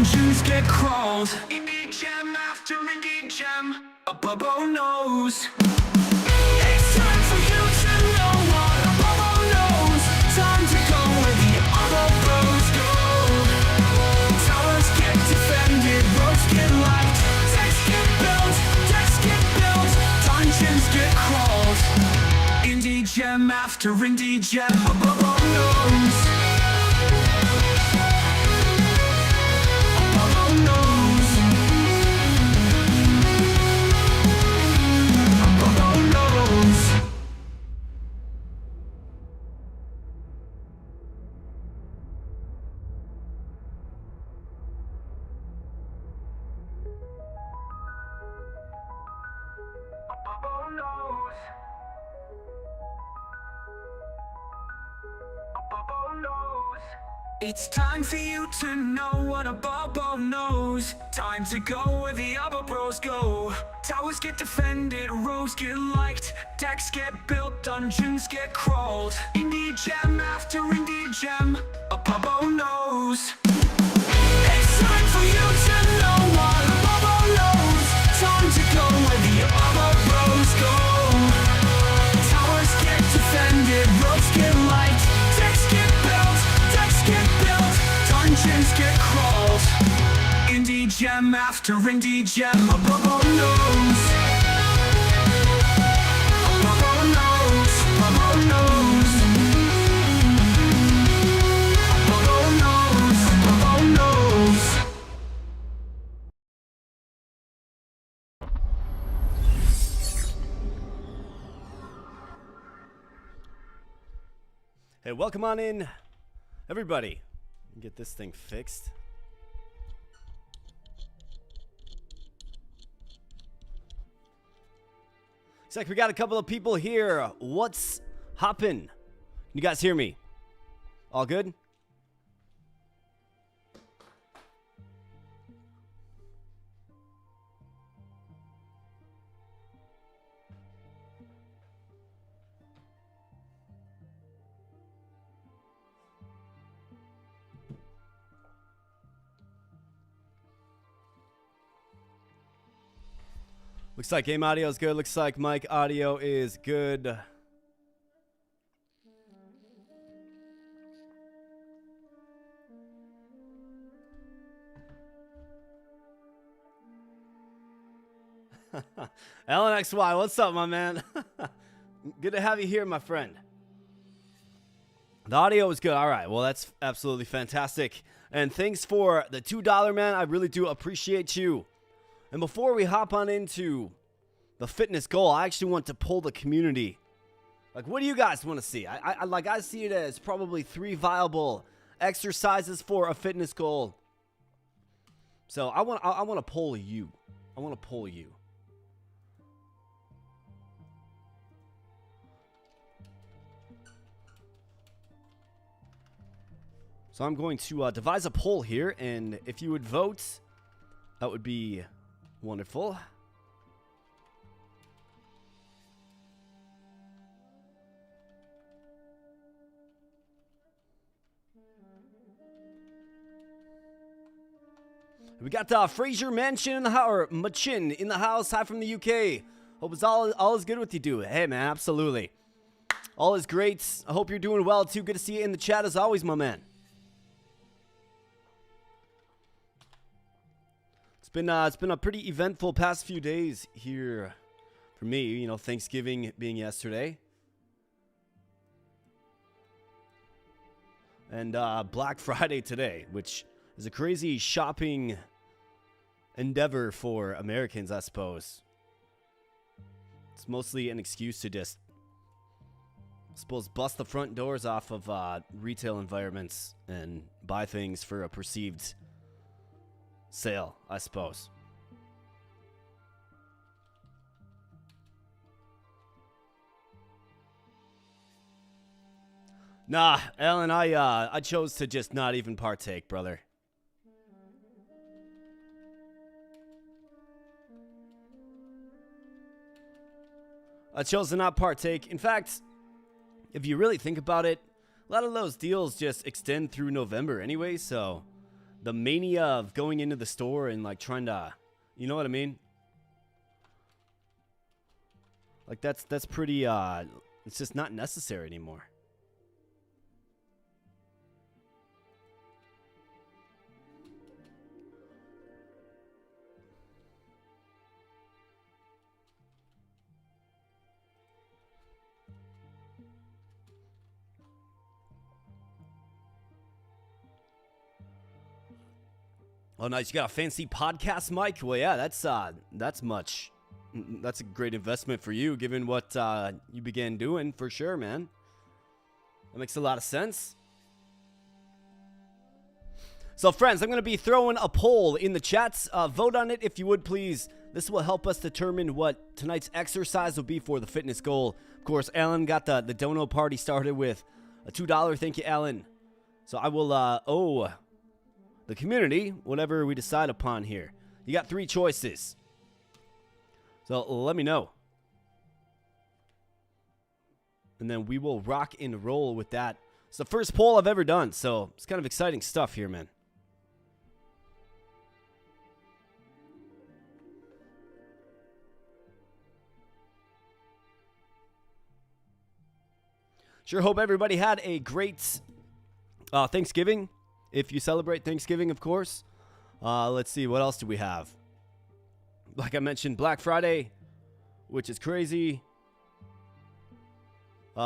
dungeons get crawled. Indie gem after indie gem, AboBRO knows. It's time for you to know what AboBRO knows. Time to go where the AboBROs go. Towers get defended, roads get light, decks get built, dungeons get crawled. Indie gem after indie gem, AboBRO knows. AboBRO knows. AboBRO knows. AboBRO knows. AboBRO knows. It's time for you to know what AboBRO knows. Time to go where the AboBROs go. Towers get defended, rogues get liked, decks get built, dungeons get crawled. Indie gem after indie gem, AboBRO knows. It's time for you to know what AboBRO knows. Time to go where the AboBROs go. Towers get defended, rogues get light, decks get built, dungeons get crawled. Indie gem after indie gem, AboBRO knows. AboBRO knows. AboBRO knows. AboBRO knows. AboBRO knows. Hey, welcome on in, everybody. Get this thing fixed. Looks like we got a couple of people here. What's hoppin'? You guys hear me? All good? Looks like game audio is good. Looks like mic audio is good. LNXY, what's up, my man? Good to have you here, my friend. The audio is good. All right. Well, that's absolutely fantastic. And thanks for the $2, man. I really do appreciate you. And before we hop on into the fitness goal, I actually want to poll the community. Like, what do you guys want to see? I see it as probably 3 viable exercises for a fitness goal. So I want to poll you. I want to poll you. So I'm going to devise a poll here, and if you would vote, that would be wonderful. We got Fraser Mansion in the house, or Machin in the house. Hi from the UK. Hope it's all is good with you, dude. Hey, man, absolutely. All is great. I hope you're doing well too. Good to see you in the chat as always, my man. It's been a pretty eventful past few days here for me. You know, Thanksgiving being yesterday, and Black Friday today, which is a crazy shopping endeavor for Americans, I suppose. It's mostly an excuse to just, I suppose, bust the front doors off of retail environments and buy things for a perceived sale, I suppose. Nah, Alan, I chose to just not even partake, brother. I chose to not partake. In fact, if you really think about it, a lot of those deals just extend through November anyway, so the mania of going into the store and like trying to, you know what I mean? Like that's pretty it's just not necessary anymore. Oh, nice. You got a fancy podcast mic? Well, yeah, that's a great investment for you, given what you began doing, for sure, man. That makes a lot of sense. So, friends, I'm going to be throwing a poll in the chats. Vote on it if you would, please. This will help us determine what tonight's exercise will be for the fitness goal. Of course, Alan got the dono party started with a $2. Thank you, Alan. So I will owe the community whatever we decide upon here. You got 3 choices. So let me know. And then we will rock and roll with that. It's the first poll I've ever done, so it's kind of exciting stuff here, man. Sure hope everybody had a great Thanksgiving. If you celebrate Thanksgiving, of course. Let's see, what else do we have? Like I mentioned, Black Friday, which is crazy.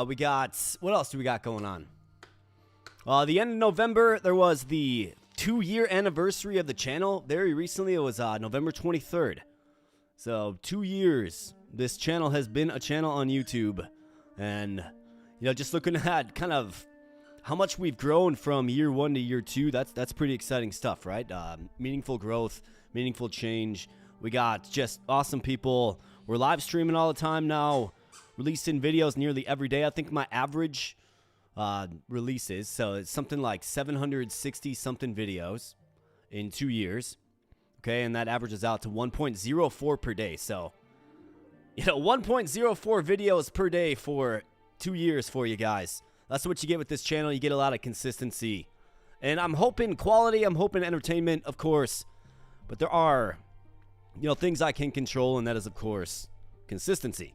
We got, what else do we got going on? The end of November, there was the 2-year anniversary of the channel. Very recently, it was November 23rd. So 2 years, this channel has been a channel on YouTube. And, you know, just looking at kind of how much we've grown from year 1 to year 2, that's pretty exciting stuff, right? Meaningful growth, meaningful change. We got just awesome people. We're live streaming all the time now, releasing videos nearly every day. I think my average releases, so it's something like 760-something videos in 2 years. Okay, and that averages out to 1.04 per day. So, you know, 1.04 videos per day for 2 years for you guys. That's what you get with this channel. You get a lot of consistency. And I'm hoping quality, I'm hoping entertainment, of course. But there are, you know, things I can control, and that is, of course, consistency.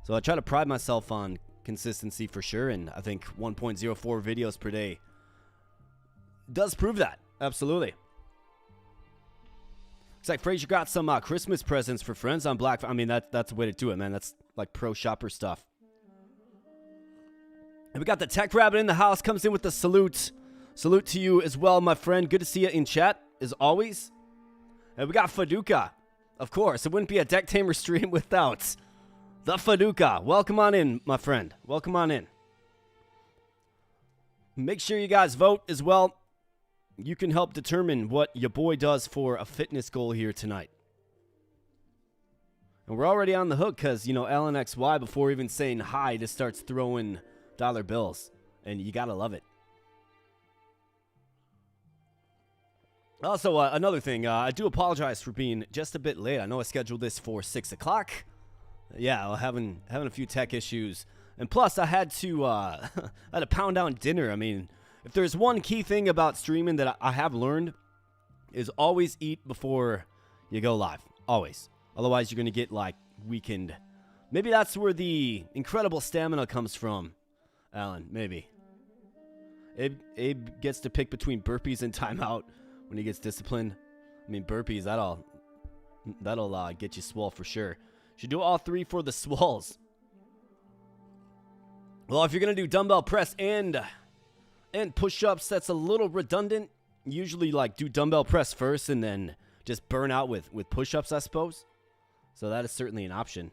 So I try to pride myself on consistency for sure, and I think 1.04 videos per day does prove that. Absolutely. Looks like Frazier got some Christmas presents for friends on Black Friday. I mean, that's the way to do it, man. That's like pro shopper stuff. And we got the Tech Rabbit in the house. Comes in with the salute. Salute to you as well, my friend. Good to see you in chat, as always. And we got Faduka. Of course, it wouldn't be a Decktamer stream without the Faduka. Welcome on in, my friend. Welcome on in. Make sure you guys vote as well. You can help determine what your boy does for a fitness goal here tonight. And we're already on the hook because, you know, LNXY, before even saying hi, just starts throwing dollar bills, and you gotta love it. Also, another thing, I do apologize for being just a bit late. I know I scheduled this for 6 o'clock. Yeah, well, having a few tech issues, and plus I had to I had to pound down dinner. I mean, if there's one key thing about streaming that I have learned, is always eat before you go live. Always. Otherwise, you're gonna get like weakened. Maybe that's where the incredible stamina comes from. Alan, maybe. Abe gets to pick between burpees and timeout when he gets disciplined. I mean, burpees, that'll get you swole for sure. Should do all 3 for the swalls. Well, if you're going to do dumbbell press and push-ups, that's a little redundant. Usually, like, do dumbbell press first and then just burn out with push-ups, I suppose. So that is certainly an option.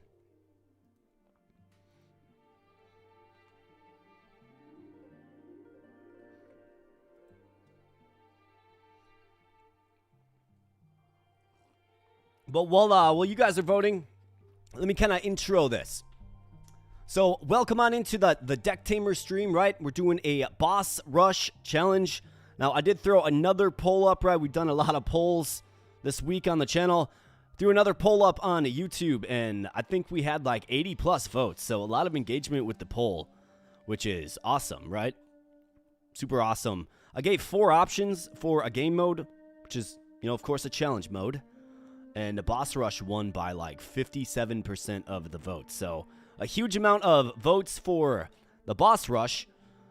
But while you guys are voting, let me kind of intro this. So welcome on into the Decktamer stream, right? We're doing a boss rush challenge. Now, I did throw another poll up, right? We've done a lot of polls this week on the channel. Threw another poll up on YouTube, and I think we had like 80 plus votes. So a lot of engagement with the poll, which is awesome, right? Super awesome. I gave 4 options for a game mode. which is, of course, a challenge mode. And the boss rush won by like 57% of the votes. So a huge amount of votes for the boss rush.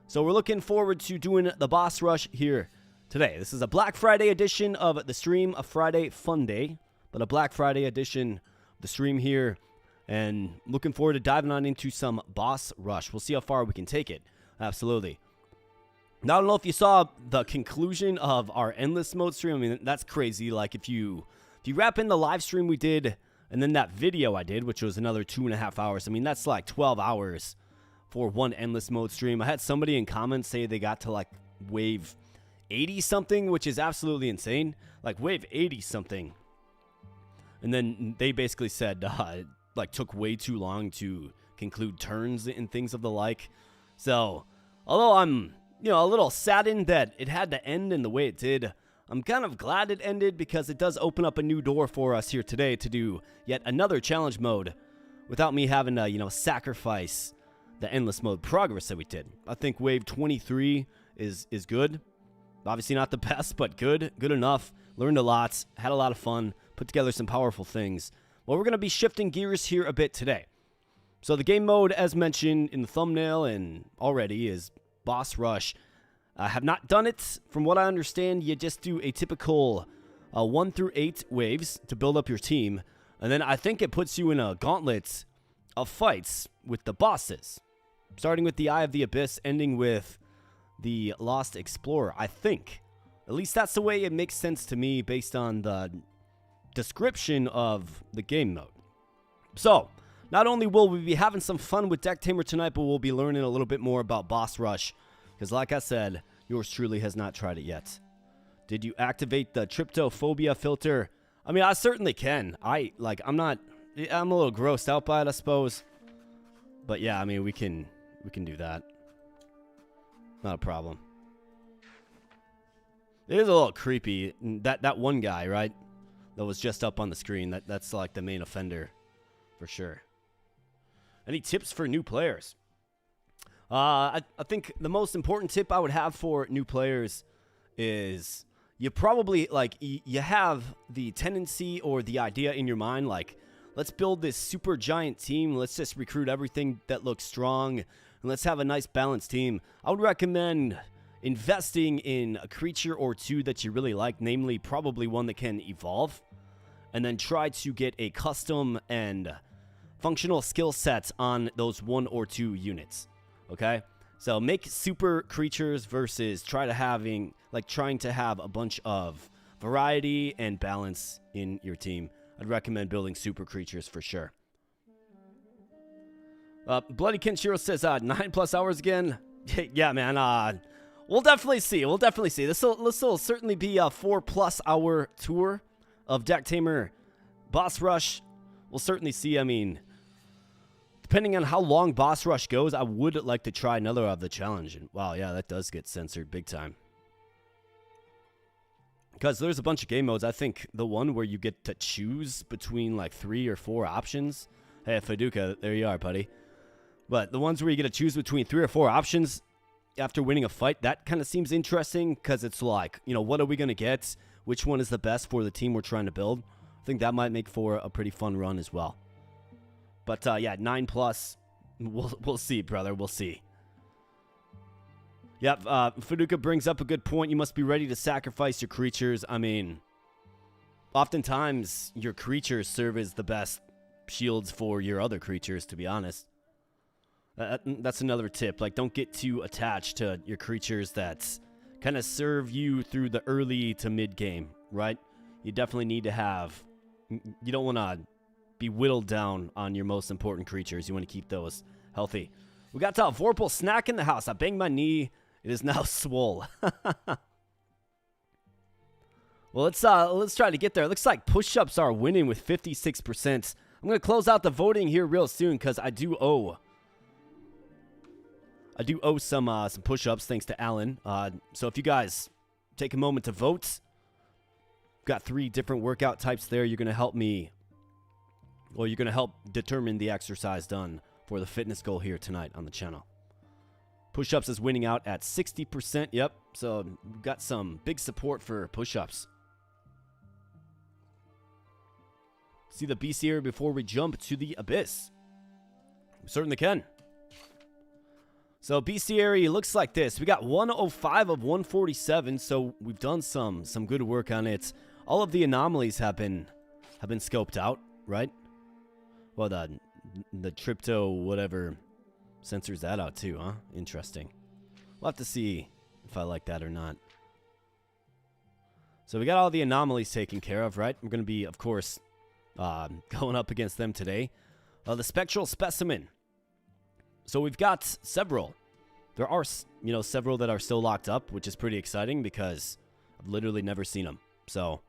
So we're looking forward to doing the boss rush here today. This is a Black Friday edition of the stream, a Friday fun day, but a Black Friday edition of the stream here. And looking forward to diving on into some boss rush. We'll see how far we can take it. Absolutely. Now, I don't know if you saw the conclusion of our endless mode stream. I mean, that's crazy. Like, if you wrap in the live stream we did and then that video I did, which was another 2.5 hours, I mean, that's like 12 hours for one endless mode stream. I had somebody in comments say they got to like wave 80 something, which is absolutely insane. Like wave 80 something. And then they basically said it like took way too long to conclude turns and things of the like. So, although I'm, a little saddened that it had to end in the way it did, I'm kind of glad it ended because it does open up a new door for us here today to do yet another challenge mode without me having to, sacrifice the endless mode progress that we did. I think wave 23 is good. Obviously not the best, but good enough. Learned a lot, had a lot of fun, put together some powerful things. Well, we're going to be shifting gears here a bit today. So the game mode, as mentioned in the thumbnail and already, is Boss Rush. I have not done it. From what I understand, you just do a typical 1 through 8 waves to build up your team. And then I think it puts you in a gauntlet of fights with the bosses. Starting with the Eye of the Abyss, ending with the Lost Explorer, I think. At least that's the way it makes sense to me based on the description of the game mode. So, not only will we be having some fun with Decktamer tonight, but we'll be learning a little bit more about Boss Rush. Because like I said, yours truly has not tried it yet. Did you activate the tryptophobia filter? I mean, I certainly can. I'm a little grossed out by it, I suppose. But yeah, I mean, we can do that. Not a problem. It is a little creepy. That one guy, right? That was just up on the screen. That's like the main offender. For sure. Any tips for new players? I think the most important tip I would have for new players is you probably, you have the tendency or the idea in your mind, like, let's build this super giant team. Let's just recruit everything that looks strong. And let's have a nice balanced team. I would recommend investing in a creature or two that you really like, namely probably one that can evolve. And then try to get a custom and functional skill sets on those 1 or 2 units. Okay? So make super creatures versus trying to have a bunch of variety and balance in your team. I'd recommend building super creatures for sure. Bloody Kenshiro says 9+ hours again. Yeah, man. We'll definitely see. This will certainly be a 4+ hour tour of Decktamer Boss Rush. We'll certainly see. I mean, depending on how long Boss Rush goes, I would like to try another of the challenge. And wow, yeah, that does get censored big time. Because there's a bunch of game modes. I think the one where you get to choose between like 3 or 4 options. Hey, Faduka, there you are, buddy. But the ones where you get to choose between 3 or 4 options after winning a fight, that kind of seems interesting because it's like, what are we going to get? Which one is the best for the team we're trying to build? I think that might make for a pretty fun run as well. But yeah, 9+. We'll see, brother. We'll see. Yep, Faduka brings up a good point. You must be ready to sacrifice your creatures. I mean, oftentimes your creatures serve as the best shields for your other creatures, to be honest. That's another tip. Like, don't get too attached to your creatures that kind of serve you through the early to mid game, right? You definitely need to have... You don't want to be whittled down on your most important creatures. You want to keep those healthy. We got Vorpal Snack in the house. I banged my knee. It is now swole. Well, let's try to get there. It looks like push-ups are winning with 56%. I'm going to close out the voting here real soon because I do owe some push-ups thanks to Alan. So if you guys take a moment to vote, got 3 different workout types there. You're going to help me, or you're going to help determine the exercise done for the fitness goal here tonight on the channel. Push-ups is winning out at 60%. Yep, so we've got some big support for push-ups. see the bestiary before we jump to the abyss? We certainly can. So bestiary looks like this. We got 105 of 147, so we've done some good work on it. All of the anomalies have been scoped out, right? Well, the trypto whatever censors that out too, huh? Interesting. We'll have to see if I like that or not. So we got all the anomalies taken care of, right? We're going to be, of course, going up against them today. The spectral specimen. So we've got several. There are, several that are still locked up, which is pretty exciting because I've literally never seen them. So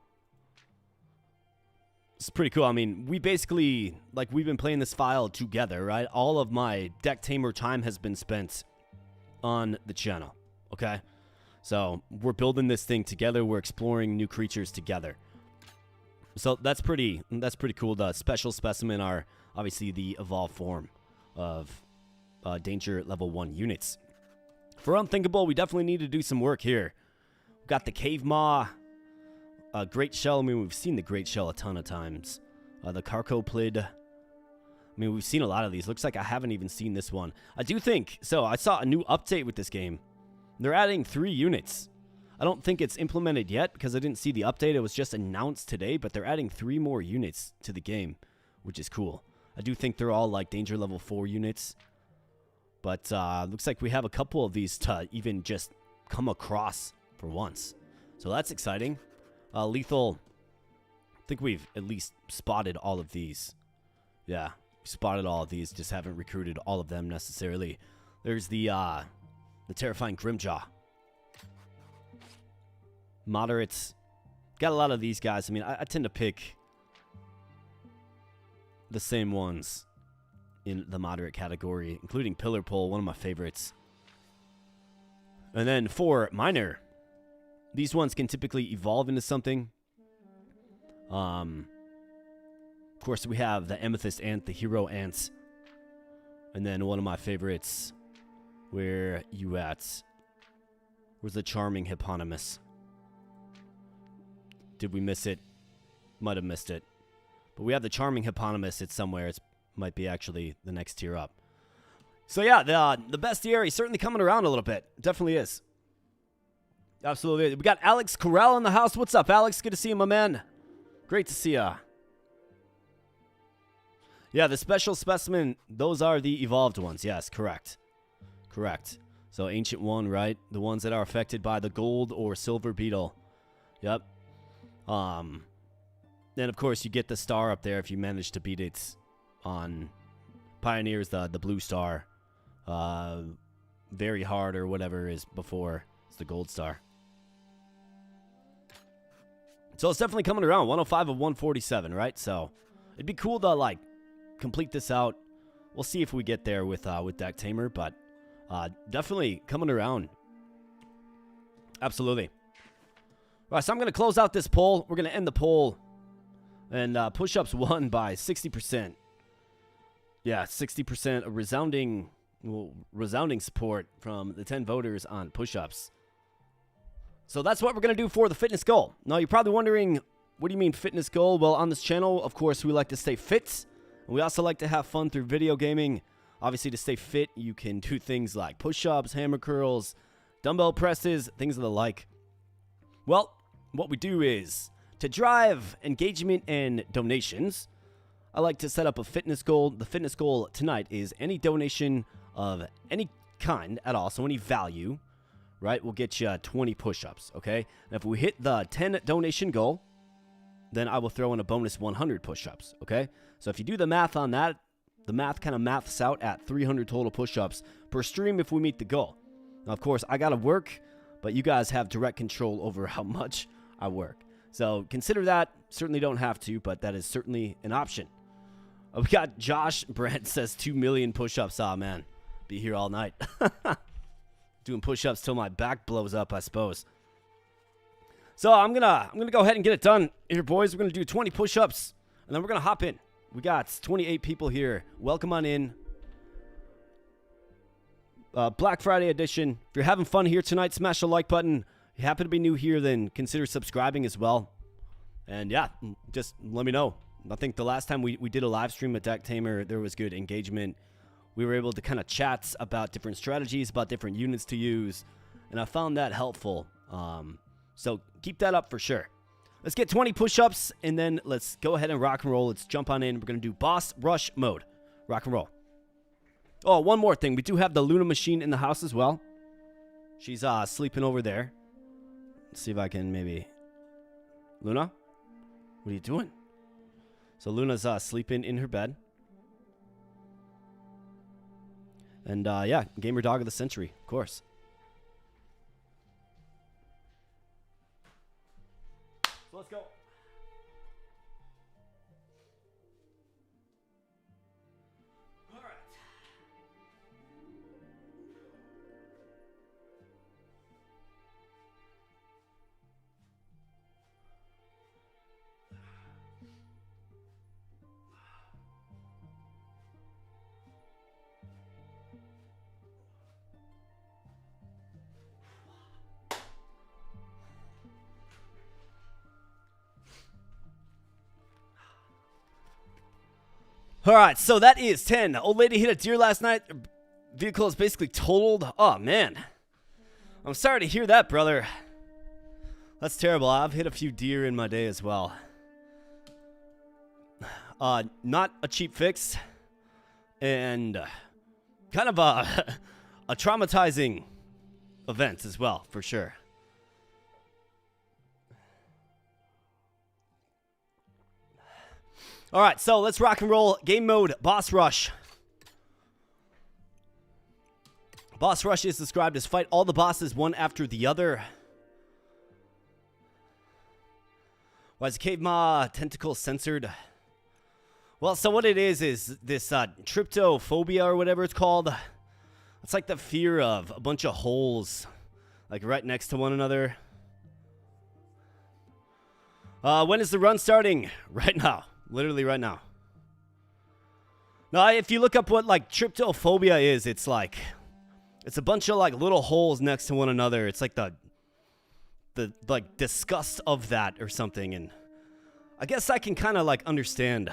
it's pretty cool. I mean, we basically, we've been playing this file together, right? All of my Decktamer time has been spent on the channel, okay? So we're building this thing together. We're exploring new creatures together. So that's pretty cool. The special specimen are obviously the evolved form of danger level 1 units. For unthinkable, we definitely need to do some work here. We've got the cave maw, great shell. I mean, we've seen the great shell a ton of times. The carcoplid. I mean, we've seen a lot of these. Looks like I haven't even seen this one. I do think so. I saw a new update with this game. They're adding 3 units. I don't think it's implemented yet because I didn't see the update. It was just announced today, but they're adding 3 more units to the game, which is cool. I do think they're all danger level 4 units. But looks like we have a couple of these to even just come across for once. So that's exciting. Lethal. I think we've at least spotted all of these. Yeah, we spotted all of these. Just haven't recruited all of them necessarily. There's the terrifying Grimjaw. Moderates. Got a lot of these guys. I mean, I tend to pick the same ones in the moderate category, including Pillar Pole, one of my favorites. And then for minor, these ones can typically evolve into something. Of course, we have the Amethyst Ant, the Hero Ants. And then one of my favorites, where you at? Where's the Charming Hippopotamus? Did we miss it? Might have missed it. But we have the Charming Hippopotamus. It's somewhere. It might be actually the next tier up. So yeah, the bestiary certainly coming around a little bit. Definitely is. Absolutely. We got Alex Corral in the house. What's up, Alex? Good to see you, my man. Great to see ya. Yeah, the special specimen, those are the evolved ones. Yes, correct. Correct. So ancient one, right? The ones that are affected by the gold or silver beetle. Yep. Then of course you get the star up there if you manage to beat it on Pioneers, the blue star. Very hard or whatever is before. It's the gold star. So it's definitely coming around. 105 of 147, right? So it'd be cool to complete this out. We'll see if we get there with Decktamer, but definitely coming around. Absolutely. All right, so I'm going to close out this poll. We're going to end the poll. And push-ups won by 60%. Yeah, 60%. A resounding support from the 10 voters on push-ups. So that's what we're going to do for the fitness goal. Now, you're probably wondering, what do you mean fitness goal? Well, on this channel, of course, we like to stay fit. And we also like to have fun through video gaming. Obviously, to stay fit, you can do things like push-ups, hammer curls, dumbbell presses, things of the like. Well, what we do is, to drive engagement and donations, I like to set up a fitness goal. The fitness goal tonight is any donation of any kind at all, so any value, right, will get you 20 push-ups, okay? And if we hit the 10 donation goal, then I will throw in a bonus 100 push-ups, okay? So if you do the math on that, the math kind of maths out at 300 total push-ups per stream if we meet the goal. Now, of course, I got to work, but you guys have direct control over how much I work. So consider that. Certainly don't have to, but that is certainly an option. We got Josh Brent says 2 million push-ups. Ah, man. Be here all night. Doing push-ups till my back blows up, I suppose. So I'm gonna go ahead and get it done here, boys. We're gonna do 20 push-ups, and then we're gonna hop in. We got 28 people here. Welcome on in. Black Friday edition. If you're having fun here tonight, smash the like button. If you happen to be new here, then consider subscribing as well. And yeah, just let me know I think the last time we did a live stream with Decktamer, there was good engagement. We were able to kind of chat about different strategies, about different units to use, and I found that helpful. So keep that up for sure. Let's get 20 push-ups, and then let's go ahead and rock and roll. Let's jump on in. We're going to do boss rush mode. Rock and roll. Oh, one more thing. We do have the Luna machine in the house as well. She's sleeping over there. Let's see if I can maybe... Luna? What are you doing? So Luna's sleeping in her bed. And yeah, gamer dog of the century, of course. So let's go. All right. All right, so that is 10. Old lady hit a deer last night. Vehicle is basically totaled. Oh, man. I'm sorry to hear that, brother. That's terrible. I've hit a few deer in my day as well. Not a cheap fix. And kind of a traumatizing event as well, for sure. All right, so let's rock and roll. Game mode, boss rush. Boss rush is described as fight all the bosses one after the other. Why is Cave Ma tentacle censored? Well, so what it is this tryptophobia or whatever it's called. It's like the fear of a bunch of holes, like right next to one another. When is the run starting? Right now. Literally right now. Now, if you look up what, like, tryptophobia is, it's like... It's a bunch of, like, little holes next to one another. It's like the like, disgust of that or something. And I guess I can kind of, like, understand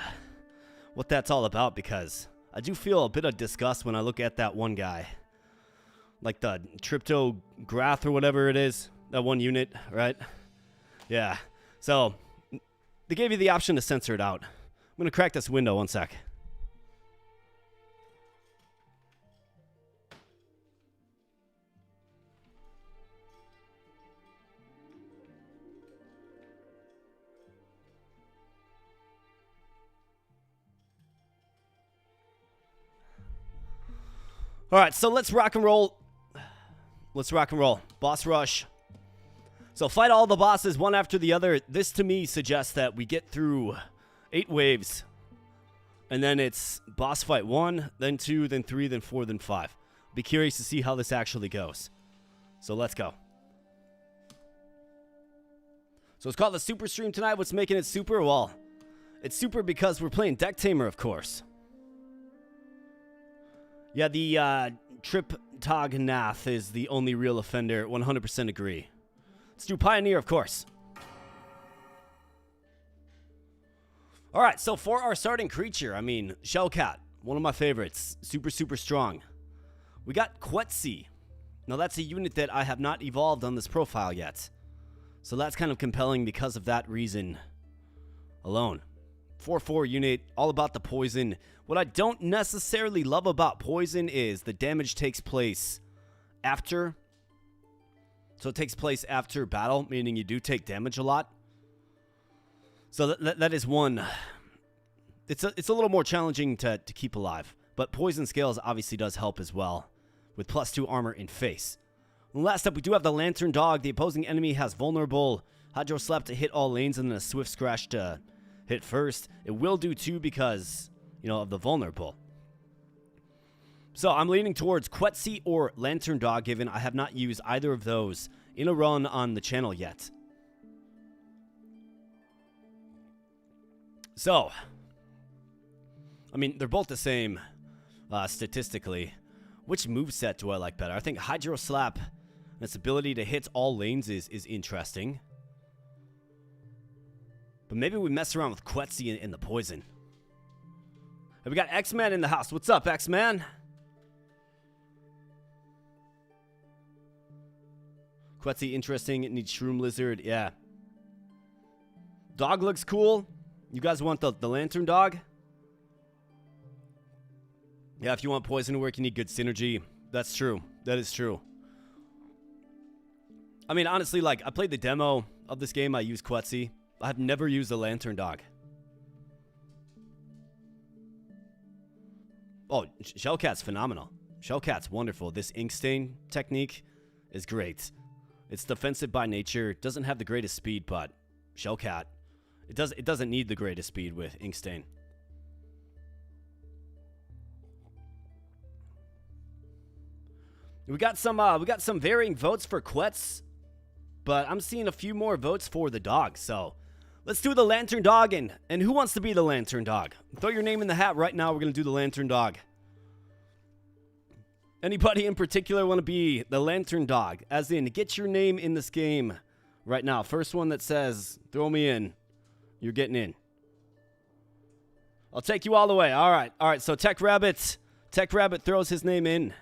what that's all about, because I do feel a bit of disgust when I look at that one guy. Like the tryptograph or whatever it is. That one unit, right? Yeah. So... They gave you the option to censor it out. I'm going to crack this window one sec. All right, so let's rock and roll. Let's rock and roll. Boss rush. So fight all the bosses one after the other. This to me suggests that we get through 8 waves. And then it's boss fight 1, then 2, then 3, then 4, then 5. Be curious to see how this actually goes. So let's go. So it's called the Super Stream tonight. What's making it super? Well, it's super because we're playing Decktamer, of course. Yeah, the Triptognath is the only real offender. 100% agree. Let's do Pioneer, of course. All right, so for our starting creature, I mean, Shellcat, one of my favorites. Super, super strong. We got Quetzi. Now, that's a unit that I have not evolved on this profile yet. So that's kind of compelling because of that reason alone. 4/4 unit, all about the poison. What I don't necessarily love about poison is the damage takes place after. So it takes place after battle, meaning you do take damage a lot. So that is one. It's a little more challenging to keep alive. But poison scales obviously does help as well, with +2 armor in face. And last up, we do have the Lantern Dog. The opposing enemy has vulnerable Hydro Slap to hit all lanes and then a Swift Scratch to hit first. It will do 2 because, you know, of the vulnerable. So I'm leaning towards Quetzi or Lantern Dog, given I have not used either of those in a run on the channel yet. So, I mean, they're both the same statistically. Which moveset do I like better? I think Hydro Slap and its ability to hit all lanes is interesting. But maybe we mess around with Quetzi and the poison. Hey, we got X-Man in the house. What's up, X-Man? Quetzi, interesting. It needs Shroom Lizard. Yeah. Dog looks cool. You guys want the lantern dog? Yeah, if you want poison to work, you need good synergy. That's true. That is true. I mean, honestly, like, I played the demo of this game. I used Quetzi. I've never used a lantern dog. Oh, Shellcat's phenomenal. Shellcat's wonderful. This ink stain technique is great. It's defensive by nature. Doesn't have the greatest speed, but Shellcat, it doesn't need the greatest speed with ink stain. We got some varying votes for Quetz, but I'm seeing a few more votes for the dog. So let's do the lantern dog, and who wants to be the lantern dog? Throw your name in the hat right now. We're gonna do the lantern dog. Anybody in particular want to be the lantern dog? As in, get your name in this game right now. First one that says, throw me in, you're getting in. I'll take you all the way. All right. So Tech Rabbit throws his name in.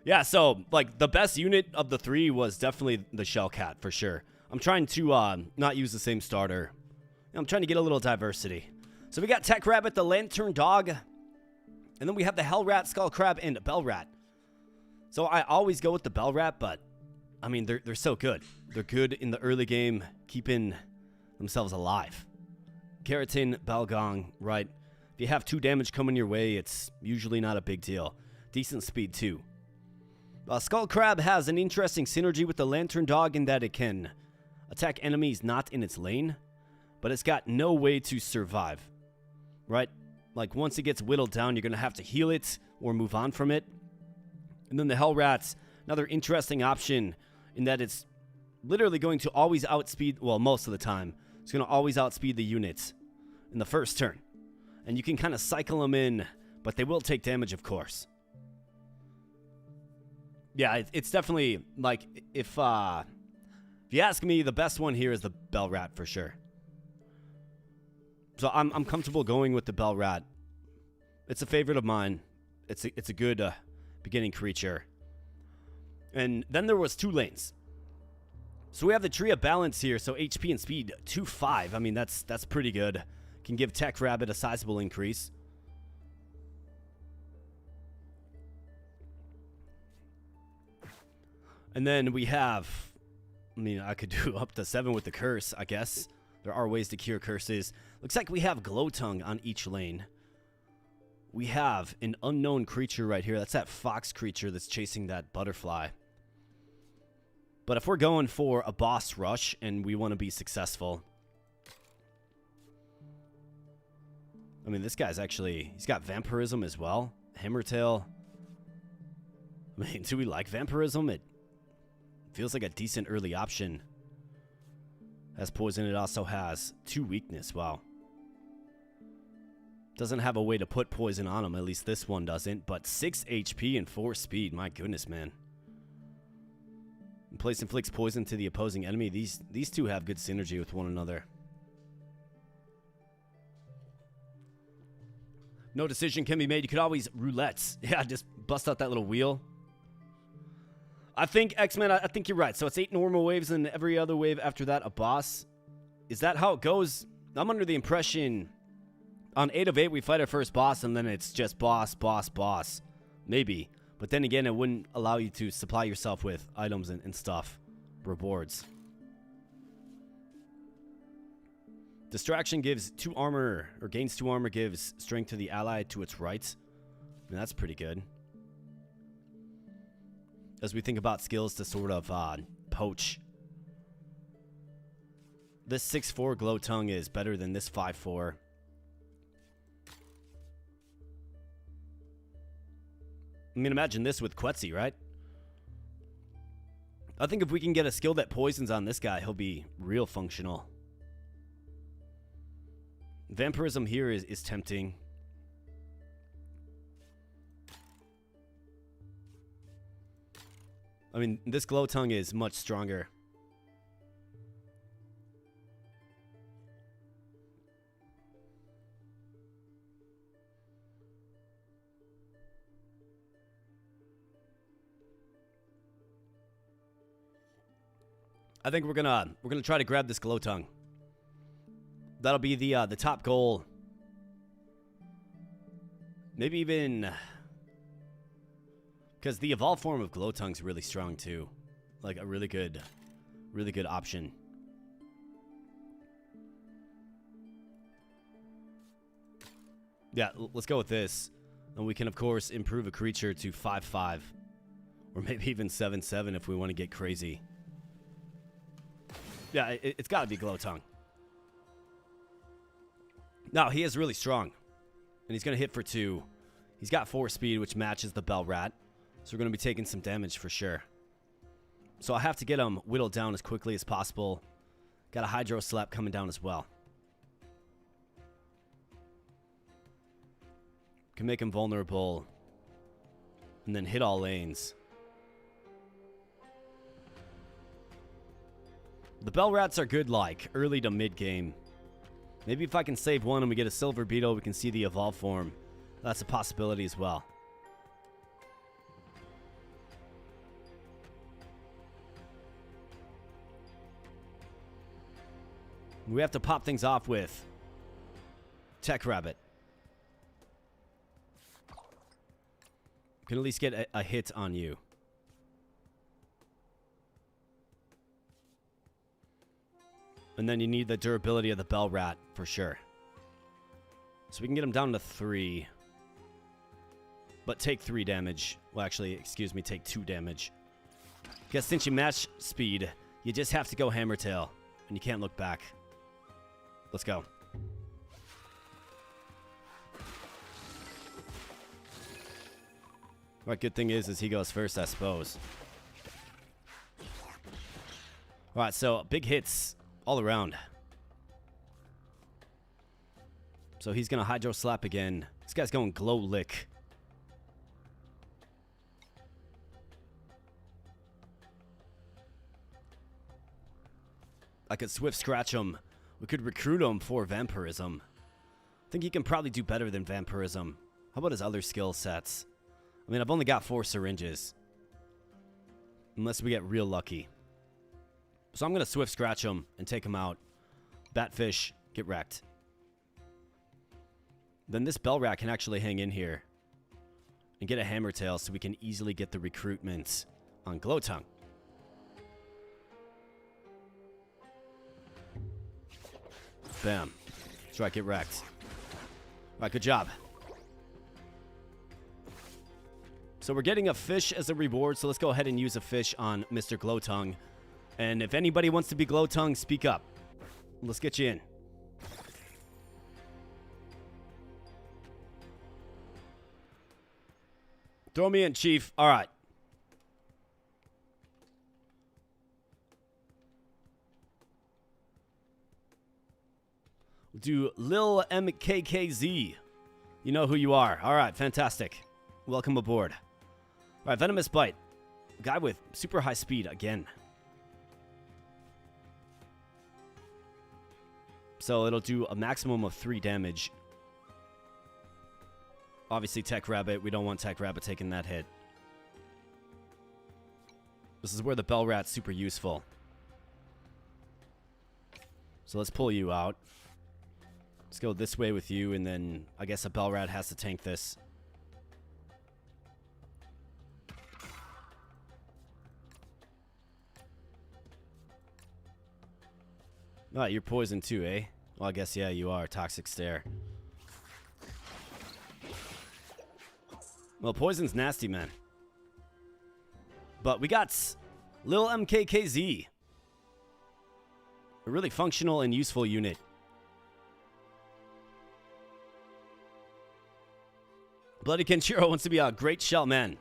Yeah, so, like, the best unit of the three was definitely the Shellcat, for sure. I'm trying to not use the same starter. I'm trying to get a little diversity. So we got Tech Rabbit, the Lantern Dog, and then we have the Hell Rat, Skull Crab, and Bell Rat. So I always go with the Bell Rat, but, I mean, they're so good. They're good in the early game, keeping themselves alive. Keratin, Balgong, right? If you have 2 damage coming your way, it's usually not a big deal. Decent speed, too. Skull Crab has an interesting synergy with the Lantern Dog in that it can attack enemies not in its lane, but it's got no way to survive, right? Like, once it gets whittled down, you're going to have to heal it or move on from it. And then the Hell Rat's another interesting option in that it's literally going to always outspeed, well, most of the time, it's going to always outspeed the units in the first turn. And you can kind of cycle them in, but they will take damage, of course. Yeah, it's definitely, like, if you ask me, the best one here is the Bell Rat for sure. So I'm comfortable going with the Bell Rat. It's a favorite of mine. It's a good beginning creature. And then there was 2 lanes. So we have the Tree of Balance here, so HP and speed 2-5. I mean, that's pretty good. Can give Tech Rabbit a sizable increase. And then we have, I mean, I could do up to 7 with the curse, I guess. There are ways to cure curses. Looks like we have Glowtongue on each lane. We have an unknown creature right here. That's that fox creature that's chasing that butterfly. But if we're going for a boss rush and we want to be successful, I mean, this guy's actually, he's got vampirism as well. Hammertail. I mean, do we like vampirism? It feels like a decent early option. Has poison, it also has 2 weakness. Wow. Doesn't have a way to put poison on him, at least this one doesn't. But 6 HP and 4 speed, my goodness, man. And place inflicts poison to the opposing enemy. These two have good synergy with one another. No decision can be made. You could always roulette. Yeah, just bust out that little wheel. I think, X-Men, I think you're right. So it's 8 normal waves and every other wave after that a boss. Is that how it goes? I'm under the impression on 8 of 8 we fight our first boss and then it's just boss, boss, boss. Maybe. But then again, it wouldn't allow you to supply yourself with items and stuff. Rewards. Distraction gives 2 armor, or gains 2 armor, gives strength to the ally to its right. I mean, that's pretty good. As we think about skills to sort of poach. This 6-4 Glowtongue is better than this 5-4. I mean, imagine this with Quetzi, right? I think if we can get a skill that poisons on this guy, he'll be real functional. Vampirism here is tempting. I mean, this glow tongue is much stronger. I think we're gonna try to grab this glow tongue. That'll be the top goal. Maybe even because the evolved form of glow tongue's really strong too, like a really good option. Yeah, let's go with this, and we can of course improve a creature to 5/5, or maybe even 7/7 if we want to get crazy. Yeah, it's got to be glow tongue. No, he is really strong. And he's going to hit for 2. He's got 4 speed, which matches the Bell Rat. So we're going to be taking some damage for sure. So I have to get him whittled down as quickly as possible. Got a Hydro Slap coming down as well. Can make him vulnerable. And then hit all lanes. The Bell Rats are good like early to mid game. Maybe if I can save one and we get a Silver Beetle, we can see the evolved form. That's a possibility as well. We have to pop things off with Tech Rabbit. Can at least get a hit on you. And then you need the durability of the Bell Rat for sure. So we can get him down to 3. But take 3 damage. Well, actually, excuse me, take 2 damage. Because since you match speed, you just have to go Hammer Tail. And you can't look back. Let's go. What good thing is he goes first, I suppose. Alright, so big hits all around. So he's going to Hydro Slap again. This guy's going Glow Lick. I could Swift Scratch him. We could recruit him for Vampirism. I think he can probably do better than Vampirism. How about his other skill sets? I mean, I've only got 4 syringes. Unless we get real lucky. So I'm going to Swift Scratch him and take him out. Batfish, get wrecked. Then this Bell Rat can actually hang in here. And get a Hammer Tail so we can easily get the recruitment on Glow Tongue. Bam. That's right, get wrecked. Alright, good job. So we're getting a fish as a reward, so let's go ahead and use a fish on Mr. Glowtongue. And if anybody wants to be Glowtongue, speak up. Let's get you in. Throw me in, Chief. All right. We'll do Lil MKKZ. You know who you are. All right, fantastic. Welcome aboard. All right, Venomous Bite. Guy with super high speed again. So it'll do a maximum of 3 damage. Obviously, Tech Rabbit. We don't want Tech Rabbit taking that hit. This is where the Bell Rat's super useful. So let's pull you out. Let's go this way with you, and then I guess a Bell Rat has to tank this. Oh, you're poisoned too, eh? Well, I guess, yeah, you are. Toxic Stare. Well, poison's nasty, man. But we got Lil MKKZ. A really functional and useful unit. Bloody Kenshiro wants to be a great shell, man.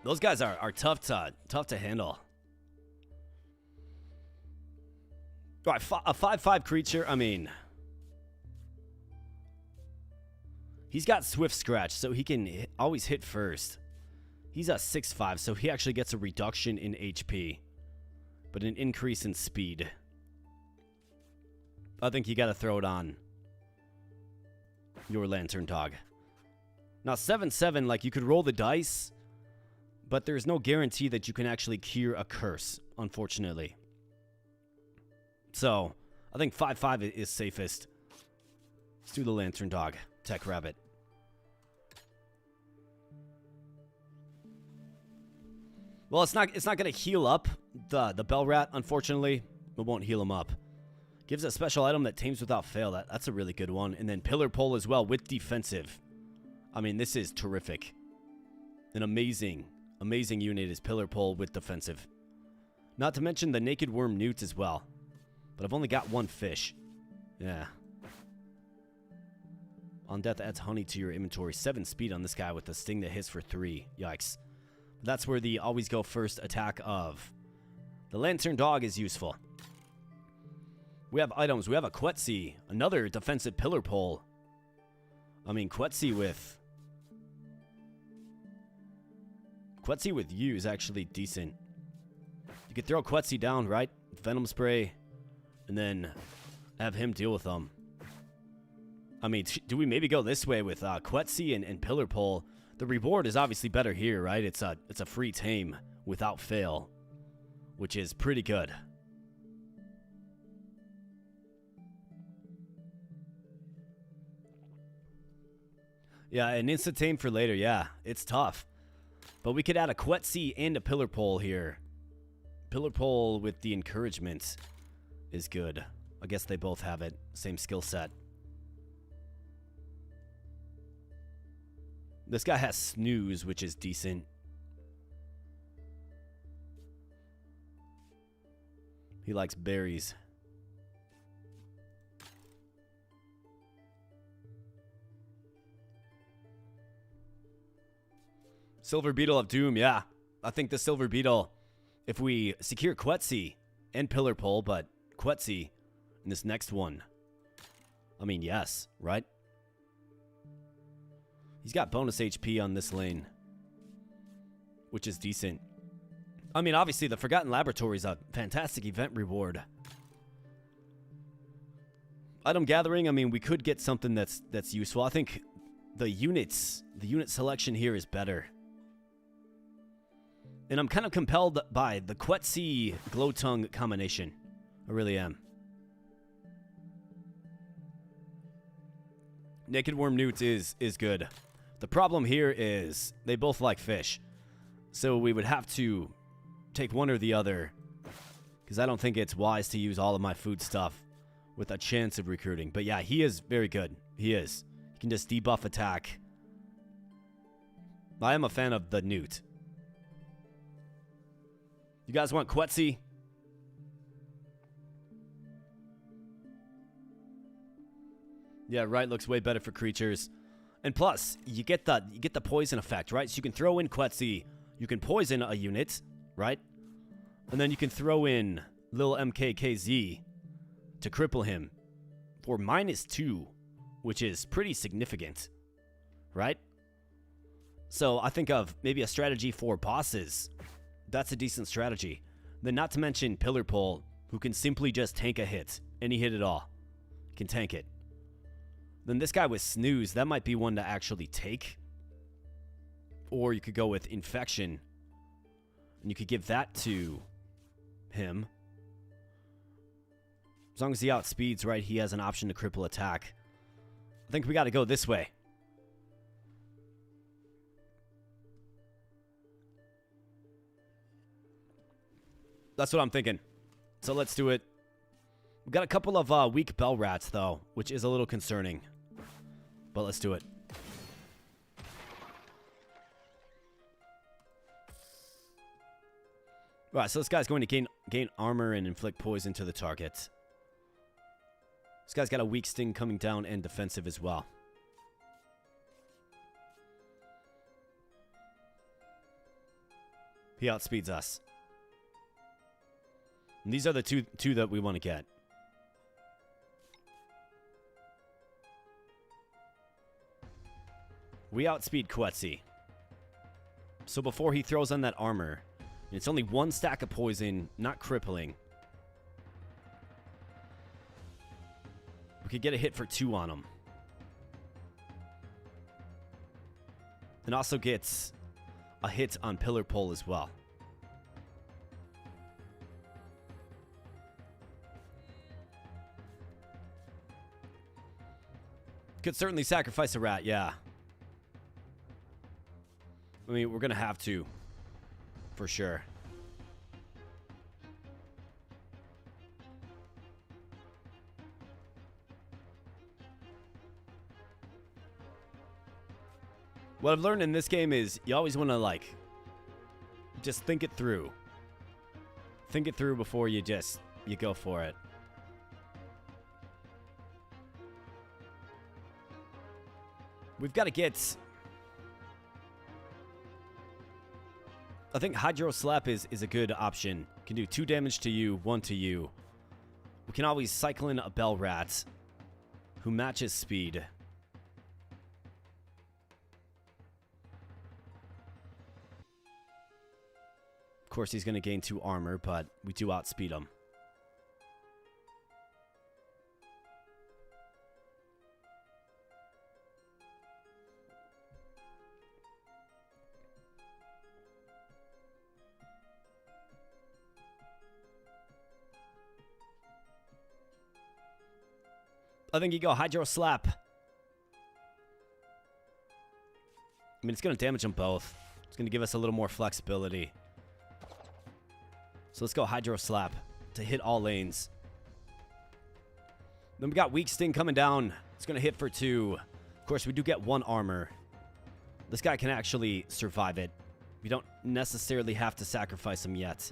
Those guys are tough to handle. All right, a 5/5 creature. I mean, he's got Swift Scratch, so he can always hit first. He's a 6'5", so he actually gets a reduction in HP, but an increase in speed. I think you got to throw it on your lantern dog. Now, 7/7, like, you could roll the dice, but there's no guarantee that you can actually cure a curse, unfortunately. So, I think 5/5 is safest. Let's do the lantern dog, tech rabbit. Well, it's not going to heal up the bell rat, unfortunately. It won't heal him up. Gives a special item that tames without fail. That's a really good one. And then pillar pole as well with defensive. I mean, this is terrific. An amazing unit is pillar pole with defensive. Not to mention the naked worm newts as well. But I've only got one fish. Yeah. On death adds honey to your inventory. 7 speed on this guy with a sting that hits for 3. Yikes. That's where the always go first attack of the lantern dog is useful. We have items. We have a Quetzi, another defensive pillar pole. I mean, Quetzi with you is actually decent. You could throw Quetzi down, right? Venom spray, and then have him deal with them. I mean, do we maybe go this way with Quetzi and pillar pole? The reward is obviously better here, right? It's a free tame without fail, which is pretty good. Yeah, an instant tame for later. Yeah, it's tough. But we could add a Quetzi and a pillar pole here. Pillar pole with the encouragement is good. I guess they both have it. Same skill set. This guy has snooze, which is decent. He likes berries. Silver Beetle of Doom, yeah. I think the Silver Beetle, if we secure Quetzi and pillar pole, but Quetzi in this next one, I mean, yes, right? He's got bonus HP on this lane, which is decent. I mean, obviously, the Forgotten Laboratory is a fantastic event reward. Item gathering, I mean, we could get something that's useful. I think the unit selection here is better. And I'm kind of compelled by the Quetzi Glowtongue combination. I really am. Naked Worm Newt is good. The problem here is they both like fish. So we would have to take one or the other, because I don't think it's wise to use all of my food stuff with a chance of recruiting. But yeah, he is very good. He is. He can just debuff attack. I am a fan of the Newt. You guys want Quetzi? Yeah, right, looks way better for creatures. And plus, you get the poison effect, right? So you can throw in Quetzi, you can poison a unit, right? And then you can throw in Lil MKKZ to cripple him for -2, which is pretty significant, right? So I think of maybe a strategy for bosses. That's a decent strategy. Then not to mention Pillar Pole, who can simply just tank a hit. Any hit at all. Can tank it. Then this guy with Snooze, that might be one to actually take. Or you could go with Infection. And you could give that to him. As long as he outspeeds, right, he has an option to cripple attack. I think we got to go this way. That's what I'm thinking. So let's do it. We got a couple of weak bell rats, though, which is a little concerning. But let's do it. Alright, so this guy's going to gain armor and inflict poison to the target. This guy's got a weak sting coming down and defensive as well. He outspeeds us. And these are the two that we want to get. We outspeed Quetzi. So before he throws on that armor, it's only 1 stack of poison, not crippling. We could get a hit for 2 on him. And also gets a hit on pillar pole as well. Could certainly sacrifice a rat, yeah. I mean, we're gonna have to. For sure. What I've learned in this game is you always want to, like, just think it through. Think it through before you go for it. We've got to get... I think Hydro Slap is a good option. Can do 2 damage to you, 1 to you. We can always cycle in a Bell Rat who matches speed. Of course, he's going to gain 2 armor, but we do outspeed him. I think you go Hydro Slap. I mean, it's going to damage them both. It's going to give us a little more flexibility. So let's go Hydro Slap to hit all lanes. Then we got Weak Sting coming down. It's going to hit for 2. Of course, we do get 1 armor. This guy can actually survive it. We don't necessarily have to sacrifice him yet.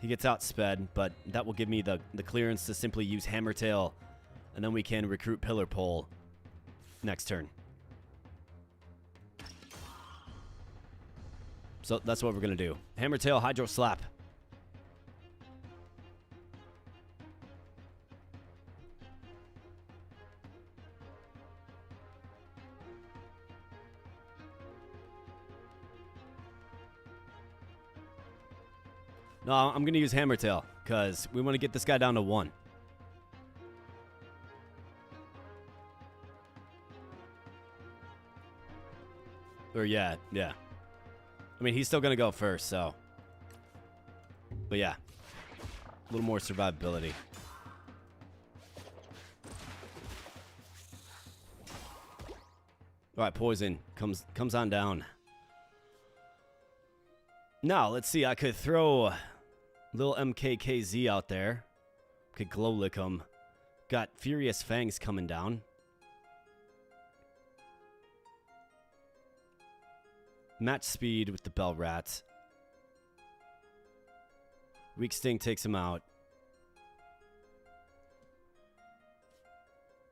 He gets outsped, but that will give me the clearance to simply use Hammer Tail, and then we can recruit Pillar Pole next turn. So that's what we're going to do. Hammer Tail, Hydro Slap. No, I'm going to use Hammer Tail, because we want to get this guy down to 1. Or yeah. I mean, he's still going to go first, so. But yeah. A little more survivability. Alright, poison comes on down. Now, let's see. I could throw little MKKZ out there. Could glow lick him. Got Furious Fangs coming down. Match speed with the Bell Rat. Weak Sting takes him out.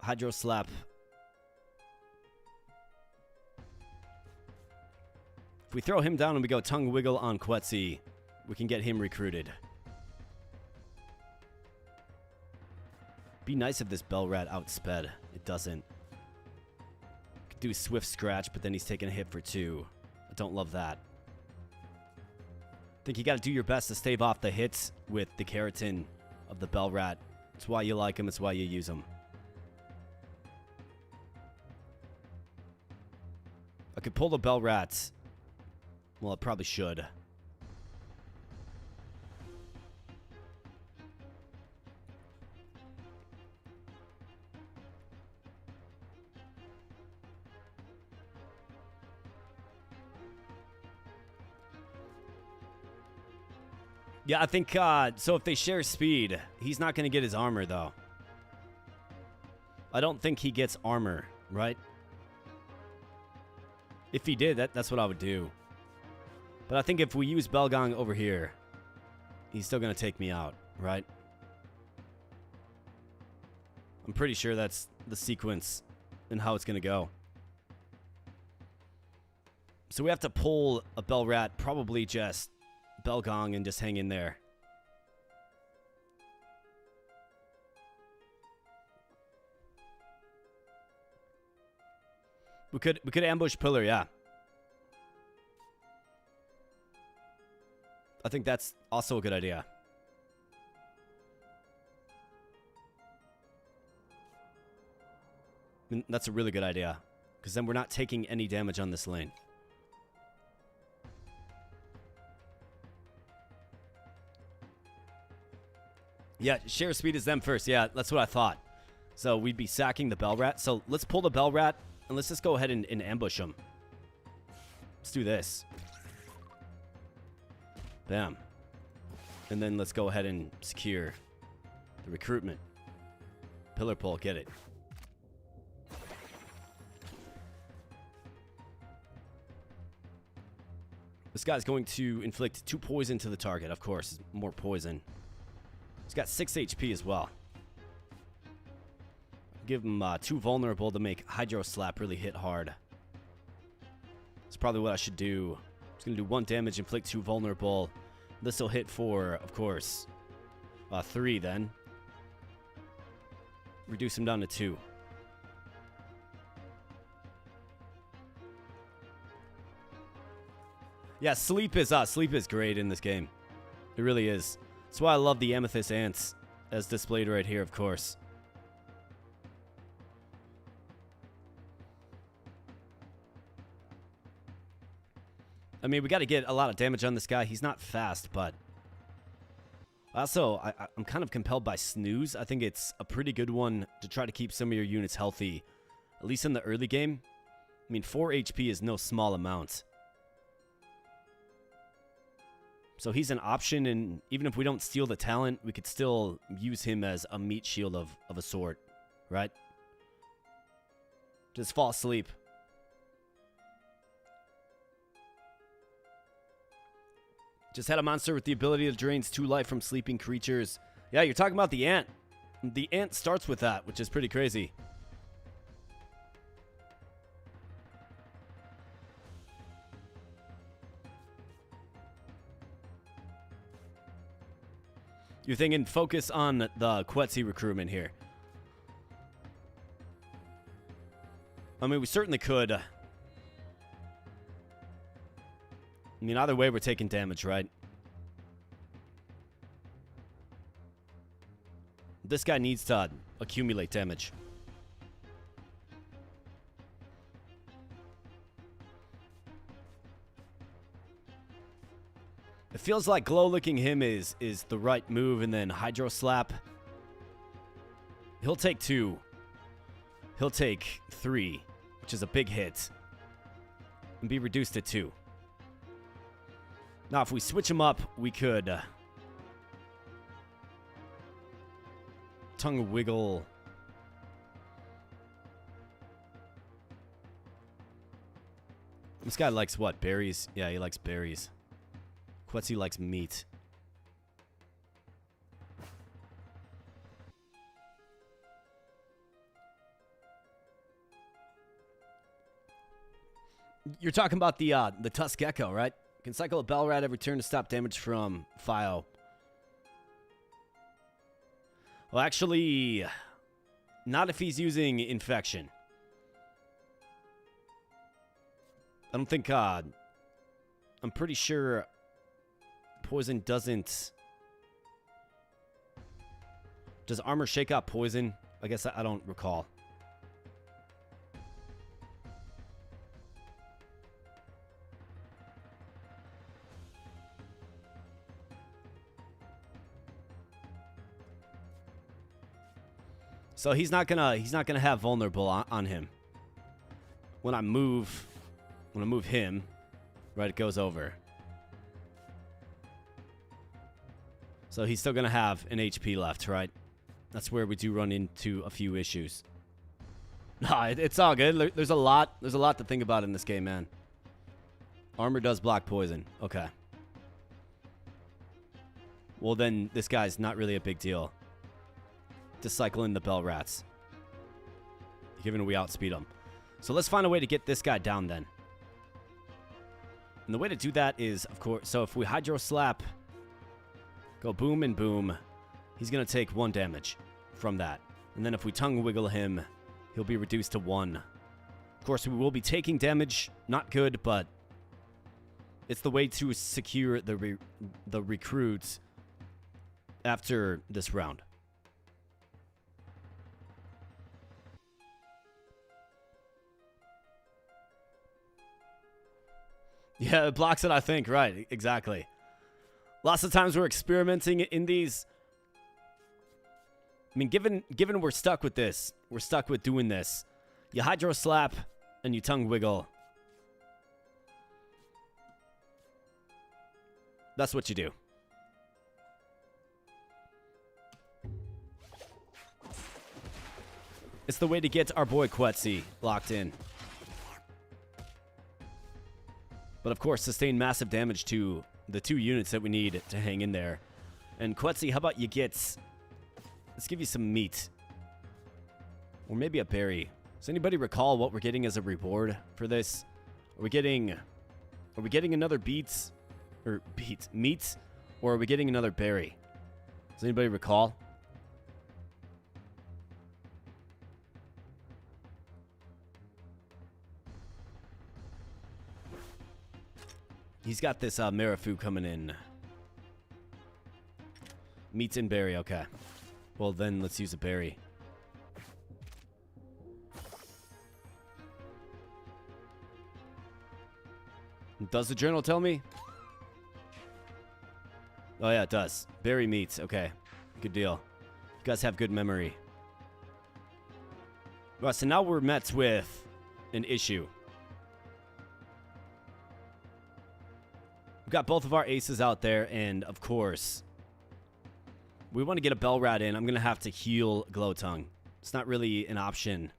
Hydro Slap. If we throw him down and we go Tongue Wiggle on Quetzi, we can get him recruited. Be nice if this Bell Rat outsped. It doesn't. Could do Swift Scratch, but then he's taking a hit for 2. I don't love that. I think you got to do your best to stave off the hits with the keratin of the Bell Rat. It's why you like him. It's why you use him. I could pull the Bell Rats. Well, I probably should. Yeah, I think, so if they share speed, he's not going to get his armor, though. I don't think he gets armor, right? If he did, that's what I would do. But I think if we use Belgong over here, he's still going to take me out, right? I'm pretty sure that's the sequence and how it's going to go. So we have to pull a Bell Rat, probably just Belgong, and just hang in there. We could ambush pillar, yeah. I think that's also a good idea. That's a really good idea. Because then we're not taking any damage on this lane. Yeah, share speed is them first. Yeah, that's what I thought. So we'd be sacking the bell rat. So let's pull the bell rat and let's just go ahead and ambush them. Let's do this. Bam. And then let's go ahead and secure the recruitment. Pillar pole, get it. This guy's going to inflict 2 poison to the target, of course. More poison. He's got 6 HP as well. Give him 2 vulnerable to make Hydro Slap really hit hard. That's probably what I should do. I'm just going to do 1 damage, inflict 2 vulnerable. This will hit for, of course, 3 then. Reduce him down to 2. Yeah, sleep is great in this game. It really is. That's why I love the Amethyst Ants, as displayed right here, of course. I mean, we got to get a lot of damage on this guy. He's not fast, but also, I'm kind of compelled by Snooze. I think it's a pretty good one to try to keep some of your units healthy, at least in the early game. I mean, 4 HP is no small amount. So he's an option, and even if we don't steal the talent, we could still use him as a meat shield of a sort, right? Just fall asleep. Just had a monster with the ability that drains 2 life from sleeping creatures. Yeah, you're talking about the ant. The ant starts with that, which is pretty crazy. You're thinking focus on the Quetzi recruitment here. I mean, we certainly could. I mean, either way, we're taking damage, right? This guy needs to accumulate damage. It feels like glow-licking him is the right move, and then Hydro Slap. He'll take 2. He'll take 3, which is a big hit, and be reduced to 2. Now, if we switch him up, we could tongue wiggle. This guy likes what? Berries? Yeah, he likes berries. Quetzi likes meat. You're talking about the Tusk Gecko, right? You can cycle a Bell Rat every turn to stop damage from Fio. Well, actually, not if he's using Infection. I don't think, I'm pretty sure Poison doesn't... Does Armor shake out Poison? I guess I don't recall. So he's not gonna have vulnerable on him. When I move him, right, it goes over. So he's still gonna have an HP left, right? That's where we do run into a few issues. Nah, it's all good. There's a lot to think about in this game, man. Armor does block poison. Okay. Well, then this guy's not really a big deal to cycle in the Bell Rats, given we outspeed him. So let's find a way to get this guy down then. And the way to do that is, of course, so if we Hydro Slap, go boom and boom, he's going to take 1 damage from that. And then if we tongue wiggle him, he'll be reduced to 1 course, we will be taking damage. Not good, but it's the way to secure the recruits after this round. Yeah, it blocks it, I think. Right, exactly. Lots of times we're experimenting in these. I mean, given we're stuck with this, we're stuck with doing this. You hydro slap and you tongue wiggle. That's what you do. It's the way to get our boy Quetzi locked in. But of course, sustain massive damage to the 2 units that we need to hang in there. And Quetzi, how about you get... Let's give you some meat. Or maybe a berry. Does anybody recall what we're getting as a reward for this? Are we getting another meat? Or are we getting another berry? Does anybody recall? He's got this Marifu coming in. Meats and berry, okay. Well, then let's use a berry. Does the journal tell me? Oh, yeah, it does. Berry meats, okay. Good deal. You guys have good memory. All right, so now we're met with an issue. We've got both of our aces out there, and of course, we want to get a bell rat in. I'm going to have to heal Glowtongue. It's not really an option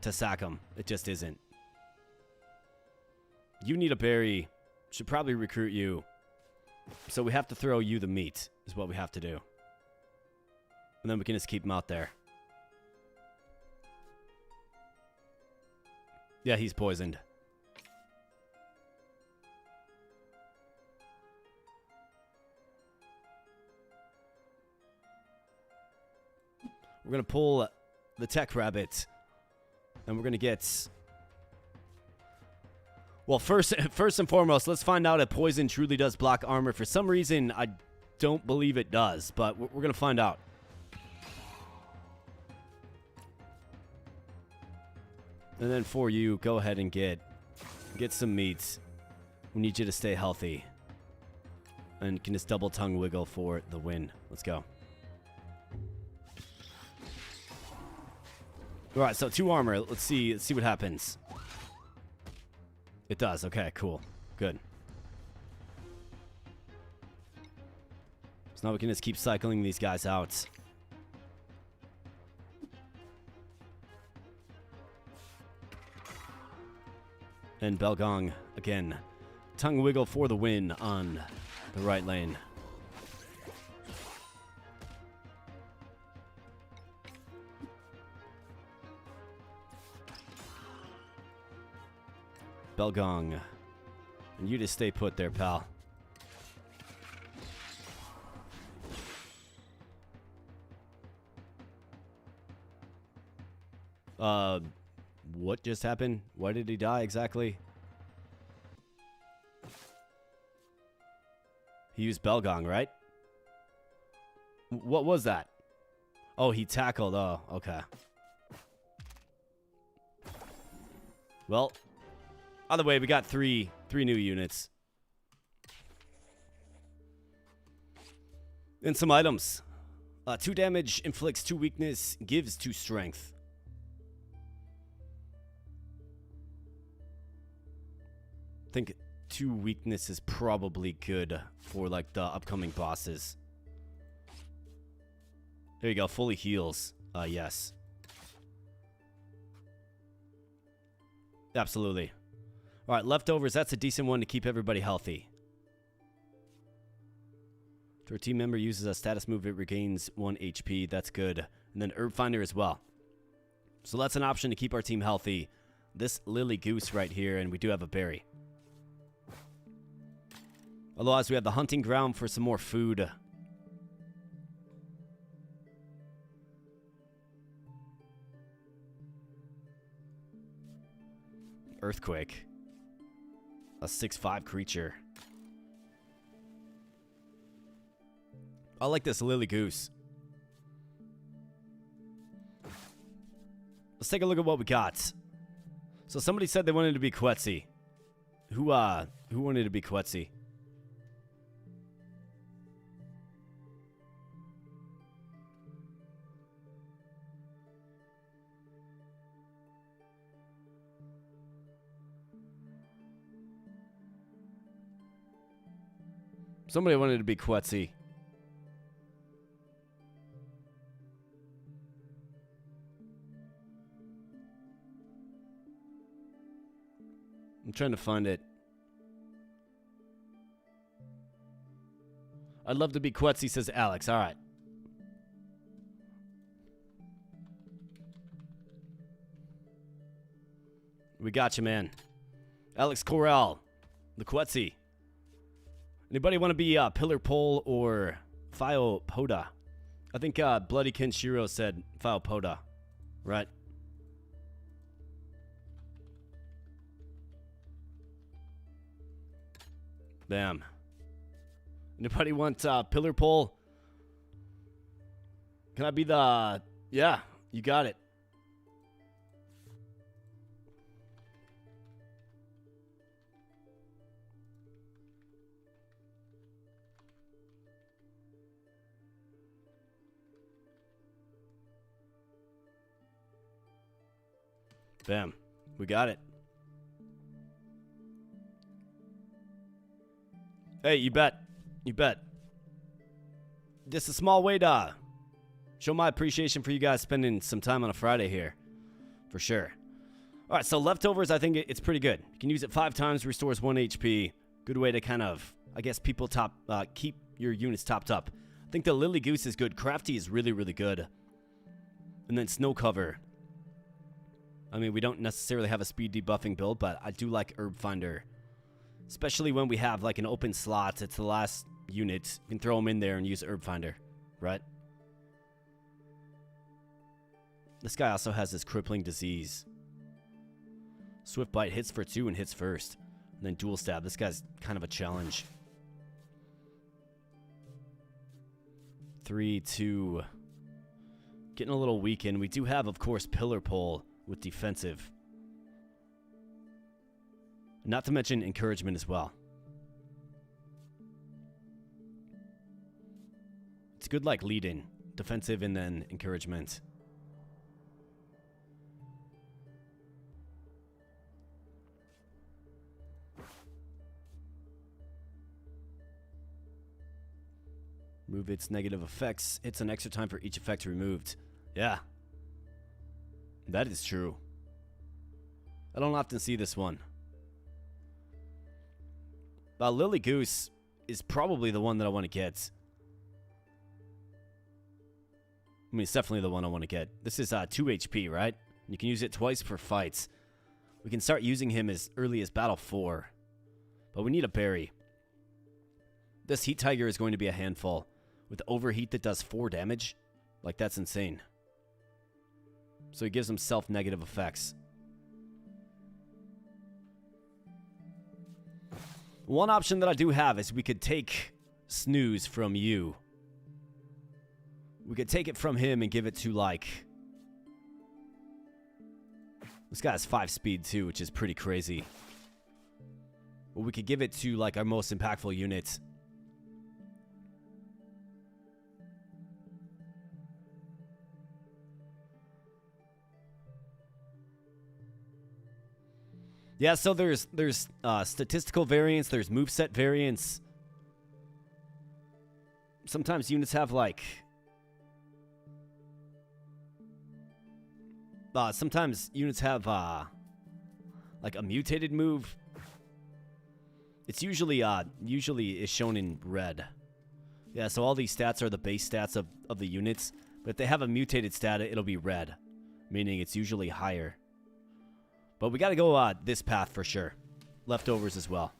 to sack him. It just isn't. You need a berry. Should probably recruit you. So we have to throw you the meat, is what we have to do. And then we can just keep him out there. Yeah, he's poisoned. We're going to pull the tech rabbit. And we're going to get... Well, first and foremost, let's find out if poison truly does block armor. For some reason, I don't believe it does. But we're going to find out. And then for you, go ahead and get some meat. We need you to stay healthy. And can just double tongue wiggle for the win. Let's go. All right, so 2 armor. Let's see what happens. It does. Okay, cool. Good. So now we can just keep cycling these guys out. And Belgong, again. Tongue wiggle for the win on the right lane. Belgong. And you just stay put there, pal. What just happened? Why did he die exactly? He used Belgong, right? What was that? Oh, he tackled. Oh, okay. Well... Either way, we got three new units. And some items. 2 damage, inflicts 2 weakness, gives 2 strength. I think 2 weakness is probably good for like the upcoming bosses. There you go, fully heals. Yes. Absolutely. All right, leftovers, that's a decent one to keep everybody healthy. If your team member uses a status move, it regains 1 HP. That's good. And then Herb Finder as well. So that's an option to keep our team healthy. This Lily Goose right here, and we do have a berry. Otherwise, we have the hunting ground for some more food. Earthquake. A 6/5 creature. I like this Lily Goose. Let's take a look at what we got. So somebody said they wanted to be Quetzal. Who wanted to be Quetzal? Somebody wanted to be Quetzal. I'm trying to find it. I'd love to be Quetzal, says Alex. All right. We got you, man. Alex Corral, the Quetzal. Anybody want to be Pillar Pole or Fio Poda? I think Bloody Kenshiro said Fio Poda, right? Damn. Anybody want Pillar Pole? Can I be the... Yeah, you got it. Bam. We got it. Hey, you bet. You bet. Just a small way to show my appreciation for you guys spending some time on a Friday here. For sure. All right, so leftovers, I think it's pretty good. You can use it 5 times, restores 1 HP. Good way to kind of, I guess, keep your units topped up. I think the Lily Goose is good. Crafty is really, really good. And then Snow Cover. I mean, we don't necessarily have a speed debuffing build, but I do like Herb Finder. Especially when we have like an open slot. It's the last unit. You can throw them in there and use Herb Finder, right? This guy also has this crippling disease. Swift Bite hits for 2 and hits first. And then Dual Stab. This guy's kind of a challenge. 3, 2. Getting a little weakened. We do have, of course, Pillar Pole with defensive. Not to mention encouragement as well. It's good like lead-in. Defensive and then encouragement. Remove its negative effects. It's an extra time for each effect removed. Yeah. That is true. I don't often see this one. Lily Goose is probably the one that I want to get. I mean, it's definitely the one I want to get. This is 2 HP, right? You can use it twice per fight. We can start using him as early as Battle 4. But we need a berry. This Heat Tiger is going to be a handful. With Overheat that does 4 damage. Like, that's insane. So he gives himself negative effects. One option that I do have is we could take Snooze from you. We could take it from him and give it to, like... This guy has 5 speed, too, which is pretty crazy. But we could give it to, like, our most impactful unit. Yeah, so there's statistical variance, there's moveset variance. Sometimes units have like... sometimes units have like a mutated move. It's usually is shown in red. Yeah, so all these stats are the base stats of the units. But if they have a mutated stat, it'll be red. Meaning it's usually higher. But we got to go this path for sure. Leftovers as well.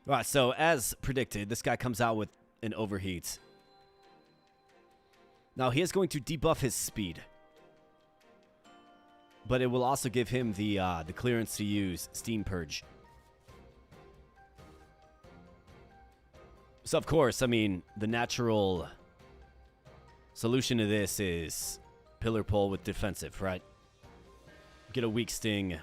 Alright, so as predicted, this guy comes out with an Overheat. Now he is going to debuff his speed. but it will also give him the clearance to use Steam Purge. So, of course, I mean, the natural solution to this is Pillar Pole with defensive, right? Get a weak sting.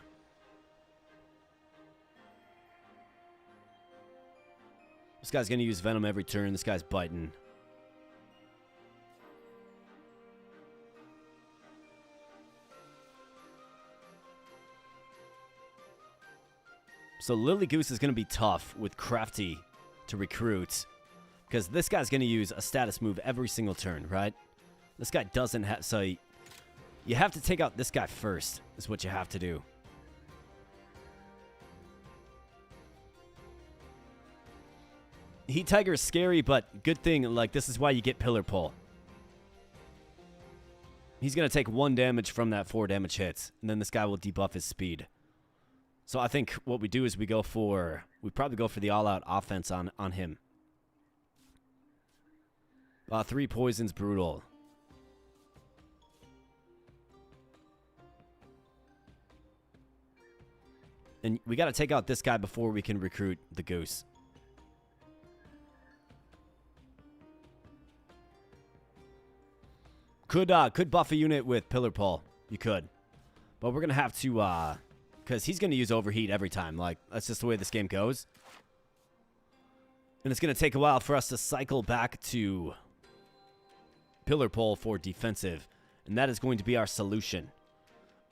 This guy's going to use Venom every turn. This guy's biting. So Lily Goose is going to be tough with Crafty to recruit. Because this guy's going to use a status move every single turn, right? This guy doesn't have... So you have to take out this guy first, is what you have to do. Heat Tiger is scary, but good thing, like, this is why you get Pillar Pole. He's going to take 1 damage from that 4 damage hits, and then this guy will debuff his speed. So I think what we do is we probably go for the all-out offense on him. 3 poisons, brutal. And we got to take out this guy before we can recruit the goose. Could buff a unit with Pillar Pole. You could. But we're going to have to, because he's going to use Overheat every time. Like, that's just the way this game goes. And it's going to take a while for us to cycle back to Pillar Pole for defensive. And that is going to be our solution.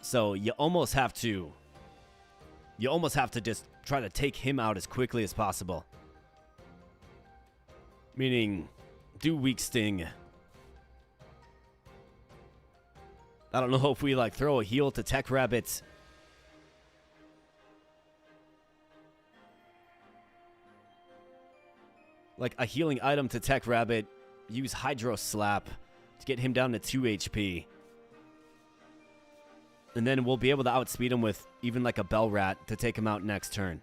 So you almost have to just try to take him out as quickly as possible. Meaning, do weak sting. I don't know if we, like, throw a heal to Tech Rabbit. Like, a healing item to Tech Rabbit. Use Hydro Slap to get him down to 2 HP. And then we'll be able to outspeed him with even, like, a Bell Rat to take him out next turn.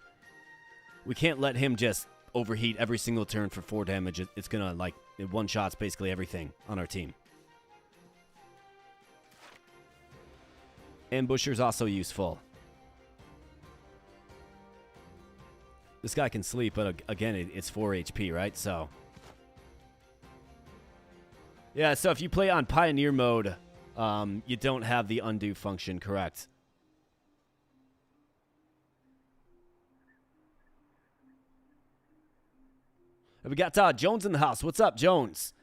We can't let him just overheat every single turn for 4 damage. It's gonna, like, it one-shots basically everything on our team. Ambusher's also useful. This guy can sleep, but again, it's 4 HP, right? So, yeah, so if you play on Pioneer mode, you don't have the undo function, correct? We got Jones in the house. What's up, Jones?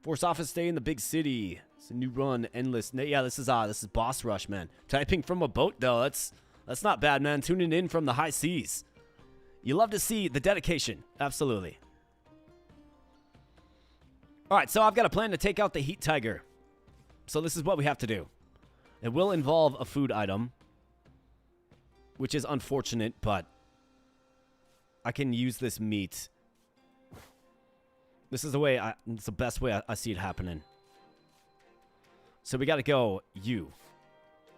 Force office stay in the big city. It's a new run, endless. Yeah, this is Boss Rush, man. Typing from a boat though. That's not bad, man. Tuning in from the high seas. You love to see the dedication. Absolutely. All right, so I've got a plan to take out the Heat Tiger. So this is what we have to do. It will involve a food item, which is unfortunate, but I can use this meat. This is the way it's the best way I see it happening. So we got to go you.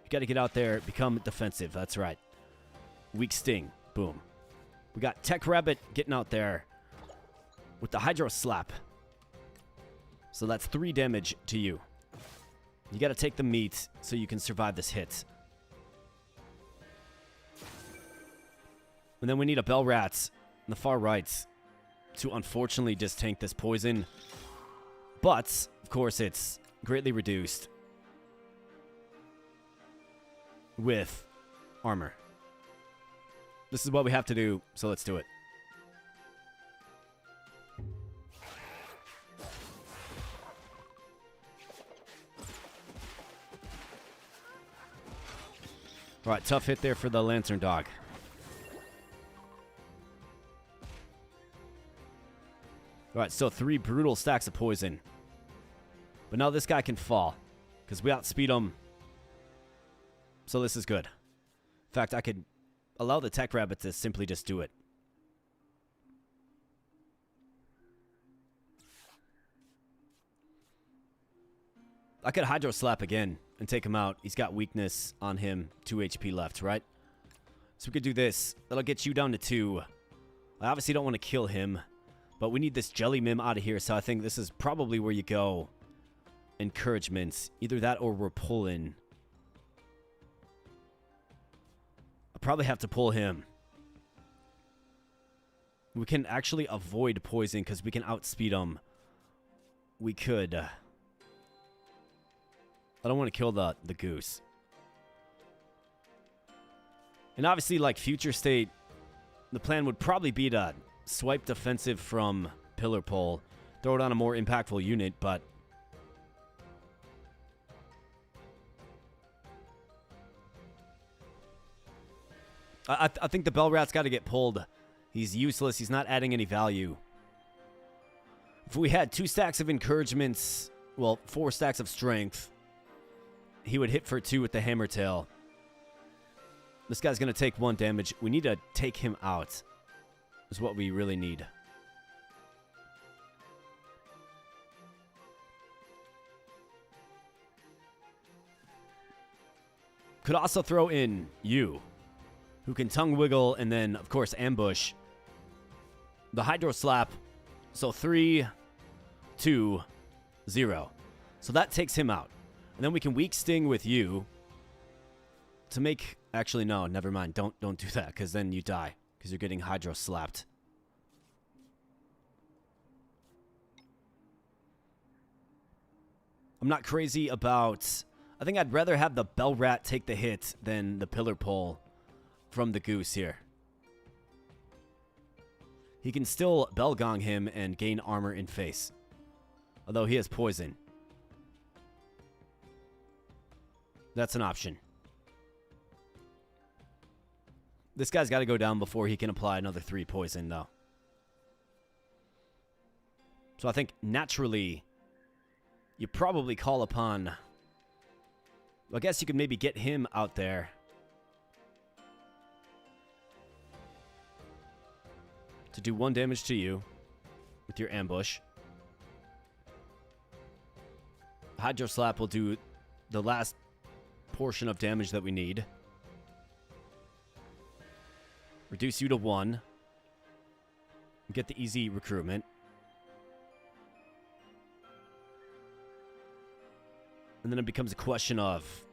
You got to get out there, become defensive. That's right. Weak sting. Boom. We got Tech Rabbit getting out there with the Hydro Slap. So that's 3 damage to you. You got to take the meat so you can survive this hit. And then we need a Bell Rat on the far right to unfortunately just tank this poison. But, of course, it's greatly reduced with armor. This is what we have to do, so let's do it. All right, tough hit there for the Lantern Dog. All right, so 3 brutal stacks of poison. But now this guy can fall because we outspeed him. So this is good. In fact, I could allow the Tech Rabbit to simply just do it. I could Hydro Slap again and take him out. He's got weakness on him. 2 HP left, right? So we could do this. That'll get you down to 2. I obviously don't want to kill him, but we need this Jelly Mim out of here, so I think this is probably where you go. Encouragements. Either that or we're pulling. probably have to pull him. We can actually avoid poison because we can outspeed him. We could. I don't want to kill the goose. And obviously, like future state, the plan would probably be to swipe defensive from pillar pole, throw it on a more impactful unit, but I think the bell rat's got to get pulled. He's useless. He's not adding any value. If we had 2 stacks of encouragements, well, 4 stacks of strength, he would hit for 2 with the hammer tail. This guy's going to take 1 damage. We need to take him out. Is what we really need. Could also throw in you, who can tongue wiggle and then, of course, ambush. The Hydro Slap. So 3, 2, 0. So that takes him out. And then we can Weak Sting with you to make... Actually, no, never mind. Don't do that, because then you die. Because you're getting Hydro Slapped. I'm not crazy about... I think I'd rather have the Bell Rat take the hit than the Pillar Pole from the Goose here. He can still Bell Gong him and gain armor in face. Although he has poison. That's an option. This guy's got to go down before he can apply another 3 poison, though. So I think naturally, you probably call upon... Well, I guess you could maybe get him out there. To do 1 damage to you with your ambush. Hydro Slap will do the last portion of damage that we need. Reduce you to 1. Get the easy recruitment. And then it becomes a question of...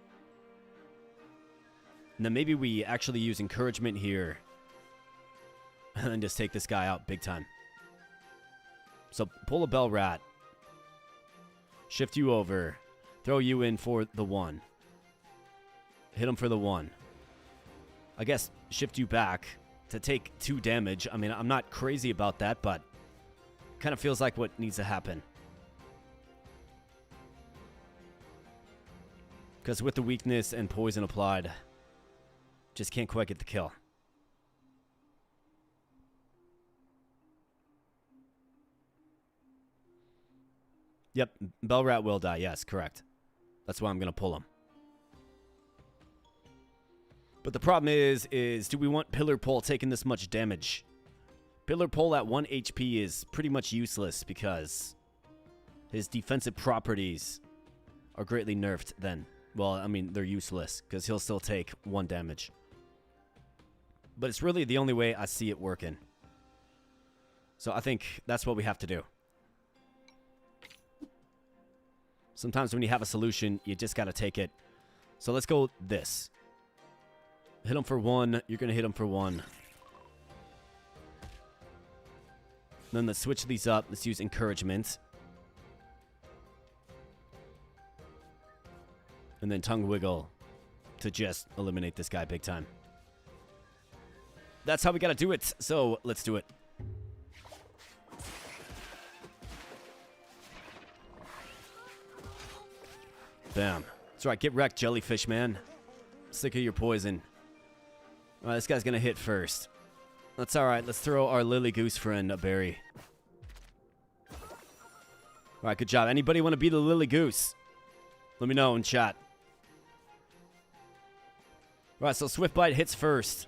And then maybe we actually use encouragement here. And then just take this guy out big time. So pull a Bell Rat. Shift you over. Throw you in for the 1. Hit him for the 1. I guess shift you back to take 2 damage. I mean, I'm not crazy about that, but kind of feels like what needs to happen. Because with the weakness and poison applied, just can't quite get the kill. Yep, Bell Rat will die. Yes, correct. That's why I'm going to pull him. But the problem is do we want Pillar Pole taking this much damage? Pillar Pole at 1 HP is pretty much useless because his defensive properties are greatly nerfed then. Well, I mean, they're useless because he'll still take 1 damage. But it's really the only way I see it working. So I think that's what we have to do. Sometimes when you have a solution, you just got to take it. So let's go this. Hit him for 1. You're going to hit him for 1. Then let's switch these up. Let's use encouragement. And then tongue wiggle to just eliminate this guy big time. That's how we got to do it. So let's do it. Bam. That's right. Get wrecked, jellyfish man. Sick of your poison. All right, this guy's going to hit first. That's all right. Let's throw our Lily Goose friend a berry. All right, good job. Anybody want to be the Lily Goose? Let me know in chat. All right, so Swift Bite hits first.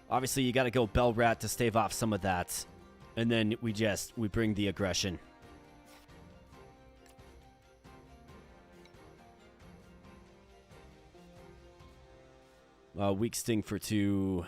Obviously, you got to go Bell Rat to stave off some of that. And then we bring the aggression. Weak Sting for 2.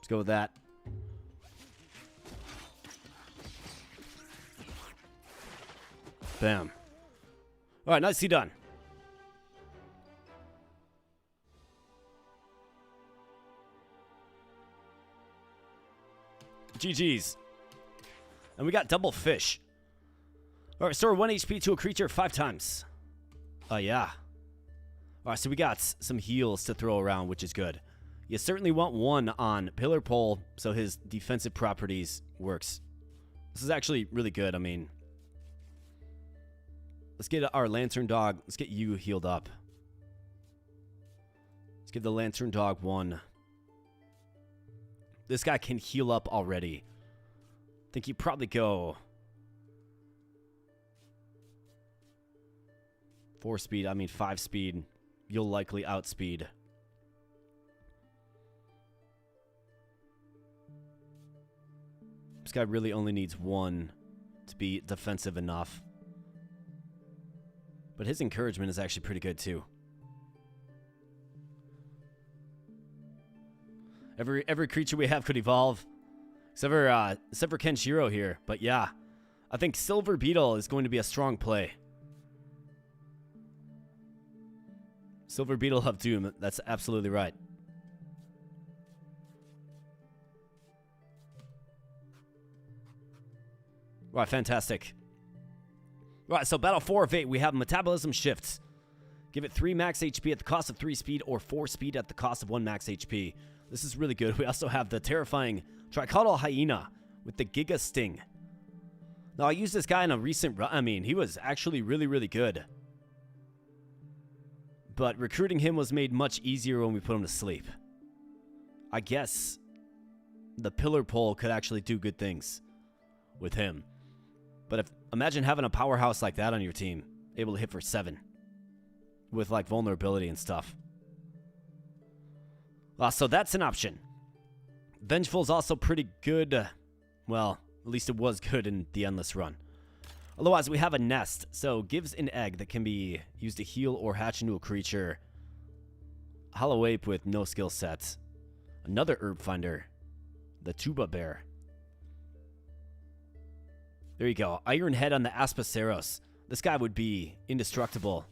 go with that. Bam. All right, nicely done. GG's. And we got double fish. All right, restore 1 HP to a creature 5 times. Yeah. All right, so we got some heals to throw around, which is good. You certainly want 1 on Pillar Pole, so his defensive properties works. This is actually really good. I mean, let's get our Lantern Dog. Let's get you healed up. Let's give the Lantern Dog 1. This guy can heal up already. I think you probably go 4 speed. I mean 5 speed. You'll likely outspeed. This guy really only needs 1 to be defensive enough. But his encouragement is actually pretty good too. Every creature we have could evolve. Except for Kenshiro here. But yeah, I think Silver Beetle is going to be a strong play. Silver Beetle of Doom. That's absolutely right. Right, fantastic. Right, so Battle 4 of 8, we have Metabolism Shifts. Give it 3 max HP at the cost of 3 speed or 4 speed at the cost of 1 max HP. This is really good. We also have the terrifying Tricaudal Hyena with the Giga Sting. Now, I used this guy in a recent run. I mean, he was actually really, really good. But recruiting him was made much easier when we put him to sleep. I guess the Pillar Pole could actually do good things with him. But imagine having a powerhouse like that on your team, able to hit for 7 with like vulnerability and stuff. So that's an option. Vengeful is also pretty good. Well, at least it was good in the Endless run. Otherwise, we have a Nest. So gives an egg that can be used to heal or hatch into a creature. Hollow Ape with no skill set. Another Herb Finder. The Tuba Bear. There you go. Iron Head on the Aspaceros. This guy would be indestructible.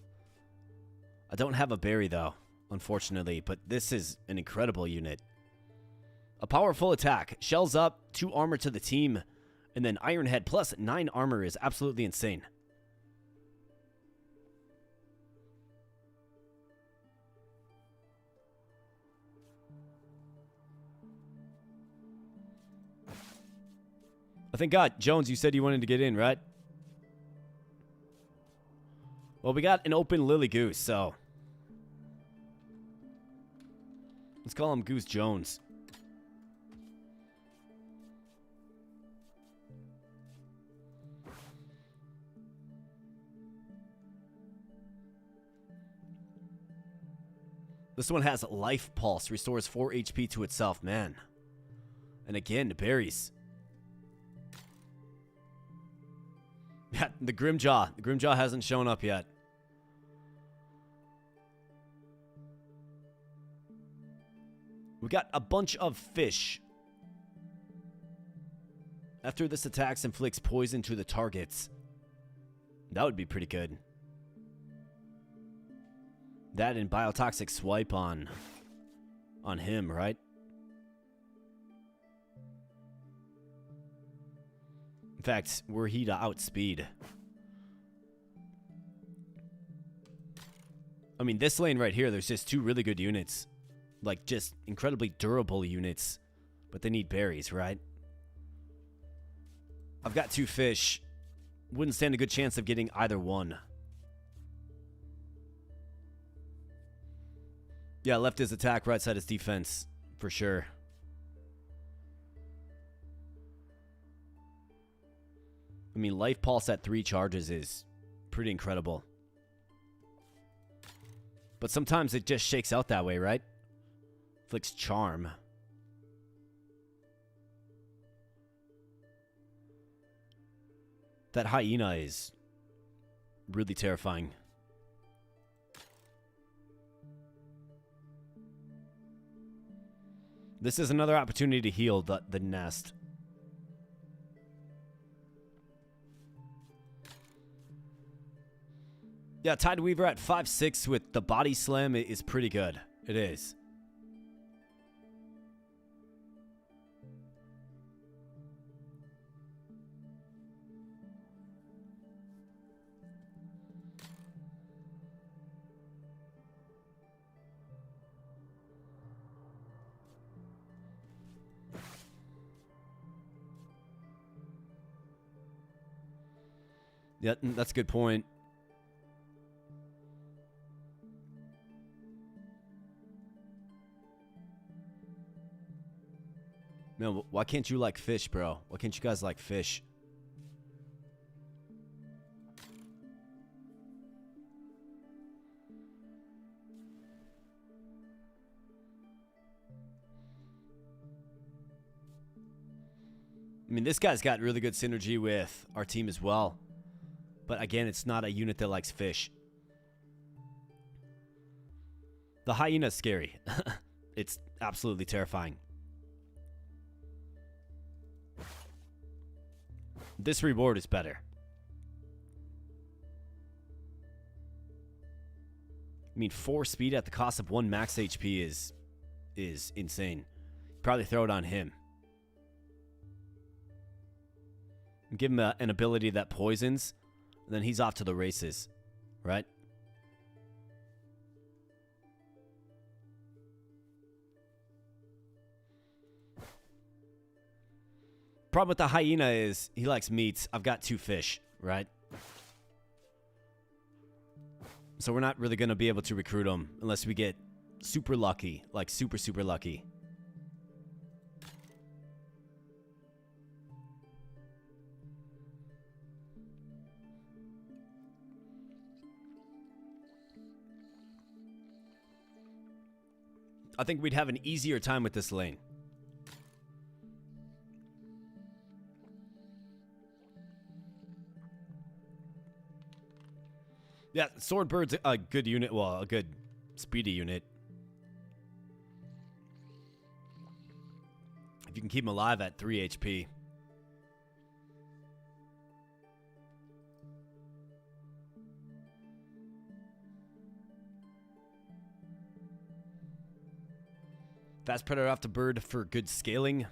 I don't have a berry, though, unfortunately, but this is an incredible unit. A powerful attack. Shells up, 2 armor to the team, and then Iron Head plus 9 armor is absolutely insane. I think, Jones, you said you wanted to get in, right? Well, we got an open Lily Goose, so let's call him Goose Jones. This one has Life Pulse, restores 4 HP to itself, man. And again, the berries. Yeah, the Grimjaw. The Grimjaw hasn't shown up yet. We got a bunch of fish. After this attacks, inflicts poison to the targets. That would be pretty good. That and Biotoxic Swipe on him, right? In fact, were he to outspeed. I mean, this lane right here, there's just 2 really good units. Like, just incredibly durable units. But they need berries, right? I've got 2 fish. Wouldn't stand a good chance of getting either one. Yeah, left his attack, right side his defense. For sure. I mean, Life Pulse at 3 charges is pretty incredible. But sometimes it just shakes out that way, right? Flicks Charm. That hyena is really terrifying. This is another opportunity to heal the nest. Yeah, Tideweaver at 5'6" with the body slam is pretty good. It is. Yeah, that's a good point. Man, why can't you like fish, bro? Why can't you guys like fish? I mean, this guy's got really good synergy with our team as well. But again, it's not a unit that likes fish. The hyena's scary. It's absolutely terrifying. This reward is better. I mean, 4 speed at the cost of 1 max HP is insane. Probably throw it on him. Give him an ability that poisons, and then he's off to the races, right? Problem with the hyena is he likes meats. I've got 2 fish, right? So we're not really going to be able to recruit him unless we get super lucky, like super, super lucky. I think we'd have an easier time with this lane. Yeah, Swordbird's a good unit. Well, a good speedy unit. If you can keep him alive at 3 HP. Fast Predator off the bird for good scaling.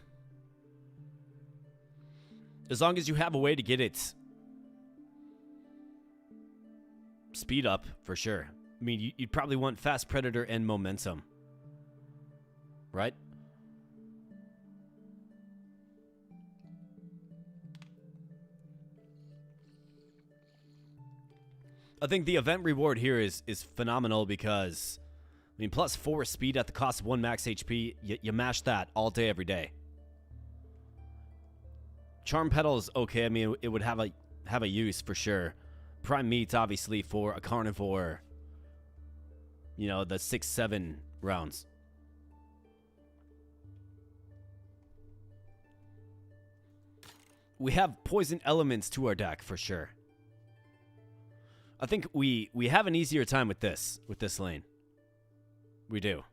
As long as you have a way to get it speed up, for sure. I mean, you'd probably want Fast Predator and Momentum. Right? I think the event reward here is phenomenal because, I mean, plus 4 speed at the cost of 1 max HP, you mash that all day, every day. Charm Petal is okay. I mean, it would have a use for sure. Prime meat, obviously, for a carnivore, you know, the 6-7 rounds. We have poison elements to our deck for sure. I think we have an easier time with this lane. We do.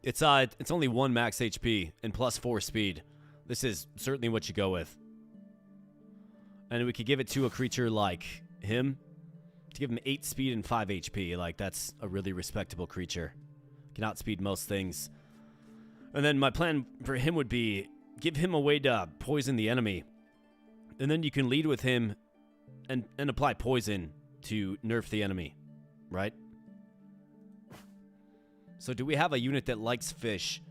It's only 1 max HP and plus 4 speed. This is certainly what you go with. And we could give it to a creature like him to give him 8 speed and 5 HP. Like, that's a really respectable creature. Can outspeed most things. And then my plan for him would be give him a way to poison the enemy. And then you can lead with him and apply poison to nerf the enemy. Right? So do we have a unit that likes fish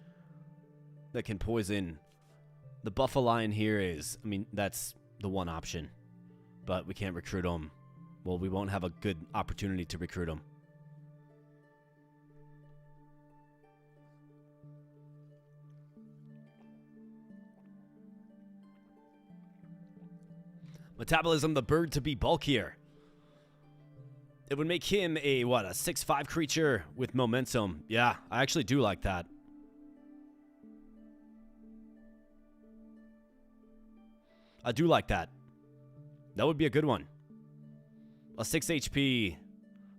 that can poison? The Buffalo here is, I mean, that's the one option. But we can't recruit him. Well, we won't have a good opportunity to recruit him. Metabolism, the bird to be bulkier. It would make him a 6-5 creature with momentum. Yeah, I actually do like that. I do like that. That would be a good one. A 6 HP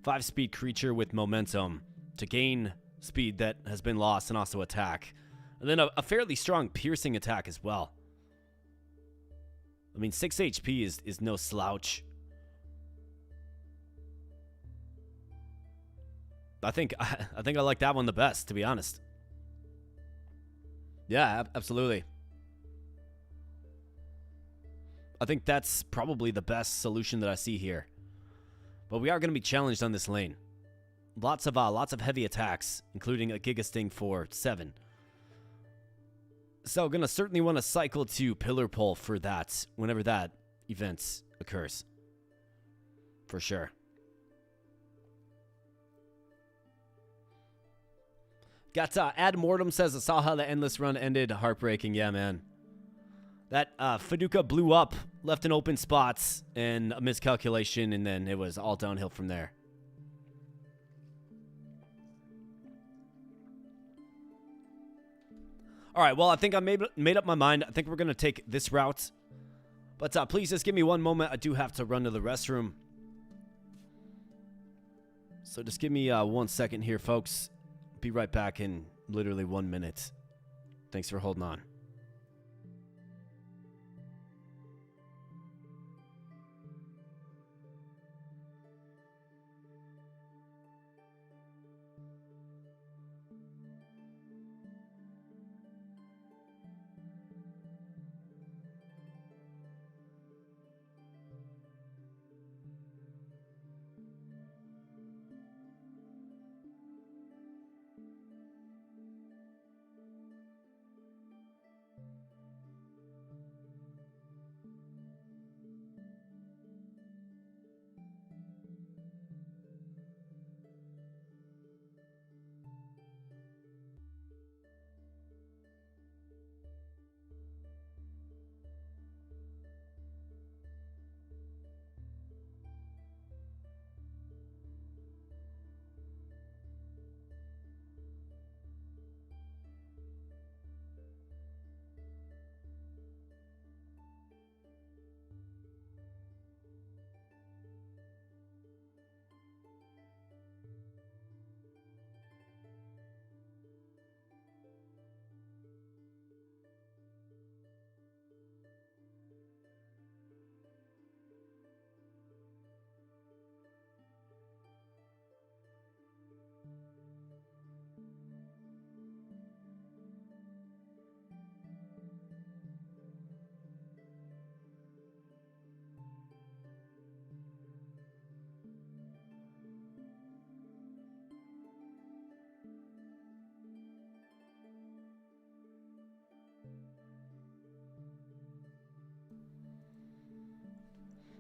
5-speed creature with momentum to gain speed that has been lost and also attack. And then a fairly strong piercing attack as well. I mean, 6 HP is no slouch. I think I like that one the best, to be honest. Yeah, absolutely. I think that's probably the best solution that I see here. But we are going to be challenged on this lane. Lots of heavy attacks, including a Giga Sting for 7. So gonna certainly want to cycle to Pillar Pole for that whenever that event occurs. For sure. Got Ad Mortem says, I saw how the endless run ended. Heartbreaking. Yeah, man. That Faduka blew up, left in open spots, and a miscalculation, and then it was all downhill from there. All right, well, I think I made up my mind. I think we're going to take this route. But please just give me one moment. I do have to run to the restroom. So just give me 1 second here, folks. Be right back in literally 1 minute. Thanks for holding on.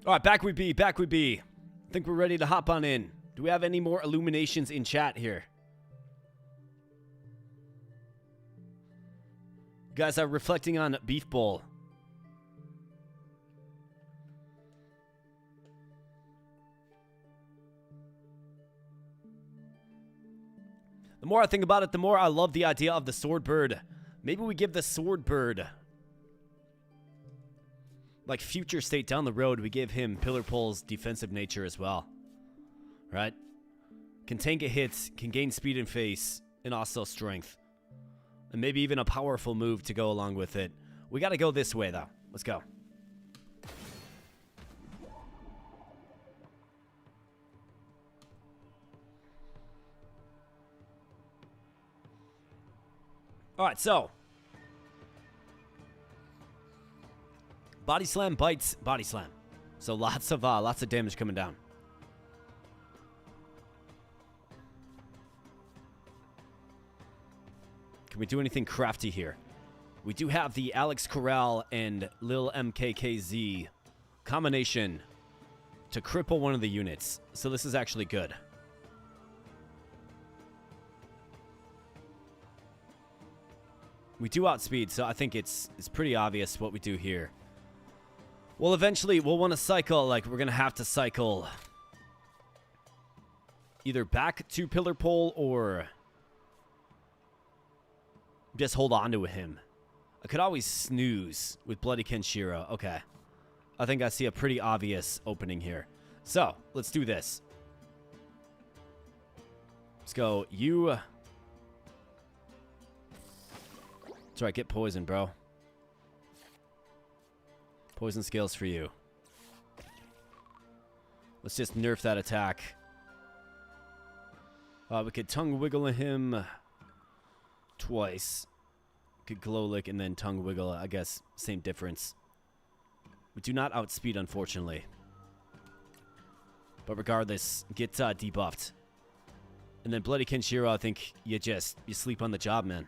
All right, back we be. I think we're ready to hop on in. Do we have any more illuminations in chat here? You guys are reflecting on Beef Bowl. The more I think about it, the more I love the idea of the sword bird. Maybe we give the sword bird, like, future state down the road, we give him Pillar Pole's defensive nature as well. Right? Can tank a hit, can gain speed and face, and also strength. And maybe even a powerful move to go along with it. We gotta go this way, though. Let's go. Alright, so body slam bites, body slam. So lots of damage coming down. Can we do anything crafty here? We do have the Alex Corral and Lil MKKZ combination to cripple one of the units. So this is actually good. We do outspeed, so I think it's pretty obvious what we do here. Well, eventually, we'll want to cycle, like, we're going to have to cycle either back to Pillar Pole or just hold on to him. I could always snooze with Bloody Kenshiro. Okay. I think I see a pretty obvious opening here. So, let's do this. Let's go. You. That's right. Get poison, bro. Poison scales for you. Let's just nerf that attack. We could tongue wiggle him twice. Could glow lick and then tongue wiggle. I guess same difference. We do not outspeed, unfortunately. But regardless, get debuffed. And then Bloody Kenshiro, I think you sleep on the job, man.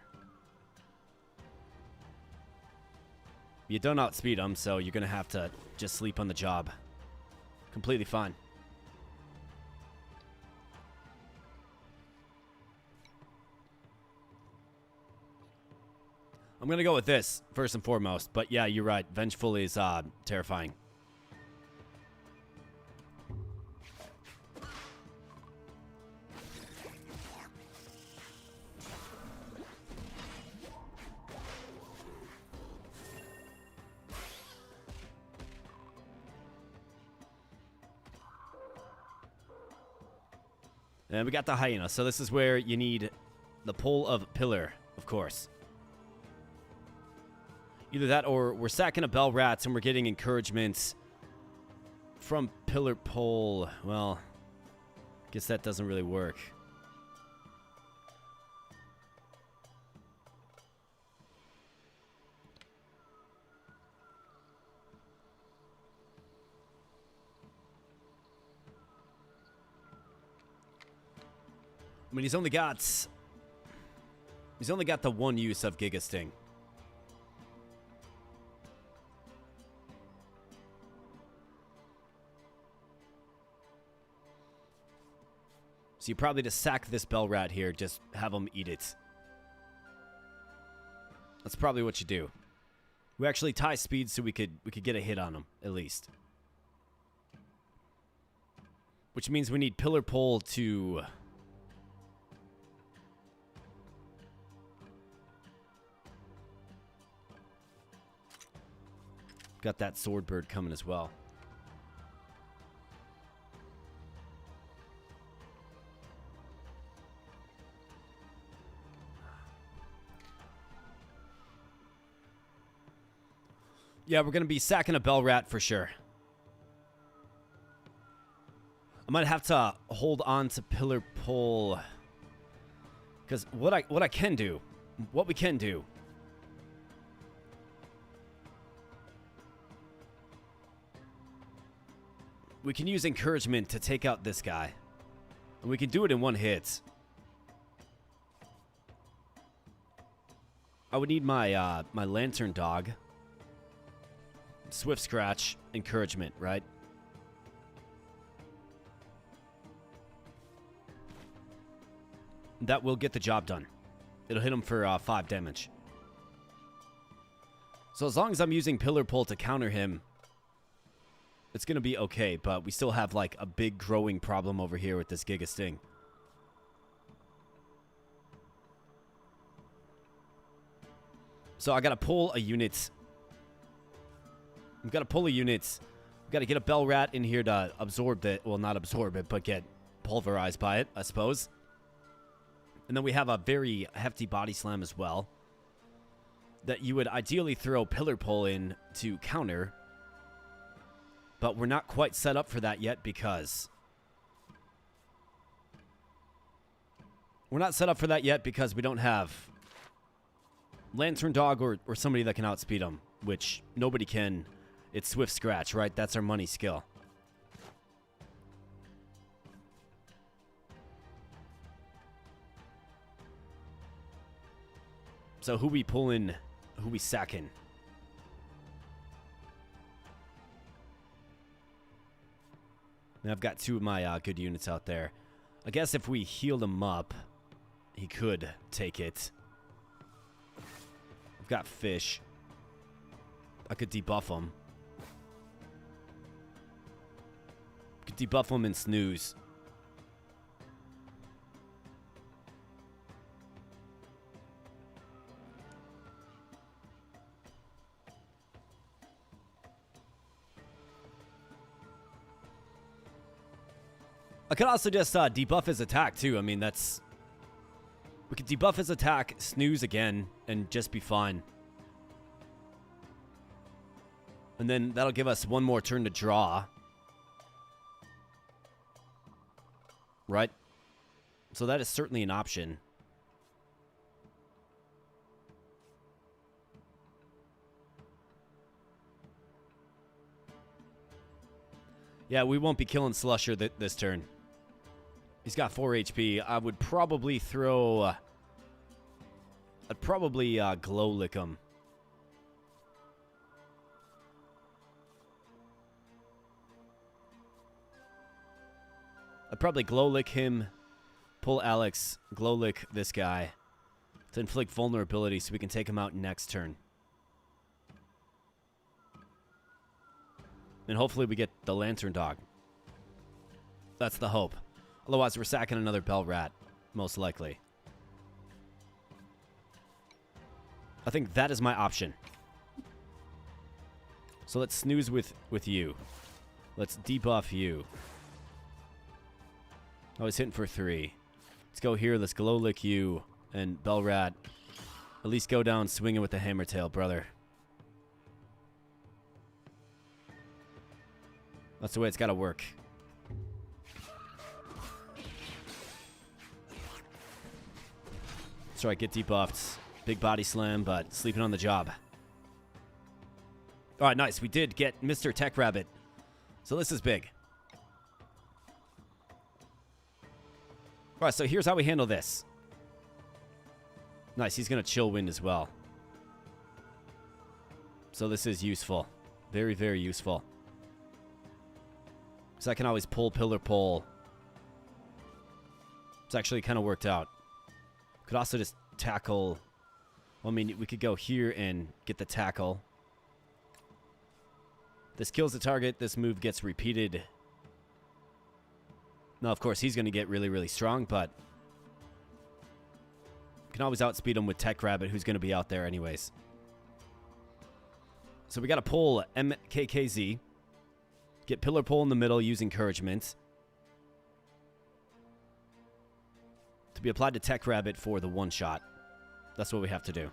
You don't outspeed him, so you're gonna have to just sleep on the job. Completely fine. I'm gonna go with this first and foremost, but yeah, you're right. Vengeful is terrifying. And we got the hyena, so this is where you need the pole of pillar, of course. Either that or we're sacking a bell rats and we're getting encouragements from pillar pole. Well, I guess that doesn't really work. I mean, he's only got the one use of Giga Sting. So you probably just sack this bell rat here, just have him eat it. That's probably what you do. We actually tie speed so we could get a hit on him, at least. Which means we need pillar pole to got that sword bird coming as well. Yeah, we're going to be sacking a bell rat for sure. I might have to hold on to pillar pole. Because what we can do, we can use encouragement to take out this guy. And we can do it in one hit. I would need my my lantern dog. Swift scratch, encouragement, right? That will get the job done. It'll hit him for 5 damage. So as long as I'm using pillar pole to counter him, it's going to be okay, but we still have like a big growing problem over here with this Giga Sting. So I got to pull a unit. We've got to pull a unit. We've got to get a bell rat in here to absorb it. Well, not absorb it, but get pulverized by it, I suppose. And then we have a very hefty body slam as well that you would ideally throw pillar pole in to counter. But we're not quite set up for that yet because we don't have Lantern Dog or somebody that can outspeed him, which nobody can. It's Swift Scratch, right? That's our money skill. So who we pulling, who we sacking? And I've got 2 of my good units out there. I guess if we healed him up, he could take it. I've got fish. I could debuff him. Could debuff him and snooze. I could also just debuff his attack too. I mean, that's We could debuff his attack, snooze again, and just be fine. And then that'll give us one more turn to draw. Right? So that is certainly an option. Yeah, we won't be killing Slusher this turn. He's got 4 HP. I would probably throw... I'd probably glow lick him. I'd probably glow lick him, pull Alex, glow lick this guy to inflict vulnerability so we can take him out next turn. And hopefully we get the Lantern Dog. That's the hope. Otherwise, we're sacking another Bell Rat, most likely. I think that is my option. So let's snooze with you. Let's debuff you. Oh, he's hitting for 3. Let's go here. Let's glow lick you. And Bell Rat, at least go down swinging with the hammer tail, brother. That's the way it's got to work. That's right, get debuffed. Big body slam, but sleeping on the job. All right, nice. We did get Mr. Tech Rabbit. So this is big. All right, so here's how we handle this. Nice, he's going to chill wind as well. So this is useful. Very, very useful. So I can always pull pillar pole. It's actually kind of worked out. Could also just tackle. Well, I mean, we could go here and get the tackle. This kills the target. This move gets repeated. Now, of course, he's going to get really, really strong, but you can always outspeed him with Tech Rabbit, who's going to be out there anyways. So we got to pull MKKZ. Get Pillar Pole in the middle, use Encouragement. To be applied to Tech Rabbit for the one-shot. That's what we have to do.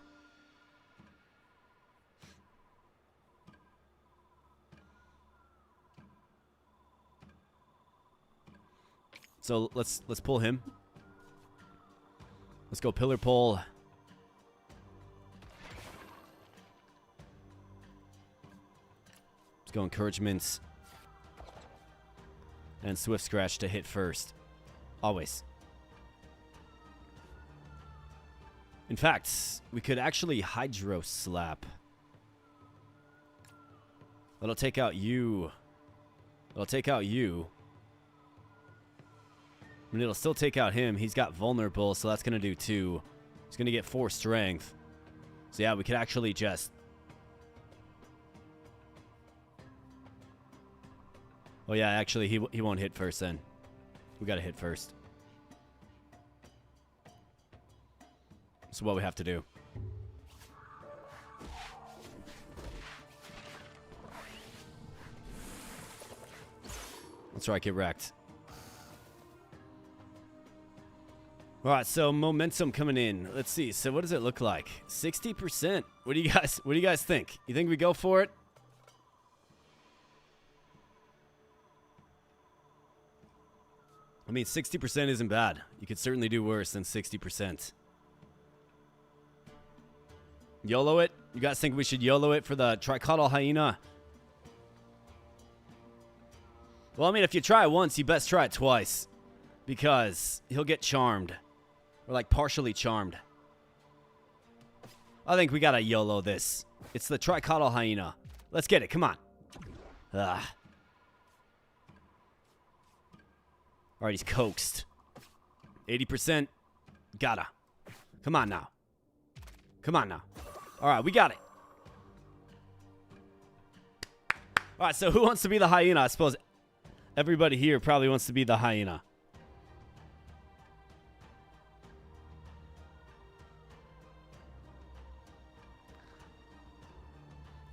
So let's pull him. Let's go Pillar Pole. Let's go Encouragements. And Swift Scratch to hit first. Always. In fact, we could actually Hydro Slap. That'll take out you. That'll take out you. I mean, it'll still take out him. He's got vulnerable, so that's going to do 2. He's going to get 4 strength. So yeah, we could actually just... Oh yeah, actually, he won't hit first then. We got to hit first. That's what we have to do. That's right, get wrecked. All right, so momentum coming in. Let's see. So what does it look like? 60%. What do you guys think? You think we go for it? I mean, 60% isn't bad. You could certainly do worse than 60%. YOLO it? You guys think we should YOLO it for the Tricaudal Hyena? Well, I mean, if you try it once, you best try it twice. Because he'll get charmed. Or, like, partially charmed. I think we gotta YOLO this. It's the Tricaudal Hyena. Let's get it. Come on. Alright, he's coaxed. 80%. Gotta. Come on now. Come on now. Alright, we got it. Alright, so who wants to be the hyena? I suppose everybody here probably wants to be the hyena.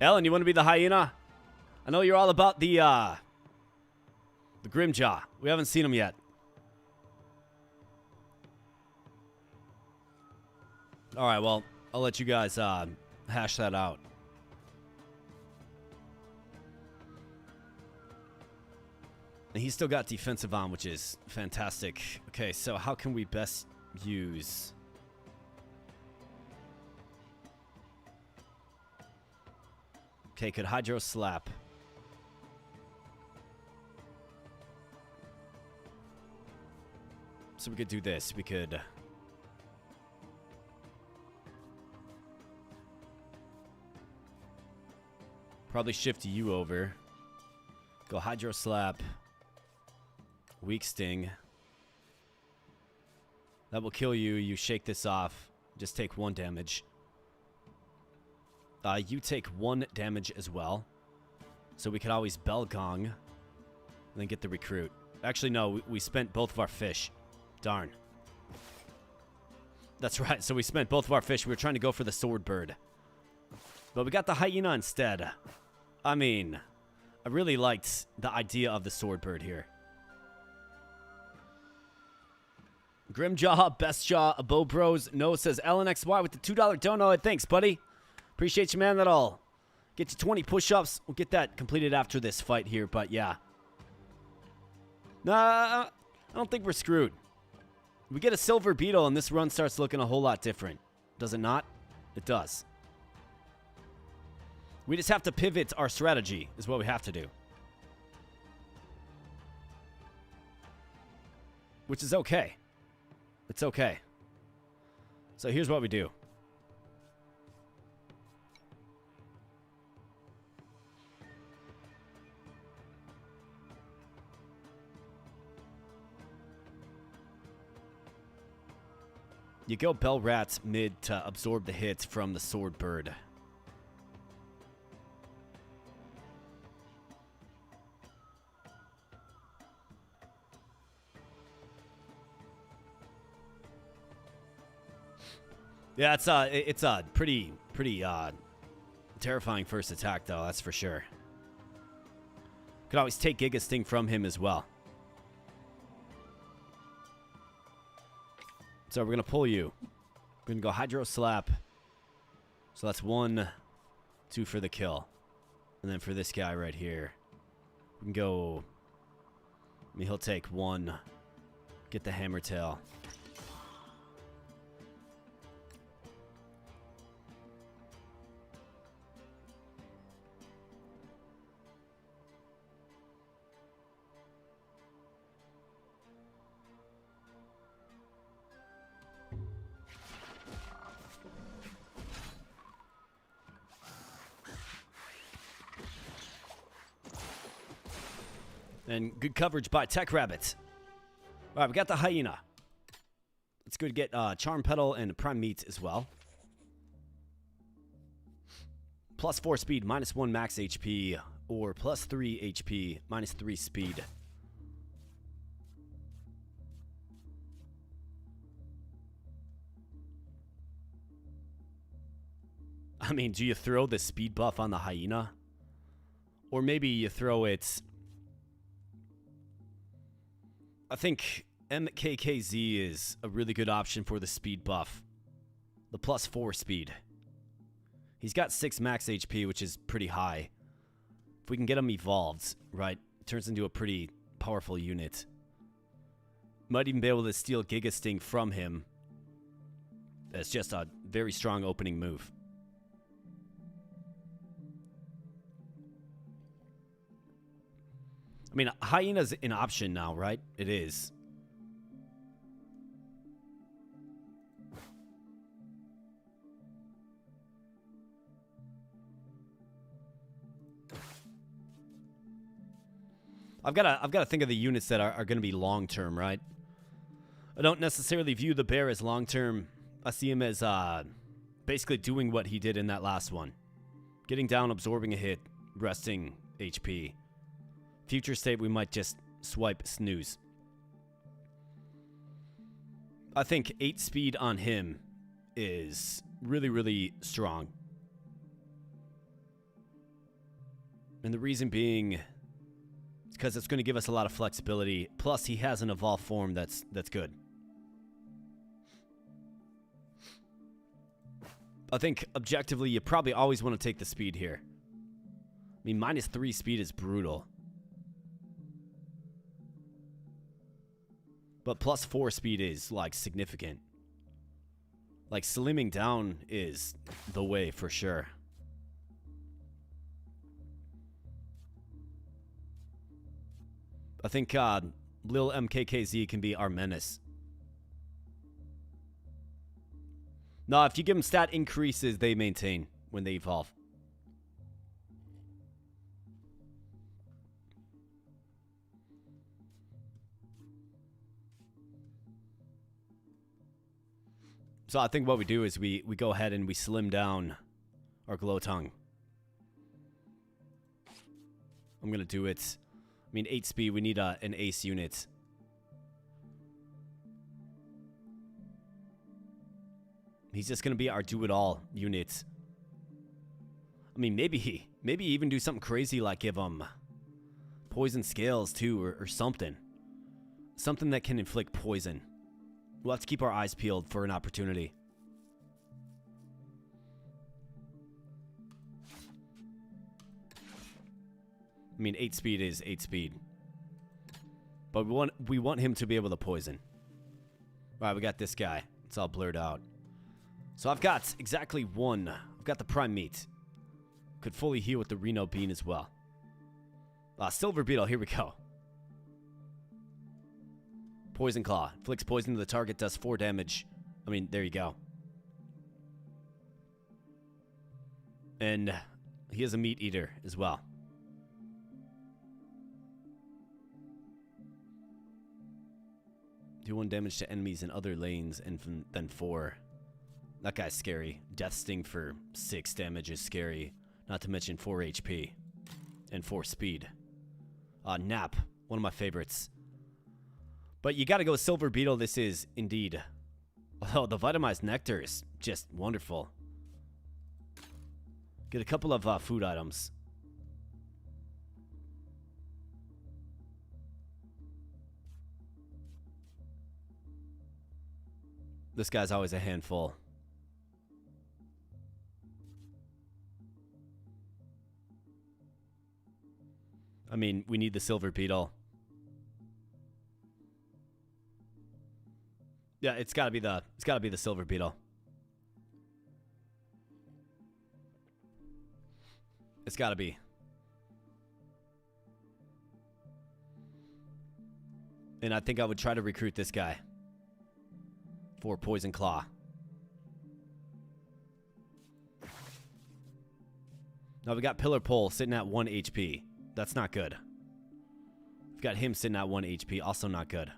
Ellen, you want to be the hyena? I know you're all about the Grimjaw. We haven't seen him yet. All right, well, I'll let you guys hash that out. And he's still got defensive on, which is fantastic. Okay, so how can we best use... Okay, could Hydro Slap. So we could do this. We could... probably shift you over. Go Hydro Slap. Weak Sting. That will kill you. You shake this off. Just take 1 damage. You take 1 damage as well. So we could always Bell Gong. And then get the recruit. Actually, no. We spent both of our fish. Darn. That's right. So we spent both of our fish. We were trying to go for the Sword Bird. But we got the Hyena instead. I mean, I really liked the idea of the Sword Bird here. Grimjaw, Best Jaw, AboBROs. No says LNXY with the $2 dono. Thanks, buddy. Appreciate you, man. That'll get you 20 push-ups. We'll get that completed after this fight here, but yeah. Nah, I don't think we're screwed. We get a Silver Beetle, and this run starts looking a whole lot different. Does it not? It does. We just have to pivot our strategy, is what we have to do. Which is okay. It's okay. So here's what we do. You go Bell Rats mid to absorb the hits from the Sword Bird. Yeah, it's a pretty terrifying first attack though, that's for sure. Could always take Giga Sting from him as well. So we're gonna pull you. We're gonna go Hydro Slap. So that's 1, 2 for the kill. And then for this guy right here, we can go. I mean, he'll take 1. Get the Hammer Tail. And good coverage by Tech Rabbit. All right, we got the Hyena. Let's go to get Charm Petal and Prime Meat as well. +4 speed, -1 max HP, or +3 HP, -3 speed. I mean, do you throw the speed buff on the Hyena? Or maybe you throw it... I think MKKZ is a really good option for the speed buff. The +4 speed. He's got 6 max HP, which is pretty high. If we can get him evolved, right, it turns into a pretty powerful unit. Might even be able to steal Giga Sting from him. That's just a very strong opening move. I mean, Hyena's an option now, right? It is. I've got to think of the units that are going to be long term, right? I don't necessarily view the bear as long term. I see him as basically doing what he did in that last one, getting down, absorbing a hit, resting HP. Future state, we might just swipe snooze. I think 8 speed on him is really, really strong. And the reason being is because it's going to give us a lot of flexibility. Plus, he has an evolved form that's good. I think objectively you probably always want to take the speed here. I mean, -3 speed is brutal. But +4 speed is, like, significant. Like, slimming down is the way for sure. I think Lil MKKZ can be our menace. No, if you give them stat increases, they maintain when they evolve. So I think what we do is we go ahead and we slim down our glow tongue. I'm going to do it. I mean, 8 speed, we need an ace unit. He's just going to be our do-it-all unit. I mean, maybe even do something crazy like give him poison scales too or something. Something that can inflict poison. We'll have to keep our eyes peeled for an opportunity. I mean, 8 speed is 8 speed. But we want him to be able to poison. Alright, we got this guy. It's all blurred out. So I've got exactly one. I've got the prime meat. Could fully heal with the Reno bean as well. Silver beetle, here we go. Poison claw. Inflicts poison to the target, does 4 damage. I mean, there you go. And he is a meat eater as well. Do 1 damage to enemies in other lanes and then 4. That guy's scary. Death Sting for 6 damage is scary. Not to mention 4 HP. And 4 speed. Nap. One of my favorites. But you gotta go Silver Beetle. This is indeed. Oh, the Vitamized Nectar is just wonderful. Get a couple of food items. This guy's always a handful. I mean, we need the Silver Beetle. Yeah, it's gotta be the Silver Beetle. It's gotta be. And I think I would try to recruit this guy for Poison Claw. Now we got Pillar Pole sitting at 1 HP. That's not good. We've got him sitting at 1 HP. Also not good.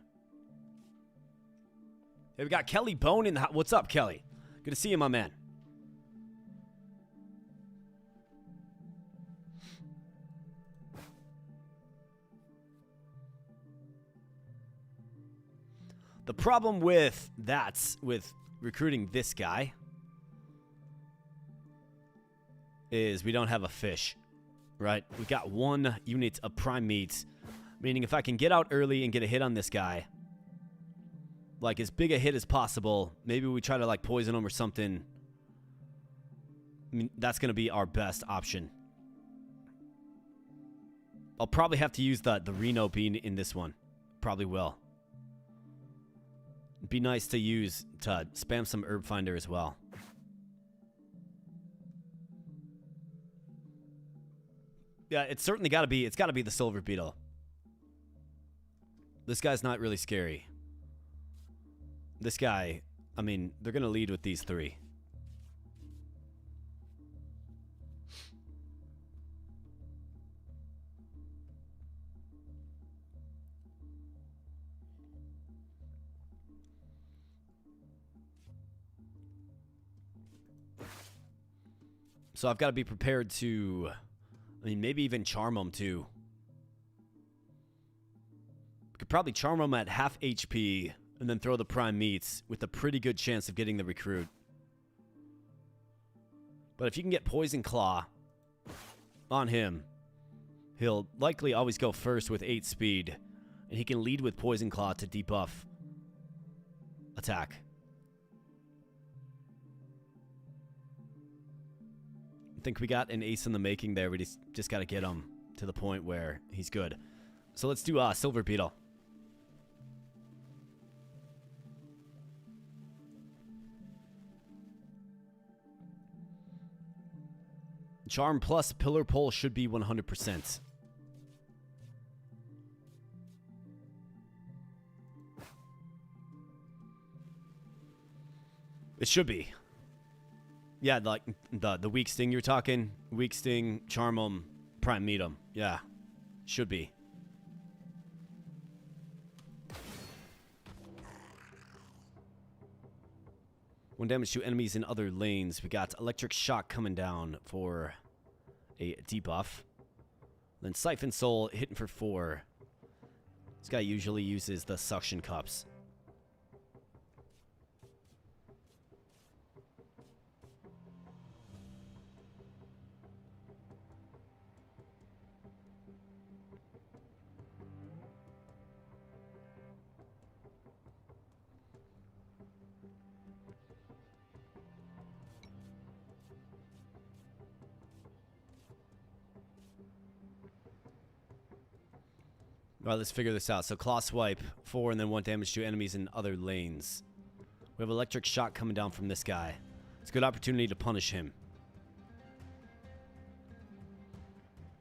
Hey, we got Kelly Bone in the house. What's up, Kelly? Good to see you, my man. The problem with recruiting this guy is we don't have a fish, right? We got 1 unit of prime meat, meaning if I can get out early and get a hit on this guy, like as big a hit as possible, maybe we try to like poison him or something. I mean, that's going to be our best option. I'll probably have to use the Reno bean in this one. Probably will. It'd be nice to use to spam some herb finder as well. Yeah, it's certainly got to be. It's got to be the Silver Beetle. This guy's not really scary. This guy, I mean, they're gonna lead with these 3. So I've got to be prepared to, I mean, maybe even charm him too. We could probably charm him at half HP and then throw the prime meats with a pretty good chance of getting the recruit. But if you can get Poison Claw on him, he'll likely always go first with 8 speed, and he can lead with Poison Claw to debuff attack. think we got an ace in the making there. We just got to get him to the point where he's good. So let's do Silver Beetle. Charm plus Pillar Pole should be 100%. It should be. Yeah, like the weak sting you're talking. Weak sting, charm 'em, prime meet 'em. Yeah, should be. One damage to enemies in other lanes. We got Electric Shock coming down for a debuff. Then Siphon Soul hitting for 4. This guy usually uses the Suction Cups. All right, let's figure this out. So Claw Swipe, 4, and then 1 damage to enemies in other lanes. We have Electric Shock coming down from this guy. It's a good opportunity to punish him.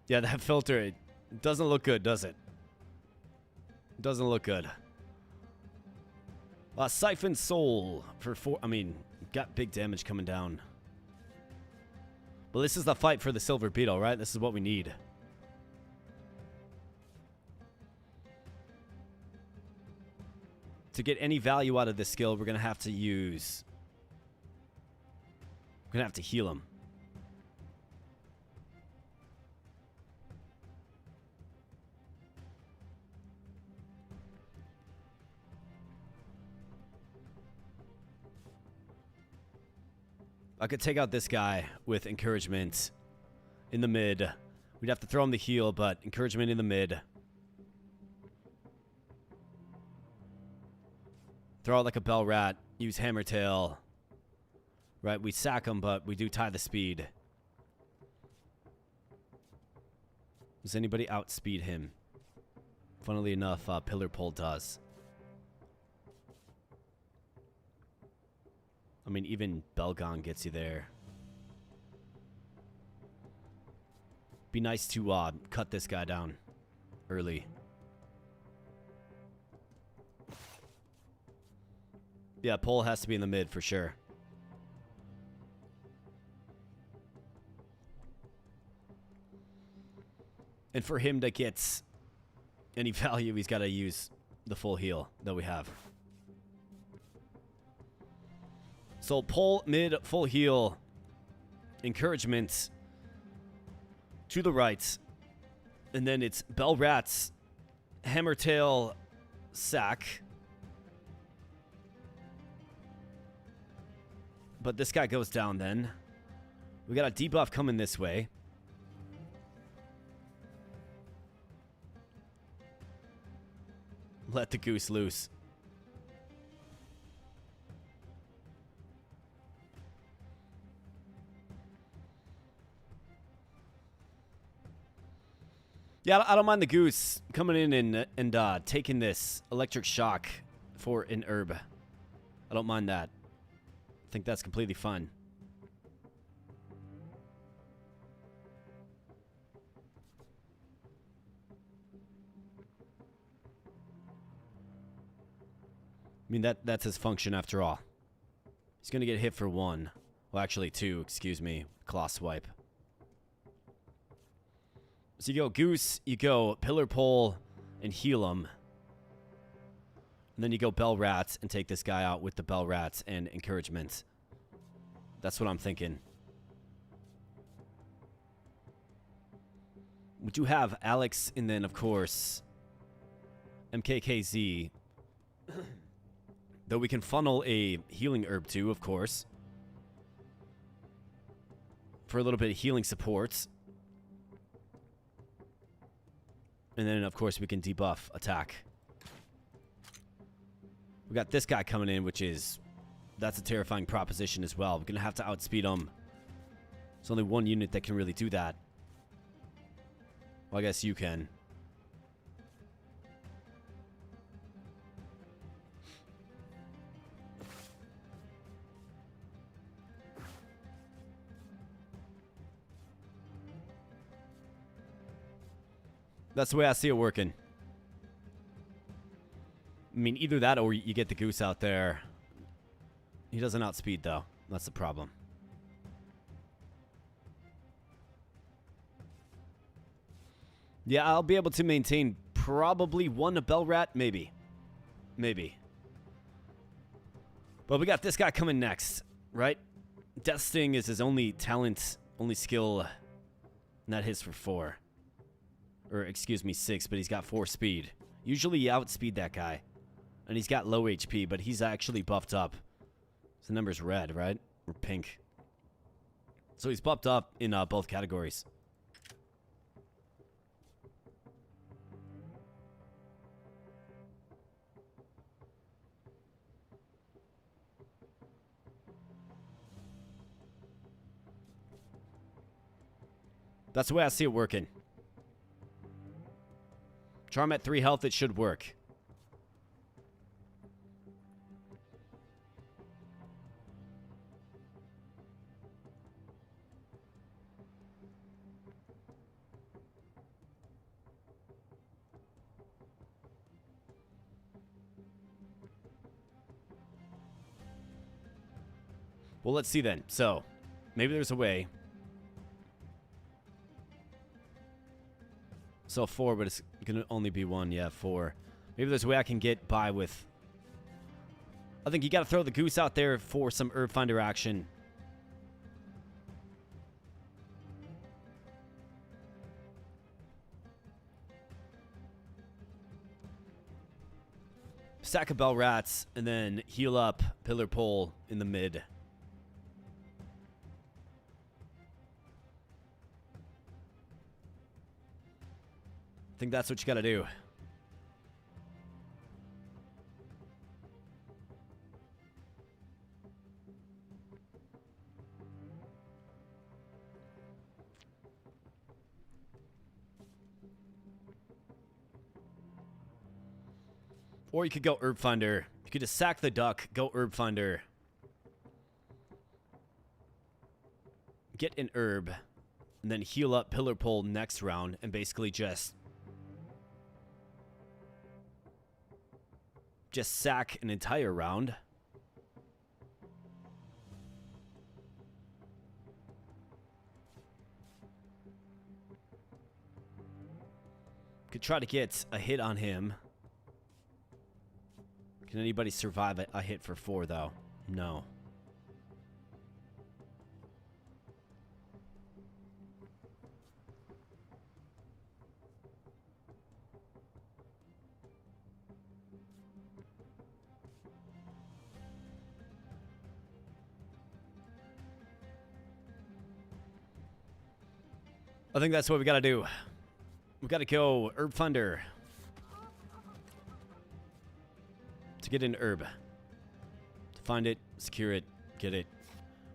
Yeah, that filter, it doesn't look good, does it? It doesn't look good. Siphon Soul for 4. I mean, got big damage coming down. But this is the fight for the Silver Beetle, right? This is what we need. To get any value out of this skill, we're going to have to use... We're going to have to heal him. I could take out this guy with encouragement in the mid. We'd have to throw him the heal, but encouragement in the mid. Throw out like a Bell Rat. Use Hammer Tail. Right, we sack him, but we do tie the speed. Does anybody outspeed him? Funnily enough, Pillar Pole does. I mean, even Belgon gets you there. Be nice to cut this guy down early. Yeah, Pole has to be in the mid for sure. And for him to get any value, he's got to use the full heal that we have. So Pole, mid, full heal. Encouragement to the right. And then it's Bell Rats, Hammer Tail, sack. But this guy goes down then. We got a debuff coming this way. Let the goose loose. Yeah, I don't mind the goose coming in and taking this electric shock for an herb. I don't mind that. I think that's completely fine. I mean, that's his function after all. He's going to get hit for 1. Well, actually 2, excuse me. Claw swipe. So you go Goose, you go Pillar Pole, and heal him. And then you go Bell Rats and take this guy out with the Bell Rats and encouragement. That's what I'm thinking. We do have Alex and then, of course, MKKZ. Though we can funnel a healing herb too, of course. For a little bit of healing support. And then, of course, we can debuff attack. We got this guy coming in, which is... That's a terrifying proposition as well. We're going to have to outspeed him. There's only one unit that can really do that. Well, I guess you can. That's the way I see it working. I mean, either that or you get the goose out there. He doesn't outspeed, though. That's the problem. Yeah, I'll be able to maintain probably one bell rat, maybe. Maybe. But we got this guy coming next, right? Death Sting is his only talent, only skill. And that hits for 4. Or, excuse me, 6, but he's got 4 speed. Usually you outspeed that guy. And he's got low HP, but he's actually buffed up. So the number's red, right? Or pink. So he's buffed up in both categories. That's the way I see it working. Charm at 3 health, it should work. Well, let's see then. So, maybe there's a way. So 4, but it's going to only be 1. Yeah, 4. Maybe there's a way I can get by with... I think you got to throw the goose out there for some herb finder action. Sack of bell rats, and then heal up pillar pole in the mid. I think that's what you got to do. Or you could go herb finder. You could just sack the duck, go herb finder. Get an herb, and then heal up pillar pole next round, and basically just sack an entire round. Could try to get a hit on him. Can anybody survive a hit for 4, though? No. I think that's what we got to do. We got to go herb finder to get an herb. To find it, secure it, get it.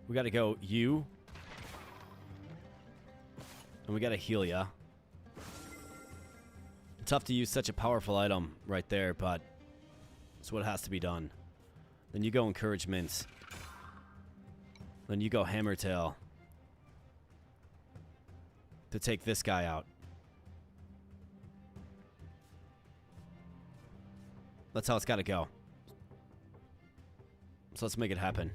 We got to go you. And we got to heal ya. Tough to use such a powerful item right there, but it's what has to be done. Then you go encouragement. Then you go hammertail. To take this guy out. That's how it's got to go. So let's make it happen.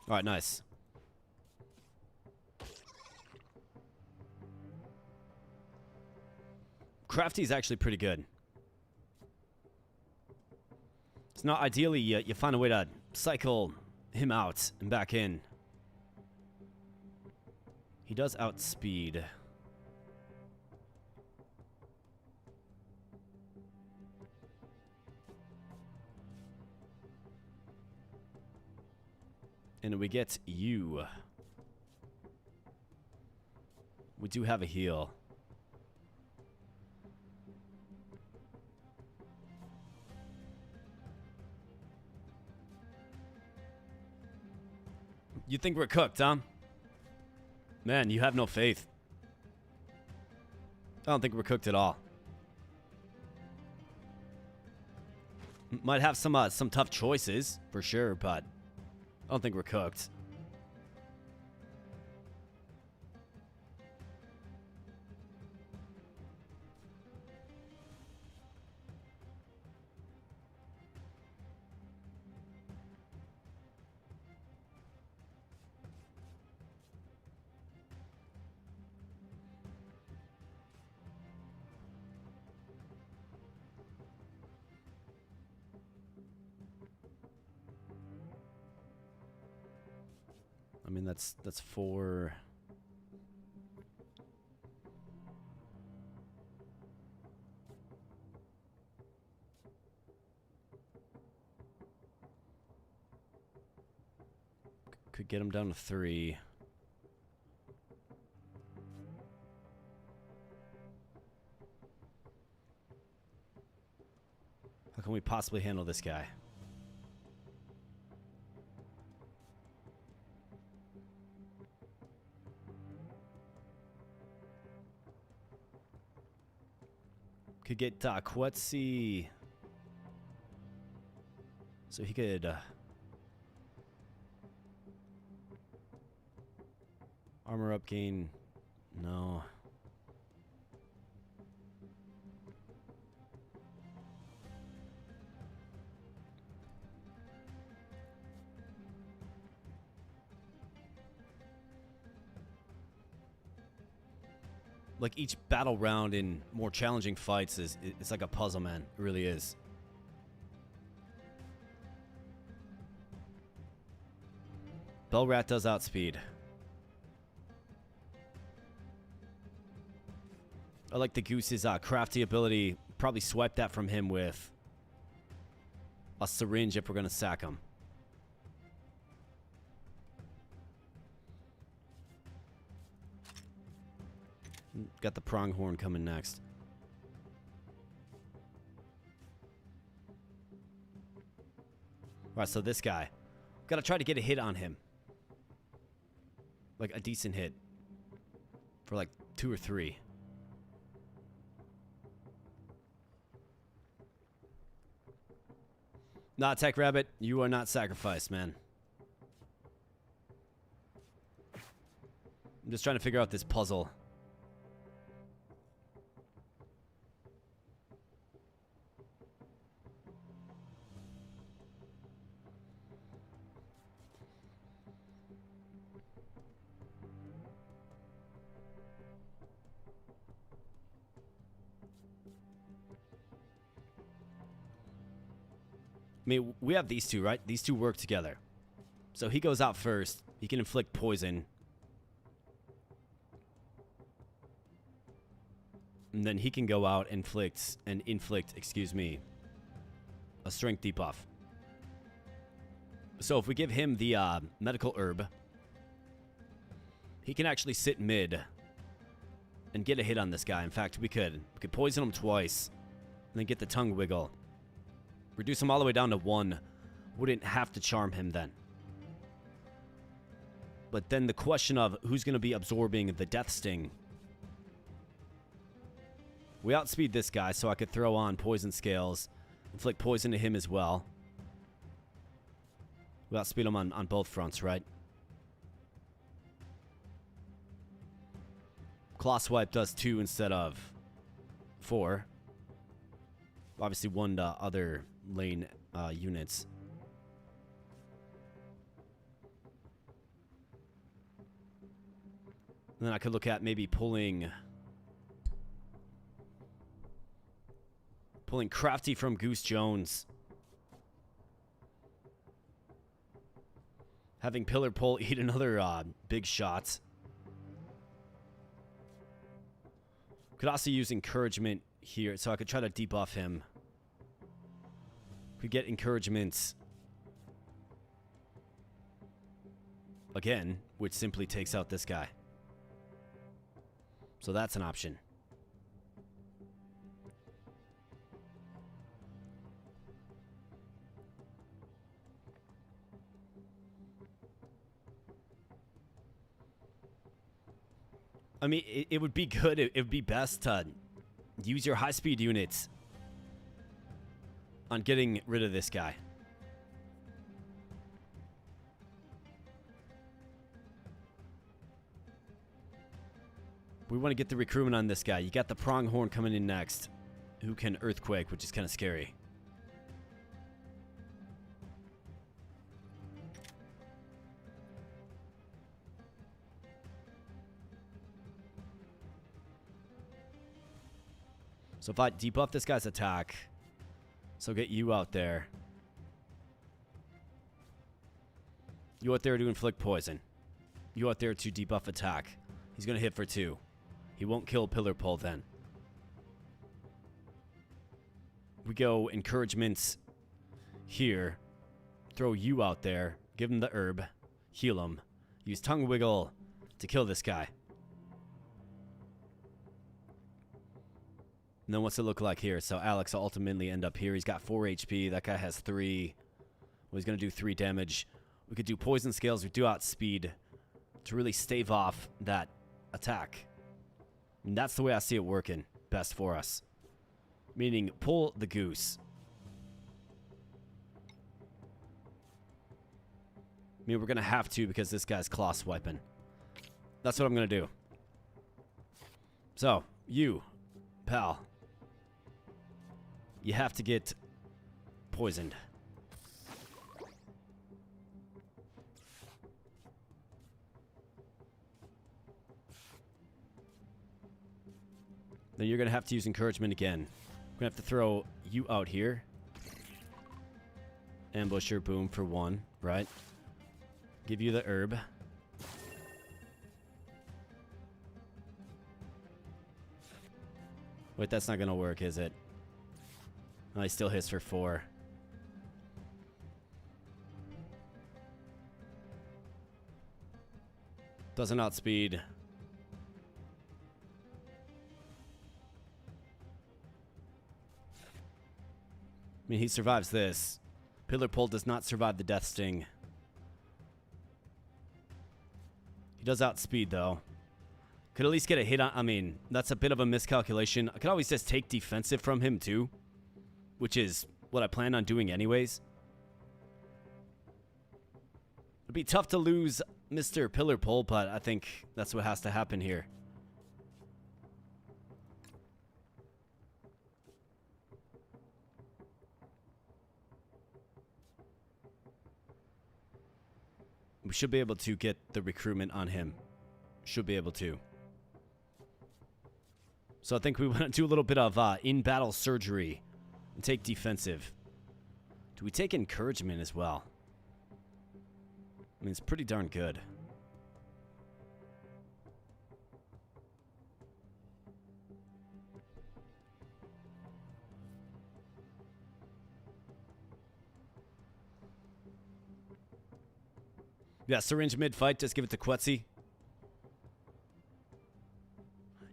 All right, nice. Crafty's actually pretty good. It's not ideally you find a way to cycle him out and back in. He does outspeed. And we get you. We do have a heal. You think we're cooked, huh? Man, you have no faith. I don't think we're cooked at all. Might have some tough choices, for sure, but I don't think we're cooked. I mean, that's 4. Could get him down to 3. How can we possibly handle this guy? Could get Quetzi. So he could armor up gain. No. Like each battle round in more challenging fights it's like a puzzle, man. It really is. Bellrat does outspeed. I like the Goose's crafty ability. Probably swipe that from him with a syringe if we're gonna sack him. Got the pronghorn coming next. Alright, so this guy. Gotta try to get a hit on him. Like a decent hit. For like 2 or 3. Not Tech Rabbit. You are not sacrificed, man. I'm just trying to figure out this puzzle. I mean, we have these two, right? These two work together. So he goes out first. He can inflict poison. And then he can go out and inflict, excuse me, a strength debuff. So if we give him the medical herb, he can actually sit mid and get a hit on this guy. In fact, we could poison him twice and then get the tongue wiggle. Reduce him all the way down to 1. Wouldn't have to charm him then. But then the question of who's going to be absorbing the death sting. We outspeed this guy, so I could throw on poison scales. Inflict poison to him as well. We outspeed him on both fronts, right? Claw Swipe does 2 instead of 4. Obviously, 1 to other lane units. And then I could look at maybe pulling Crafty from Goose Jones. Having Pillar Pole eat another big shot. Could also use encouragement here, so I could try to debuff him. Could get encouragements. again, which simply takes out this guy. So that's an option. I mean, it would be good. It would be best to use your high-speed units on getting rid of this guy. We want to get the recruitment on this guy. You got the pronghorn coming in next, who can earthquake, which is kind of scary. So if I debuff this guy's attack, so get you out there. You out there to inflict poison. You out there to debuff attack. He's going to hit for 2. He won't kill Pillar Pole then. We go encouragements here. Throw you out there. Give him the herb. Heal him. Use tongue wiggle to kill this guy. And then what's it look like here? So Alex will ultimately end up here. He's got 4 HP. That guy has 3. Well, he's going to do 3 damage. We could do poison scales. We do outspeed to really stave off that attack. And that's the way I see it working best for us. Meaning, pull the goose. I mean, we're going to have to because this guy's claw swiping. That's what I'm going to do. So, you, pal. You have to get poisoned. Then you're going to have to use encouragement again. We're going to have to throw you out here. Ambusher, boom, for 1, right? Give you the herb. Wait, that's not going to work, is it? Oh, he still hits for 4. Doesn't outspeed. I mean, he survives this. Pillar Pole does not survive the Death Sting. He does outspeed, though. Could at least get a hit on... I mean, that's a bit of a miscalculation. I could always just take defensive from him, too. Which is what I plan on doing anyways. It'd be tough to lose Mr. Pillar Pole, but I think that's what has to happen here. We should be able to get the recruitment on him. Should be able to. So I think we want to do a little bit of in-battle surgery and take defensive. Do we take encouragement as well? I mean, it's pretty darn good. Yeah, syringe mid-fight, just give it to Quetzy.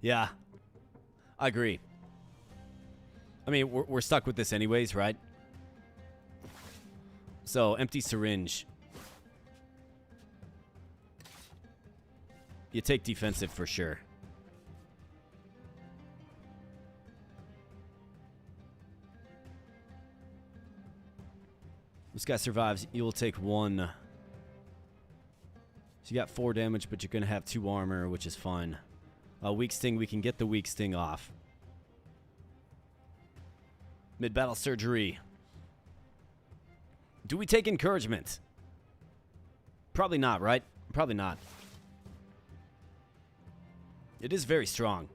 Yeah, I agree. I mean, we're stuck with this anyways, right? So, empty syringe. You take defensive for sure. This guy survives. You'll take 1. So you got 4 damage, but you're going to have 2 armor, which is fine. Weak Sting, we can get the Weak Sting off. Mid-battle surgery. Do we take encouragement? Probably not, right? Probably not. It is very strong.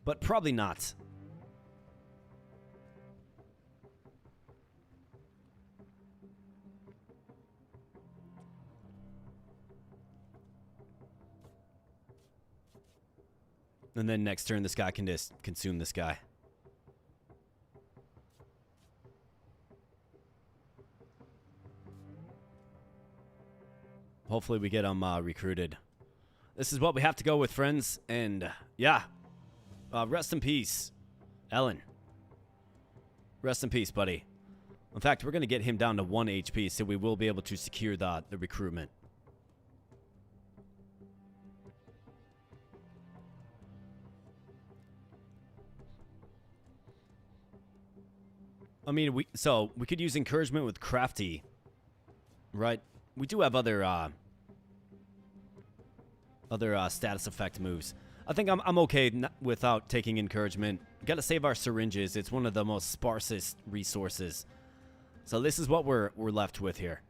But probably not. And then next turn, this guy can just consume this guy. Hopefully we get him recruited. This is what we have to go with, friends. And yeah, rest in peace, Ellen. Rest in peace, buddy. In fact, we're going to get him down to 1 HP, so we will be able to secure the recruitment. I mean, we could use encouragement with Crafty, right? We do have other status effect moves. I think I'm okay without taking encouragement. Got to save our syringes. It's one of the most sparsest resources. So this is what we're left with here.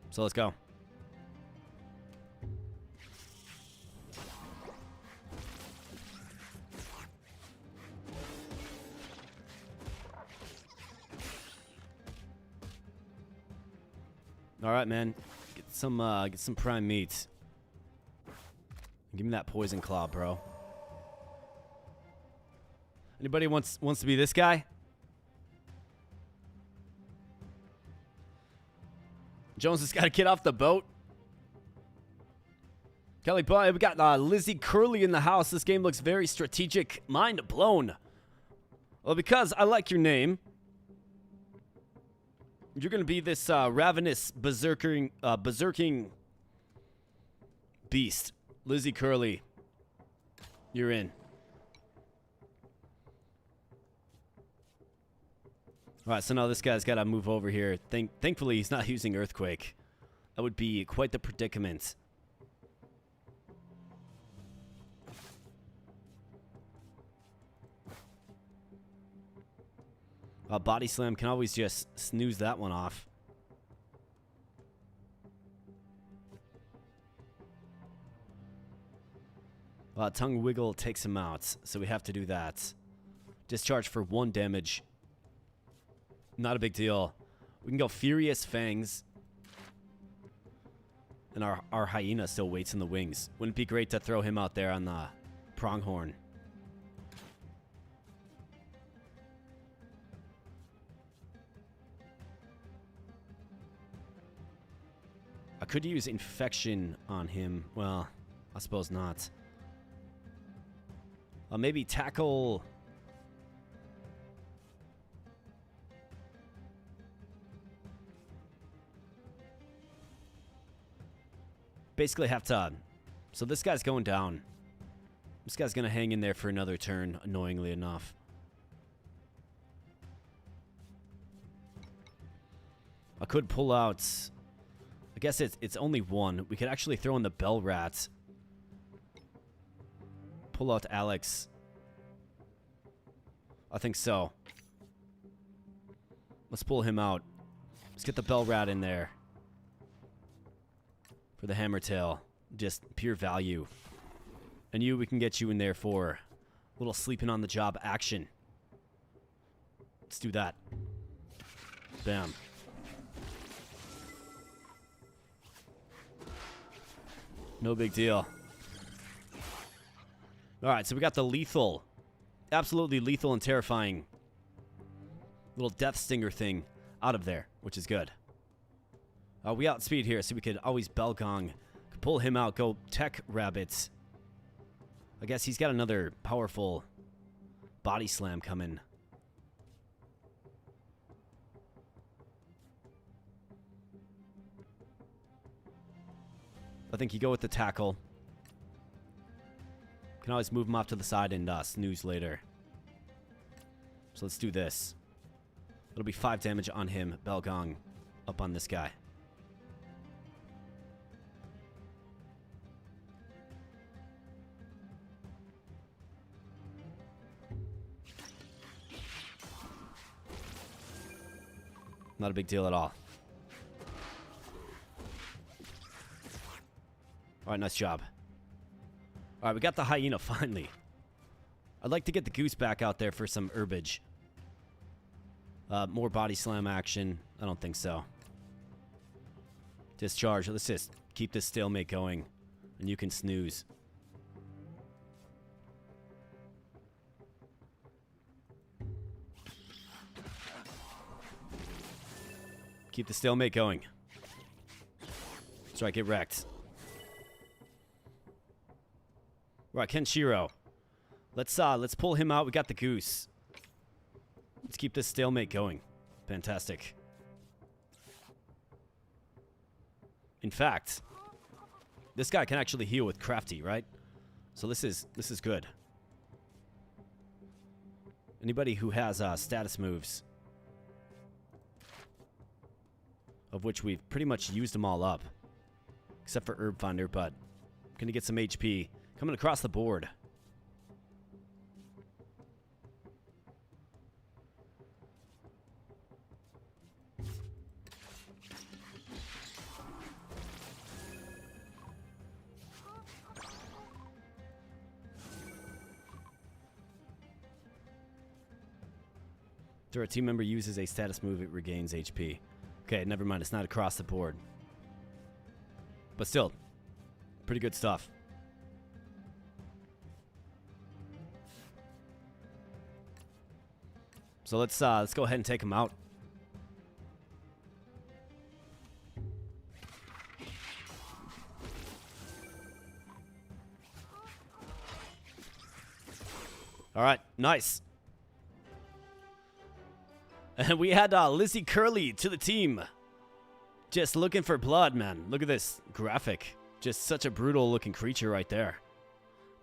So let's go. All right, man. Get some prime meat. Give me that poison claw, bro. Anybody wants to be this guy? Jones has got to get off the boat. Kelly Boy, we got Lizzie Curley in the house. This game looks very strategic. Mind blown. Well, because I like your name. You're going to be this ravenous, berserking beast. Lizzie Curley. You're in. Alright, so now this guy's got to move over here. Thankfully, he's not using Earthquake. That would be quite the predicament. Body Slam can always just snooze that one off. Tongue Wiggle takes him out, so we have to do that. Discharge for 1 damage. Not a big deal. We can go Furious Fangs. And our hyena still waits in the wings. Wouldn't it be great to throw him out there on the pronghorn? I could use Infection on him. Well, I suppose not. Maybe Tackle. Basically have to... So this guy's going down. This guy's going to hang in there for another turn, annoyingly enough. I could pull out... I guess it's only 1. We could actually throw in the Bell Rat. Pull out Alex. I think so. Let's pull him out. Let's get the Bell Rat in there. For the Hammertail. Just pure value. And we can get you in there for a little sleeping on the job action. Let's do that. Bam. No big deal. Alright, so we got the lethal. Absolutely lethal and terrifying little death stinger thing out of there, which is good. We outspeed here, so we could always bell gong. Could pull him out, go tech rabbits. I guess he's got another powerful body slam coming. I think you go with the tackle. Can always move him off to the side and snooze later. So let's do this. It'll be 5 damage on him. Belgong up on this guy. Not a big deal at all. Alright, nice job. Alright, we got the hyena finally. I'd like to get the goose back out there for some herbage. More body slam action. I don't think so. Discharge. Let's just keep this stalemate going. And you can snooze. Keep the stalemate going. That's right, get wrecked. Right, Kenshiro. Let's pull him out. We got the goose. Let's keep this stalemate going. Fantastic. In fact, this guy can actually heal with crafty, right? So this is good. Anybody who has status moves, of which we've pretty much used them all up, except for Herb Finder, but gonna get some HP coming across the board. After a team member uses a status move, it regains HP. Okay, never mind. It's not across the board. But still, pretty good stuff. So let's go ahead and take him out. All right, nice. And we had Lizzie Curly to the team. Just looking for blood, man. Look at this graphic. Just such a brutal looking creature right there.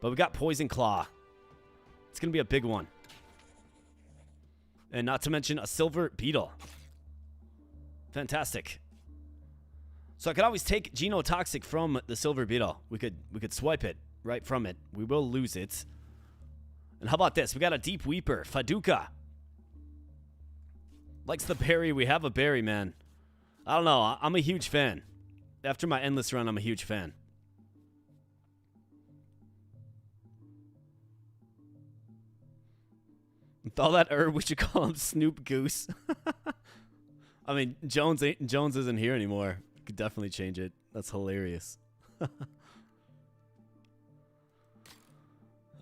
But we got Poison Claw. It's going to be a big one. And not to mention a Silver Beetle. Fantastic. So I could always take Genotoxic from the Silver Beetle. We could swipe it right from it. We will lose it. And how about this? We got a Deep Weeper, Faduka. Likes the berry. We have a berry, man. I don't know. I'm a huge fan. After my endless run, I'm a huge fan. With all that herb, we should call him Snoop Goose. I mean, Jones isn't here anymore. Could definitely change it. That's hilarious.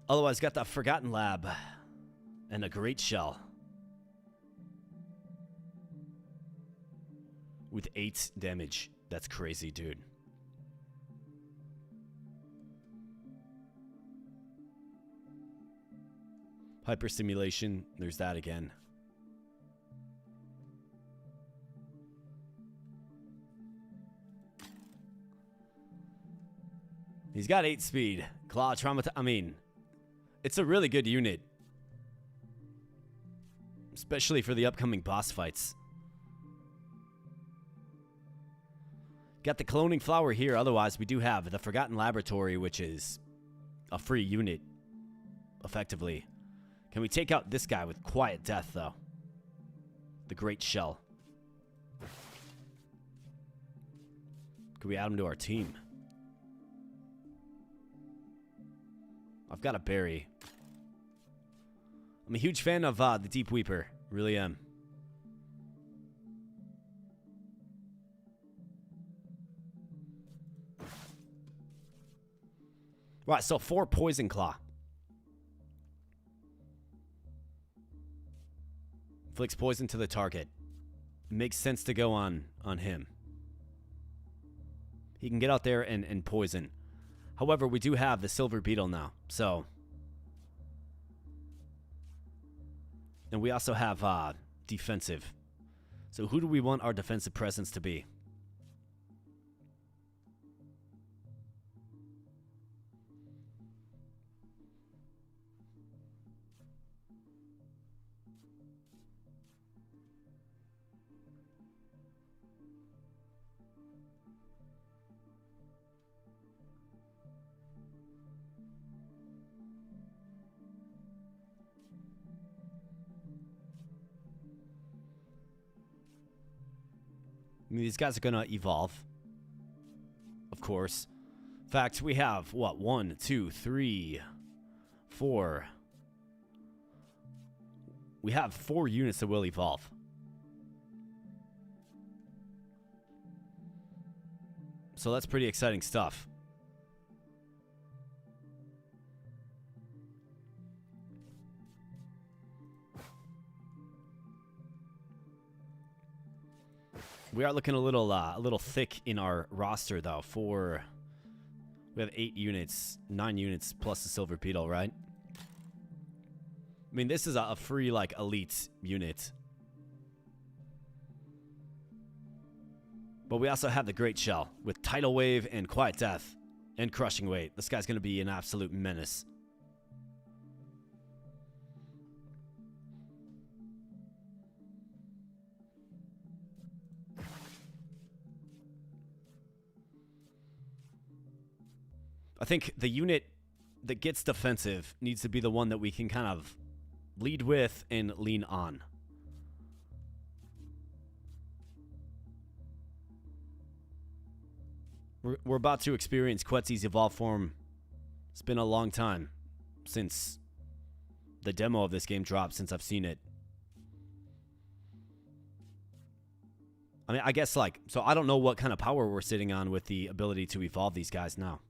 Otherwise, got that Forgotten Lab and a Great Shell. With 8 damage. That's crazy, dude. Hyperstimulation. There's that again. He's got 8 speed. Claw, I mean, it's a really good unit. Especially for the upcoming boss fights. Got the Cloning Flower here. Otherwise, we do have the Forgotten Laboratory, which is a free unit, effectively. Can we take out this guy with Quiet Death, though? The Great Shell. Could we add him to our team? I've got a berry. I'm a huge fan of the Deep Weeper. Really am. Right, so 4 Poison Claw. Inflicts poison to the target. Makes sense to go on him. He can get out there and poison. However, we do have the Silver Beetle now, so. And we also have defensive. So who do we want our defensive presence to be? I mean, these guys are going to evolve. Of course. In fact, we have, what, 1, 2, 3, 4. We have 4 units that will evolve. So that's pretty exciting stuff. We are looking a little thick in our roster though. We have 8 units, 9 units plus the silver beetle, right? I mean, this is a free like elite unit. But we also have the Great Shell with Tidal Wave and Quiet Death and Crushing Weight. This guy's going to be an absolute menace. I think the unit that gets defensive needs to be the one that we can kind of lead with and lean on. We're about to experience Quetzal's evolved form. It's been a long time since the demo of this game dropped, since I've seen it. I mean, I guess like, so I don't know what kind of power we're sitting on with the ability to evolve these guys now.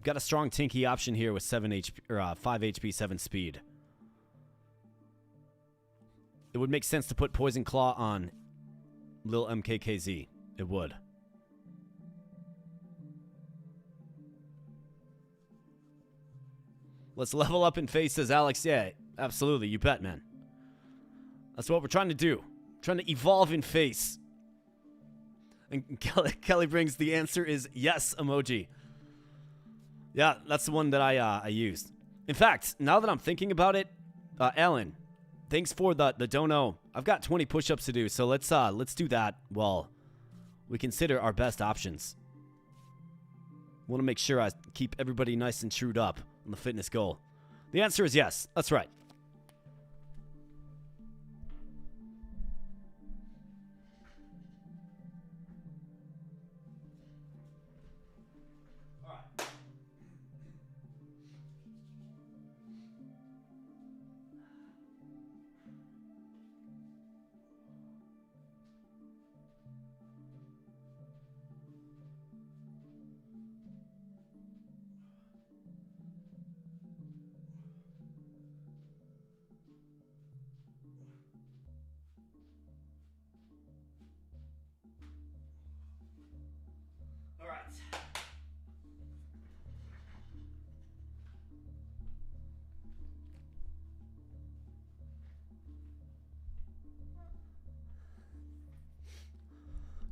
Got a strong Tinky option here with 7 HP or 5 HP, 7 speed. It would make sense to put Poison Claw on Lil MKKZ. It would. Let's level up in face, says Alex. Yeah, absolutely. You bet, man. That's what we're trying to do. Trying to evolve in face. And Kelly brings the answer is yes emoji. Yeah, that's the one that I used. In fact, now that I'm thinking about it, Alan, thanks for the dono. I've got 20 push-ups to do, so let's do that while we consider our best options. Want to make sure I keep everybody nice and trued up on the fitness goal. The answer is yes. That's right.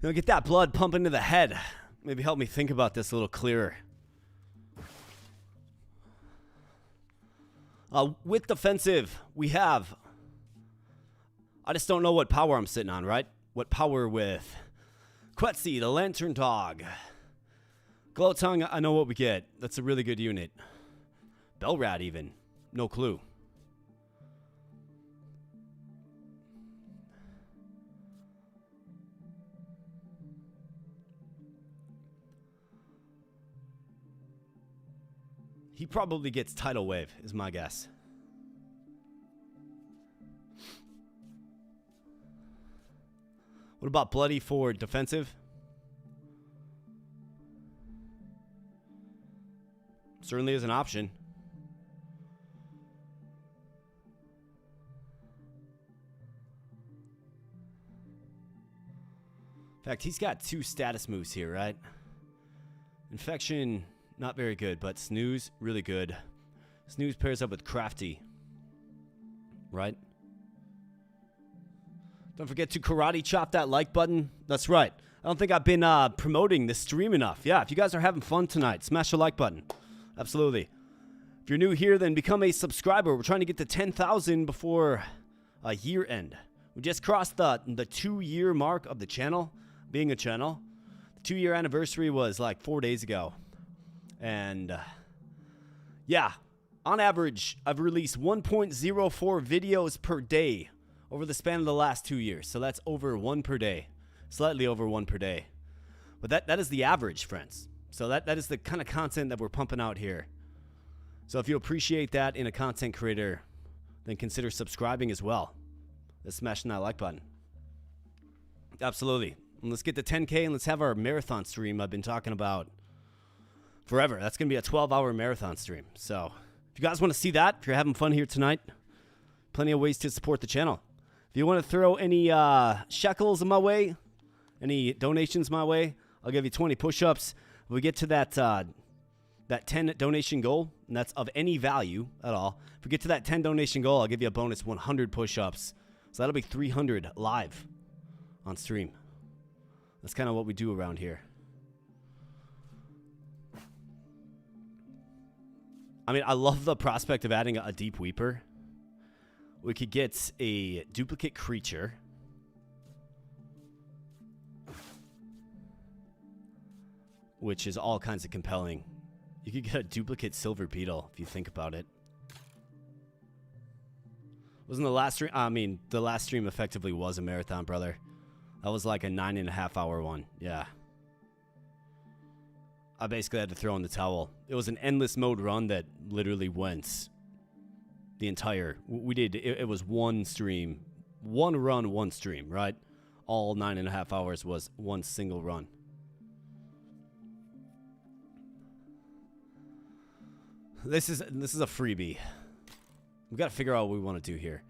You know, get that blood pumping to the head. Maybe help me think about this a little clearer. With defensive, we have... I just don't know what power I'm sitting on, right? What power with Quetzal, the Lantern Dog. Glow Tongue, I know what we get. That's a really good unit. Bellrat even. No clue. He probably gets Tidal Wave, is my guess. What about Bloody for defensive? Certainly is an option. In fact, he's got 2 status moves here, right? Infection... not very good, but Snooze, really good. Snooze pairs up with Crafty. Right? Don't forget to karate chop that like button. That's right. I don't think I've been promoting this stream enough. Yeah, if you guys are having fun tonight, smash the like button. Absolutely. If you're new here, then become a subscriber. We're trying to get to 10,000 before a year end. We just crossed the 2-year mark of the channel, being a channel. The 2-year anniversary was like 4 days ago. And, yeah, on average, I've released 1.04 videos per day over the span of the last 2 years. So that's over 1 per day, slightly over 1 per day. But that is the average, friends. So that is the kind of content that we're pumping out here. So if you appreciate that in a content creator, then consider subscribing as well. Let's smash that like button. Absolutely. And let's get to 10K and let's have our marathon stream I've been talking about forever. That's going to be a 12-hour marathon stream. So if you guys want to see that, if you're having fun here tonight, plenty of ways to support the channel. If you want to throw any shekels my way, any donations my way, I'll give you 20 push-ups. If we get to that 10 donation goal, and that's of any value at all. If we get to that 10 donation goal, I'll give you a bonus 100 push-ups. So that'll be 300 live on stream. That's kind of what we do around here. I mean, I love the prospect of adding a Deep Weeper. We could get a duplicate creature. Which is all kinds of compelling. You could get a duplicate Silver Beetle, if you think about it. Wasn't the last stream? I mean, the last stream effectively was a marathon, brother. That was like a 9.5-hour one. Yeah. I basically had to throw in the towel. It was an endless mode run that literally went the entire... It was one stream. One run, one stream, right? All 9.5 hours was one single run. This is a freebie. We've got to figure out what we want to do here.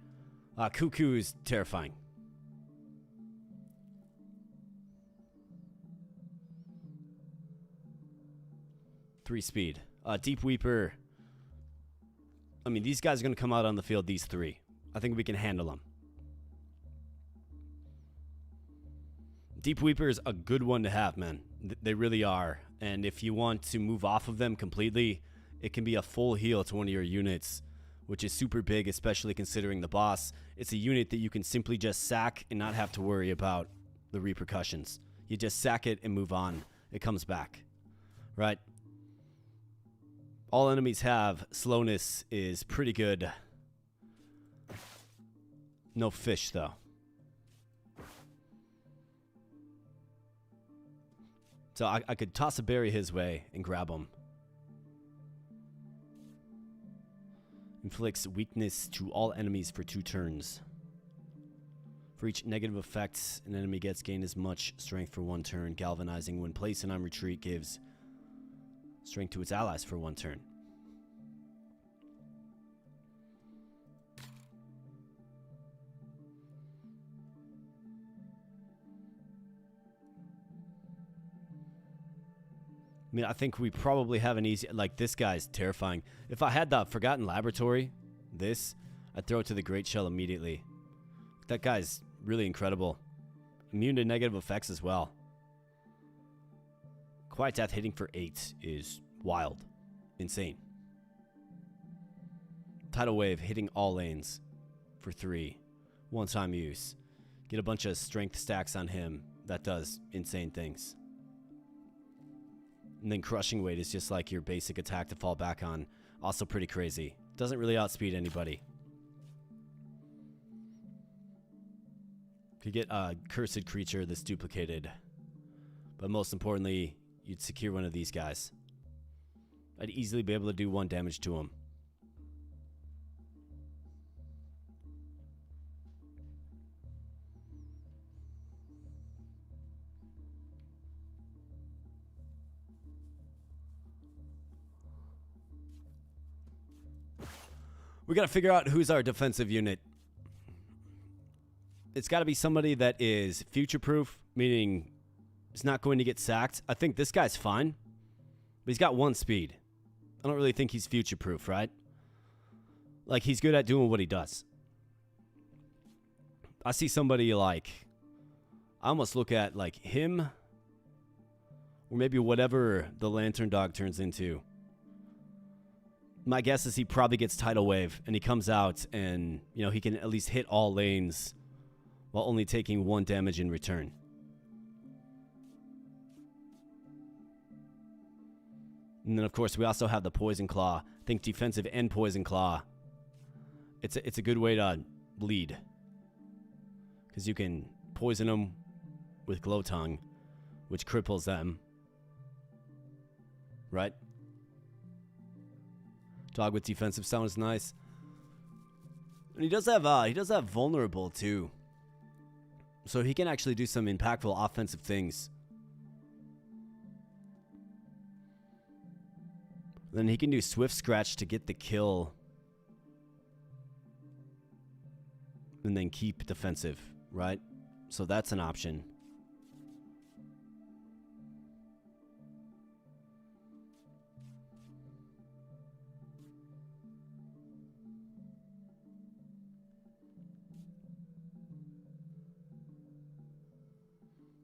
Cuckoo is terrifying. Three speed. Deep Weeper. I mean, these guys are going to come out on the field, these three. I think we can handle them. Deep Weeper is a good one to have, man. They really are. And if you want to move off of them completely, it can be a full heal to one of your units, which is super big, especially considering the boss. It's a unit that you can simply just sack and not have to worry about the repercussions. You just sack it and move on. It comes back, right? All enemies have slowness is pretty good. No fish, though. So I could toss a berry his way and grab him. Inflicts weakness to all enemies for 2 turns. For each negative effect an enemy gets, gain as much strength for 1 turn. Galvanizing when placed and on retreat gives strength to its allies for 1 turn. I mean, I think we probably have an easy... Like, this guy's terrifying. If I had the Forgotten Laboratory, I'd throw it to the Great Shell immediately. That guy's really incredible. Immune to negative effects as well. Quiet Death hitting for 8 is wild. Insane. Tidal Wave hitting all lanes for 3. One-time use. Get a bunch of strength stacks on him. That does insane things. And then Crushing Weight is just like your basic attack to fall back on. Also pretty crazy. Doesn't really outspeed anybody. Could get a Cursed Creature that's duplicated. But most importantly, you'd secure one of these guys. I'd easily be able to do 1 damage to him. We got to figure out who's our defensive unit. It's got to be somebody that is future-proof, meaning it's not going to get sacked. I think this guy's fine, but he's got 1 speed. I don't really think he's future-proof, right? Like, he's good at doing what he does. I see somebody like... I almost look at, like, him, or maybe whatever the Lantern Dog turns into. My guess is he probably gets Tidal Wave, and he comes out, and, you know, he can at least hit all lanes while only taking 1 damage in return. And then, of course, we also have the Poison Claw. I think defensive and Poison Claw. It's a good way to bleed. Because you can poison them with Glow Tongue, which cripples them. Right? Dog with defensive sounds nice. And he does have vulnerable too. So he can actually do some impactful offensive things. Then he can do Swift Scratch to get the kill. and then keep defensive, right? So that's an option.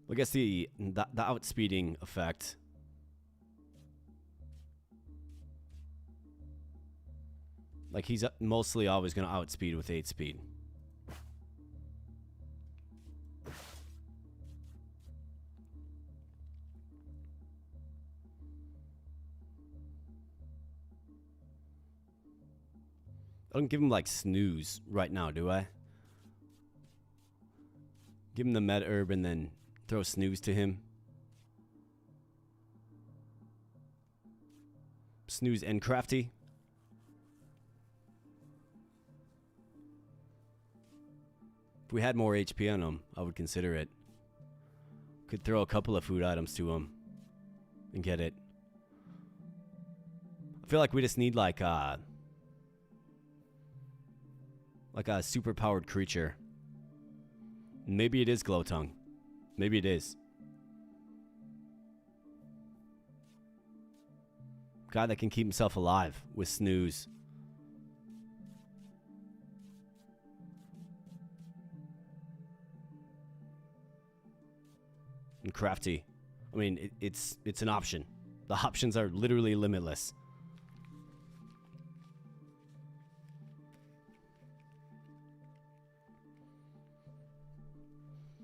I guess the outspeeding effect. Like, he's mostly always going to outspeed with 8 speed. I don't give him, like, snooze right now, do I? Give him the med herb and then throw snooze to him. Snooze and crafty. If we had more HP on him, I would consider it. Could throw a couple of food items to him and get it. I feel like we just need like a super powered creature. Maybe it is Glowtongue. Maybe it is. Guy that can keep himself alive with snooze. And crafty. I mean, it's an option. The options are literally limitless.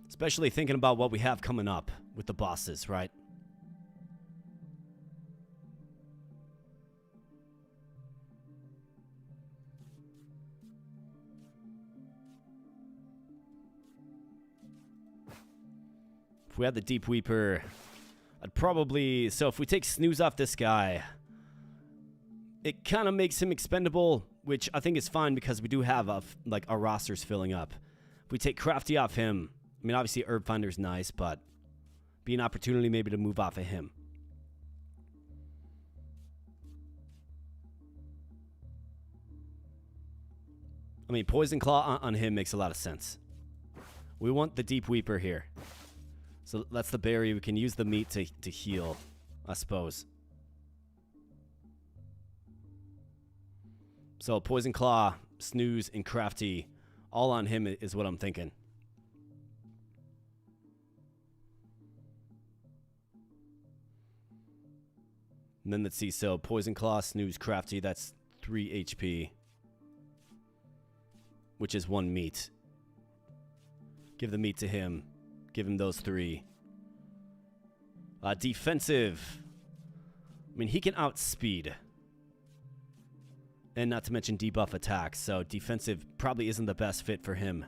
Especially thinking about what we have coming up with the bosses, right? If we had the Deep Weeper, I'd probably... So if we take Snooze off this guy, it kind of makes him expendable, which I think is fine because we do have our rosters filling up. If we take Crafty off him, I mean, obviously Herb Finder's nice, but be an opportunity maybe to move off of him. I mean, Poison Claw on him makes a lot of sense. We want the Deep Weeper here. So that's the berry. We can use the meat to heal, I suppose. So Poison Claw, Snooze, and Crafty, all on him is what I'm thinking. And then let's see, so Poison Claw, Snooze, Crafty, that's 3 HP. Which is 1 meat. Give the meat to him. Give him those 3. Defensive. I mean, he can outspeed. And not to mention debuff attacks, so defensive probably isn't the best fit for him.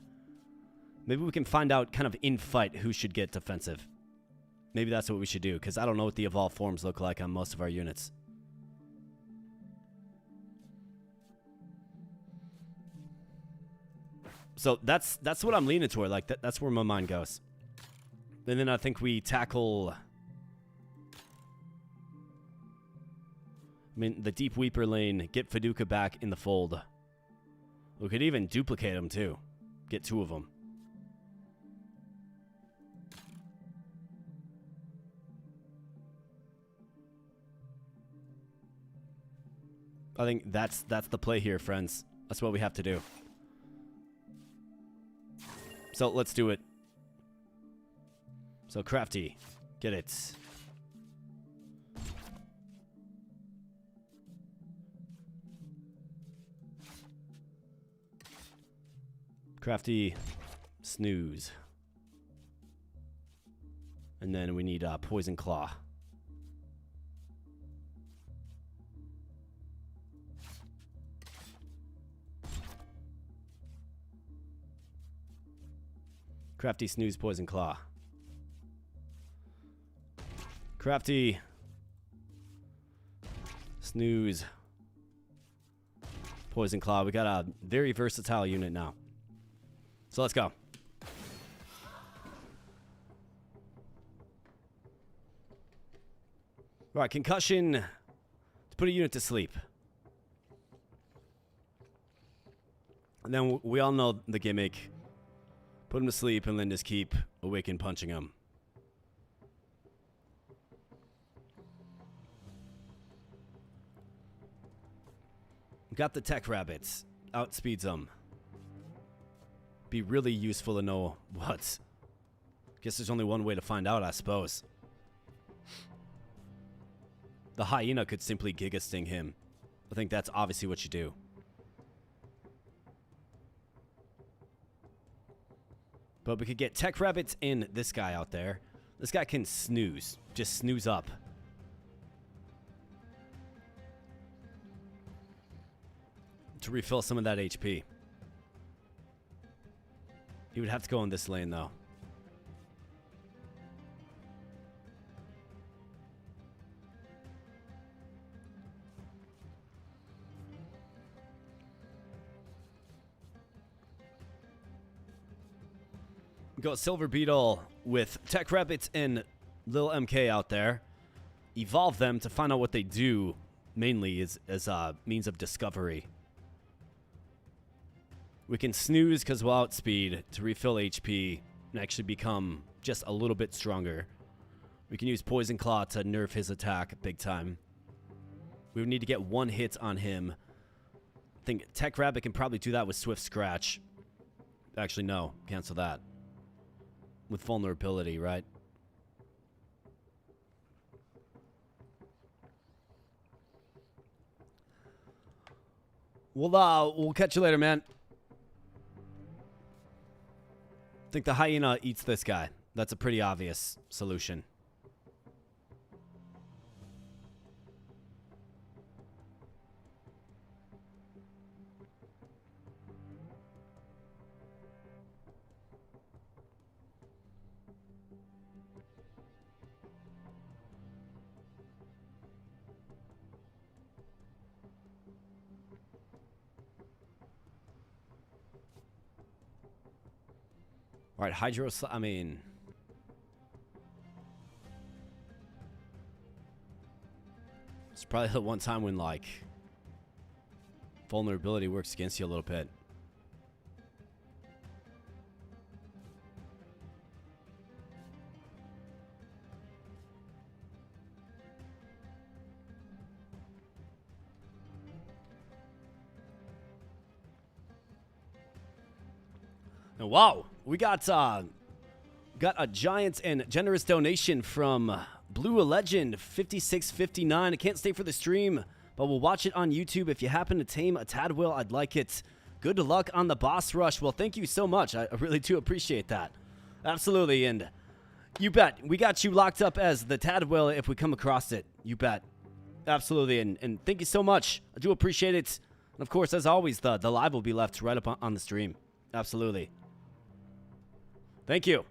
Maybe we can find out kind of in fight who should get defensive. Maybe that's what we should do, because I don't know what the evolved forms look like on most of our units. So that's what I'm leaning toward. Like that's where my mind goes. And then I think we tackle... I mean, the Deep Weeper lane, get Faduka back in the fold. We could even duplicate them too. Get 2 of them. I think that's the play here, friends. That's what we have to do. So let's do it. So Crafty, get it. Crafty, Snooze. And then we need Poison Claw. Crafty, Snooze, Poison Claw. Crafty, Snooze, Poison Claw. We got a very versatile unit now. So let's go. All right, concussion to put a unit to sleep. And then we all know the gimmick. Put him to sleep and then just keep awaken punching him. Got the tech rabbits. Outspeeds them. Be really useful to know what. Guess there's only one way to find out, I suppose. The hyena could simply Giga Sting him. I think that's obviously what you do. But we could get tech rabbits in this guy out there. This guy can snooze. Just snooze up. To refill some of that HP. He would have to go in this lane, though. Go Silver Beetle with Tech Rabbits and Lil MK out there. Evolve them to find out what they do, mainly as a means of discovery. We can snooze because we'll outspeed to refill HP and actually become just a little bit stronger. We can use Poison Claw to nerf his attack big time. We would need to get one hit on him. I think Tech Rabbit can probably do that with Swift Scratch. Actually, no. Cancel that. With vulnerability, right? We'll catch you later, man. I think the hyena eats this guy. That's a pretty obvious solution. All right, I mean... It's probably the one time when, like, vulnerability works against you a little bit. And wow, we got a giant and generous donation from Blue Legend 5659. I can't stay for the stream, but we'll watch it on YouTube. If you happen to tame a Tadwheel, I'd like it. Good luck on the boss rush. Well, thank you so much. I really do appreciate that. Absolutely, and you bet. We got you locked up as the Tadwheel if we come across it. You bet. Absolutely, and thank you so much. I do appreciate it. And of course, as always, the live will be left right up on the stream. Absolutely. Thank you.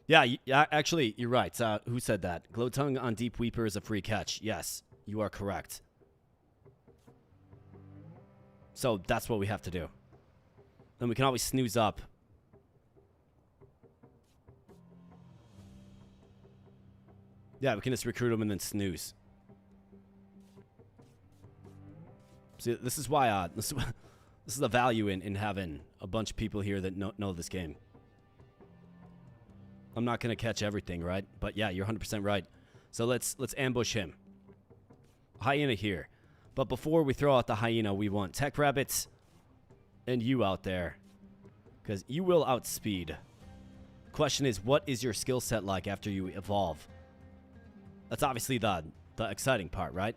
Yeah, actually, you're right. Who said that? Glowtongue on Deep Weeper is a free catch. Yes, you are correct. So that's what we have to do. Then we can always snooze up. Yeah, we can just recruit them and then snooze. See, this is why this is the value in having a bunch of people here that know this game. I'm not going to catch everything, right? But yeah, you're 100% right. So let's ambush him. Hyena here. But before we throw out the hyena, we want Tech Rabbits and you out there. Because you will outspeed. Question is, what is your skill set like after you evolve? That's obviously the exciting part, right?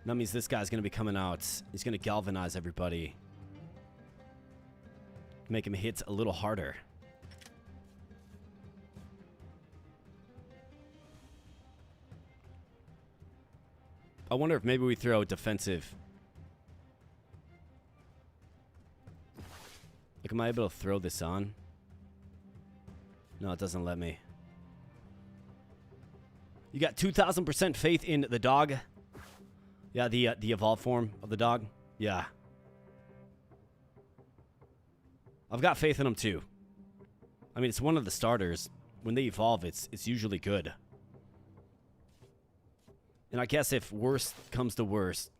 That means this guy's going to be coming out. He's going to galvanize everybody. Make him hit a little harder. I wonder if maybe we throw defensive. Like, am I able to throw this on? No, it doesn't let me. You got 2,000% faith in the dog. Yeah, the evolved form of the dog. Yeah. I've got faith in him too. I mean, it's one of the starters. when they evolve, it's usually good. And I guess if worst comes to worst,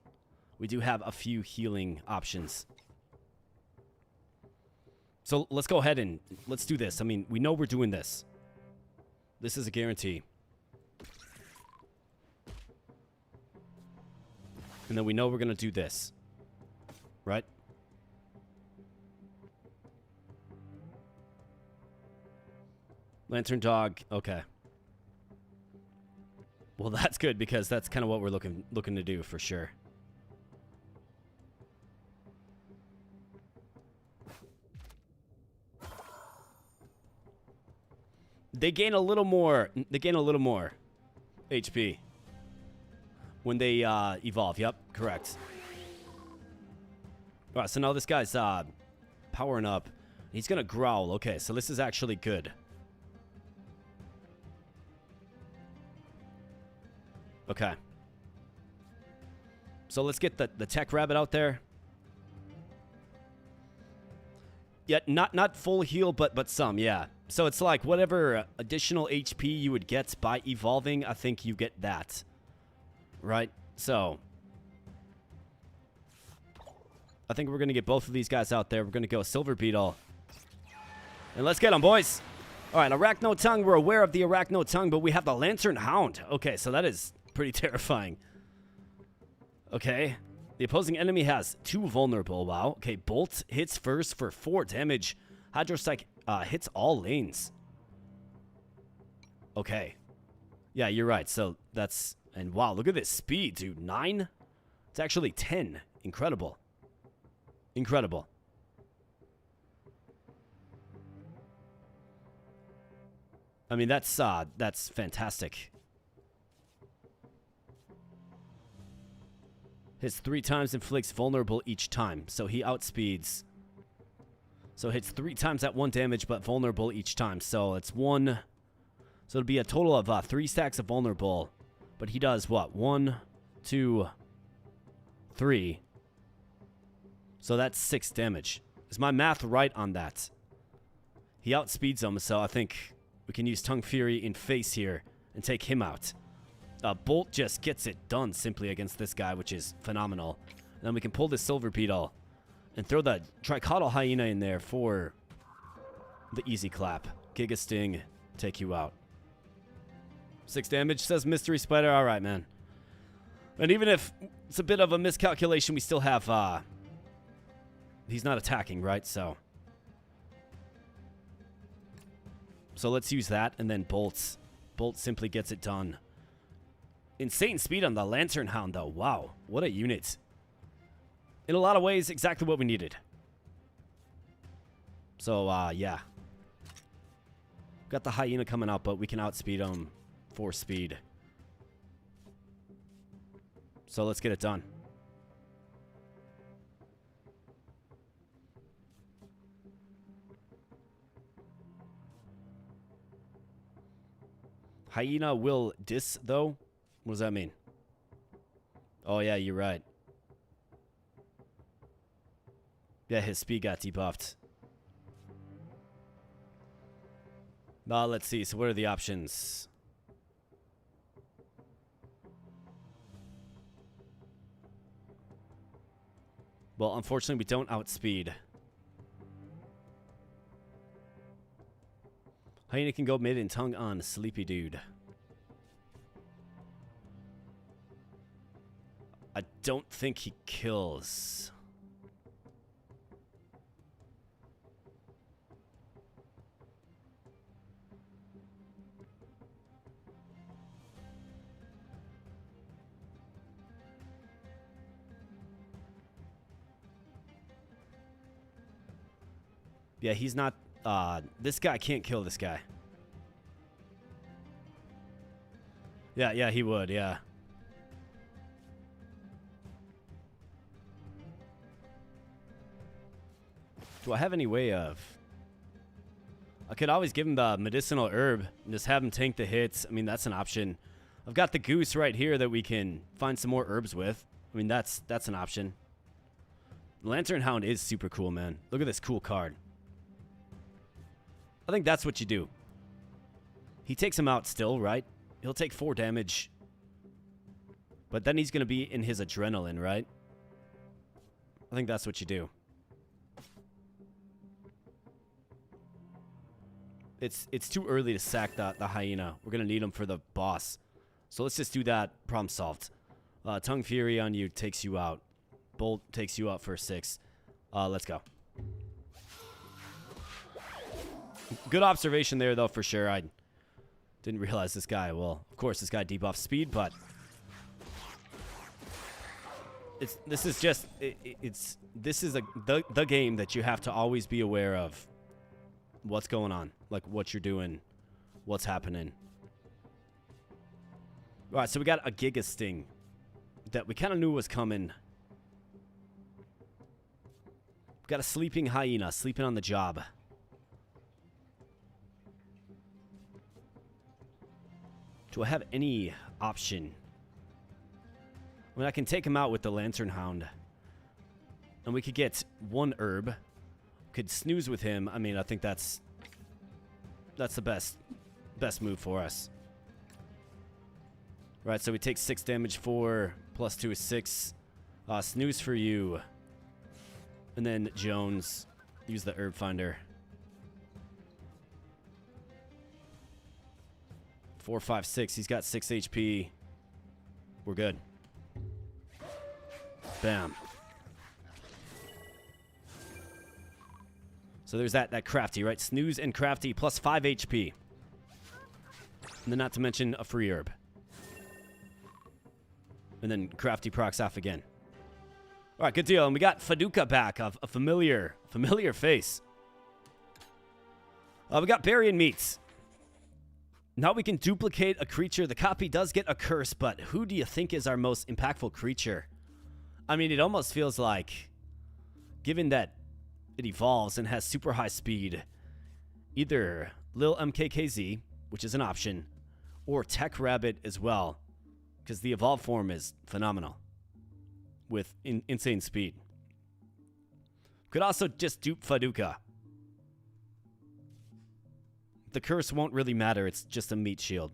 we do have a few healing options. So let's go ahead and let's do this. I mean, we know we're doing this. This is a guarantee. And then we know we're going to do this. Right? Lantern dog. Okay. Well, that's good because that's kind of what we're looking to do for sure. They gain a little more. They gain a little more HP when they evolve. Yep, correct. All right, so now this guy's powering up. He's gonna growl. Okay, so this is actually good. Okay. So let's get the tech rabbit out there. Yeah, not full heal, but some, yeah. So it's like whatever additional HP you would get by evolving, I think you get that. Right? So I think we're going to get both of these guys out there. We're going to go Silver Beetle. And let's get them, boys. All right, Arachno Tongue. We're aware of the Arachno Tongue, but we have the Lantern Hound. Okay, so that is pretty terrifying. Okay. The opposing enemy has 2 vulnerable. Wow. Okay, Bolt hits first for 4 damage. Hydrostrike hits all lanes. Okay. Yeah, you're right. So that's... And wow, look at this speed, dude. 9? It's actually 10. Incredible. Incredible. I mean, that's fantastic. Hits 3 times, inflicts vulnerable each time. So he outspeeds. So hits 3 times at 1 damage, but vulnerable each time. So it's 1. So it'll be a total of 3 stacks of vulnerable. But he does what? 1, 2, 3. So that's 6 damage. Is my math right on that? He outspeeds him, so I think we can use Tongue Fury in face here and take him out. Bolt just gets it done simply against this guy, which is phenomenal. And then we can pull this Silver Beetle and throw the Tricaudal Hyena in there for the easy clap. Giga Sting, take you out. 6 damage, says Mystery Spider. All right, man. And even if it's a bit of a miscalculation, we still have... he's not attacking, right? So let's use that, and then Bolt simply gets it done. Insane speed on the Lantern Hound, though. Wow, what a unit. In a lot of ways, exactly what we needed. So, yeah. Got the Hyena coming out, but we can outspeed him for speed. So let's get it done. Hyena will dis, though? What does that mean? Oh, yeah, you're right. Yeah, his speed got debuffed. Let's see. So what are the options? Well, unfortunately, we don't outspeed. Hyena can go mid and tongue on Sleepy Dude. I don't think he kills. Yeah, he's not... this guy can't kill this guy. Yeah, he would, yeah. Do I have any way of... I could always give him the medicinal herb and just have him tank the hits. I mean, that's an option. I've got the goose right here that we can find some more herbs with. I mean, that's an option. Lantern Hound is super cool, man. Look at this cool card. I think that's what you do. He takes him out still, right? He'll take 4 damage. But then he's going to be in his adrenaline, right? I think that's what you do. It's too early to sack the hyena. We're going to need him for the boss. So let's just do that. Problem solved. Tongue Fury on you takes you out. Bolt takes you out for 6. Let's go. Good observation there, though, for sure. I didn't realize this guy. Well, of course, this guy debuffs speed, but this is the game that you have to always be aware of what's going on, like what you're doing, what's happening. All right, so we got a Giga Sting that we kind of knew was coming. We got a sleeping hyena sleeping on the job. Do I have any option? I mean, I can take him out with the Lantern Hound. And we could get 1 herb. Could snooze with him. I mean, I think that's the best move for us. Right, so we take 6 damage, 4 plus 2 is 6. Snooze for you. And then Jones, use the herb finder. 4, 5, 6. He's got 6 HP. We're good. Bam. So there's that crafty, right? Snooze and crafty plus 5 HP. And then not to mention a free herb. And then crafty procs off again. All right, good deal. And we got Faduka back, a familiar face. We got Burying Meats. Now we can duplicate a creature. The copy does get a curse, but who do you think is our most impactful creature? I mean, it almost feels like, given that it evolves and has super high speed, either Lil MKKZ, which is an option, or Tech Rabbit as well, because the evolved form is phenomenal with insane speed. Could also just dupe Faduka. The curse won't really matter. It's just a meat shield.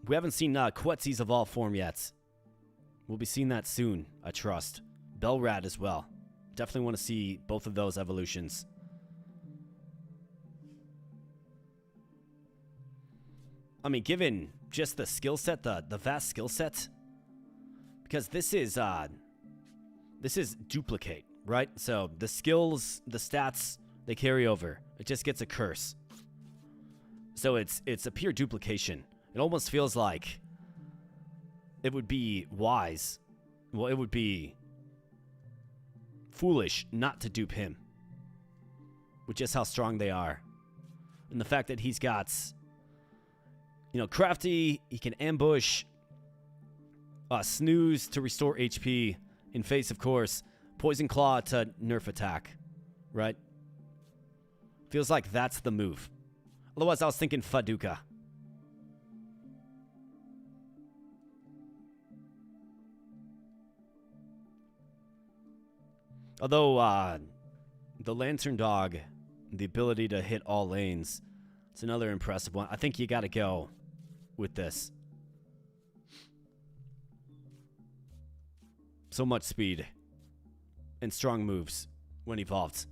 We haven't seen Quetzi's evolved form yet. We'll be seeing that soon, I trust. Bellrat as well. Definitely want to see both of those evolutions. I mean, given just the skill set, the vast skill set, because this is duplicate, right? So the skills, the stats, they carry over. It just gets a curse. So it's a pure duplication. It almost feels like it would be wise. Well, it would be foolish not to dupe him. With just how strong they are. And the fact that he's got, crafty, he can ambush, snooze to restore HP, in face, of course, poison claw to nerf attack, right? Feels like that's the move. Otherwise, I was thinking Faduka. Although, the Lantern Dog, the ability to hit all lanes, it's another impressive one. I think you got to go with this. So much speed and strong moves when evolved.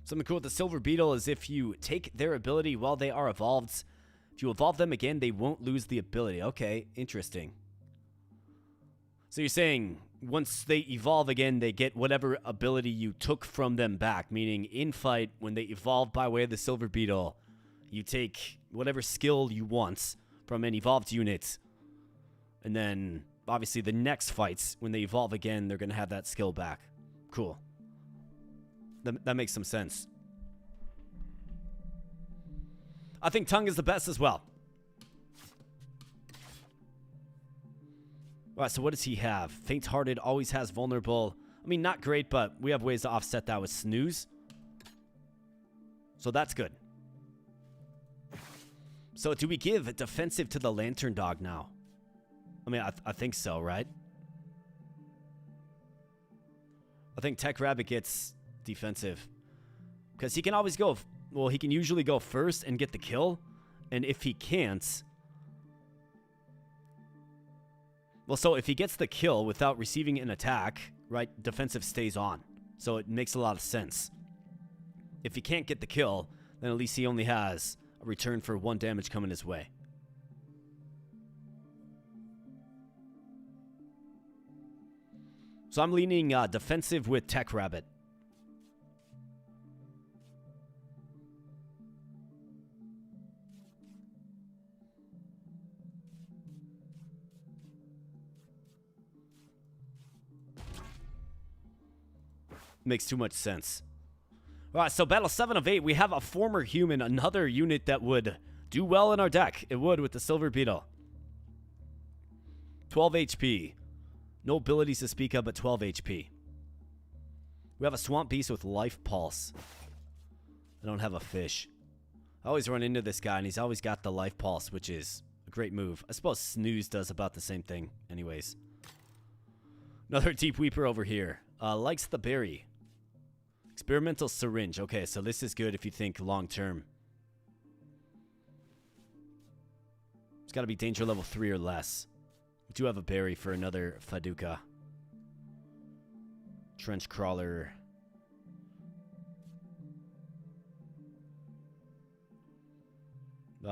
Something cool with the Silver Beetle is if you take their ability while they are evolved, if you evolve them again, they won't lose the ability. Okay, interesting. So you're saying once they evolve again, they get whatever ability you took from them back, meaning in fight, when they evolve by way of the Silver Beetle, you take whatever skill you want from an evolved unit, and then obviously the next fights, when they evolve again, they're going to have that skill back. Cool. That makes some sense. I think Tongue is the best as well. All right, so what does he have? Faint-hearted, always has vulnerable. I mean, not great, but we have ways to offset that with snooze. So that's good. So do we give defensive to the lantern dog now? I mean, I think so, right? I think Tech Rabbit gets defensive. Because he can always go... Well, he can usually go first and get the kill. And if he can't... Well, so if he gets the kill without receiving an attack, right, defensive stays on. So it makes a lot of sense. If he can't get the kill, then at least he only has a return for 1 damage coming his way. So I'm leaning defensive with Tech Rabbit. Makes too much sense. All right, so battle 7 of 8. We have a former human, another unit that would do well in our deck. It would with the Silver Beetle. 12 HP. No abilities to speak of, but 12 HP. We have a Swamp Beast with Life Pulse. I don't have a fish. I always run into this guy, and he's always got the Life Pulse, which is a great move. I suppose Snooze does about the same thing anyways. Another Deep Weeper over here. Likes the berry. Experimental Syringe. Okay, so this is good if you think long-term. It's got to be danger level 3 or less. We do have a berry for another Faduka. Trench Crawler.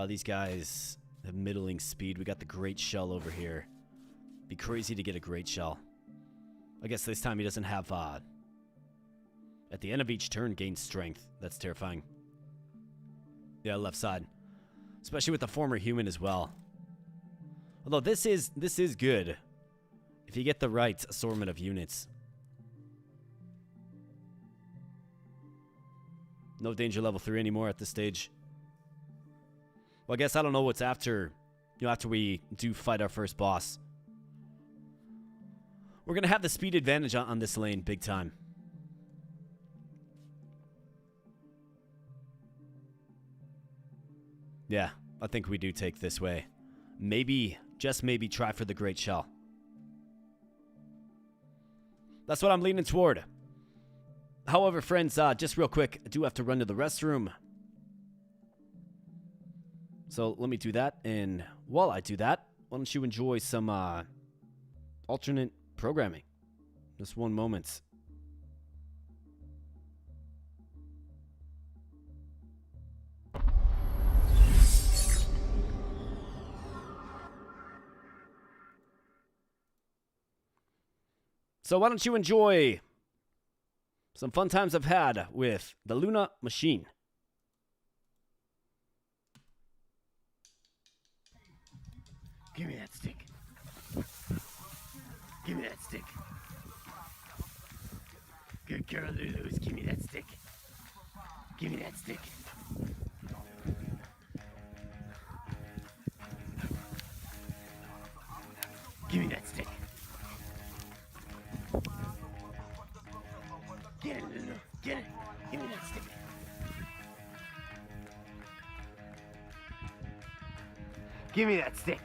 These guys have middling speed. We got the Great Shell over here. Be crazy to get a Great Shell. I guess this time he doesn't have... at the end of each turn, gain strength. That's terrifying. Yeah, left side. Especially with the former human as well. Although this is good. If you get the right assortment of units. No danger level 3 anymore at this stage. Well, I guess I don't know what's after, after we do fight our first boss. We're going to have the speed advantage on this lane big time. Yeah, I think we do take this way. Maybe, just maybe, try for the Great Shell. That's what I'm leaning toward. However, friends, just real quick, I do have to run to the restroom. So let me do that, and while I do that, why don't you enjoy some alternate programming? Just one moment. So why don't you enjoy some fun times I've had with the Luna machine. Give me that stick. Give me that stick. Good girl, Lulu's. Give me that stick. Give me that stick. Give me that stick. Get it, Lulu. Get it. Give me that stick. Give me that stick.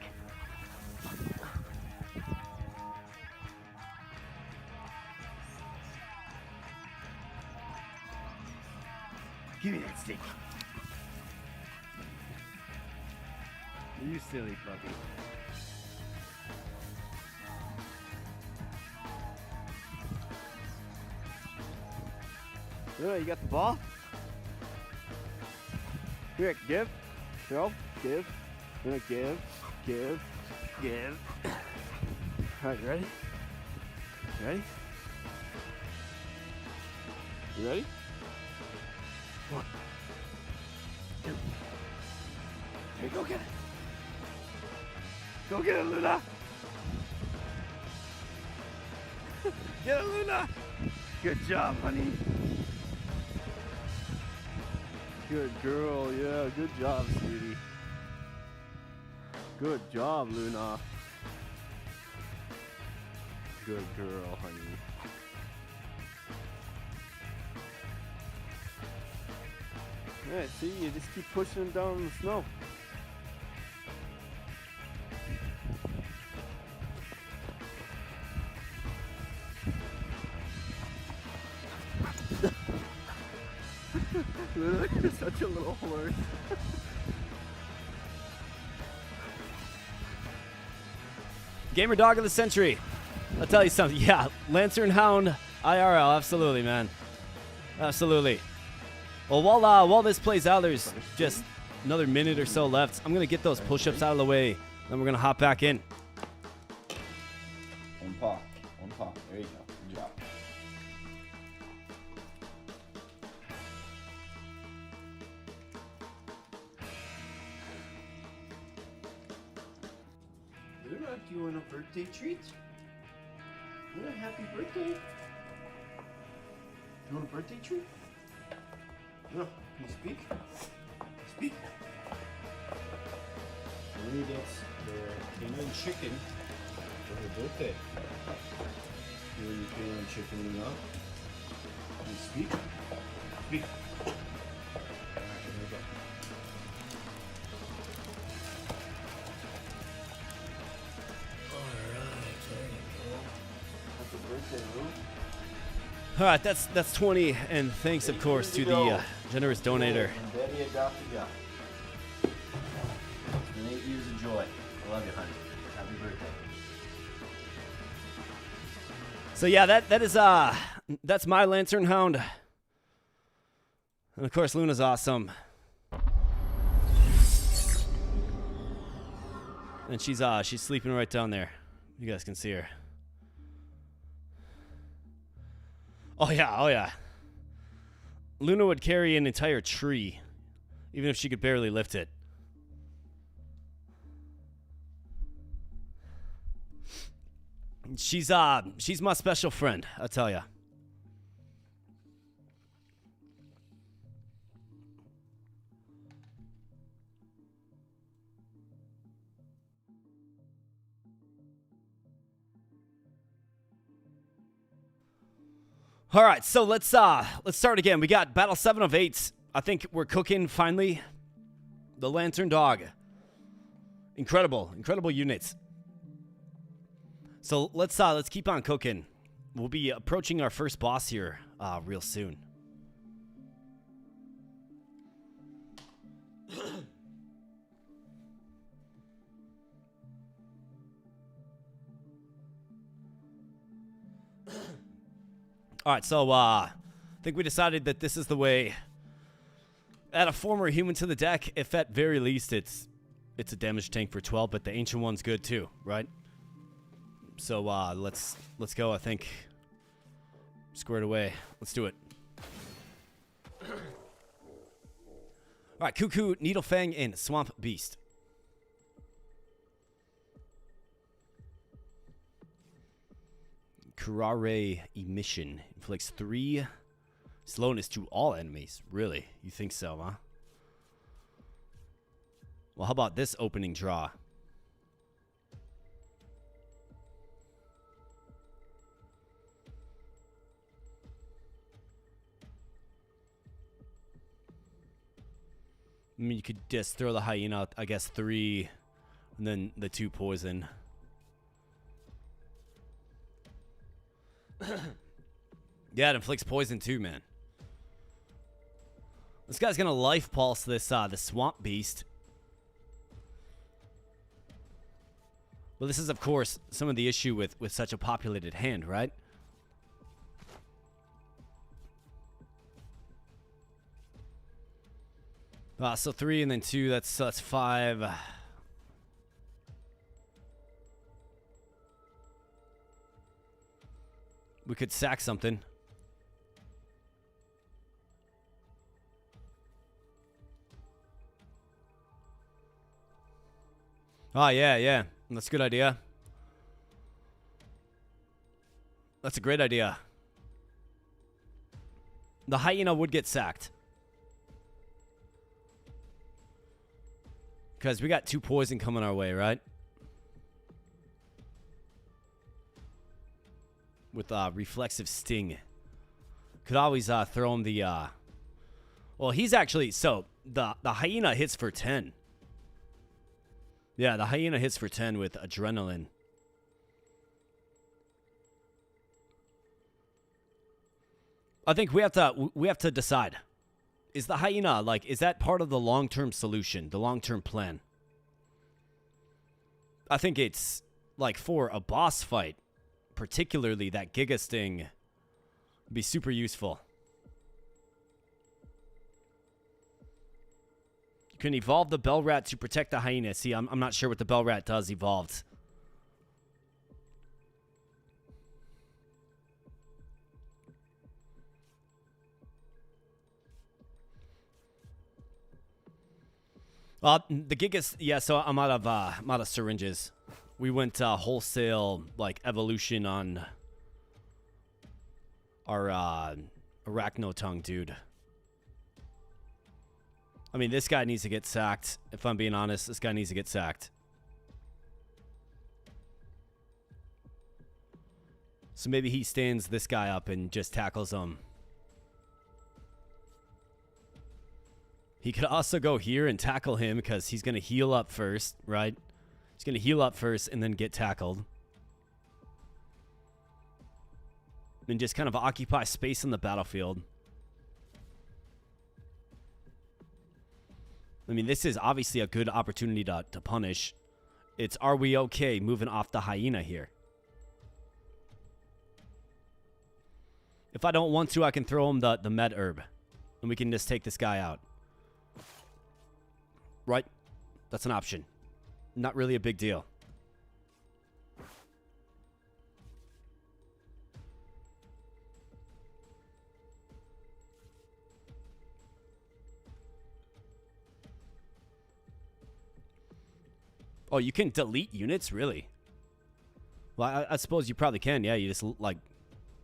Give me that stick. You silly puppy. Yeah, you got the ball? Here, give, throw, give, give. Alright, you ready? You ready? You ready? 1, 2. Here, go get it. Go get it, Luna. Get it, Luna. Good job, honey. Good girl, yeah, good job, sweetie. Good job, Luna. Good girl, honey. Yeah, see, you just keep pushing them down in the snow. Luna is such a little horse. Gamer dog of the century. I'll tell you something. Yeah, Lantern Hound IRL. Absolutely, man. Absolutely. Well, while this plays out, there's just another minute or so left. I'm going to get those push-ups out of the way. Then we're going to hop back in. One paw. There you go. Good job. Luna, do you want a birthday treat? Luna, happy birthday. You want a birthday treat? No, can you speak? Speak. Luna gets the Tame chicken for her birthday. You want your Tame chicken, Luna? Can you speak? Speak. Alright, here we go. All right, that's 20, and thanks, of course, to the generous donator. And Daddy adopted you. It's been 8 years of joy. I love you, honey. Happy birthday. So yeah, that's my Lantern Hound, and of course, Luna's awesome, and she's sleeping right down there. You guys can see her. Oh yeah. Luna would carry an entire tree, even if she could barely lift it. She's my special friend, I tell ya. All right, so let's start again. We got battle 7 of 8. I think we're cooking finally. The Lantern Dog. Incredible units. So let's keep on cooking. We'll be approaching our first boss here real soon. All right, so I think we decided that this is the way. Add a former human to the deck. If at very least it's a damage tank for 12, but the ancient one's good too, right? So let's go. I think squared away. Let's do it. All right, Cuckoo, Needlefang, and Swamp Beast. Kurare Emission inflicts 3 slowness to all enemies. Really? You think so, huh? Well, how about this opening draw? I mean, you could just throw the hyena out, I guess 3, and then the 2 poison. Yeah, it inflicts poison too, man. This guy's gonna life pulse this the Swamp Beast. Well, this is of course some of the issue with such a populated hand, right? So 3 and then 2. That's 5. We could sack something. Oh, yeah. That's a good idea. That's a great idea. The hyena would get sacked. Because we got 2 poison coming our way, right? With reflexive sting. Could always throw him the well, he's actually, so the hyena hits for 10. Yeah, the hyena hits for 10 with adrenaline. I think we have to decide. Is the hyena, like, is that part of the long-term solution, the long-term plan? I think it's, like, for a boss fight, particularly that Giga Sting, would be super useful. You can evolve the Bell Rat to protect the hyena. See, I'm not sure what the Bell Rat does evolved. The Gigas, yeah, so I'm out of syringes. We went wholesale, like, evolution on our arachno tongue, dude. I mean, this guy needs to get sacked. If I'm being honest, this guy needs to get sacked. So maybe he stands this guy up and just tackles him. He could also go here and tackle him because he's going to heal up first, right? He's going to heal up first and then get tackled. And just kind of occupy space on the battlefield. I mean, this is obviously a good opportunity to punish. It's, are we okay moving off the hyena here? If I don't want to, I can throw him the med herb. And we can just take this guy out. Right? That's an option. Not really a big deal. Oh, you can delete units? Really? Well, I suppose you probably can. Yeah, you just, like,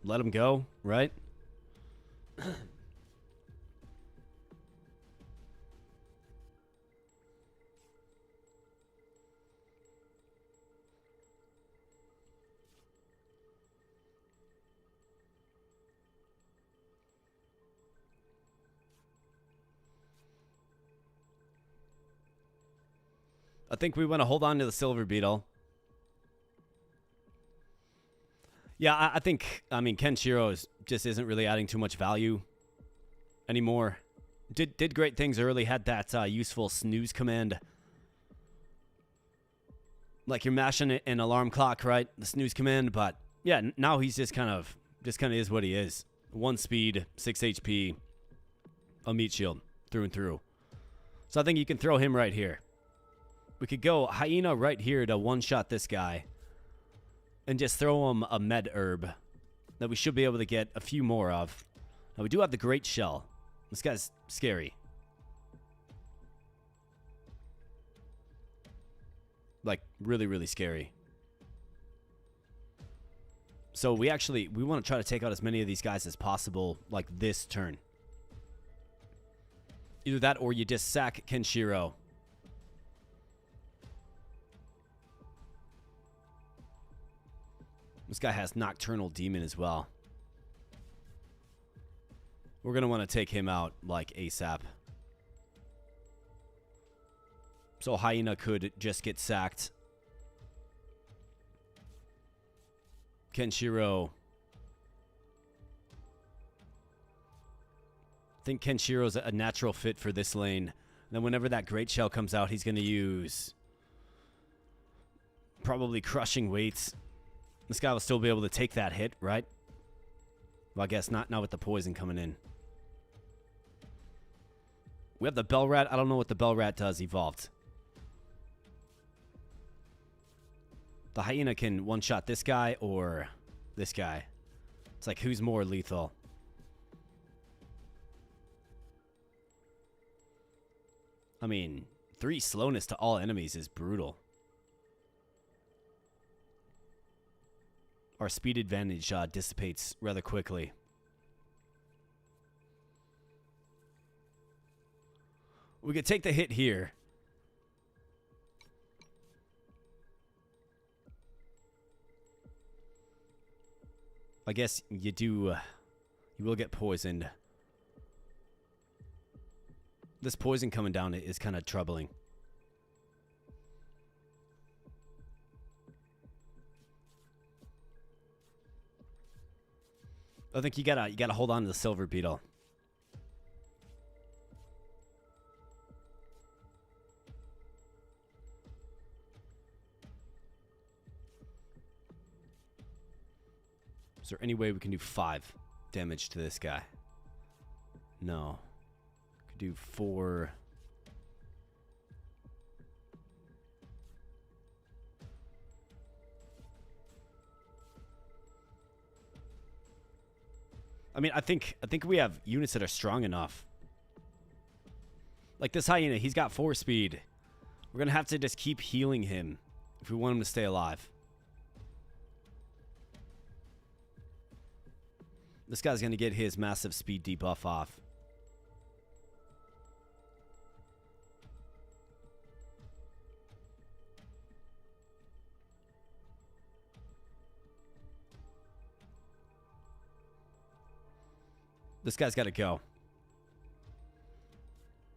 let them go, right? I think we want to hold on to the silver beetle. Yeah, I think, I mean, Kenshiro just isn't really adding too much value anymore. Did great things early, had that useful snooze command. Like you're mashing an alarm clock, right? The snooze command, but yeah, now he's just kind of is what he is. 1 speed, 6 HP, a meat shield through and through. So I think you can throw him right here. We could go hyena right here to one-shot this guy. And just throw him a med herb that we should be able to get a few more of. Now, we do have the great shell. This guy's scary. Like, really, really scary. So we want to try to take out as many of these guys as possible, like this turn. Either that or you just sack Kenshiro. This guy has Nocturnal Demon as well. We're going to want to take him out, like, ASAP. So Hyena could just get sacked. Kenshiro. I think Kenshiro's a natural fit for this lane. And then whenever that Great Shell comes out, he's going to use probably Crushing Weights. This guy will still be able to take that hit, right? Well, I guess not with the poison coming in. We have the Bell Rat. I don't know what the Bell Rat does evolved. The Hyena can one-shot this guy or this guy. It's like, who's more lethal? I mean, 3 slowness to all enemies is brutal. Our speed advantage dissipates rather quickly. We could take the hit here. I guess you do, you will get poisoned. This poison coming down is kind of troubling. I think you gotta hold on to the silver beetle. Is there any way we can do 5 damage to this guy? No. Could do 4. I mean, I think we have units that are strong enough. Like this hyena, he's got 4 speed. We're going to have to just keep healing him if we want him to stay alive. This guy's going to get his massive speed debuff off. This guy's got to go.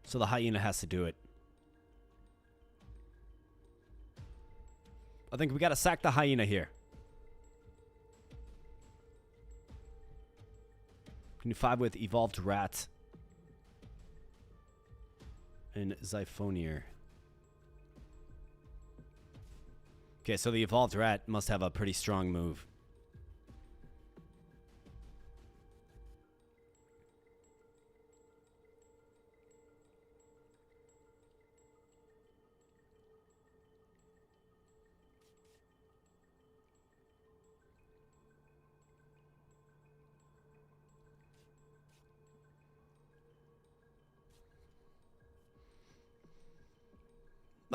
So the hyena has to do it. I think we got to sack the hyena here. Can you 5 with evolved rat and Xiphonier? Okay, so the evolved rat must have a pretty strong move.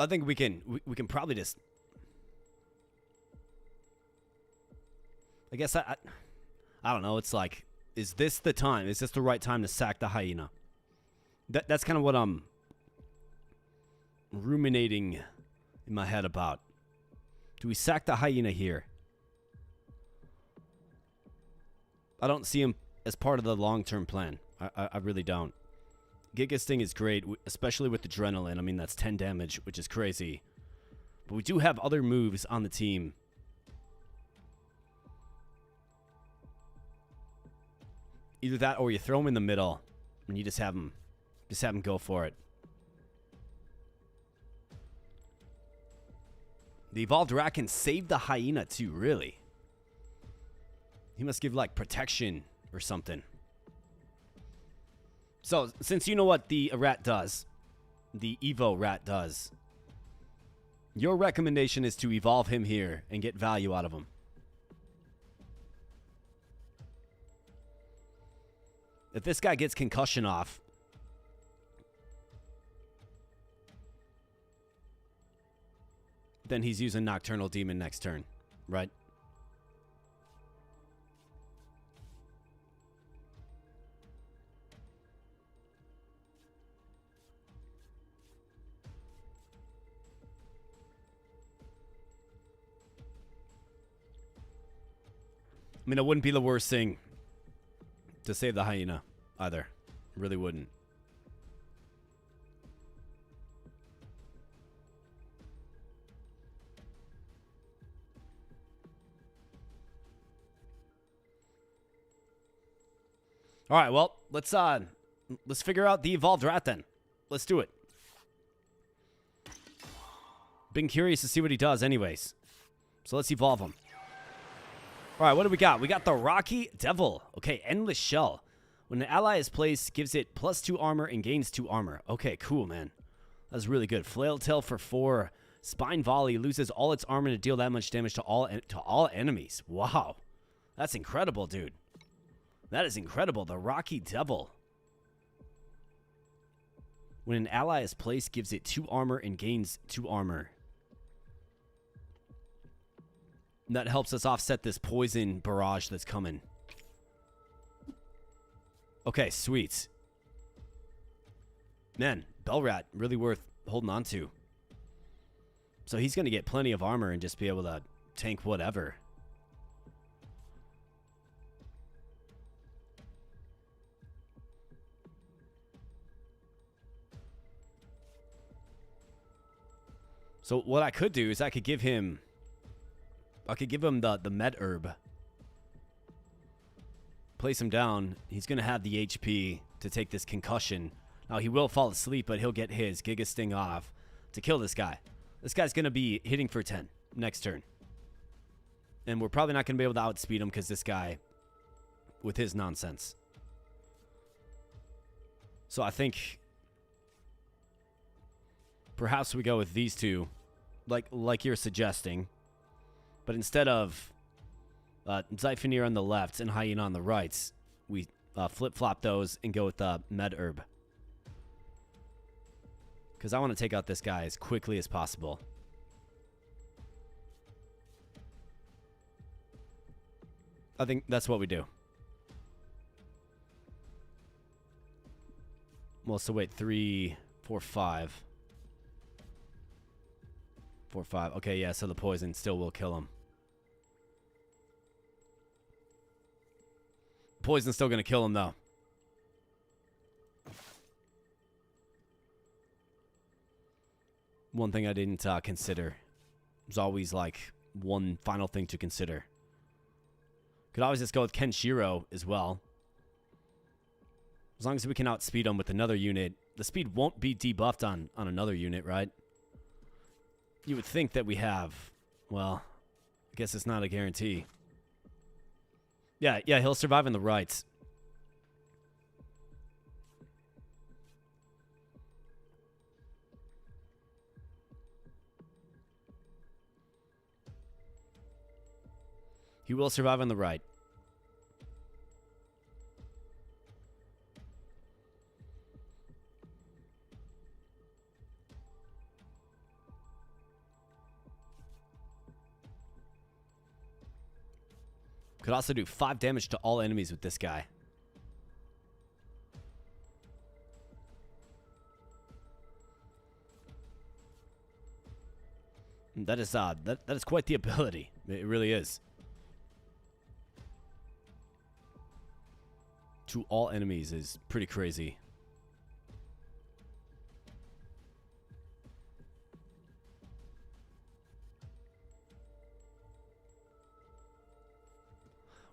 I think we can probably just, I guess I don't know. It's like, is this the time? Is this the right time to sack the hyena? That's kind of what I'm ruminating in my head about. Do we sack the hyena here? I don't see him as part of the long-term plan. I really don't. Giga Sting is great, especially with Adrenaline. I mean, that's 10 damage, which is crazy. But we do have other moves on the team. Either that or you throw him in the middle and you just have him go for it. The evolved rat can save the hyena too, really. He must give like protection or something. So, since you know what the rat does, the Evo rat does, your recommendation is to evolve him here and get value out of him. If this guy gets concussion off, then he's using Nocturnal Demon next turn, right? I mean, it wouldn't be the worst thing to save the hyena either. It really wouldn't. All right, well, let's figure out the evolved rat then. Let's do it. Been curious to see what he does anyways. So let's evolve him. All right, what do we got? We got the Rocky Devil. Okay, Endless Shell. When an ally is placed, gives it +2 armor and gains 2 armor. Okay, cool, man. That's really good. Flail Tail for 4. Spine Volley loses all its armor to deal that much damage to all enemies. Wow. That's incredible, dude. That is incredible. The Rocky Devil. When an ally is placed, gives it 2 armor and gains 2 armor. That helps us offset this poison barrage that's coming. Okay, sweet. Man, Bellrat, really worth holding on to. So he's going to get plenty of armor and just be able to tank whatever. So what I could do is I could give him the med herb. Place him down. He's going to have the HP to take this concussion. Now, he will fall asleep, but he'll get his Giga Sting off to kill this guy. This guy's going to be hitting for 10 next turn. And we're probably not going to be able to outspeed him because this guy with his nonsense. So I think perhaps we go with these two, like you're suggesting. But instead of Zyphonir on the left and Hyena on the right, we flip-flop those and go with Med Herb. Because I want to take out this guy as quickly as possible. I think that's what we do. Well, so wait, 3, 4, 5. 4, 5. Okay, yeah, so the poison still will kill him. Poison's still going to kill him, though. One thing I didn't consider. There's always, like, one final thing to consider. Could always just go with Kenshiro as well. As long as we can outspeed him with another unit. The speed won't be debuffed on another unit, right? You would think that we have. Well, I guess it's not a guarantee. Yeah, he'll survive in the right. He will survive on the right. Could also do 5 damage to all enemies with this guy. That is that is quite the ability. It really is. To all enemies is pretty crazy.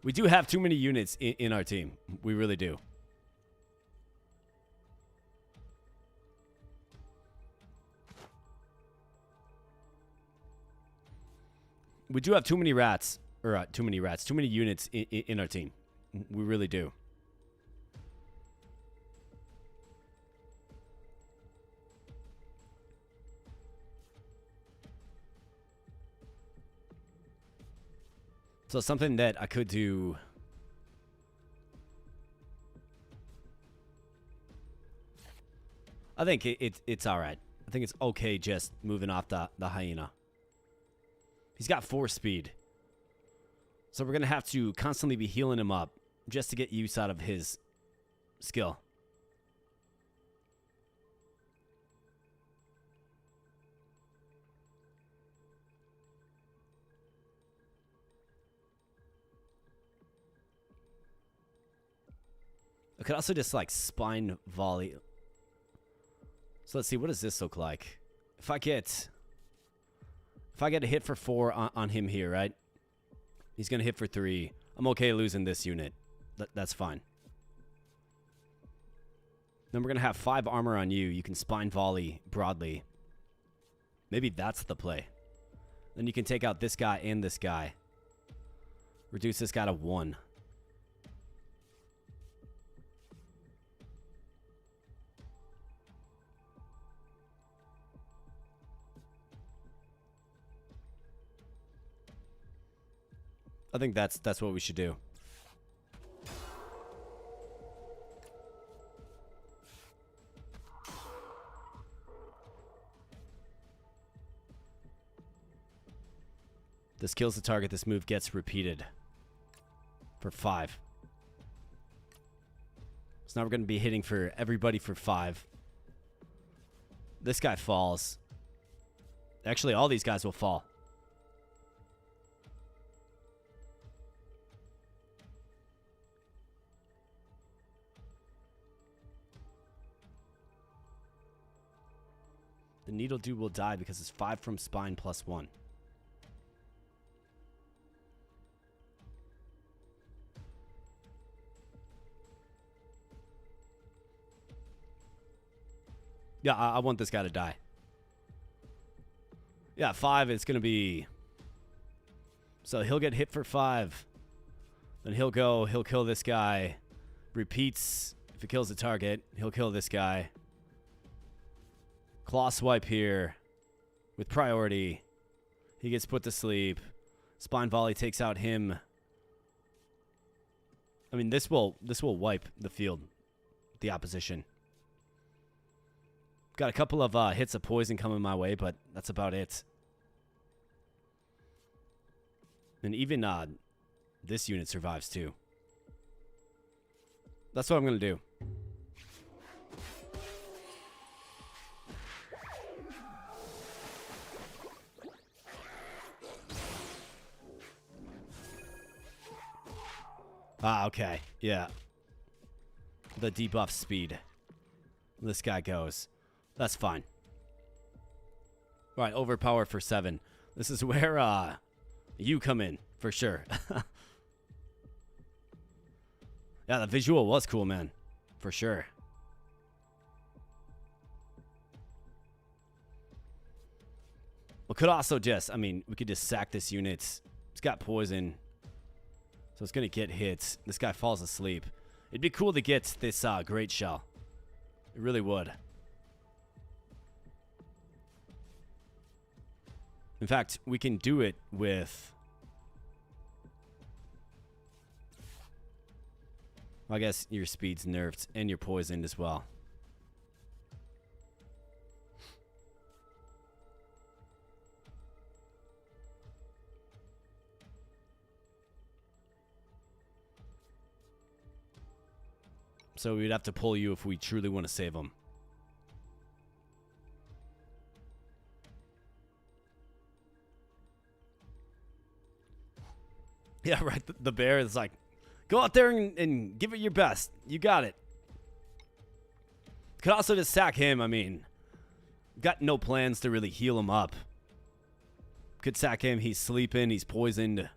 We do have too many units in our team. We really do. We do have too many rats. Or too many rats. Too many units in our team. We really do. So something that I could do. I think it's all right. I think it's okay just moving off the hyena. He's got 4 speed. So we're going to have to constantly be healing him up just to get use out of his skill. I could also just like spine volley. So let's see, what does this look like? If I get a hit for 4 on him here, right? He's gonna hit for 3. I'm okay losing this unit. That's fine. Then we're gonna have 5 armor on you. You can spine volley broadly. Maybe that's the play. Then you can take out this guy and this guy. Reduce this guy to 1. I think that's what we should do. This kills the target. This move gets repeated for 5. So now we're going to be hitting for everybody for 5. This guy falls. Actually, all these guys will fall. The needle dude will die because it's 5 from spine plus 1. Yeah, I want this guy to die. Yeah, 5 is going to be... So he'll get hit for 5. Then he'll kill this guy. Repeats. If he kills the target, he'll kill this guy. Claw swipe here with priority. He gets put to sleep. Spine volley takes out him. I mean, this will wipe the field, the opposition. Got a couple of hits of poison coming my way, but that's about it. And even this unit survives too. That's what I'm gonna do. Ah, okay. Yeah. The debuff speed. This guy goes. That's fine. Right, overpower for 7. This is where you come in, for sure. Yeah, the visual was cool, man. For sure. We could also just, I mean, we could just sack this unit. It's got poison. So it's going to get hits. This guy falls asleep. It'd be cool to get this great shell. It really would. In fact, we can do it with... I guess your speed's nerfed and you're poisoned as well. So we'd have to pull you if we truly want to save him. Yeah, right. The bear is like, go out there and give it your best. You got it. Could also just sack him. I mean, got no plans to really heal him up. Could sack him. He's sleeping. He's poisoned.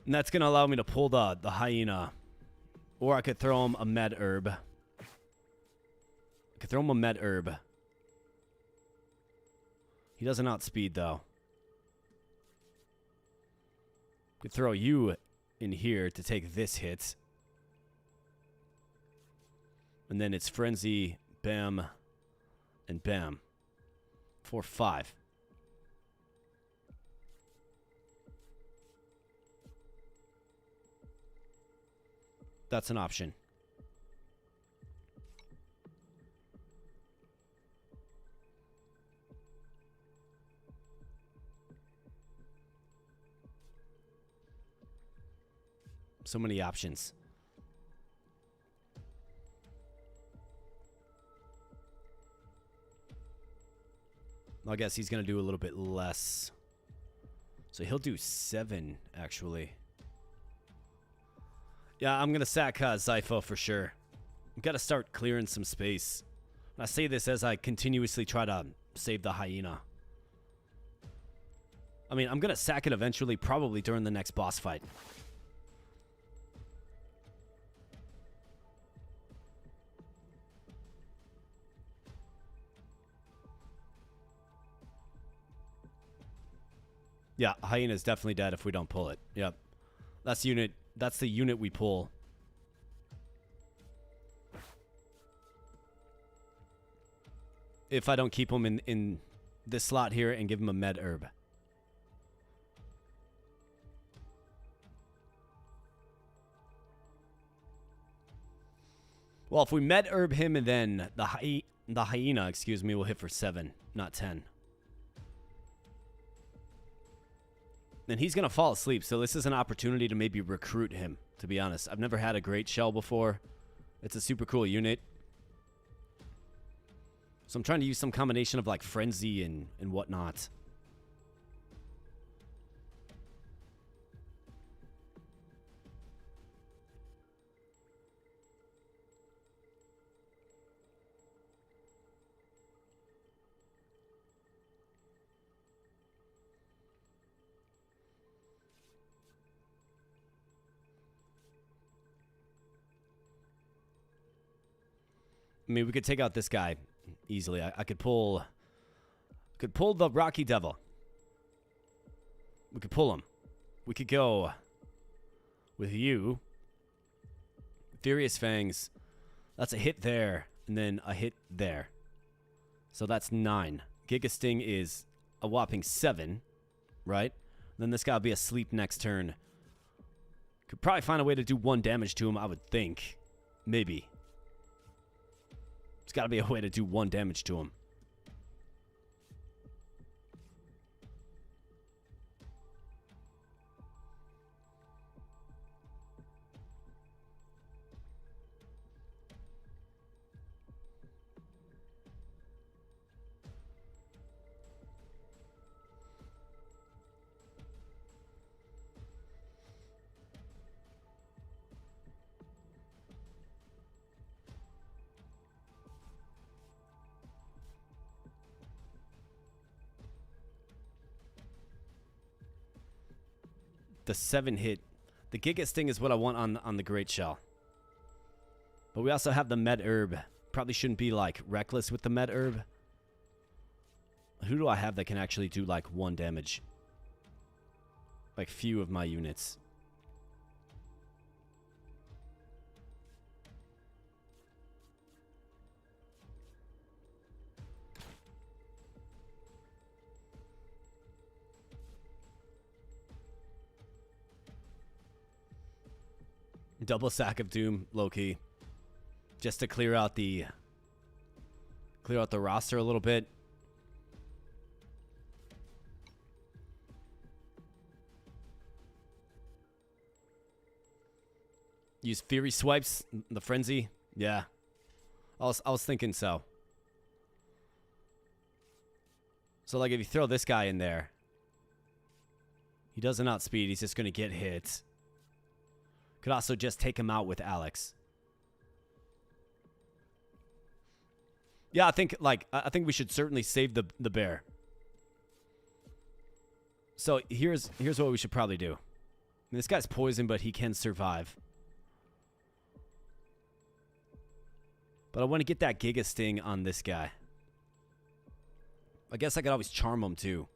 And that's going to allow me to pull the hyena. Or I could throw him a med herb. I could throw him a med herb. He doesn't outspeed, though. Could throw you in here to take this hit. And then it's Frenzy, Bam, and Bam. 4-5. That's an option. So many options. I guess he's going to do a little bit less. So he'll do 7, actually. Yeah, I'm going to sack Zypho for sure. I've got to start clearing some space. And I say this as I continuously try to save the hyena. I mean, I'm going to sack it eventually, probably during the next boss fight. Yeah, hyena's definitely dead if we don't pull it. Yep. That's the unit we pull. If I don't keep him in this slot here and give him a med herb. Well, if we med herb him and then the hyena, excuse me, will hit for 7, not 10. And he's going to fall asleep, so this is an opportunity to maybe recruit him, to be honest. I've never had a great shell before. It's a super cool unit. So I'm trying to use some combination of like frenzy and whatnot. I mean, we could take out this guy easily. I could pull the Rocky Devil. We could pull him. We could go with you. Furious Fangs. That's a hit there, and then a hit there. So that's 9. Giga Sting is a whopping 7, right? Then this guy will be asleep next turn. Could probably find a way to do 1 damage to him, I would think. Maybe. There's got to be a way to do 1 damage to him. The 7 hit. The Giga Sting is what I want on the Great Shell. But we also have the Med Herb. Probably shouldn't be, like, reckless with the Med Herb. Who do I have that can actually do, like, 1 damage? Like, few of my units. Double Sack of Doom, low-key. Just to clear out the roster a little bit. Use Fury Swipes, the Frenzy. Yeah. I was thinking so. So, like, if you throw this guy in there, he doesn't outspeed. He's just going to get hit. Could also just take him out with Alex. Yeah, I think we should certainly save the bear. So here's what we should probably do. I mean, this guy's poisoned, but he can survive. But I want to get that Giga Sting on this guy. I guess I could always charm him too.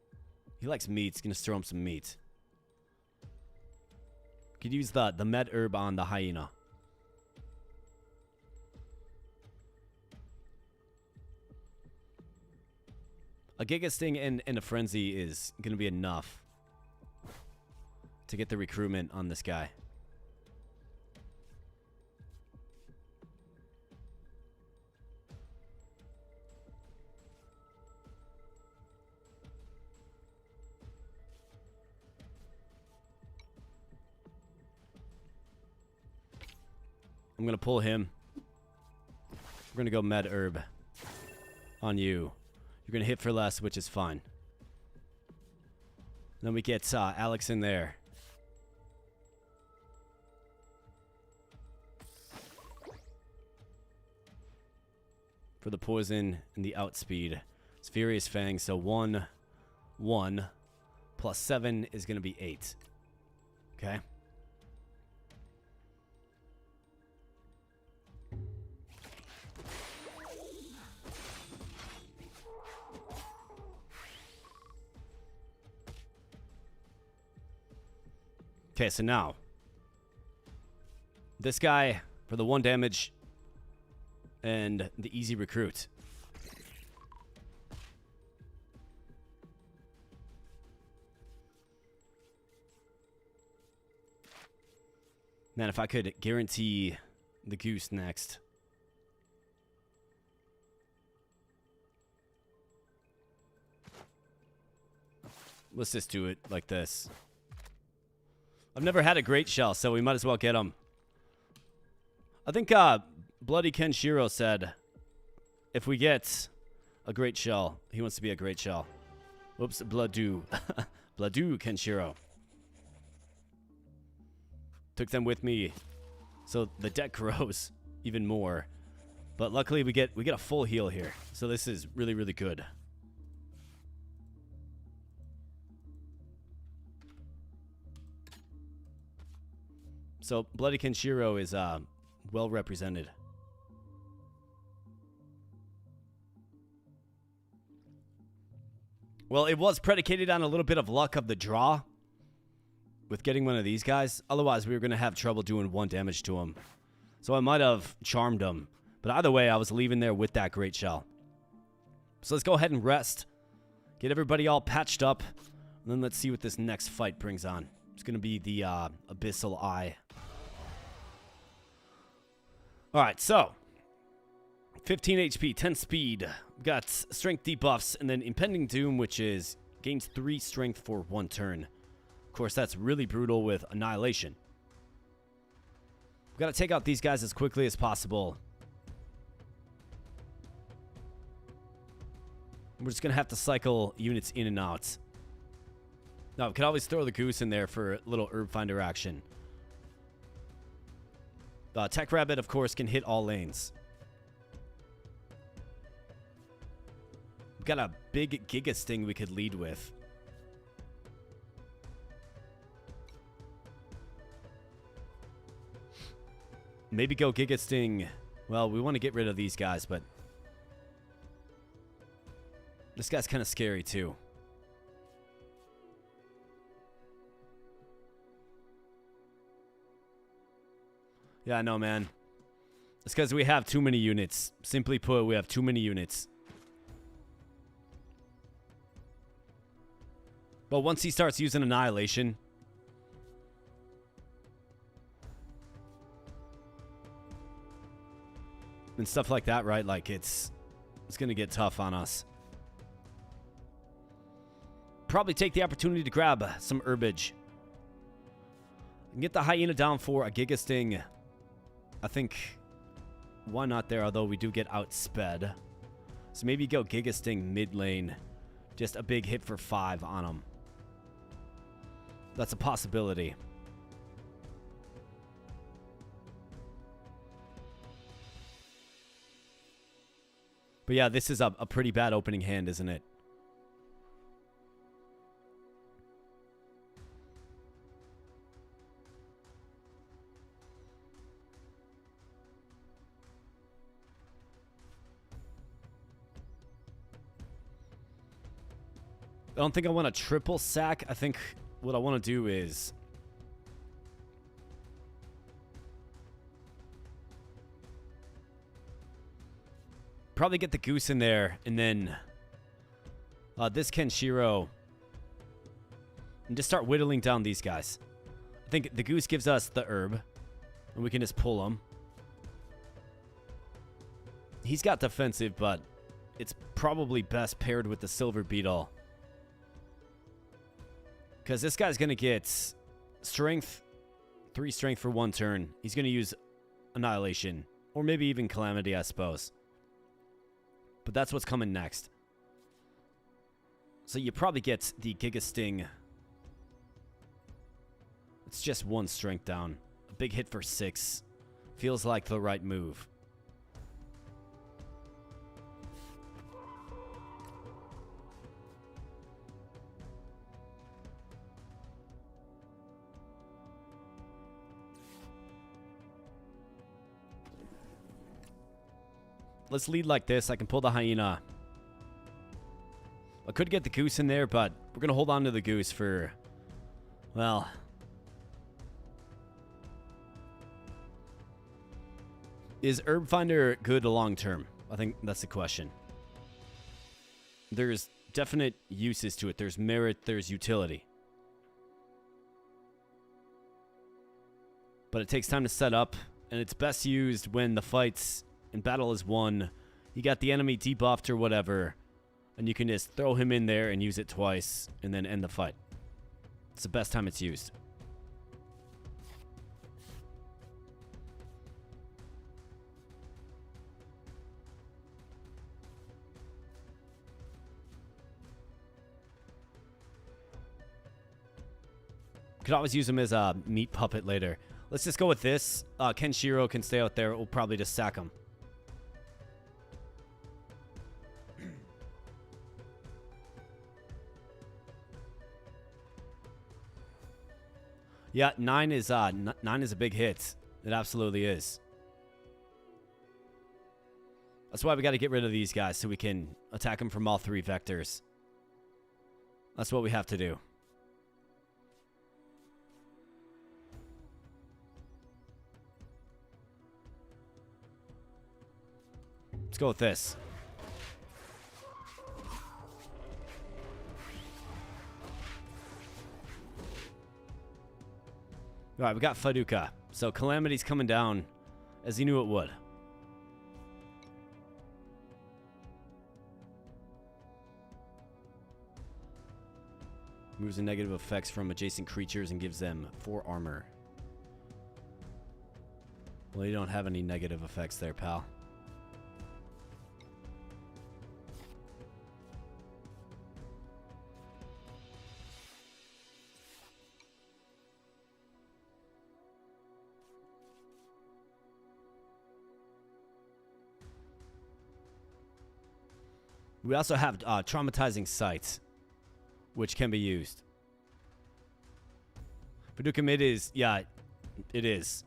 He likes meat. He's gonna throw him some meat. Could use the Med Herb on the hyena. A Giga Sting and a Frenzy is going to be enough to get the recruitment on this guy. I'm going to pull him. We're going to go Med Herb on you. You're going to hit for less, which is fine. Then we get Alex in there. For the poison and the outspeed. It's Furious Fang, so 1, 1, plus 7 is going to be 8. Okay? Okay, so now, this guy for the 1 damage and the easy recruit. Man, if I could guarantee the goose next. Let's just do it like this. I've never had a great shell, so we might as well get him. I think Bloody Kenshiro said if we get a great shell, he wants to be a great shell. Whoops, Bladu. Bladu Kenshiro. Took them with me, so the deck grows even more. But luckily we get a full heal here, so this is really, really good. So Bloody Kenshiro is well represented. Well, it was predicated on a little bit of luck of the draw. with getting one of these guys. Otherwise, we were going to have trouble doing 1 damage to him. So I might have charmed him. But either way, I was leaving there with that great shell. So let's go ahead and rest. Get everybody all patched up. And then let's see what this next fight brings on. It's going to be the Abyssal Eye. Alright, so 15 HP, 10 speed. We've got strength debuffs, and then Impending Doom, which is gains 3 strength for 1 turn. Of course, that's really brutal with Annihilation. We've got to take out these guys as quickly as possible. We're just going to have to cycle units in and out. Now, we could always throw the goose in there for a little herb finder action. Tech Rabbit, of course, can hit all lanes. We've got a big Giga Sting we could lead with. Maybe go Giga Sting. Well, we want to get rid of these guys, but this guy's kind of scary, too. Yeah, I know, man. It's because we have too many units. Simply put, we have too many units. But once he starts using Annihilation, and stuff like that, right? Like, it's going to get tough on us. Probably take the opportunity to grab some herbage. And get the hyena down for a Giga Sting. I think, why not there, although we do get outsped. So maybe go Giga Sting mid lane. Just a big hit for 5 on him. That's a possibility. But yeah, this is a pretty bad opening hand, isn't it? I don't think I want a triple sack. I think what I want to do is probably get the goose in there, and then this Kenshiro, and just start whittling down these guys. I think the goose gives us the herb, and we can just pull him. He's got defensive, but it's probably best paired with the silver beetle. Because this guy's going to get strength, 3 strength for 1 turn. He's going to use Annihilation. Or maybe even Calamity, I suppose. But that's what's coming next. So you probably get the Giga Sting. It's just 1 strength down. A big hit for 6. Feels like the right move. Let's lead like this. I can pull the hyena. I could get the goose in there, but we're going to hold on to the goose for, well, is Herb Finder good long term? I think that's the question. There's definite uses to it. There's merit, there's utility. But it takes time to set up, and it's best used when the fight's and battle is won. You got the enemy debuffed or whatever, and you can just throw him in there and use it twice and then end the fight. It's the best time it's used. Could always use him as a meat puppet later. Let's just go with this. Kenshiro can stay out there. We'll probably just sack him. Yeah, 9 is a big hit. It absolutely is. That's why we got to get rid of these guys so we can attack them from all 3 vectors. That's what we have to do. Let's go with this. All right, we got Faduka. So Calamity's coming down as he knew it would. Moves the negative effects from adjacent creatures and gives them 4 armor. Well, you don't have any negative effects there, pal. We also have traumatizing sights, which can be used. Paducah Mid is, yeah, it is.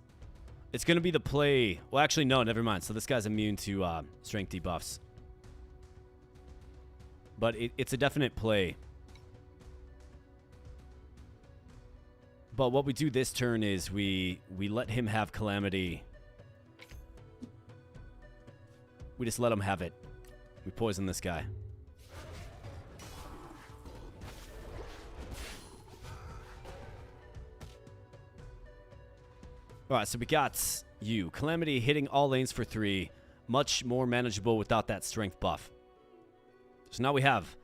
It's going to be the play. Well, actually, no, never mind. So this guy's immune to strength debuffs. But it's a definite play. But what we do this turn is we let him have Calamity. We just let him have it. We poison this guy. Alright, so we got you. Calamity hitting all lanes for 3. Much more manageable without that strength buff. So now we have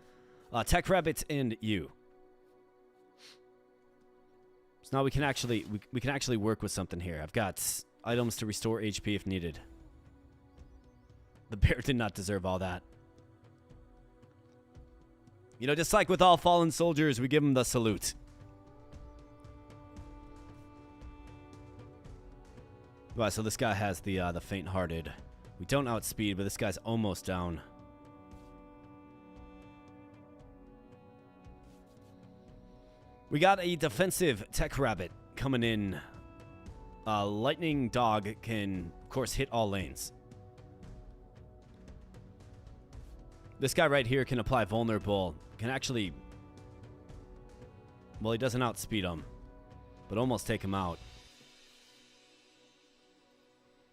Tech Rabbit and you. So now we can actually we can actually work with something here. I've got items to restore HP if needed. The bear did not deserve all that. You know, just like with all fallen soldiers, we give him the salute. Right, so this guy has the faint-hearted. We don't outspeed, but this guy's almost down. We got a defensive Tech Rabbit coming in. Lightning Dog can, of course, hit all lanes. This guy right here can apply vulnerable. Can actually... Well, he doesn't outspeed him, but almost take him out.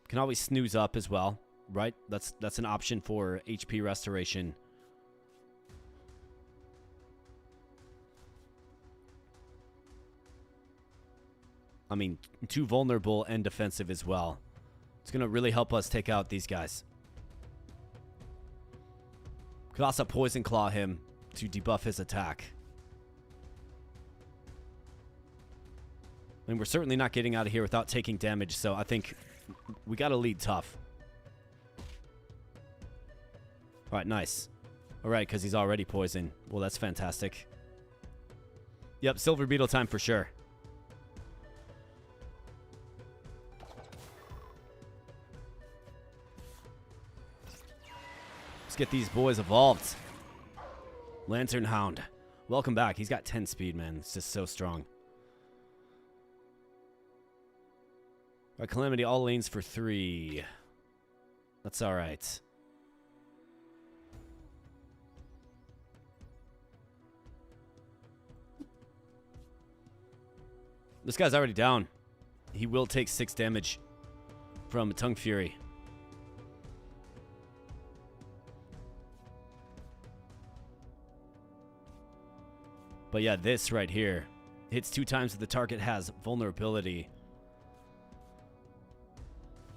Can always snooze up as well, right? That's an option for HP restoration. I mean, 2 vulnerable and defensive as well. It's going to really help us take out these guys. Could also Poison Claw him to debuff his attack. And we're certainly not getting out of here without taking damage, so I think we got to lead tough. All right, nice. All right, because he's already poisoned. Well, that's fantastic. Yep, Silver Beetle time for sure. Let's get these boys evolved. Lantern Hound. Welcome back. He's got 10 speed, man. It's just so strong. All right, Calamity, all lanes for 3. That's all right. This guy's already down. He will take 6 damage from Tongue Fury. But yeah, this right here hits 2 times if the target has vulnerability.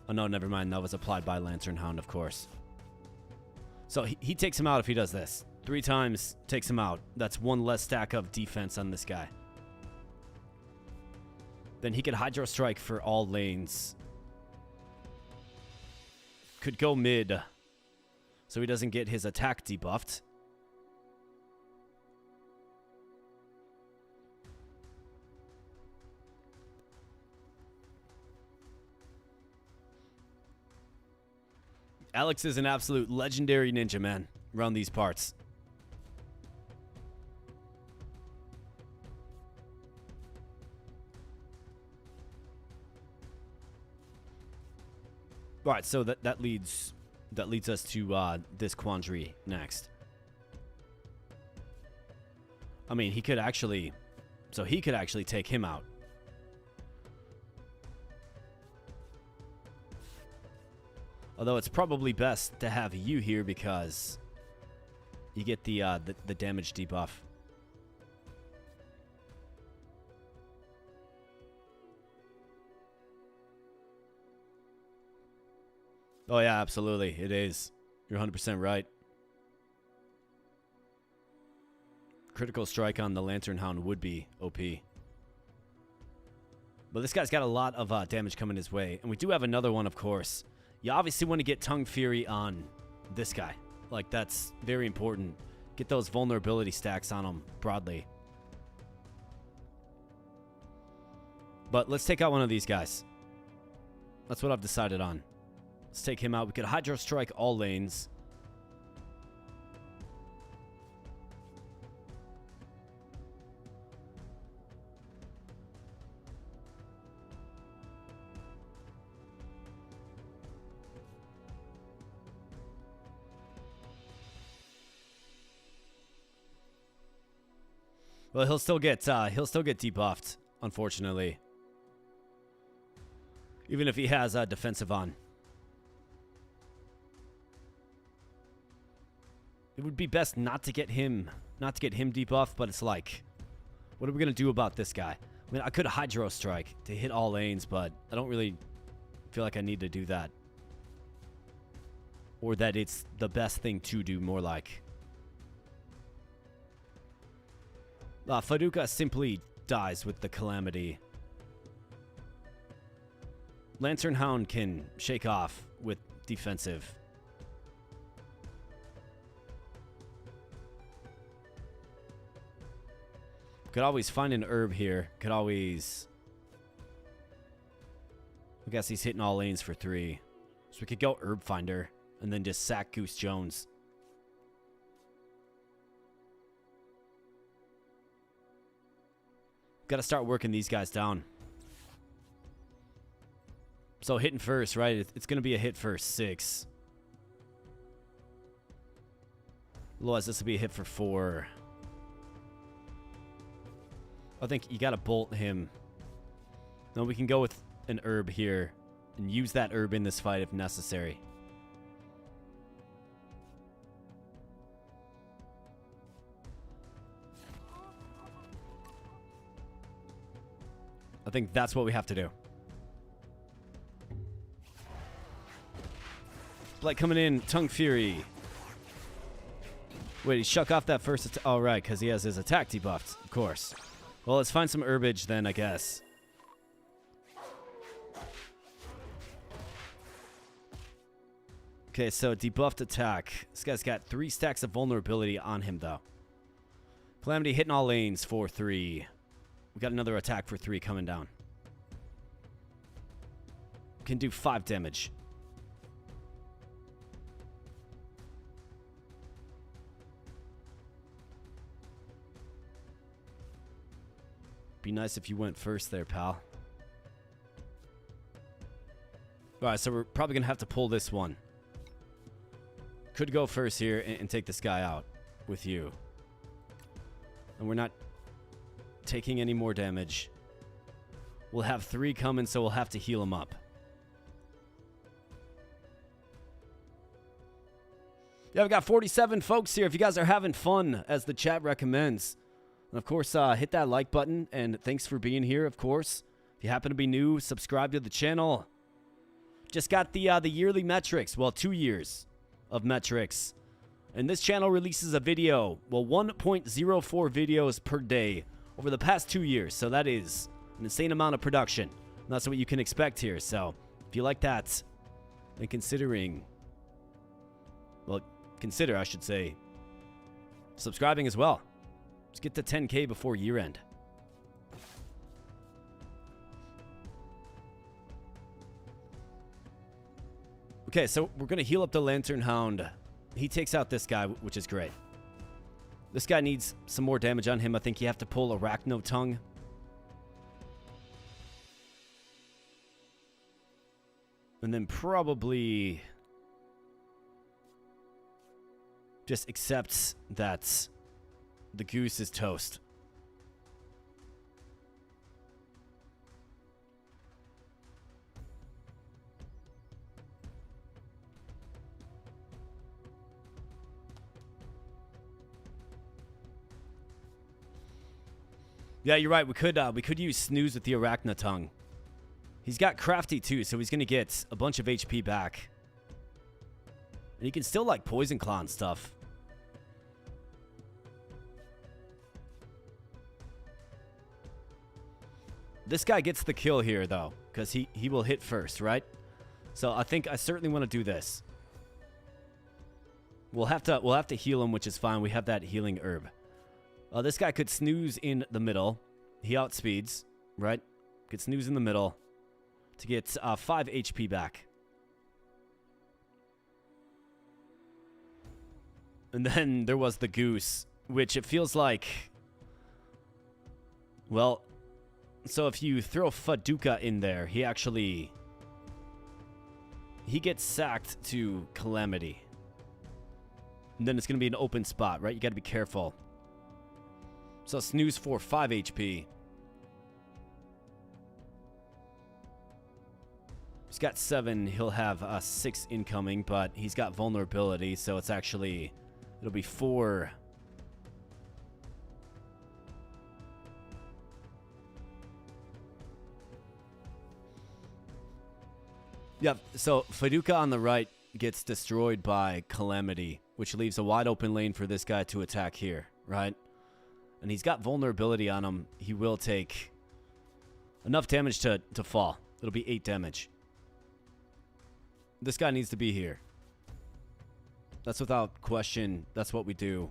Oh no, never mind. That was applied by Lantern Hound, of course. So he takes him out if he does this. 3 times takes him out. That's 1 less stack of defense on this guy. Then he could Hydro Strike for all lanes. Could go mid, so he doesn't get his attack debuffed. Alex is an absolute legendary ninja, man, around these parts. All right, so that leads us to this quandary next. I mean, he could actually take him out. Although it's probably best to have you here because you get the damage debuff. Oh yeah, absolutely. It is. You're 100% right. Critical strike on the Lantern Hound would be OP. But this guy's got a lot of damage coming his way. And we do have another one, of course. You obviously want to get Tongue Fury on this guy. Like, that's very important. Get those vulnerability stacks on him broadly. But let's take out one of these guys. That's what I've decided on. Let's take him out. We could Hydro Strike all lanes. Well, he'll still get debuffed, unfortunately. Even if he has defensive on. It would be best not to get him debuffed, but it's like, what are we gonna do about this guy? I mean, I could Hydro Strike to hit all lanes, but I don't really feel like I need to do that. Or that it's the best thing to do, more like. Faduka simply dies with the Calamity. Lantern Hound can shake off with defensive. Could always find an herb here. Could always... I guess he's hitting all lanes for 3. So we could go Herb Finder and then just sack Goose Jones. Got to start working these guys down. So hitting first, right? It's going to be a hit for 6. Otherwise, this will be a hit for 4. I think you got to bolt him. Then we can go with an herb here and use that herb in this fight if necessary. I think that's what we have to do. Blight coming in. Tongue Fury. Wait, he shuck off that first attack. Oh, right, because he has his attack debuffed. Of course. Well, let's find some herbage then, I guess. Okay, so debuffed attack. This guy's got 3 stacks of vulnerability on him, though. Calamity hitting all lanes for 3. We got another attack for 3 coming down. Can do 5 damage. Be nice if you went first there, pal. Alright, so we're probably going to have to pull this one. Could go first here and take this guy out with you. And we're not taking any more damage. We'll have 3 coming, so we'll have to heal him up. Yeah, we've got 47 folks here. If you guys are having fun, as the chat recommends. And of course, hit that like button, and thanks for being here, of course. If you happen to be new, subscribe to the channel. Just got the yearly metrics. Well, 2 years of metrics. And this channel releases a video, well, 1.04 videos per day over the past 2 years. So that is an insane amount of production. And that's what you can expect here. So if you like that, then consider, I should say, subscribing as well. Let's get to 10K before year end. Okay, so we're going to heal up the Lantern Hound. He takes out this guy, which is great. This guy needs some more damage on him. I think you have to pull Arachno Tongue. And then probably just accept that the goose is toast. Yeah, you're right. We could use Snooze with the Arachna Tongue. He's got Crafty too, so he's gonna get a bunch of HP back. And he can still like Poison Claw and stuff. This guy gets the kill here though, because he will hit first, right? So I think I certainly want to do this. We'll have to heal him, which is fine. We have that healing herb. This guy could snooze in the middle. He outspeeds, right? Could snooze in the middle to get 5 HP back. And then there was the goose, which it feels like... Well, so if you throw Faduka in there, he actually... He gets sacked to Calamity. And then it's going to be an open spot, right? You got to be careful. So snooze for 5 HP. He's got 7. He'll have 6 incoming, but he's got vulnerability, so it's actually... It'll be 4. Yep, so Faduka on the right gets destroyed by Calamity, which leaves a wide open lane for this guy to attack here, right? And he's got vulnerability on him. He will take enough damage to fall. It'll be 8 damage. This guy needs to be here. That's without question. That's what we do.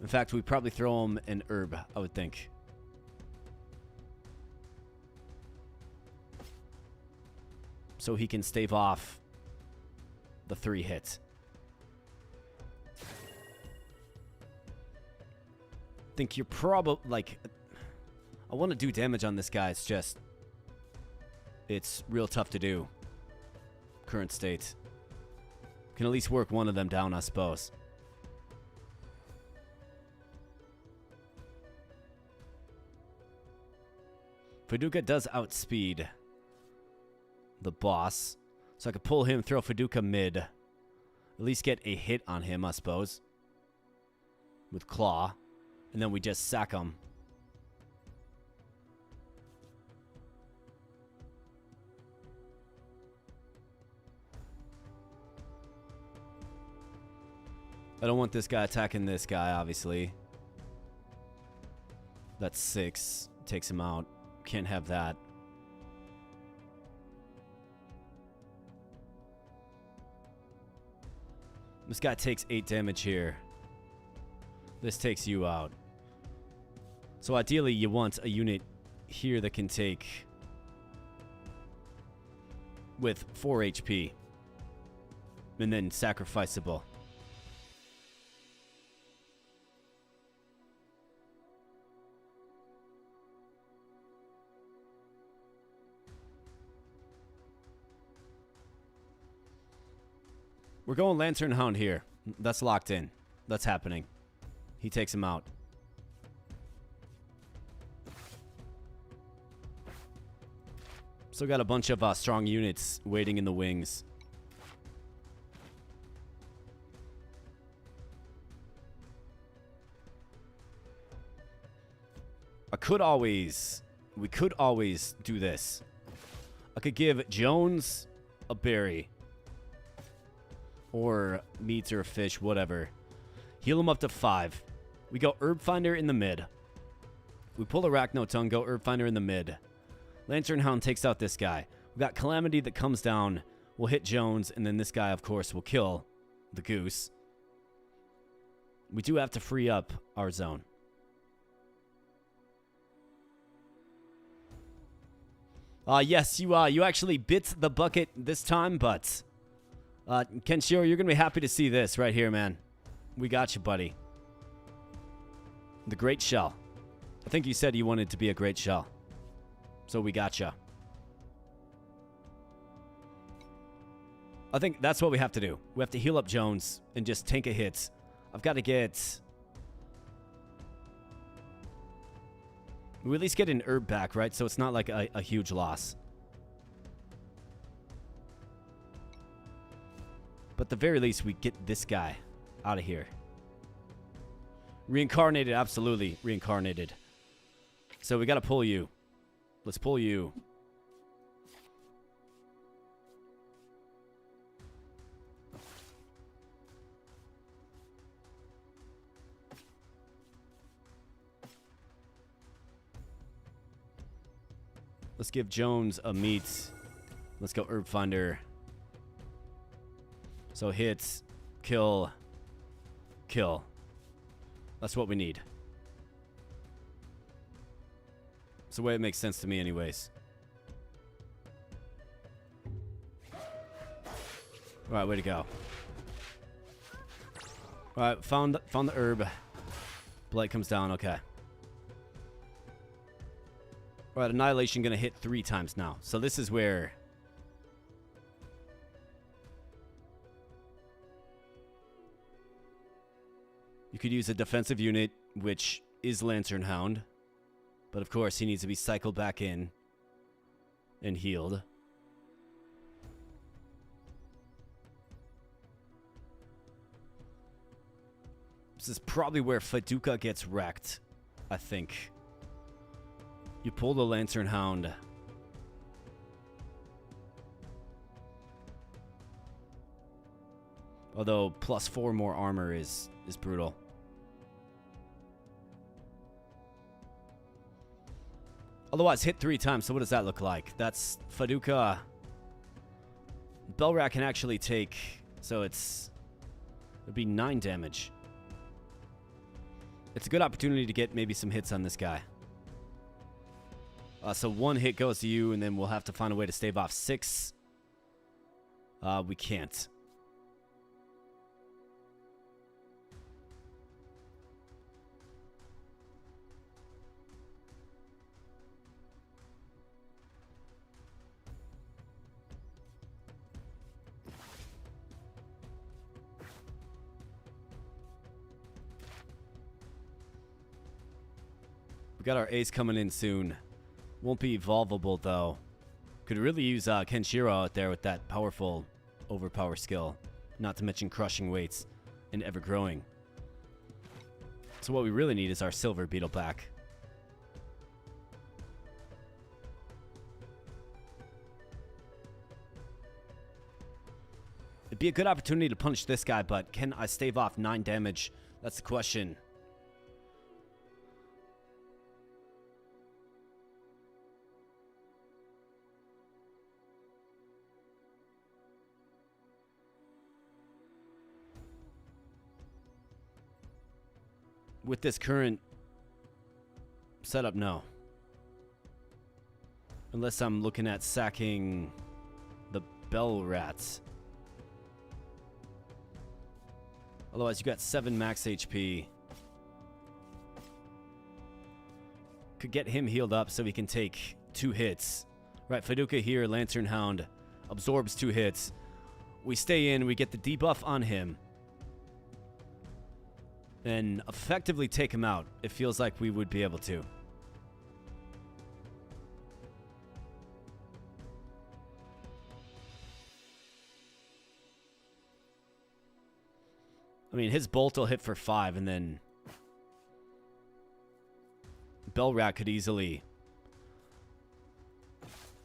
In fact, we probably throw him an herb, I would think. So he can stave off the 3 hits. I think you're probably, like... I want to do damage on this guy. It's just... It's real tough to do. Current state. Can at least work one of them down, I suppose. Faduka does outspeed the boss. So I could pull him, throw Faduka mid. At least get a hit on him, I suppose. With Claw. And then we just sack him. I don't want this guy attacking this guy, obviously. That's 6. Takes him out. Can't have that. This guy takes 8 damage here. This takes you out. So ideally, you want a unit here that can take... with 4 HP. And then sacrificeable. We're going Lantern Hound here. That's locked in. That's happening. He takes him out. Still got a bunch of strong units waiting in the wings. We could always do this. I could give Jones a berry. Or meats or fish, whatever. Heal him up to 5. We go Herb Finder in the mid. We pull Arachno Tongue, go Herb Finder in the mid. Lantern Hound takes out this guy. We've got Calamity that comes down. We'll hit Jones, and then this guy, of course, will kill the goose. We do have to free up our zone. Yes, you actually bit the bucket this time, but... Kenshiro, you're going to be happy to see this right here, man. We got you, buddy. The Great Shell. I think you said you wanted to be a Great Shell. So we got you. I think that's what we have to do. We have to heal up Jones and just tank a hit. I've got to get... We at least get an herb back, right? So it's not like a huge loss. But at the very least, we get this guy out of here. Reincarnated, absolutely. Reincarnated. So we got to pull you. Let's pull you. Let's give Jones a meat. Let's go herb finder. So hits, kill, kill. That's what we need. It's the way it makes sense to me anyways. Alright, way to go. Alright, found the herb. Blight comes down, okay. Alright, Annihilation gonna hit 3 times now. So this is where... you could use a defensive unit, which is Lantern Hound. But of course, he needs to be cycled back in and healed. This is probably where Faduka gets wrecked, I think. You pull the Lantern Hound. Although +4 more armor is brutal. Otherwise, hit 3 times, so what does that look like? That's Faduka. Belrat can actually take, so it'd be 9 damage. It's a good opportunity to get maybe some hits on this guy. So 1 hit goes to you, and then we'll have to find a way to stave off 6. We can't. We got our ace coming in soon. Won't be evolvable though. Could really use Kenshiro out there with that powerful overpower skill. Not to mention crushing weights and ever growing. So what we really need is our silver beetle back. It'd be a good opportunity to punish this guy, but can I stave off 9 damage? That's the question. With this current setup, no. Unless I'm looking at sacking the bell rats. Otherwise, you got 7 max HP. Could get him healed up so he can take 2 hits. Right, Faduka here, Lantern Hound, absorbs 2 hits. We stay in, we get the debuff on him. And effectively take him out. It feels like we would be able to. I mean, his bolt will hit for 5, and then Belrat could easily...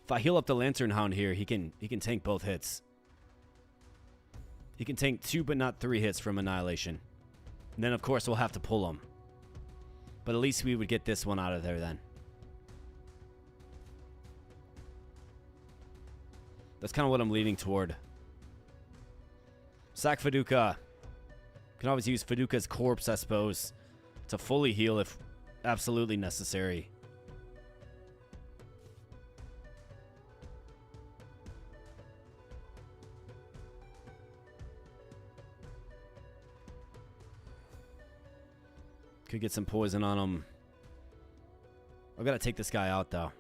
if I heal up the Lantern Hound here, he can tank both hits. He can tank 2 but not 3 hits from Annihilation. And then, of course, we'll have to pull him. But at least we would get this one out of there then. That's kind of what I'm leaning toward. Sack Faduka. Can always use Faduka's corpse, I suppose, to fully heal if absolutely necessary. Could get some poison on him. I've got to take this guy out, though.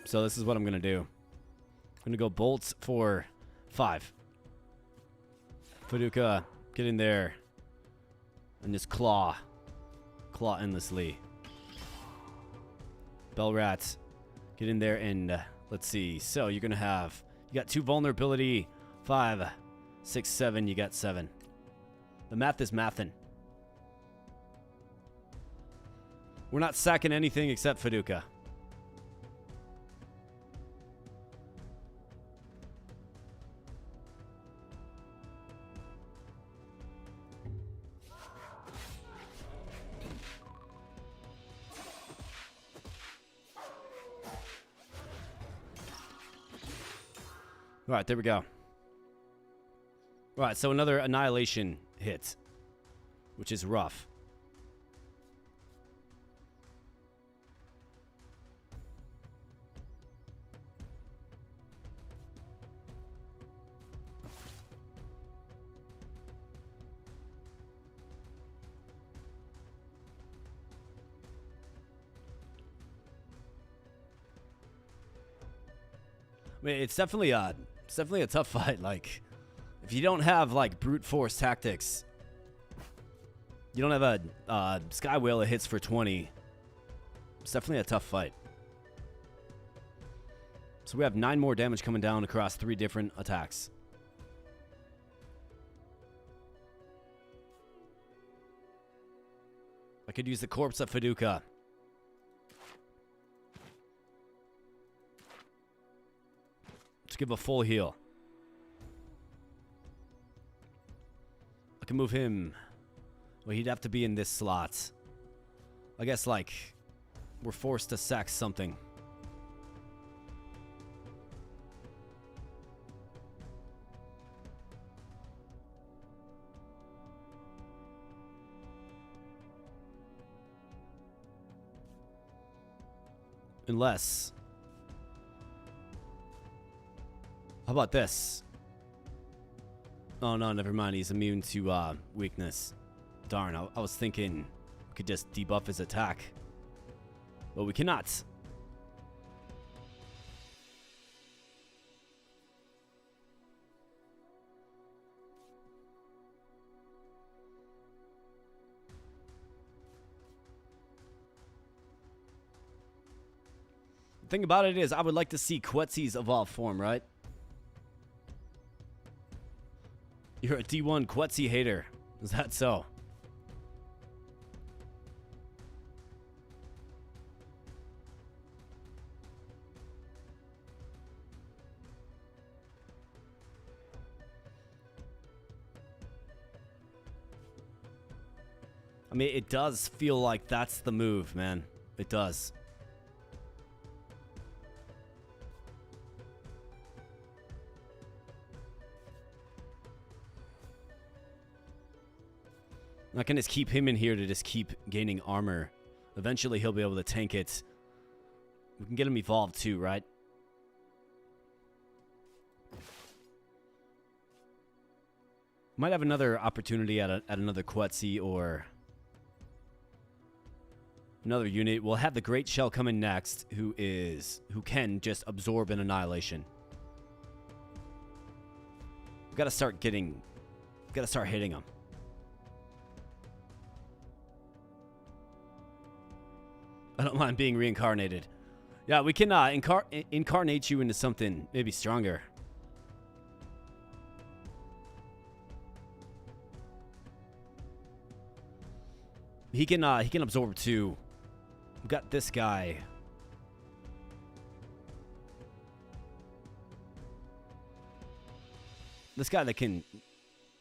So this is what I'm going to do. I'm going to go bolts for 5. Faduka, get in there. And just claw. Claw endlessly. Belrat, get in there and let's see. So you're going to have You got 2 vulnerability. 5, 6, 7. You got 7. The math is mathin'. We're not sacking anything except Fiduka. All right, there we go. All right, so another annihilation hit, which is rough. I mean, it's definitely a tough fight. Like, if you don't have like brute force tactics, you don't have a sky whale that hits for 20. It's definitely a tough fight. So we have 9 more damage coming down across 3 different attacks. I could use the corpse of Fiduka. Let's give a full heal. I can move him. Well, he'd have to be in this slot. I guess, like, we're forced to sack something. Unless... How about this? Oh, no, never mind. He's immune to weakness. Darn, I was thinking we could just debuff his attack. But we cannot. The thing about it is, I would like to see Quetzal's evolved form, right? You're a D1 Quetzal hater. Is that so? I mean, it does feel like that's the move, man. It does. I can just keep him in here to just keep gaining armor. Eventually, he'll be able to tank it. We can get him evolved too, right? Might have another opportunity at another Quetzal or another unit. We'll have the Great Shell come in next, who can just absorb an annihilation. We've got to start hitting him. I don't mind being reincarnated. Yeah, we can incarnate you into something maybe stronger. He can absorb 2. We've got this guy. This guy that can,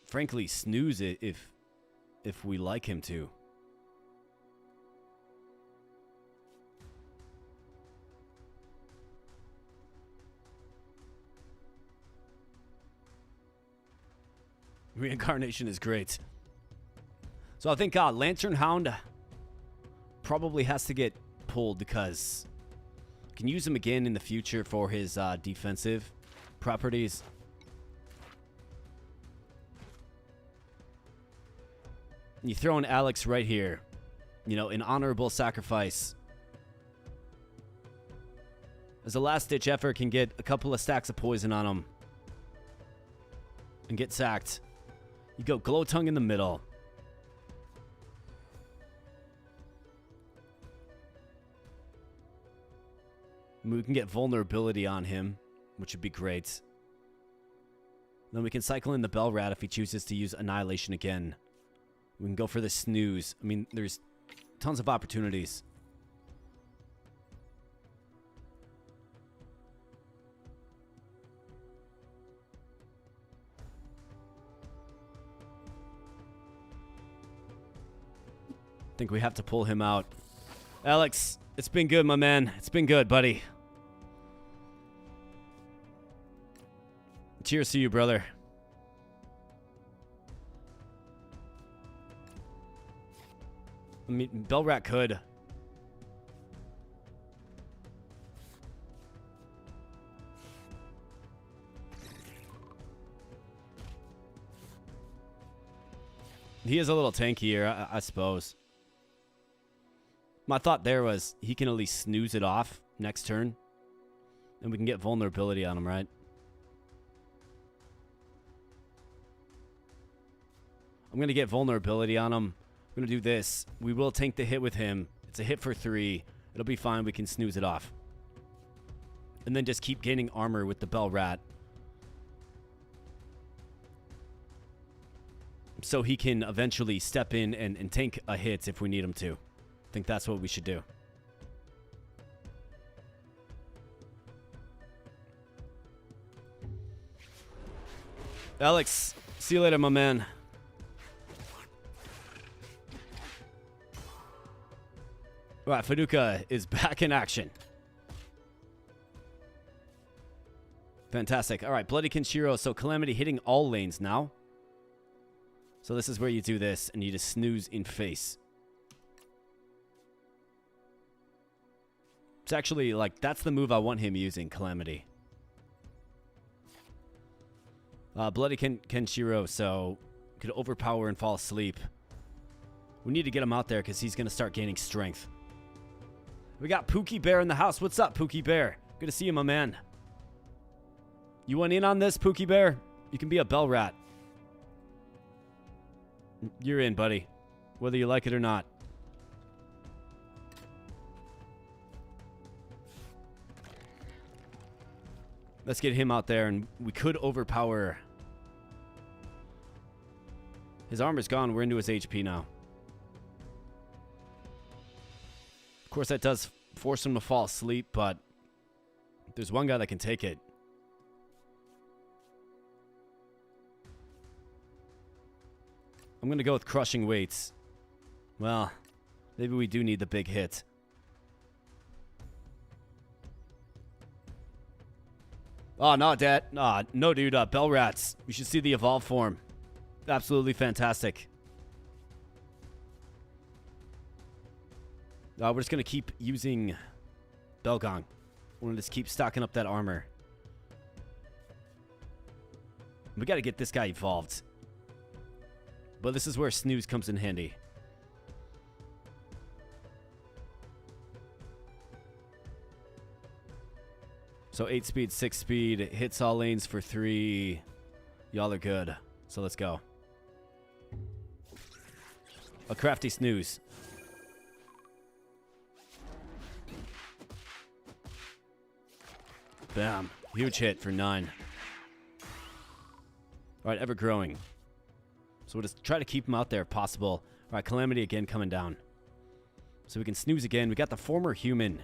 frankly, snooze it if we like him to. Reincarnation is great. So I think Lantern Hound probably has to get pulled because I can use him again in the future for his defensive properties. And you throw in Alex right here. You know, an honorable sacrifice. As a last-ditch effort, can get a couple of stacks of poison on him. And get sacked. You go Glow Tongue in the middle. We can get vulnerability on him, which would be great. Then we can cycle in the Bell Rat if he chooses to use Annihilation again. We can go for the Snooze. I mean, there's tons of opportunities. I think we have to pull him out. Alex, it's been good, my man. It's been good, buddy. Cheers to you, brother. I mean, Bell Rat could. He is a little tankier, I suppose. My thought there was he can at least snooze it off next turn. And we can get vulnerability on him, right? I'm going to get vulnerability on him. I'm going to do this. We will tank the hit with him. It's a hit for 3. It'll be fine. We can snooze it off. And then just keep gaining armor with the Bell Rat. So he can eventually step in and tank a hit if we need him to. I think that's what we should do. Alex, see you later, my man. All right, Faduka is back in action. Fantastic. All right, Bloody Kenshiro. So Calamity hitting all lanes now. So this is where you do this, and you just snooze in face. It's actually, like, that's the move I want him using, Calamity. Bloody Kenshiro, so could overpower and fall asleep. We need to get him out there because he's going to start gaining strength. We got Pookie Bear in the house. What's up, Pookie Bear? Good to see you, my man. You want in on this, Pookie Bear? You can be a Bell Rat. You're in, buddy. Whether you like it or not. Let's get him out there, and we could overpower. His armor's gone. We're into his HP now. Of course, that does force him to fall asleep, but there's one guy that can take it. I'm going to go with crushing weights. Well, maybe we do need the big hit. Oh, no, Dad. No, dude. Bell Rats. You should see the evolved form. Absolutely fantastic. We're just going to keep using Belgong. We're going to just keep stocking up that armor. We got to get this guy evolved. But this is where Snooze comes in handy. So 8 speed, 6 speed, hits all lanes for 3. Y'all are good. So let's go. A crafty Snooze. Bam. Huge hit for 9. Alright, ever growing. So we'll just try to keep him out there if possible. Alright, Calamity again coming down. So we can snooze again. We got the former human.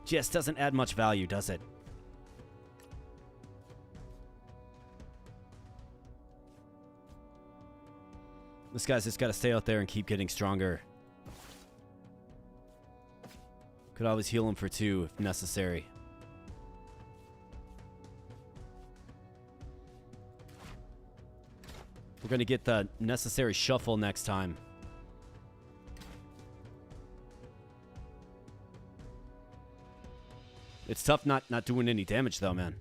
Just doesn't add much value, does it? This guy's just got to stay out there and keep getting stronger. Could always heal him for 2 if necessary. We're going to get the necessary shuffle next time. It's tough not doing any damage, though, man.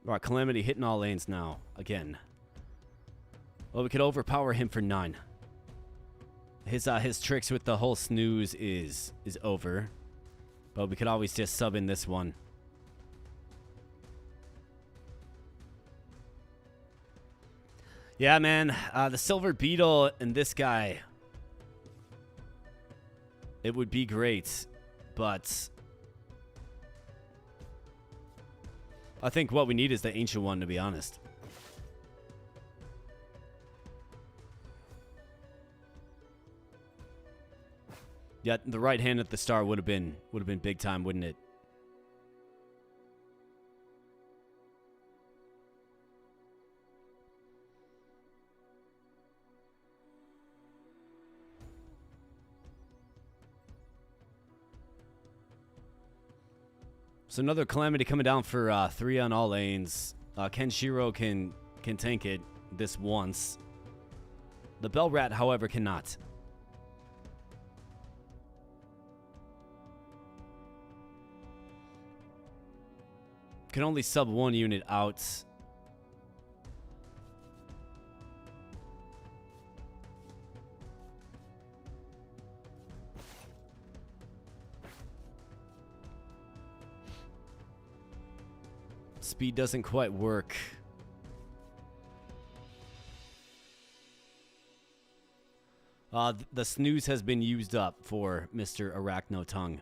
All right, Calamity hitting all lanes now. Again. Well, we could overpower him for 9. His tricks with the whole snooze is over. But we could always just sub in this one. Yeah, man. The silver beetle and this guy. It would be great, but I think what we need is the ancient one, to be honest. Yeah, the right hand at the star would have been big time, wouldn't it? So another Calamity coming down for 3 on all lanes. Kenshiro can tank it this once. The Bell Rat, however, cannot. Can only sub 1 unit out. Speed doesn't quite work. The snooze has been used up for Mr. Arachno Tongue.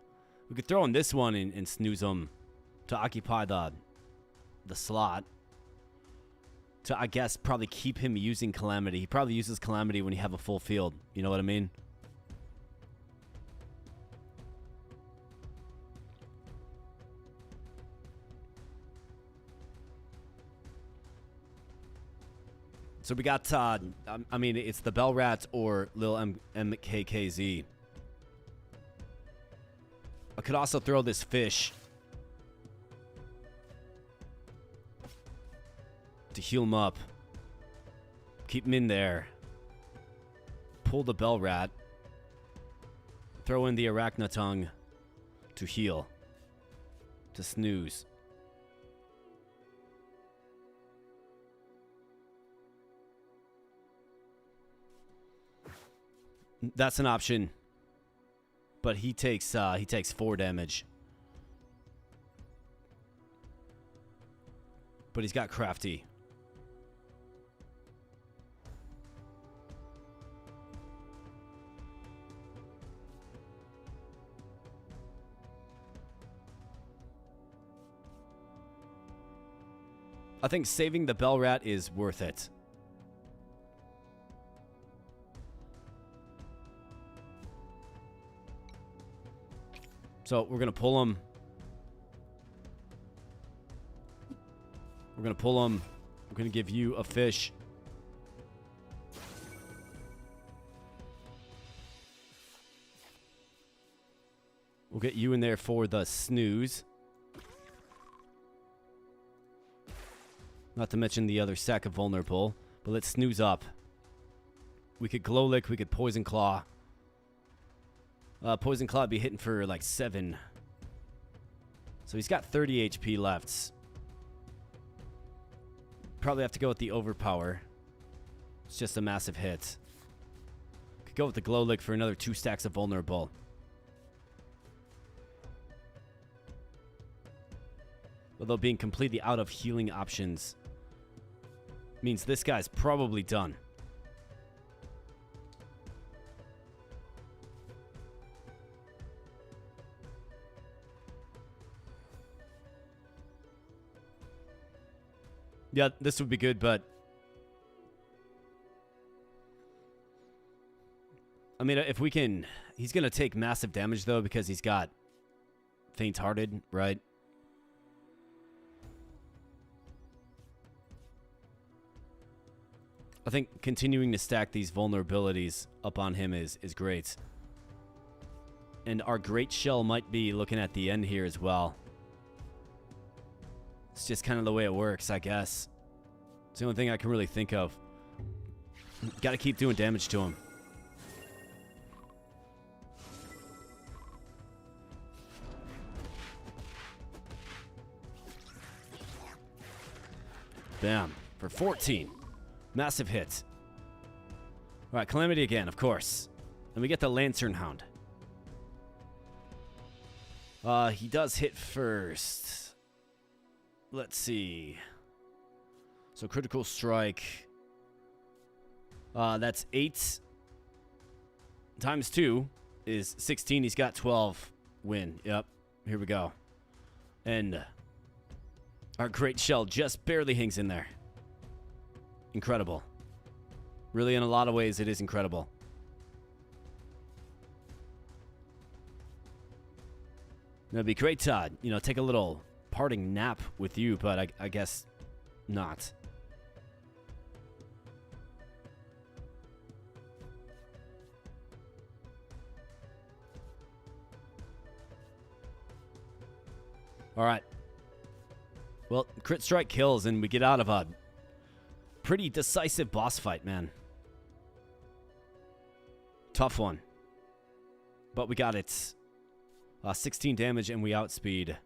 We could throw in this one and snooze him to occupy the slot. To, I guess, probably keep him using Calamity. He probably uses Calamity when you have a full field. You know what I mean? So we got, I mean, it's the Bell Rats or Lil MKKZ. I could also throw this fish to heal him up. Keep him in there. Pull the Bell Rat. Throw in the Arachnotongue to heal. To snooze. That's an option. But he takes 4 damage. But he's got Crafty. I think saving the Bell Rat is worth it. So we're going to pull him. We're going to pull him. We're going to give you a fish. We'll get you in there for the snooze. Not to mention the other sack of vulnerable. But let's snooze up. We could glow lick. We could poison claw. Poison Claw would be hitting for like 7. So he's got 30 HP left. Probably have to go with the Overpower. It's just a massive hit. Could go with the Glow Lick for another 2 stacks of Vulnerable. Although being completely out of healing options means this guy's probably done. Yeah, this would be good, but I mean, if we can, he's going to take massive damage though because he's got faint-hearted, right? I think continuing to stack these vulnerabilities up on him is great. And our Great Shell might be looking at the end here as well. It's just kind of the way it works, I guess. It's the only thing I can really think of. Got to keep doing damage to him. Bam. For 14. Massive hit. Alright, Calamity again, of course. And we get the Lantern Hound. He does hit first. Let's see. So critical strike. That's 8 times 2 is 16. He's got 12 win. Yep. Here we go. And our great shell just barely hangs in there. Incredible. Really, in a lot of ways, it is incredible. It'd be great to, you know, take a little parting nap with you, but I guess not. All right. Well, crit strike kills, and we get out of a pretty decisive boss fight, man. Tough one. But we got it. 16 damage, and we outspeed.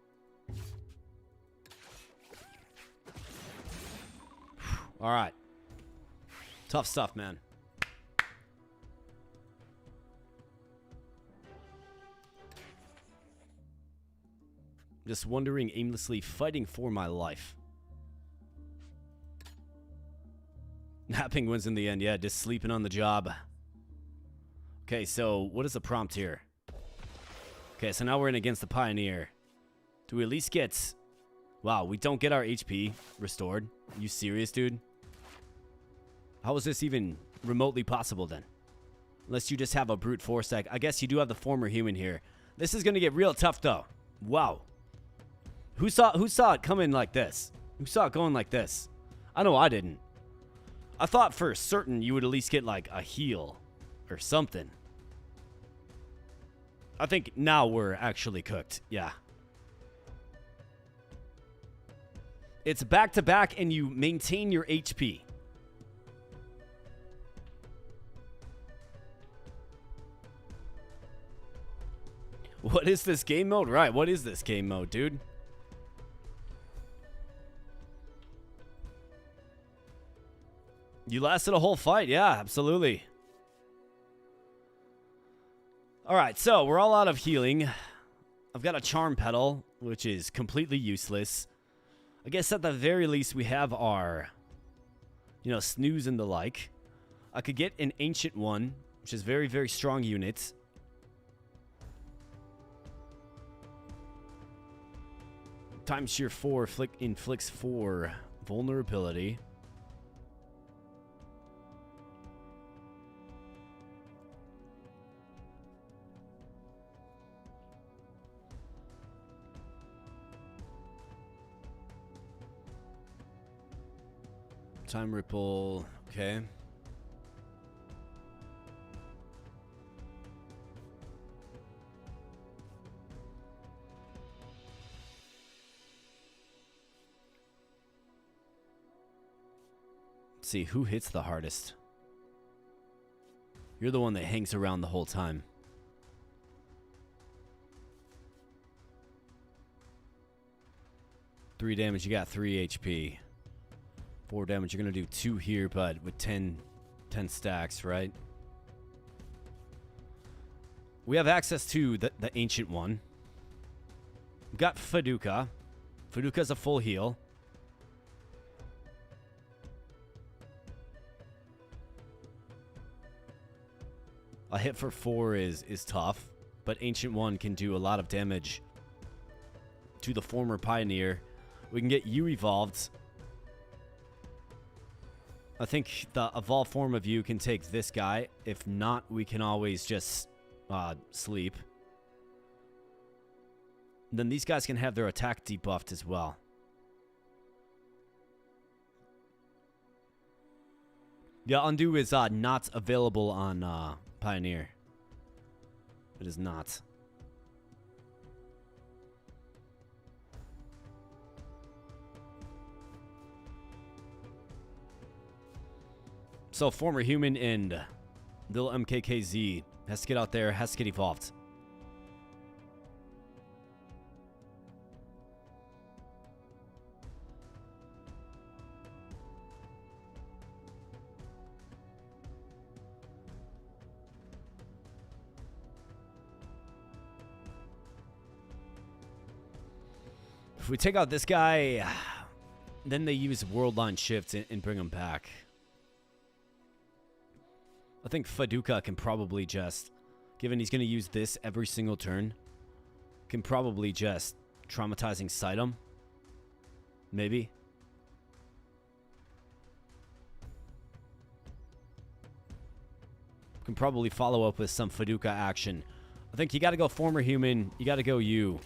All right. Tough stuff, man. Just wandering aimlessly, fighting for my life. Napping wins in the end. Yeah, just sleeping on the job. Okay, so what is the prompt here? Okay, so now we're in against the Pioneer. Do we at least get... Wow, we don't get our HP restored. Are you serious, dude? How is this even remotely possible, then? Unless you just have a brute force deck. I guess you do have the former human here. This is going to get real tough, though. Wow. Who saw it coming like this? Who saw it going like this? I know I didn't. I thought for certain you would at least get, like, a heal or something. I think now we're actually cooked. Yeah. It's back-to-back, and you maintain your HP. What is this game mode? Right, what is this game mode, dude? You lasted a whole fight. Yeah, absolutely. All right, so we're all out of healing. I've got a charm petal, which is completely useless. I guess at the very least we have our, you know, snooze and the like. I could get an ancient one, which is very, very strong unit. Time shear 4 inflicts 4 vulnerability. Time ripple, okay. Let's see, who hits the hardest? You're the one that hangs around the whole time. Three damage, you got 3 HP. 4 damage, you're gonna do 2 here, but with 10 stacks, right? We have access to the ancient one. We've got Faduka. Faduka's a full heal. A hit for 4 is tough, but ancient one can do a lot of damage to the former Pioneer. We can get you evolved. I think the evolved form of you can take this guy. If not, we can always just sleep. Then these guys can have their attack debuffed as well. Yeah, undo is not available on Pioneer. It is not. So, former human and little MKKZ has to get out there, has to get evolved. If we take out this guy, then they use World Line Shift and bring him back. I think Faduka can probably just, given he's going to use this every single turn, can probably just traumatizing sight him. Maybe. Can probably follow up with some Faduka action. I think you got to go former human. You got to go you.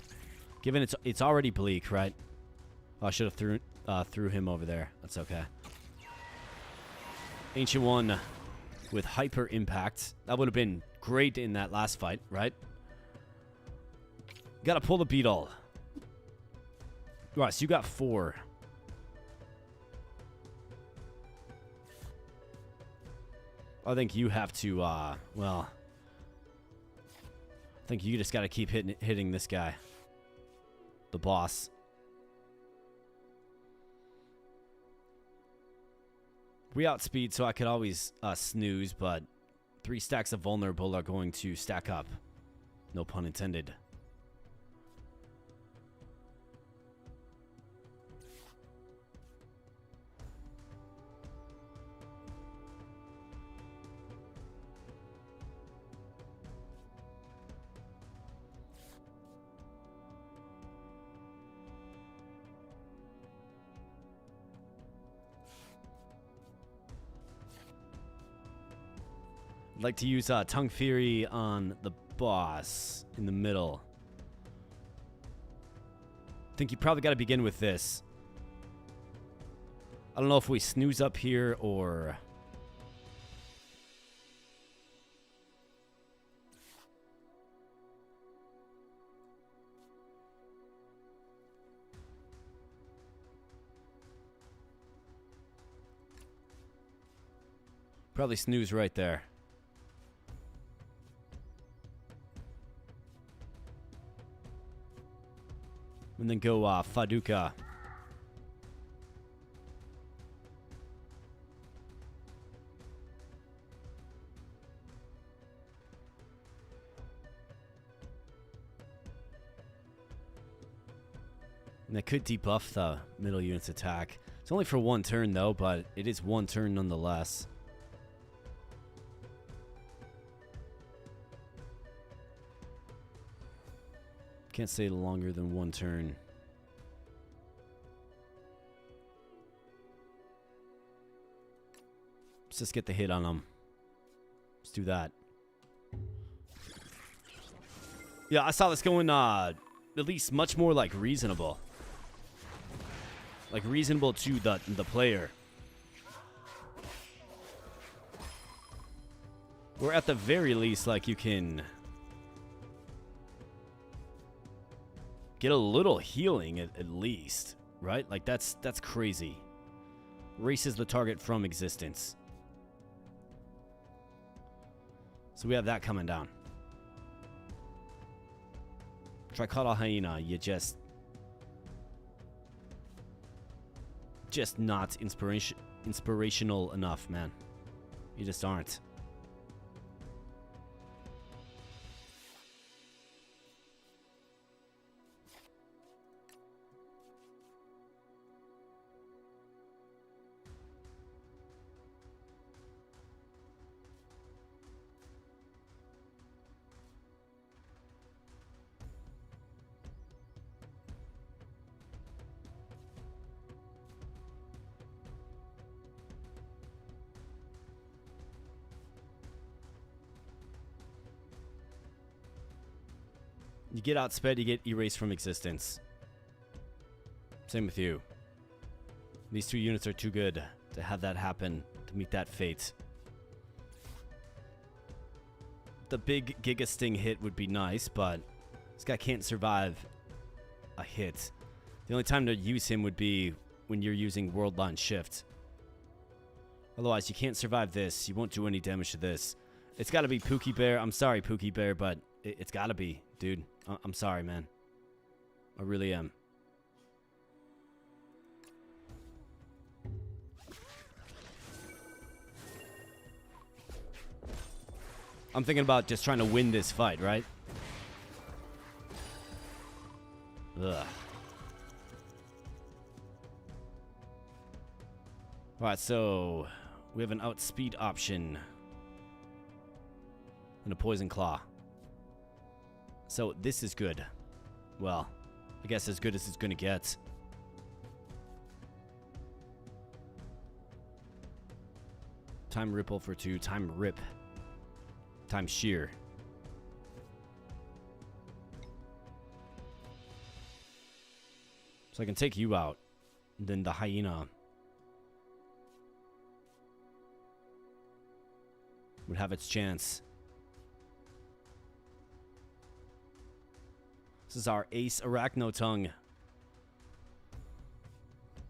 Given it's already bleak, right? Oh, I should have threw him over there. That's okay. Ancient One with hyper impact. That would have been great in that last fight, right? Got to pull the beetle. Right, so you got 4. I think you have to, well, I think you just got to keep hitting this guy. The boss. We outspeed, so I could always snooze, but 3 stacks of vulnerable are going to stack up. No pun intended. I'd like to use Tongue Fury on the boss in the middle. I think you probably got to begin with this. I don't know if we snooze up here or... Probably snooze right there. And then go Faduka. And that could debuff the middle unit's attack. It's only for 1 turn though, but it is 1 turn nonetheless. Can't stay longer than 1 turn. Let's just get the hit on him. Let's do that. Yeah, I saw this going at least much more like reasonable. Like reasonable to the player. Or at the very least, like you can get a little healing at least, right? Like that's crazy. Erases the target from existence. So we have that coming down. Tricaudal Hyena, you just not inspirational enough, man. You just aren't. You get outsped, you get erased from existence. Same with you. These 2 units are too good to have that happen, to meet that fate. The big Giga Sting hit would be nice, but this guy can't survive a hit. The only time to use him would be when you're using World Line Shift. Otherwise, you can't survive this. You won't do any damage to this. It's got to be Pookie Bear. I'm sorry, Pookie Bear, but it's got to be, dude. I'm sorry, man. I really am. I'm thinking about just trying to win this fight, right? Ugh. Alright, so we have an outspeed option. and a poison claw. So this is good. Well, I guess as good as it's gonna get. Time ripple for 2. Time rip. Time shear. So I can take you out. Then the hyena would have its chance. This is our ace arachno tongue.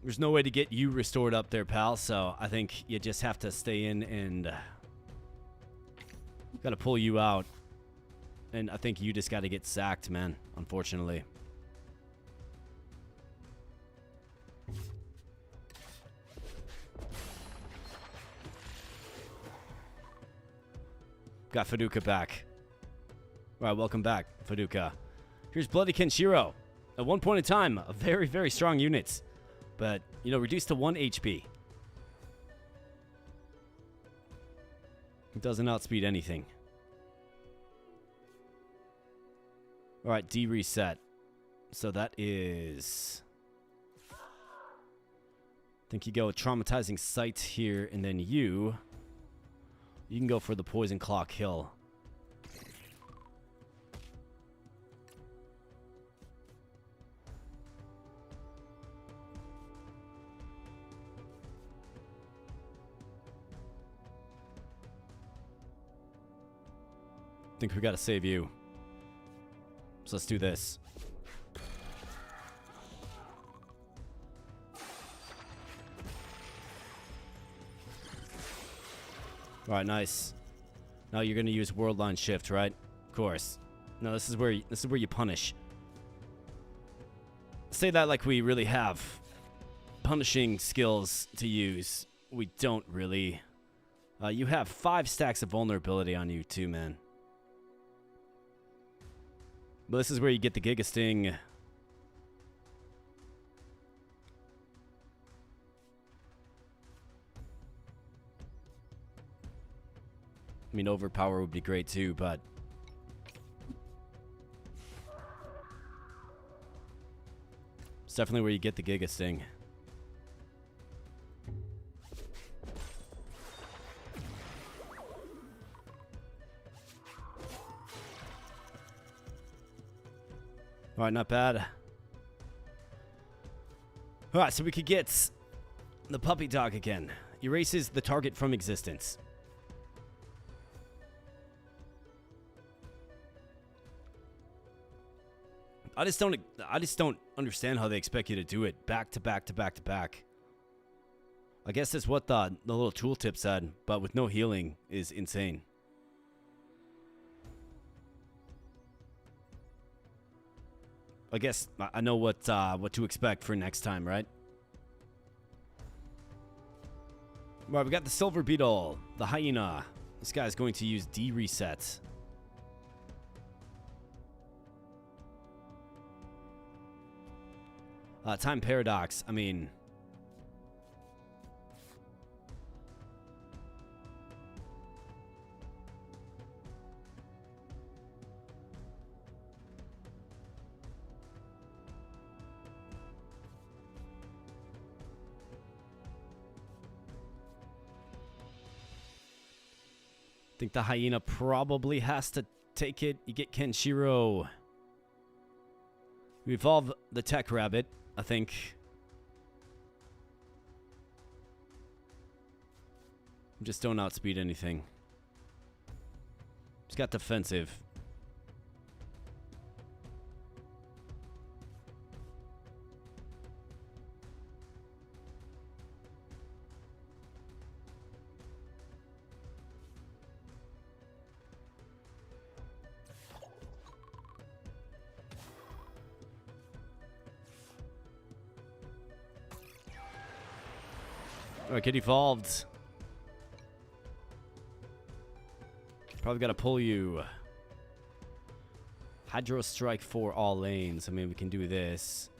There's no way to get you restored up there, pal, so I think you just have to stay in and gotta pull you out. And I think you just gotta get sacked, man, unfortunately. Got Faduka back. All right, welcome back, Faduka. Here's Bloody Kenshiro. At one point in time, a very, very strong unit. But, you know, reduced to 1 HP. It doesn't outspeed anything. All right, D reset. So that is... I think you go with Traumatizing Sight here, and then you can go for the Poison Claw kill. I think we gotta save you. So let's do this. Alright, nice. Now you're gonna use World Line Shift, right? Of course. No, this is where you punish. Say that like we really have punishing skills to use. We don't really. You have 5 stacks of vulnerability on you too, man. But this is where you get the Giga Sting. I mean, Overpower would be great too, but it's definitely where you get the Giga Sting. Alright, not bad. Alright, so we could get the puppy dog again. Erases the target from existence. I just don't understand how they expect you to do it back to back to back to back. I guess that's what the little tooltip said, but with no healing is insane. I guess I know what to expect for next time, right? Right, we got the Silver Beetle, the Hyena. This guy's going to use D reset. Time Paradox, I mean... I think the Hyena probably has to take it. You get Kenshiro. We evolve the Tech Rabbit, I think. Just don't outspeed anything. He's got defensive. Alright, get evolved. Probably gotta pull you. Hydro Strike for all lanes. I mean, we can do this.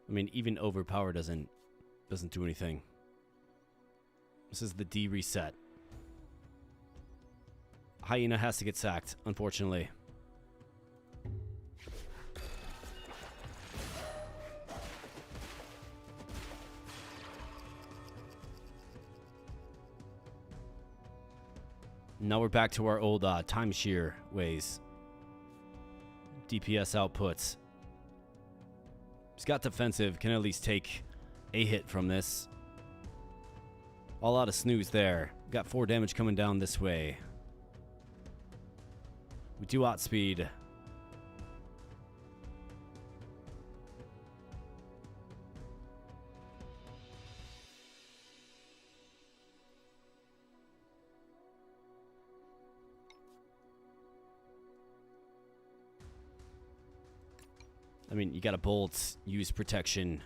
I mean, even Overpower doesn't Doesn't do anything. This is the D reset. Hyena has to get sacked, unfortunately. Now we're back to our old timeshare ways. DPS outputs. He's got defensive, can at least take a hit from this. All out of snooze there. Got 4 damage coming down this way. We do outspeed. I mean, you got a bolt, use protection.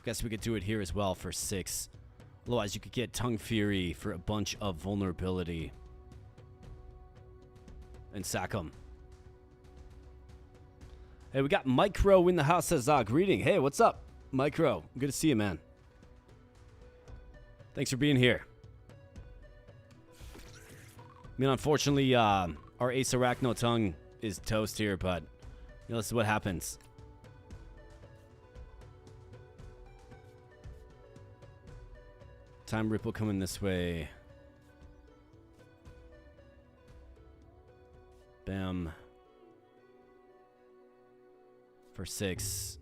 Guess we could do it here as well for 6. Otherwise, you could get Tongue Fury for a bunch of vulnerability. And sack him. Hey, we got Micro in the house says, greeting. Hey, what's up, Micro? Good to see you, man. Thanks for being here. I mean, unfortunately, our Ace Arachno Tongue is toast here, but you know, this is what happens. Time Ripple coming this way. Bam. For 6.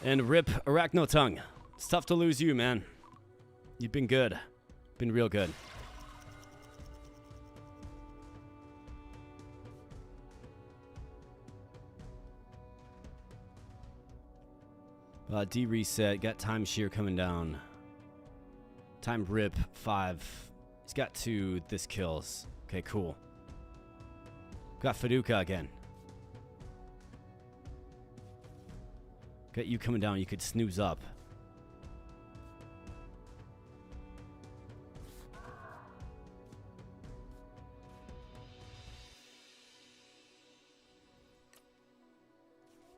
And rip Arachno Tongue. It's tough to lose you, man. You've been good. Been real good. D reset. Got time shear coming down. Time rip 5. He's got 2. This kills. Okay, cool. Got Faduka again. Got you coming down. You could snooze up.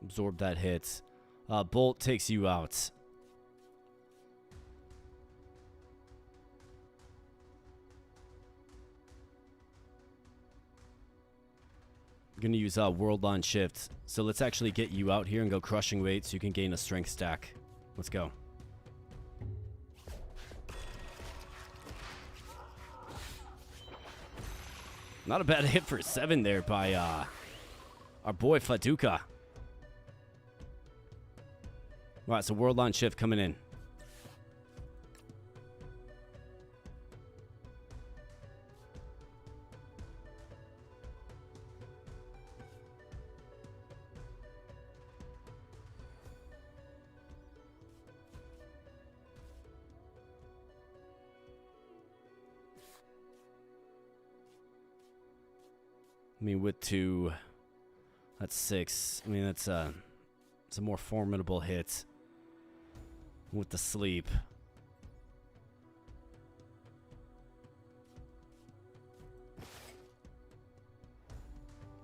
Absorb that hit. Bolt takes you out. I'm gonna use World on Shift. So let's actually get you out here and go crushing weight so you can gain a strength stack. Let's go. Not a bad hit for 7 there by our boy Faduka. Alright, so World on Shift coming in. I mean, with 2, that's 6. I mean, it's a more formidable hit. With the sleep.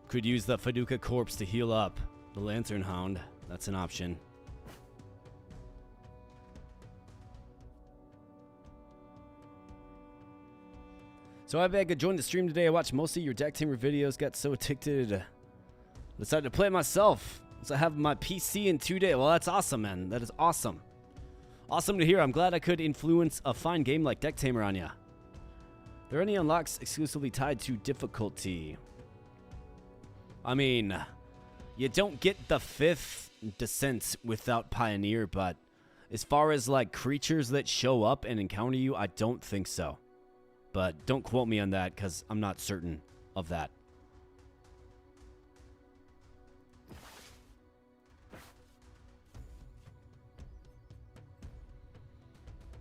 Could use the Faduka corpse to heal up the Lantern Hound. That's an option. So I could join the stream today. I watched most of your Decktamer videos. Got so addicted. Decided to play it myself. So I have my PC in 2 days. Well, that's awesome, man. That is awesome. Awesome to hear. I'm glad I could influence a fine game like Decktamer on ya. Are there any unlocks exclusively tied to difficulty? I mean, you don't get the 5th descent without Pioneer, but as far as like creatures that show up and encounter you, I don't think so. But don't quote me on that because I'm not certain of that.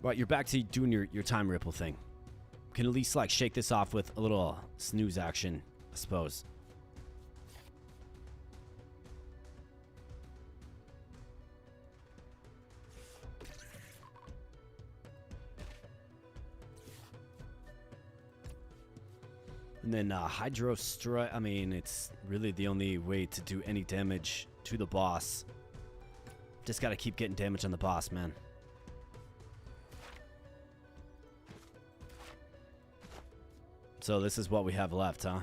Right, you're back to doing your time ripple thing. Can at least like shake this off with a little snooze action, I suppose. And then Hydro Strike. I mean, it's really the only way to do any damage to the boss. Just gotta keep getting damage on the boss, man. So this is what we have left, huh?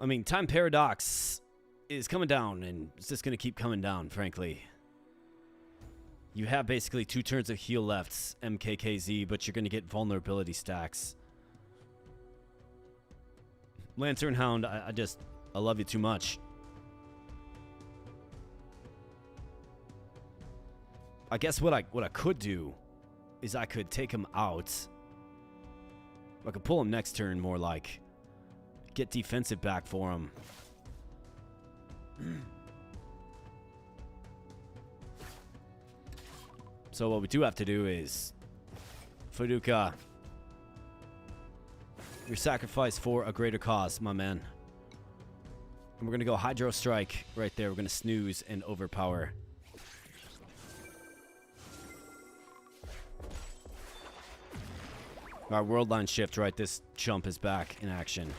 I mean, Time Paradox is coming down, and it's just gonna keep coming down, frankly. You have basically 2 turns of heal left, MKKZ, but you're gonna get vulnerability stacks. Lantern Hound, I love you too much. I guess what I could do is I could take him out. I could pull him next turn, more like. Get defensive back for him. So what we do have to do is Fuduka, your sacrifice for a greater cause, my man. And we're gonna go Hydro Strike right there. We're gonna snooze and overpower. Our world line shift, right? This chump is back in action.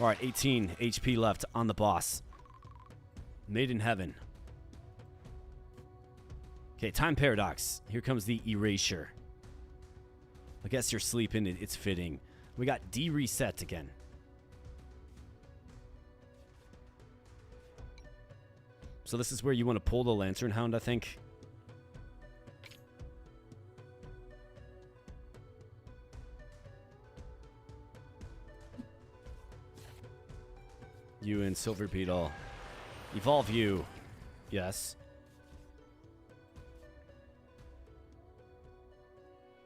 Alright, 18 HP left on the boss. Made in heaven. Okay, Time Paradox. Here comes the erasure. I guess you're sleeping. It's fitting. We got D-reset again. So this is where you want to pull the Lantern Hound, I think. You and Silver Beetle. Evolve you. Yes.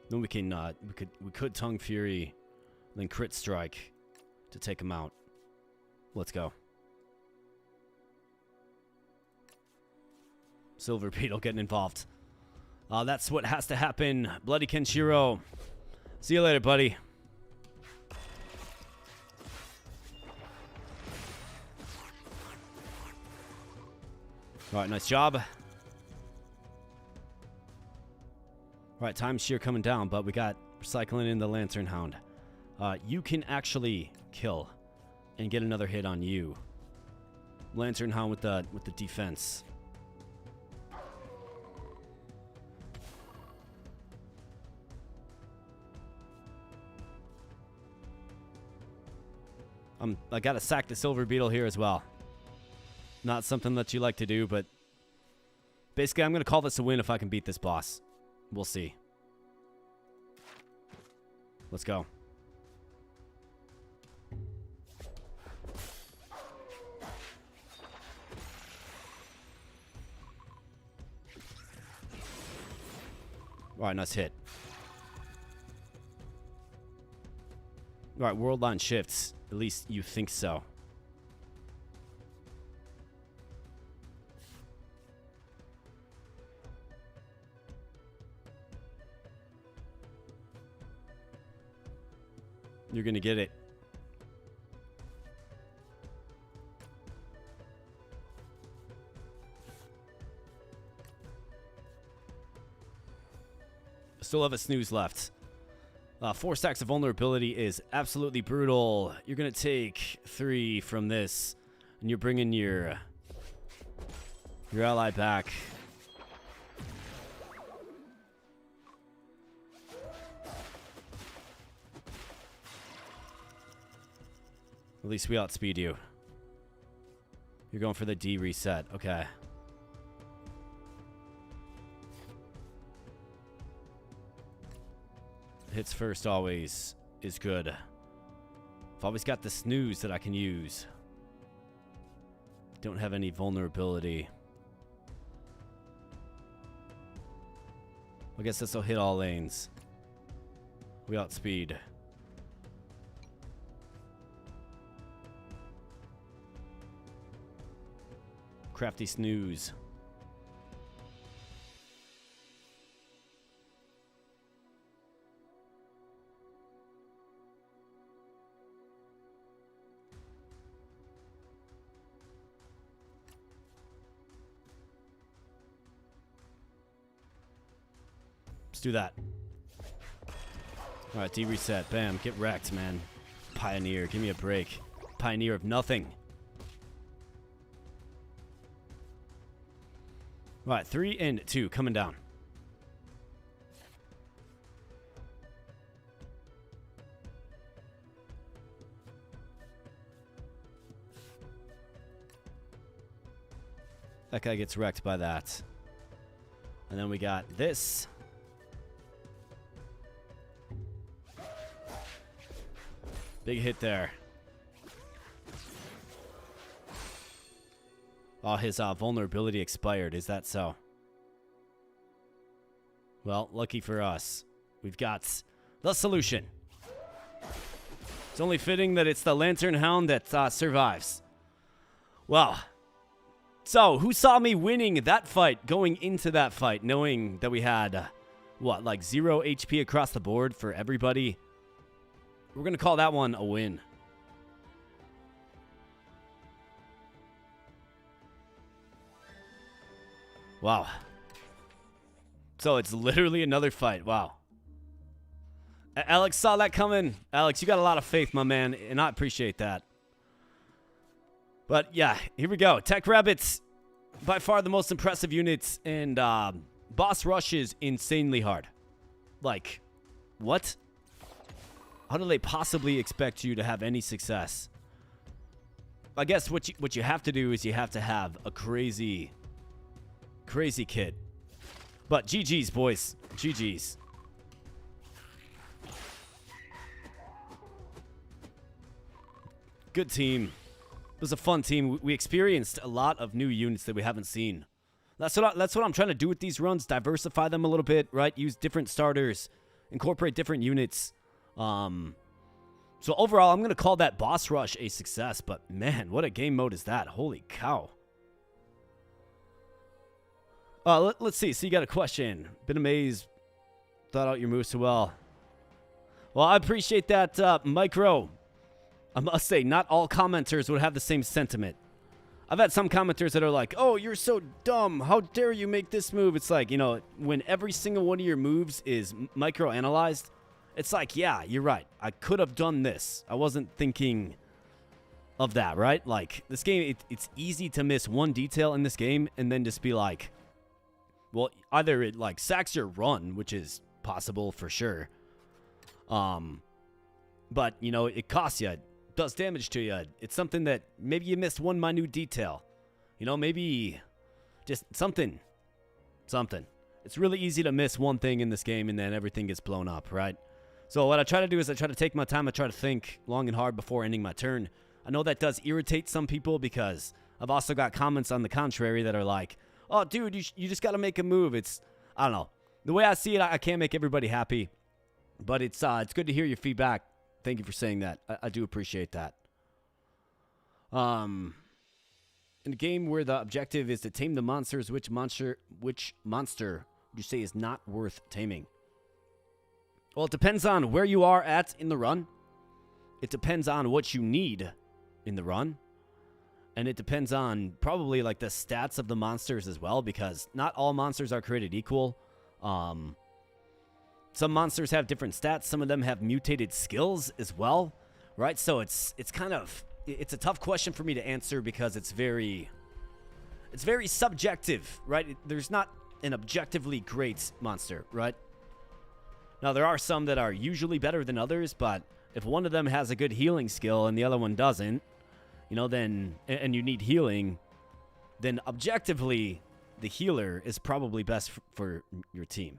Then we can we could Tongue Fury, then Crit Strike to take him out. Let's go. Silver Beetle getting involved. That's what has to happen. Bloody Kenshiro. See you later, buddy. Alright, nice job. Alright, time shear coming down, but we got recycling in the Lantern Hound. You can actually kill and get another hit on you. Lantern Hound with the defense. I gotta sack the Silver Beetle here as well. Not something that you like to do, but basically I'm going to call this a win if I can beat this boss. We'll see. Let's go. Alright, nice hit. Alright, world line shifts. At least you think so. You're gonna get it. Still have a snooze left. 4 stacks of vulnerability is absolutely brutal. You're gonna take 3 from this, and you're bringing your ally back. At least we outspeed you. You're going for the D reset. Okay. Hits first always is good. I've always got the snooze that I can use. Don't have any vulnerability. I guess this will hit all lanes. We outspeed. Crafty snooze. do that. All right, D reset. Bam. Get wrecked, man. Pioneer. Give me a break. Pioneer of nothing. All right, 3 and 2 coming down. That guy gets wrecked by that. And then we got this. Big hit there. Oh, his vulnerability expired. Is that so? Well, lucky for us. We've got the solution. It's only fitting that it's the Lantern Hound that survives. Well, so who saw me winning that fight, going into that fight, knowing that we had, what, like 0 HP across the board for everybody? We're going to call that one a win. Wow. So it's literally another fight. Wow. Alex saw that coming. Alex, you got a lot of faith, my man, and I appreciate that. But yeah, here we go. Tech Rabbits, by far the most impressive units, and boss rush is insanely hard. Like, what? How do they possibly expect you to have any success? I guess what you have to do is you have to have a crazy kid. But GG's, boys. GG's. Good team. It was a fun team. We experienced a lot of new units that we haven't seen. That's what I'm trying to do with these runs. Diversify them a little bit, right? Use different starters. Incorporate different units. So overall, I'm going to call that boss rush a success. But man, what a game mode is that? Holy cow. Let's see. So you got a question. Been amazed. Thought out your moves so well. Well, I appreciate that, Micro. I must say, not all commenters would have the same sentiment. I've had some commenters that are like, oh, you're so dumb. How dare you make this move? It's like, you know, when every single one of your moves is micro-analyzed, it's like, yeah, you're right. I could have done this. I wasn't thinking of that, right? Like, this game, it's easy to miss one detail in this game and then just be like, well, either it, like, sacks your run, which is possible for sure. But, you know, it costs you. Does damage to you. It's something that maybe you missed one minute detail. You know, maybe just something. It's really easy to miss one thing in this game and then everything gets blown up, right? So what I try to do is I try to take my time. I try to think long and hard before ending my turn. I know that does irritate some people because I've also got comments on the contrary that are like, oh, dude, you just got to make a move. It's, I don't know. The way I see it, I can't make everybody happy. But it's good to hear your feedback. Thank you for saying that. I do appreciate that. In a game where the objective is to tame the monsters, which monster would you say is not worth taming? Well, it depends on where you are at in the run. It depends on what you need in the run. And it depends on probably like the stats of the monsters as well, because not all monsters are created equal. Some monsters have different stats. Some of them have mutated skills as well, right? So it's a tough question for me to answer because it's very subjective, right? There's not an objectively great monster, right? Now, there are some that are usually better than others, but if one of them has a good healing skill and the other one doesn't, you know, then, and you need healing, then objectively, the healer is probably best for your team.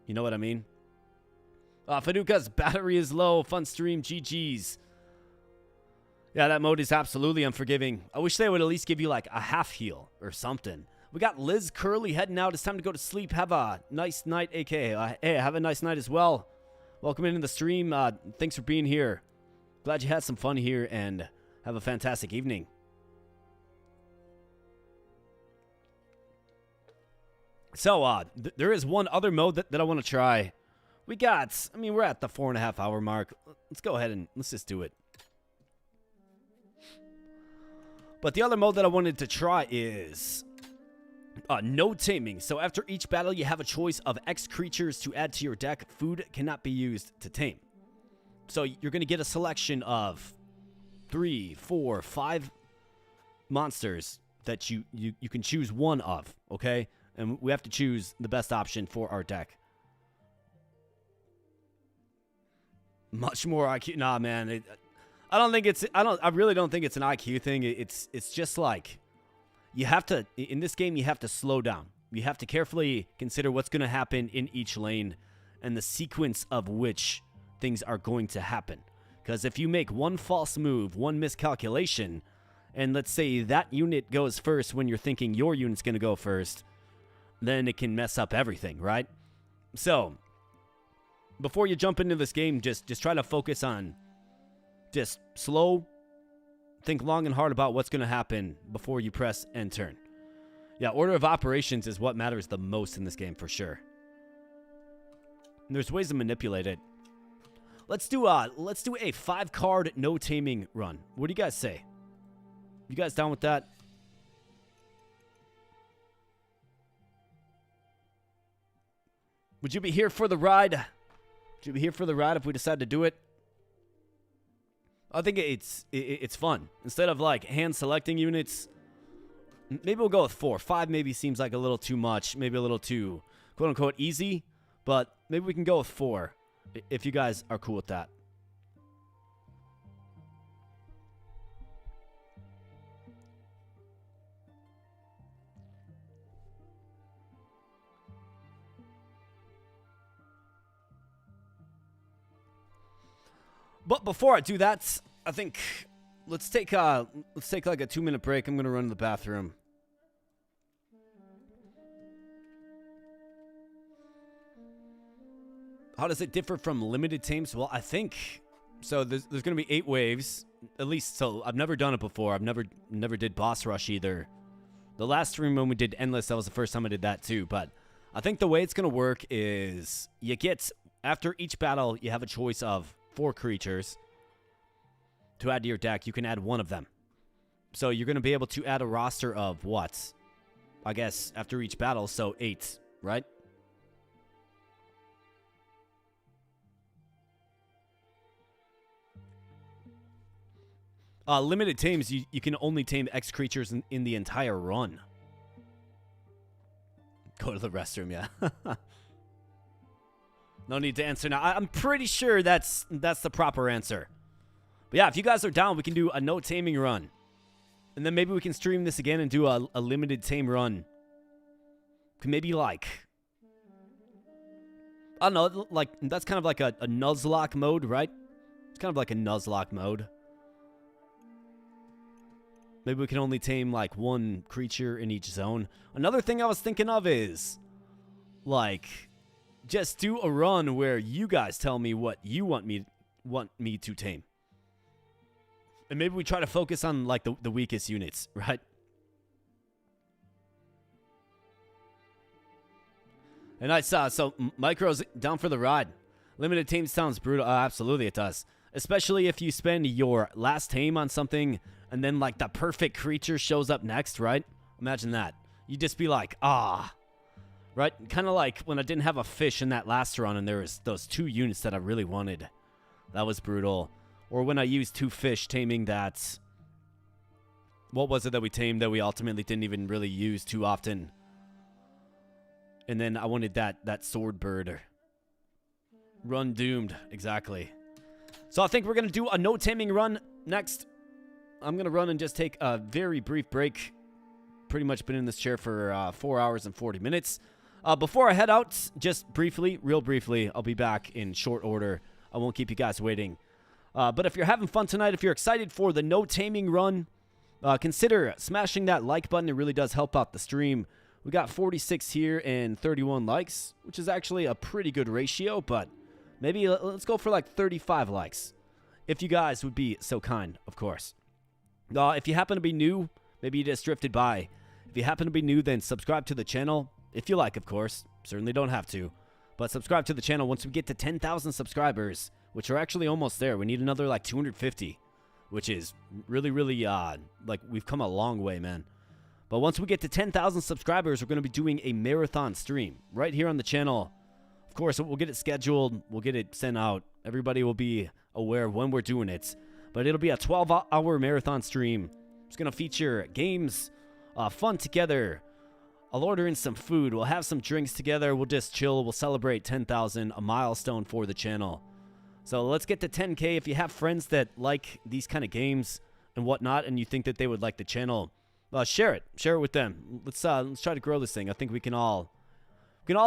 You know what I mean? Faduka's battery is low. Fun stream. GG's. Yeah, that mode is absolutely unforgiving. I wish they would at least give you like a half heal or something. We got Liz Curly heading out. It's time to go to sleep. Have a nice night, aka. Hey, have a nice night as well. Welcome into the stream. Thanks for being here. Glad you had some fun here and have a fantastic evening. So, there is one other mode that I want to try. We're at the 4.5 hour mark. Let's go ahead and let's just do it. But the other mode that I wanted to try is No taming. So after each battle, you have a choice of X creatures to add to your deck. Food cannot be used to tame. So you're going to get a selection of 3, 4, 5 monsters that you can choose one of, okay? And we have to choose the best option for our deck. Much more IQ. Nah, man. I really don't think it's an IQ thing. It's just like, you have to, in this game, you have to slow down. You have to carefully consider what's going to happen in each lane and the sequence of which things are going to happen. Because if you make one false move, one miscalculation, and let's say that unit goes first when you're thinking your unit's going to go first, then it can mess up everything, right? So, before you jump into this game, just try to focus on just slow, think long and hard about what's going to happen before you press end turn. Yeah, order of operations is what matters the most in this game for sure. And there's ways to manipulate it. Let's do a 5-card no taming run. What do you guys say? You guys down with that? Would you be here for the ride? Would you be here for the ride if we decide to do it? I think it's fun. Instead of like hand selecting units, maybe we'll go with 4. 5 maybe seems like a little too much, maybe a little too quote unquote easy, but maybe we can go with 4 if you guys are cool with that. But before I do that, I think let's take like a 2-minute break. I'm gonna run to the bathroom. How does it differ from limited tames? Well, I think so. There's gonna be 8 waves, at least. So I've never done it before. I've never did boss rush either. The last stream when we did endless, that was the first time I did that too. But I think the way it's gonna work is you get, after each battle, you have a choice of 4 creatures to add to your deck. You can add one of them. So you're going to be able to add a roster of what? I guess after each battle, so 8, right? Limited tames, you can only tame X creatures in the entire run. Go to the restroom, yeah. No need to answer now. I'm pretty sure that's the proper answer. But yeah, if you guys are down, we can do a no taming run. And then maybe we can stream this again and do a limited tame run. Maybe like, I don't know, like that's kind of like a Nuzlocke mode, right? It's kind of like a Nuzlocke mode. Maybe we can only tame like 1 creature in each zone. Another thing I was thinking of is like, just do a run where you guys tell me what you want me to tame. And maybe we try to focus on like the weakest units, right? And I saw, so Micro's down for the ride. Limited tame sounds brutal. Absolutely it does. Especially if you spend your last tame on something and then like the perfect creature shows up next, right? Imagine that. You'd just be like, ah. Right? Kind of like when I didn't have a fish in that last run and there was those 2 units that I really wanted. That was brutal. Or when I used 2 fish taming that... What was it that we tamed that we ultimately didn't even really use too often? And then I wanted that sword bird. Run doomed. Exactly. So I think we're going to do a no taming run next. I'm going to run and just take a very brief break. Pretty much been in this chair for 4 hours and 40 minutes. Before I head out, just briefly, real briefly, I'll be back in short order. I won't keep you guys waiting. But if you're having fun tonight, if you're excited for the no taming run, consider smashing that like button. It really does help out the stream. We got 46 here and 31 likes, which is actually a pretty good ratio, but maybe let's go for like 35 likes. If you guys would be so kind, of course. If you happen to be new, maybe you just drifted by. If you happen to be new, then subscribe to the channel. If you like, of course. Certainly don't have to. But subscribe to the channel once we get to 10,000 subscribers, which are actually almost there. We need another like 250, which is really, really, like we've come a long way, man. But once we get to 10,000 subscribers, we're going to be doing a marathon stream right here on the channel. Of course, we'll get it scheduled. We'll get it sent out. Everybody will be aware of when we're doing it. But it'll be a 12-hour marathon stream. It's going to feature games, fun together. I'll order in some food. We'll have some drinks together. We'll just chill. We'll celebrate 10,000, a milestone for the channel. So let's get to 10K. If you have friends that like these kind of games and whatnot, and you think that they would like the channel, share it. Share it with them. Let's try to grow this thing. I think we can all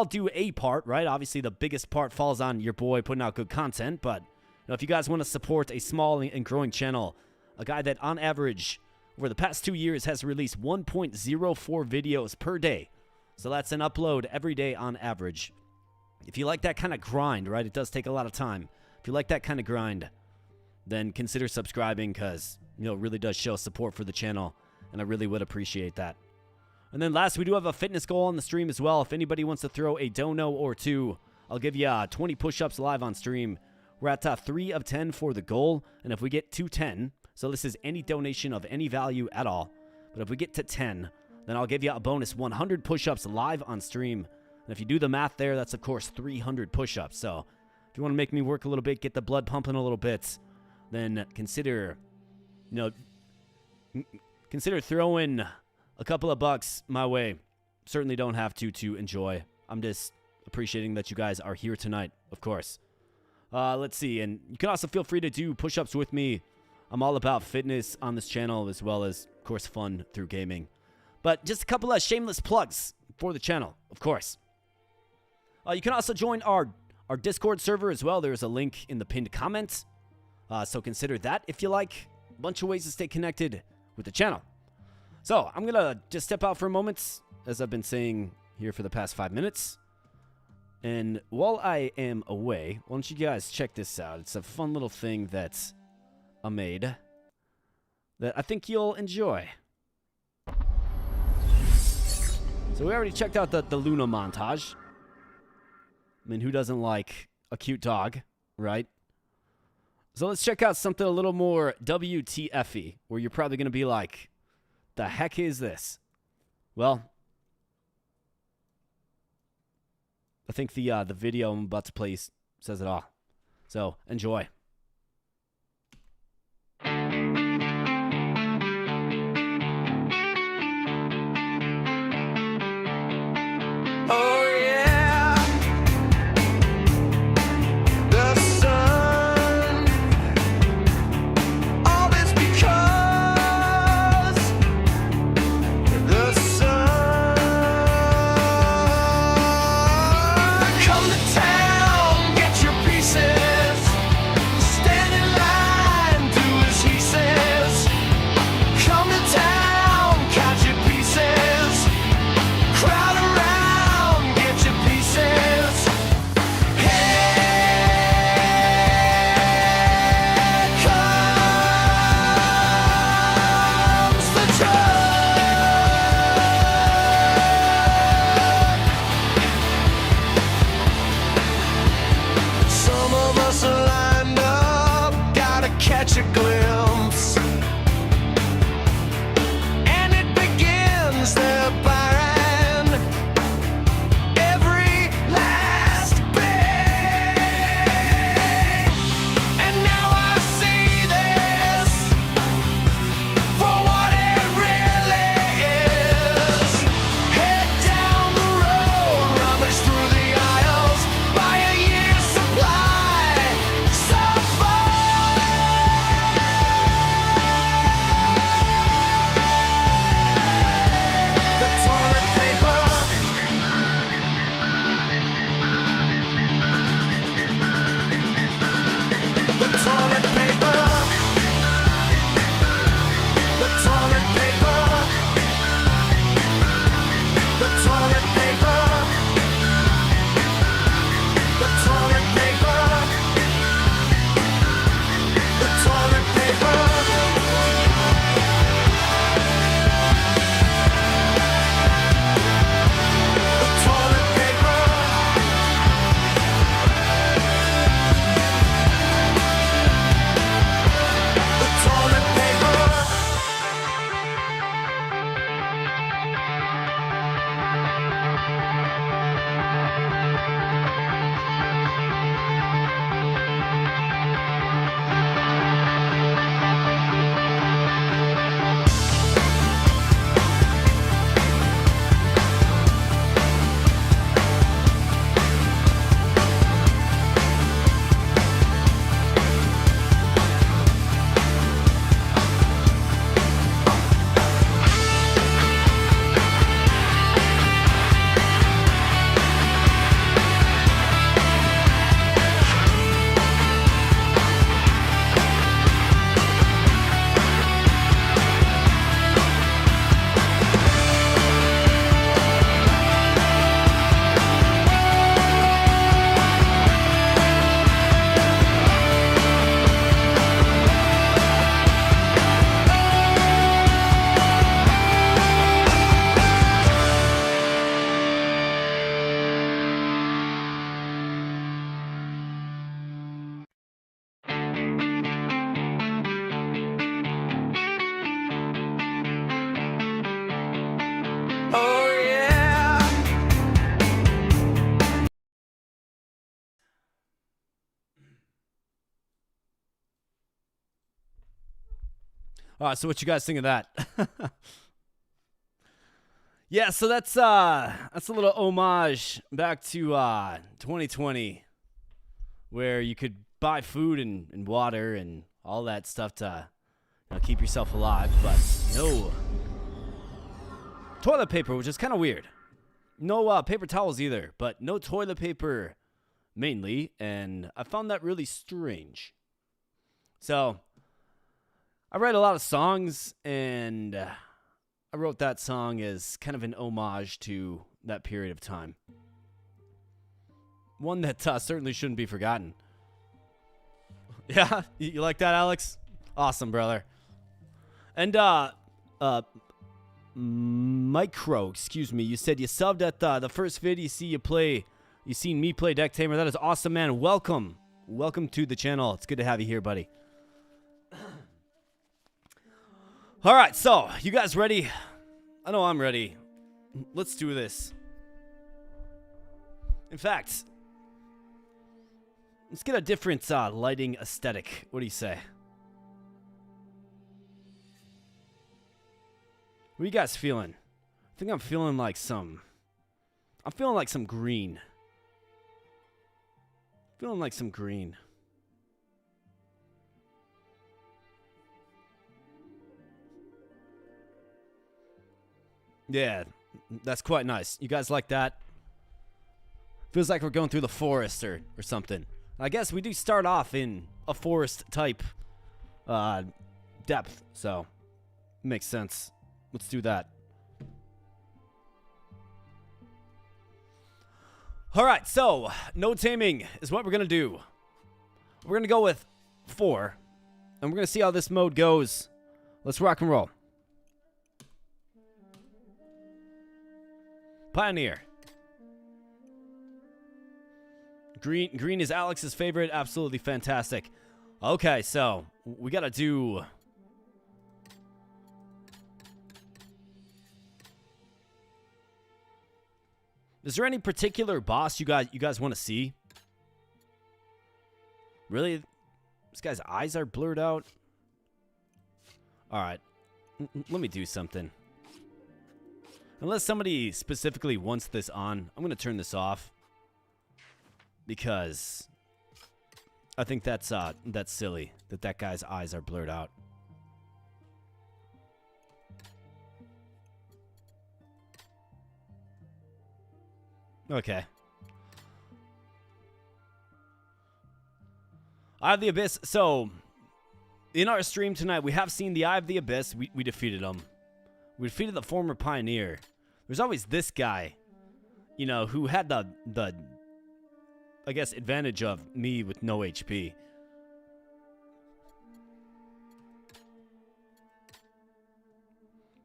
do a part, right? Obviously, the biggest part falls on your boy putting out good content. But if you guys want to support a small and growing channel, a guy that on average over the past 2 years has released 1.04 videos per day. So that's an upload every day on average. If you like that kind of grind, right? It does take a lot of time. If you like that kind of grind, then consider subscribing because, it really does show support for the channel, and I really would appreciate that. And then last, we do have a fitness goal on the stream as well. If anybody wants to throw a dono or two, I'll give you 20 push-ups live on stream. We're at 3 of 10 for the goal, and if we get to 10, so this is any donation of any value at all, but if we get to 10, then I'll give you a bonus 100 push-ups live on stream. And if you do the math there, that's of course 300 push-ups. So if you want to make me work a little bit, get the blood pumping a little bit, then consider throwing a couple of bucks my way. Certainly don't have to enjoy. I'm just appreciating that you guys are here tonight, of course. Let's see, and you can also feel free to do push-ups with me. I'm all about fitness on this channel as well as, of course, fun through gaming. But just a couple of shameless plugs for the channel, of course. You can also join our Discord server as well. There's a link in the pinned comment. So consider that if you like. A bunch of ways to stay connected with the channel. So I'm going to just step out for a moment, as I've been saying here for the past 5 minutes. And while I am away, why don't you guys check this out. It's a fun little thing that I made that I think you'll enjoy. So we already checked out the Luna montage. I mean, who doesn't like a cute dog, right? So let's check out something a little more WTF-y, where you're probably going to be like, the heck is this? Well, I think the video I'm about to play says it all. So enjoy. Oh yeah, the sun. All this because the sun. Come to town, get your pieces. All right, so what you guys think of that? Yeah, so that's a little homage back to 2020, where you could buy food and water and all that stuff to keep yourself alive, but no toilet paper, which is kind of weird. No paper towels either, but no toilet paper mainly, and I found that really strange. So I write a lot of songs, and I wrote that song as kind of an homage to that period of time. One that certainly shouldn't be forgotten. Yeah, you like that, Alex? Awesome, brother. And Micro, excuse me, you said you subbed at the first vid you seen me play Decktamer. That is awesome, man. Welcome to the channel. It's good to have you here, buddy. All right, so you guys ready? I know I'm ready. Let's do this. In fact, let's get a different lighting aesthetic. What do you say? What are you guys feeling? I think I'm feeling like some green. Feeling like some green. Yeah, that's quite nice. You guys like that? Feels like we're going through the forest or something. I guess we do start off in a forest type depth, so makes sense. Let's do that. All right, so no taming is what we're going to do. We're going to go with 4, and we're going to see how this mode goes. Let's rock and roll. Pioneer. Green is Alex's favorite. Absolutely fantastic. Okay, so we got to do... Is there any particular boss you guys want to see? Really? This guy's eyes are blurred out? Alright. Let me do something. Unless somebody specifically wants this on, I'm going to turn this off. Because I think that's silly that guy's eyes are blurred out. Okay. Eye of the Abyss. So, in our stream tonight, we have seen the Eye of the Abyss. We defeated him. We defeated the former Pioneer. There's always this guy, who had the I guess, advantage of me with no HP.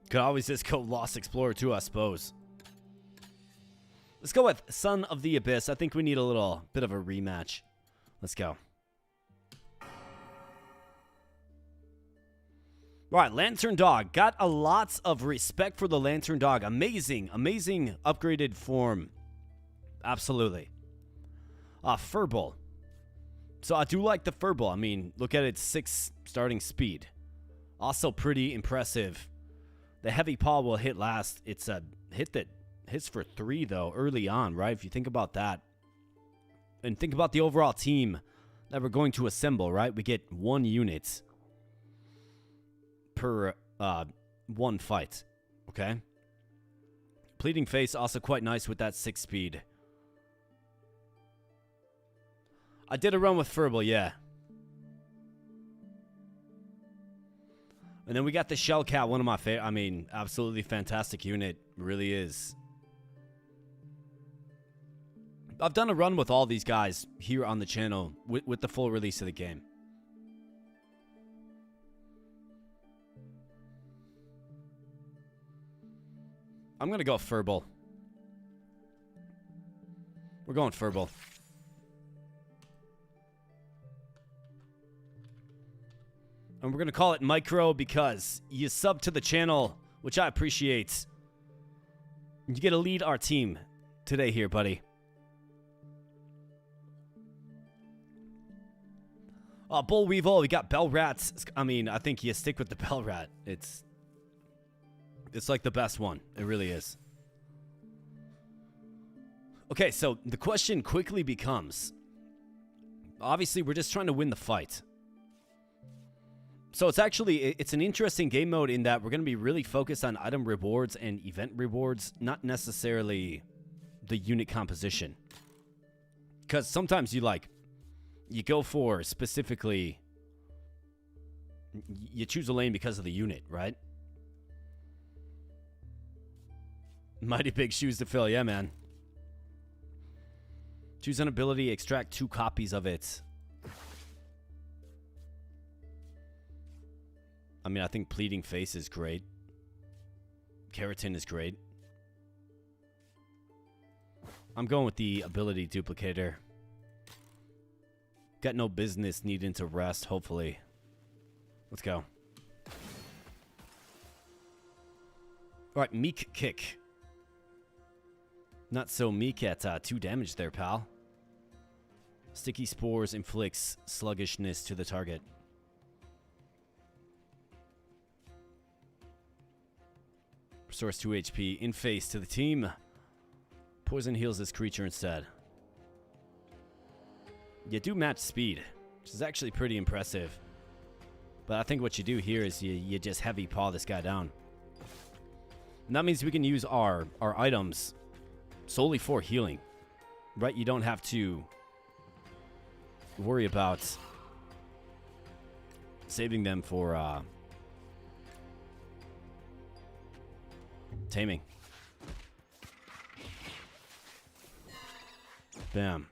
Could always just go Lost Explorer too, I suppose. Let's go with Son of the Abyss. I think we need a little bit of a rematch. Let's go. Right, Lantern Dog. Got a lots of respect for the Lantern Dog. Amazing, amazing upgraded form. Absolutely. Furball. So I do like the Furball. I mean, look at its 6 starting speed. Also pretty impressive. The Heavy Paw will hit last. It's a hit that hits for 3, though, early on, right? If you think about that. And think about the overall team that we're going to assemble, right? We get 1 unit per 1 fight, okay? Pleading Face also quite nice with that 6 speed. I did a run with Furball, yeah. And then we got the Shellcat, one of my favorite. I mean, absolutely fantastic unit. Really is. I've done a run with all these guys here on the channel with the full release of the game. I'm going to go Furball. We're going Furball. And we're going to call it Micro because you sub to the channel, which I appreciate. You get to lead our team today here, buddy. Bull Weevil, we got Bell Rats. I mean, I think you stick with the Bell Rat. It's like the best one. It really is. Okay, so the question quickly becomes, obviously, we're just trying to win the fight. So it's an interesting game mode in that we're going to be really focused on item rewards and event rewards, not necessarily the unit composition. Because sometimes you go for specifically, you choose a lane because of the unit, right? Mighty big shoes to fill, yeah, man. Choose an ability, extract 2 copies of it. I mean, I think Pleading Face is great. Keratin is great. I'm going with the ability duplicator. Got no business needing to rest, hopefully. Let's go. Alright, Meek Kick. Not so meek at 2 damage there, pal. Sticky Spores inflicts sluggishness to the target. Restores 2 HP. In face to the team. Poison heals this creature instead. You do match speed, which is actually pretty impressive. But I think what you do here is you just heavy paw this guy down. And that means we can use our items solely for healing. Right? You don't have to worry about saving them for taming. Bam.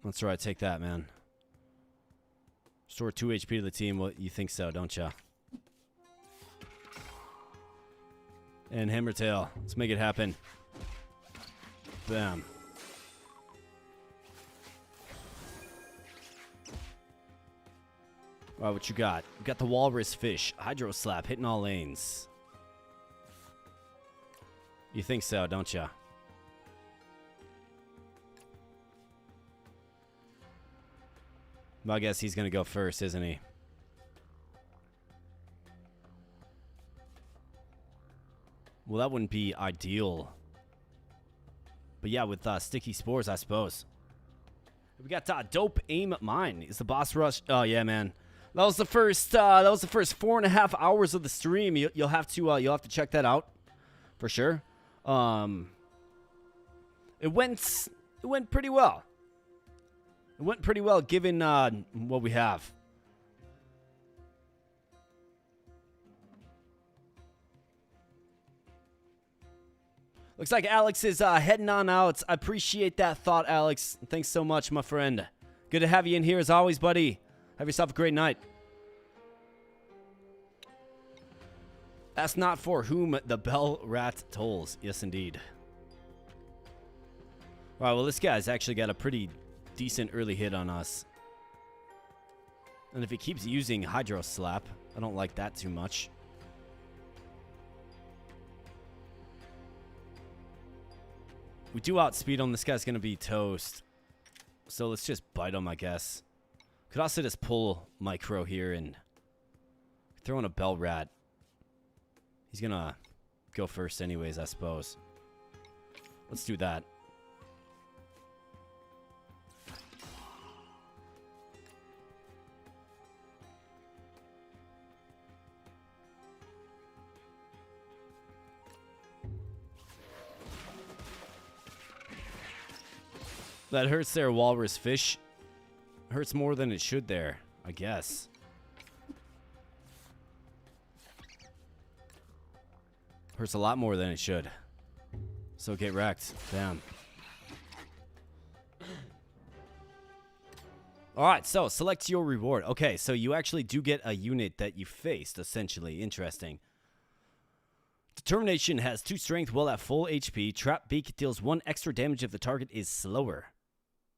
That's right, take that, man. Restore 2 HP to the team. Well, you think so, don't ya? And Hammertail. Let's make it happen. Bam. Alright, what you got? You got the Walrus Fish. Hydro Slap, hitting all lanes. You think so, don't ya? Well, I guess he's going to go first, isn't he? Well, that wouldn't be ideal. But yeah, with Sticky Spores, I suppose. We got Dope Aim Mine. Is the boss rush? Oh, yeah, man. That was the first 4.5 hours of the stream. You'll have to check that out for sure. It went pretty well. It went pretty well given what we have. Looks like Alex is heading on out. I appreciate that thought, Alex. Thanks so much, my friend. Good to have you in here as always, buddy. Have yourself a great night. That's not for whom the bell rat tolls. Yes, indeed. All right, well, this guy's actually got a pretty decent early hit on us. And if he keeps using Hydro Slap, I don't like that too much. We do outspeed him. This guy's going to be toast. So let's just bite him, I guess. Could also just pull Micro here and throw in a Bell Rat. He's going to go first anyways, I suppose. Let's do that. That hurts there, Walrus Fish. Hurts more than it should there, I guess. Hurts a lot more than it should. So get wrecked. Damn. Alright, so select your reward. Okay, so you actually do get a unit that you faced, essentially. Interesting. Determination has 2 strength while at full HP. Trap Beak deals 1 extra damage if the target is slower.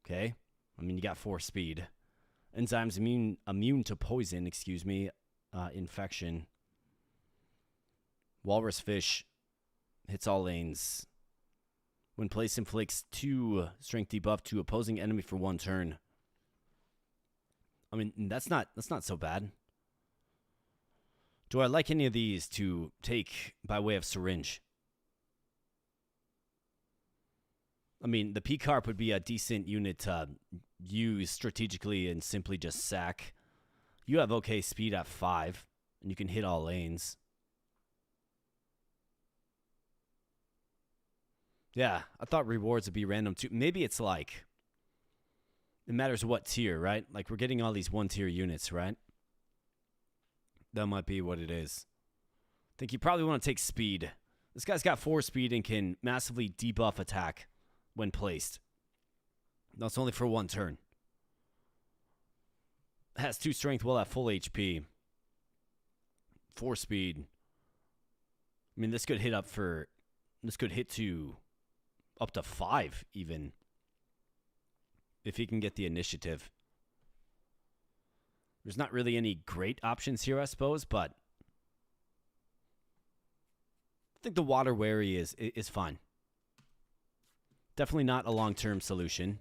Okay. I mean, you got 4 speed. Enzymes immune to poison, infection. Walrus Fish hits all lanes. When placed, inflicts 2 strength debuff to opposing enemy for 1 turn. I mean, that's not so bad. Do I like any of these to take by way of syringe? I mean, the P-Carp would be a decent unit to use strategically and simply just sack. You have okay speed at 5, and you can hit all lanes. Yeah, I thought rewards would be random too. Maybe it's like, it matters what tier, right? Like we're getting all these 1-tier units, right? That might be what it is. I think you probably want to take speed. This guy's got 4 speed and can massively debuff attack when placed. That's only for 1 turn. Has 2 strength while at full HP. 4 speed. I mean, this could hit up for... This could hit to up to 5 even. If he can get the initiative. There's not really any great options here, I suppose, but... I think the water wary is fine. Definitely not a long-term solution.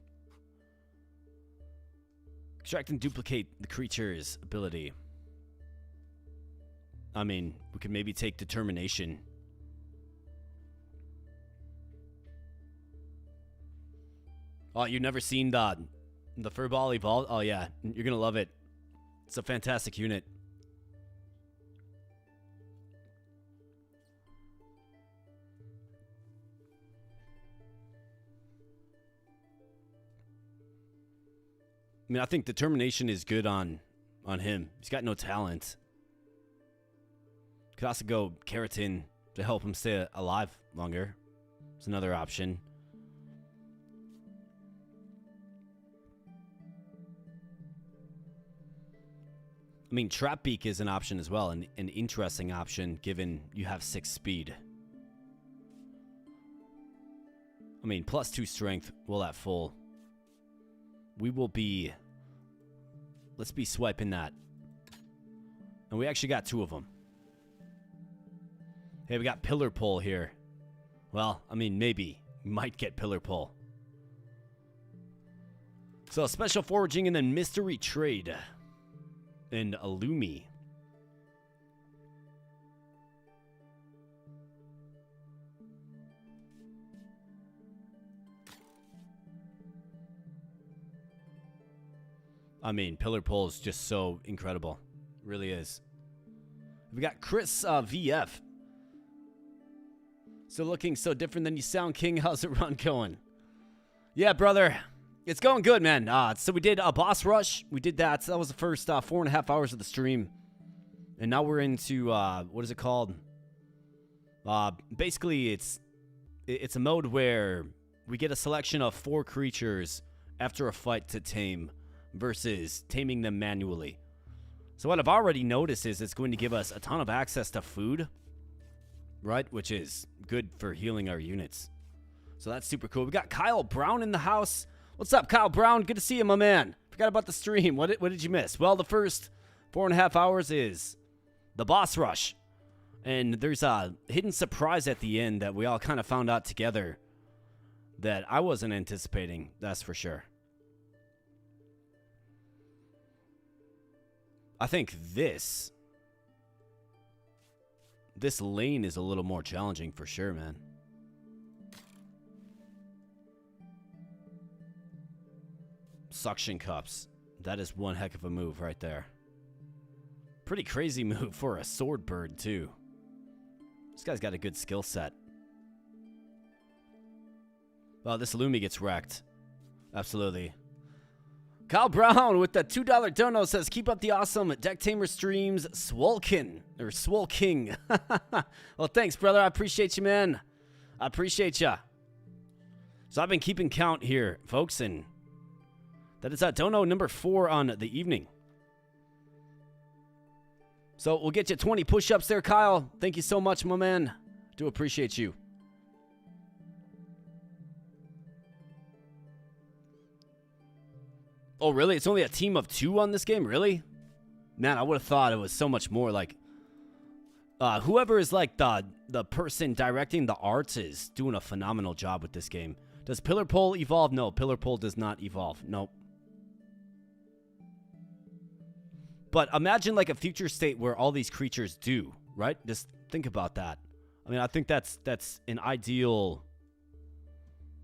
Extract and duplicate the creature's ability. I mean, we could maybe take determination. Oh, you've never seen the Furball evolve? Oh yeah, you're gonna love it. It's a fantastic unit. I mean, I think determination is good on him. He's got no talent. Could also go keratin to help him stay alive longer. It's another option. I mean, Trap Beak is an option as well, an interesting option given you have 6 speed. I mean, plus 2 strength while at full. We will be... Let's be swiping that. And we actually got 2 of them. Hey, we got Pillar Pull here. Well, I mean, maybe. We might get Pillar Pull. So, Special Foraging and then Mystery Trade. And Illumi. I mean, Pillar Pull is just so incredible. It really is. We got Chris VF. So looking so different than you sound, King. How's the run going? Yeah, brother. It's going good, man. So we did a boss rush. We did that. So that was the first 4.5 hours of the stream. And now we're into, what is it called? Basically, it's a mode where we get a selection of 4 creatures after a fight to tame versus taming them manually. So what I've already noticed is it's going to give us a ton of access to food, right? Which is good for healing our units. So that's super cool. We got Kyle Brown in the house. What's up, Kyle Brown? Good to see you, my man. Forgot about the stream. What did you miss? Well, the first 4.5 hours is the boss rush. And there's a hidden surprise at the end that we all kind of found out together that I wasn't anticipating, that's for sure. I think this lane is a little more challenging for sure, man. Suction cups. That is one heck of a move right there. Pretty crazy move for a sword bird, too. This guy's got a good skill set. Well, this Illumi gets wrecked. Absolutely. Kyle Brown with the $2 dono says, keep up the awesome Decktamer streams, Swolkin, or Swolking. Well, thanks, brother. I appreciate you, man. I appreciate ya. So I've been keeping count here, folks, and that is dono number 4 on the evening. So we'll get you 20 push-ups there, Kyle. Thank you so much, my man. Do appreciate you. Oh, really? It's only a team of 2 on this game? Really? Man, I would have thought it was so much more. Like, whoever is like the person directing the arts is doing a phenomenal job with this game. Does Pillar Pole evolve? No, Pillar Pole does not evolve. Nope. But imagine like a future state where all these creatures do, right? Just think about that. I mean, I think that's an ideal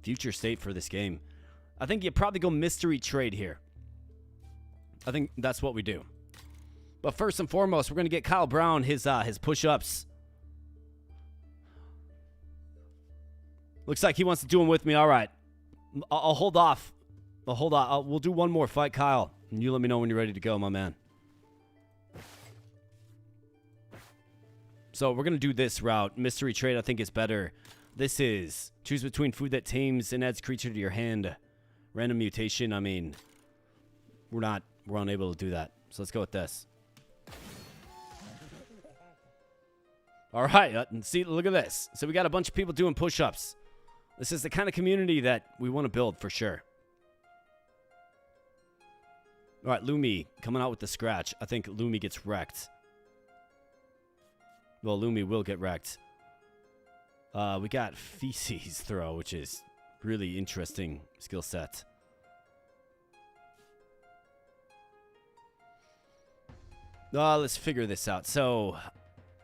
future state for this game. I think you probably go mystery trade here. I think that's what we do. But first and foremost, we're going to get Kyle Brown his push-ups. Looks like he wants to do them with me. All right. I'll hold off. We'll do one more fight, Kyle. And you let me know when you're ready to go, my man. So we're going to do this route. Mystery trade, I think, is better. This is choose between food that tames and adds creature to your hand. Random mutation. I mean, we're unable to do that. So let's go with this. All right. See, look at this. So we got a bunch of people doing push-ups. This is the kind of community that we want to build for sure. All right, Lumi coming out with the scratch. I think Lumi gets wrecked. Well, Lumi will get wrecked. We got Feces throw, which is really interesting skill set. Let's figure this out. So,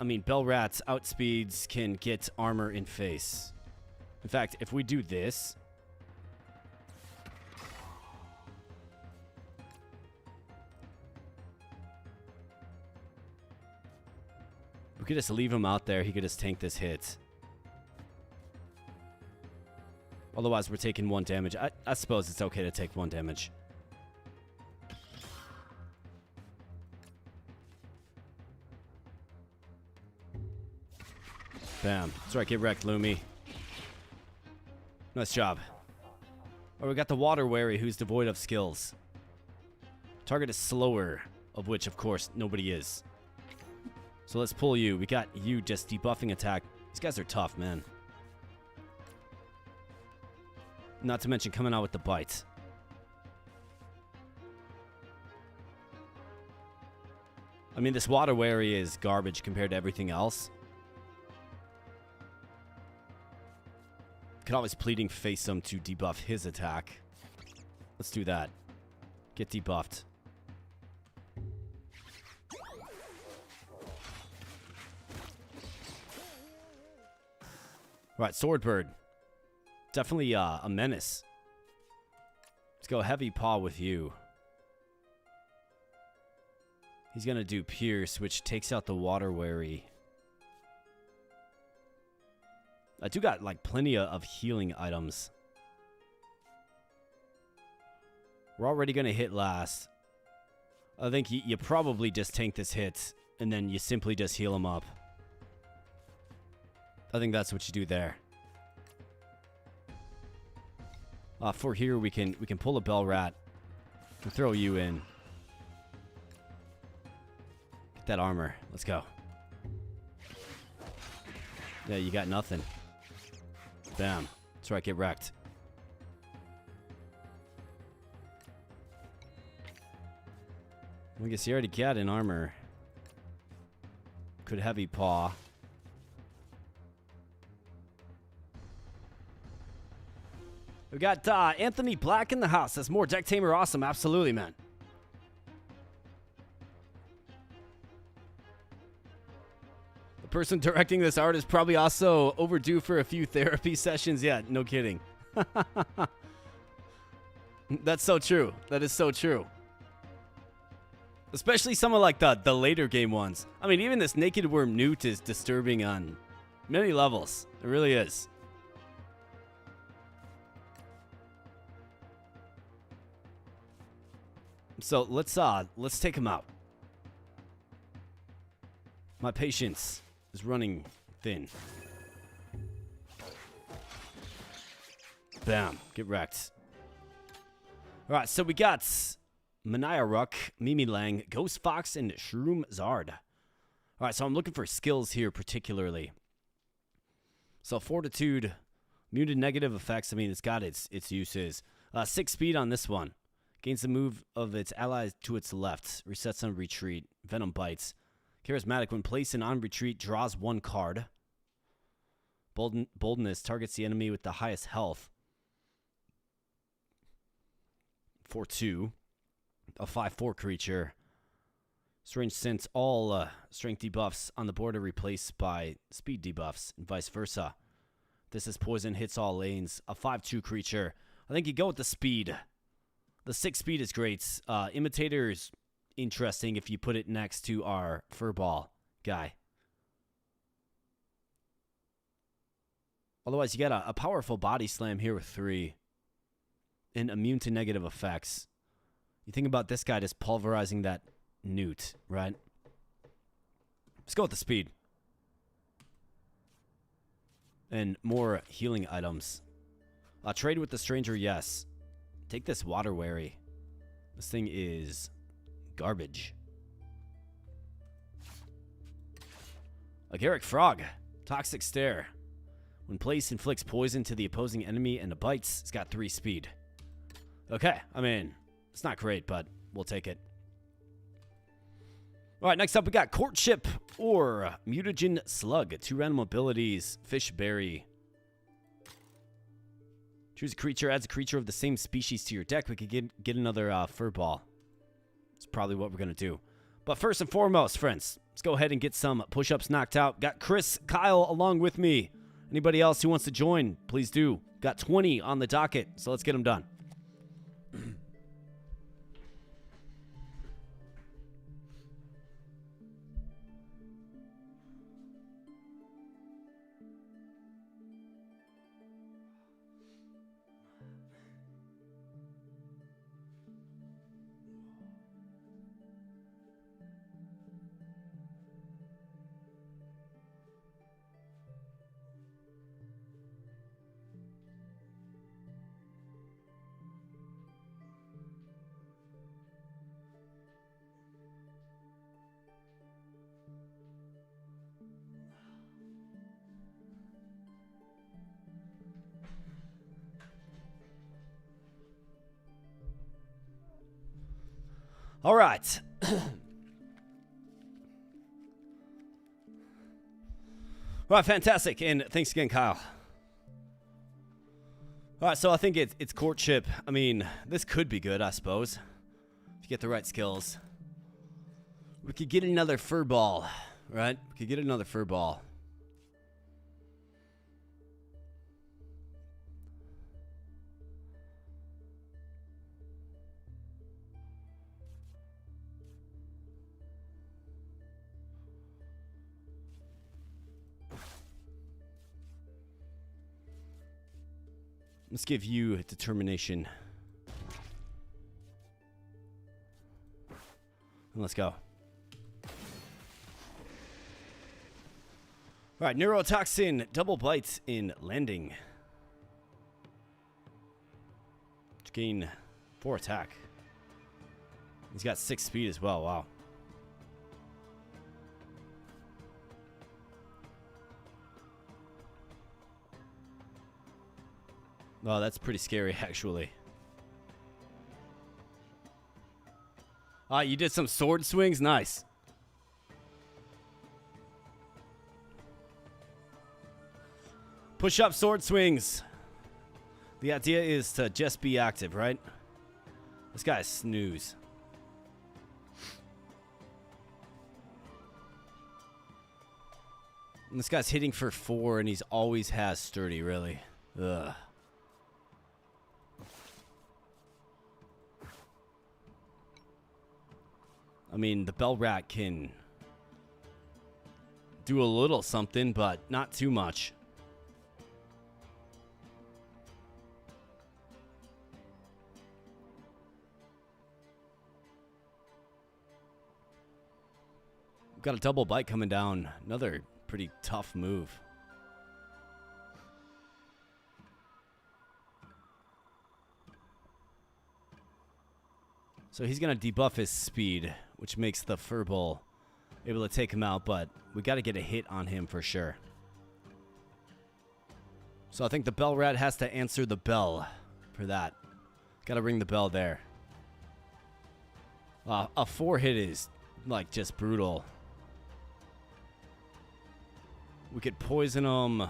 I mean, Bell Rats outspeeds can get armor in face. In fact, if we do this... we could just leave him out there. He could just tank this hit. Otherwise, we're taking 1 damage. I suppose it's okay to take 1 damage. Bam. That's right, get wrecked, Lumi. Nice job. Oh, we got the Water Wary, who's devoid of skills. Target is slower, of which, of course, nobody is. So let's pull you. We got you just debuffing attack. These guys are tough, man. Not to mention coming out with the bite. I mean, this Water Wary is garbage compared to everything else. Could always Pleading Face him to debuff his attack. Let's do that. Get debuffed. Right, Swordbird. Definitely a menace. Let's go Heavy Paw with you. He's going to do Pierce, which takes out the Water Wary. I do got, like, plenty of healing items. We're already going to hit last. I think you probably just tank this hit, and then you simply just heal him up. I think that's what you do there. For here, we can pull a Bell Rat and throw you in. Get that armor. Let's go. Yeah, you got nothing. Bam. That's right, get wrecked. I guess you already got an armor. Could Heavy Paw. We got Anthony Black in the house. That's more Decktamer awesome. Absolutely, man. The person directing this art is probably also overdue for a few therapy sessions. Yeah, no kidding. That's so true. That is so true. Especially some of like the later game ones. I mean, even this Naked Worm Newt is disturbing on many levels. It really is. So let's take him out. My patience is running thin. Bam, get wrecked. All right, so we got Mania Ruck, Mimi Lang, Ghost Fox, and Shroom Zard. All right, so I'm looking for skills here particularly. So Fortitude, immune to negative effects. I mean, it's got its uses. 6 speed on this one. Gains the move of its allies to its left. Resets on retreat. Venom bites. Charismatic. When placed in on retreat, draws 1 card. Boldness. Targets the enemy with the highest health. 4/2. A 5/4 creature. Strange since all strength debuffs on the board are replaced by speed debuffs and vice versa. This is poison, hits all lanes. A 5/2 creature. I think you go with the speed. The 6 speed is great. Imitator is interesting if you put it next to our furball guy. Otherwise, you got a powerful body slam here with 3. And immune to negative effects. You think about this guy just pulverizing that newt, right? Let's go with the speed. And more healing items. Trade with the stranger, yes. Take this water wary. This thing is garbage. A Garrick Frog. Toxic Stare. When placed, inflicts poison to the opposing enemy and it bites. It's got 3 speed. Okay, I mean, it's not great, but we'll take it. All right, next up we got Courtship or Mutagen Slug. 2 random abilities. Fishberry. Choose a creature, adds a creature of the same species to your deck. We could get another furball. That's probably what we're going to do. But first and foremost, friends, let's go ahead and get some push-ups knocked out. Got Chris, Kyle along with me. Anybody else who wants to join, please do. Got 20 on the docket, so let's get them done. All right. All right, fantastic. And thanks again, Kyle. All right, so I think it's Courtship. I mean, this could be good, I suppose. If you get the right skills. We could get another furball, right? We could get another furball. Let's give you determination. And let's go. All right, Neurotoxin, double bites in landing. Gain 4 attack. He's got 6 speed as well, wow. Oh, that's pretty scary, actually. You did some sword swings? Nice. Push up sword swings. The idea is to just be active, right? This guy's snooze. And this guy's hitting for 4, and he's always has sturdy, really. Ugh. I mean, the Bell Rat can do a little something, but not too much. We've got a double bite coming down. Another pretty tough move. So he's going to debuff his speed, which makes the furball able to take him out, but we got to get a hit on him for sure. So I think the Bell Rat has to answer the bell for that. Got to ring the bell there. A 4 hit is like just brutal. We could poison him.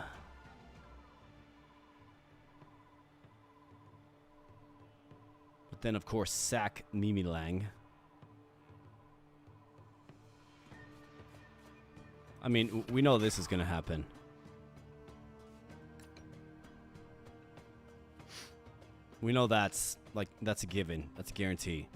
But then, of course, sack Mimi Lang. I mean, we know this is going to happen. We know that's a given. That's a guarantee.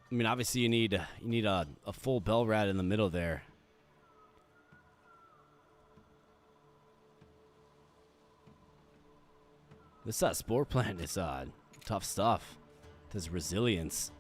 I mean, obviously you need a full bell rat in the middle there. This spore plant is tough stuff. There's resilience.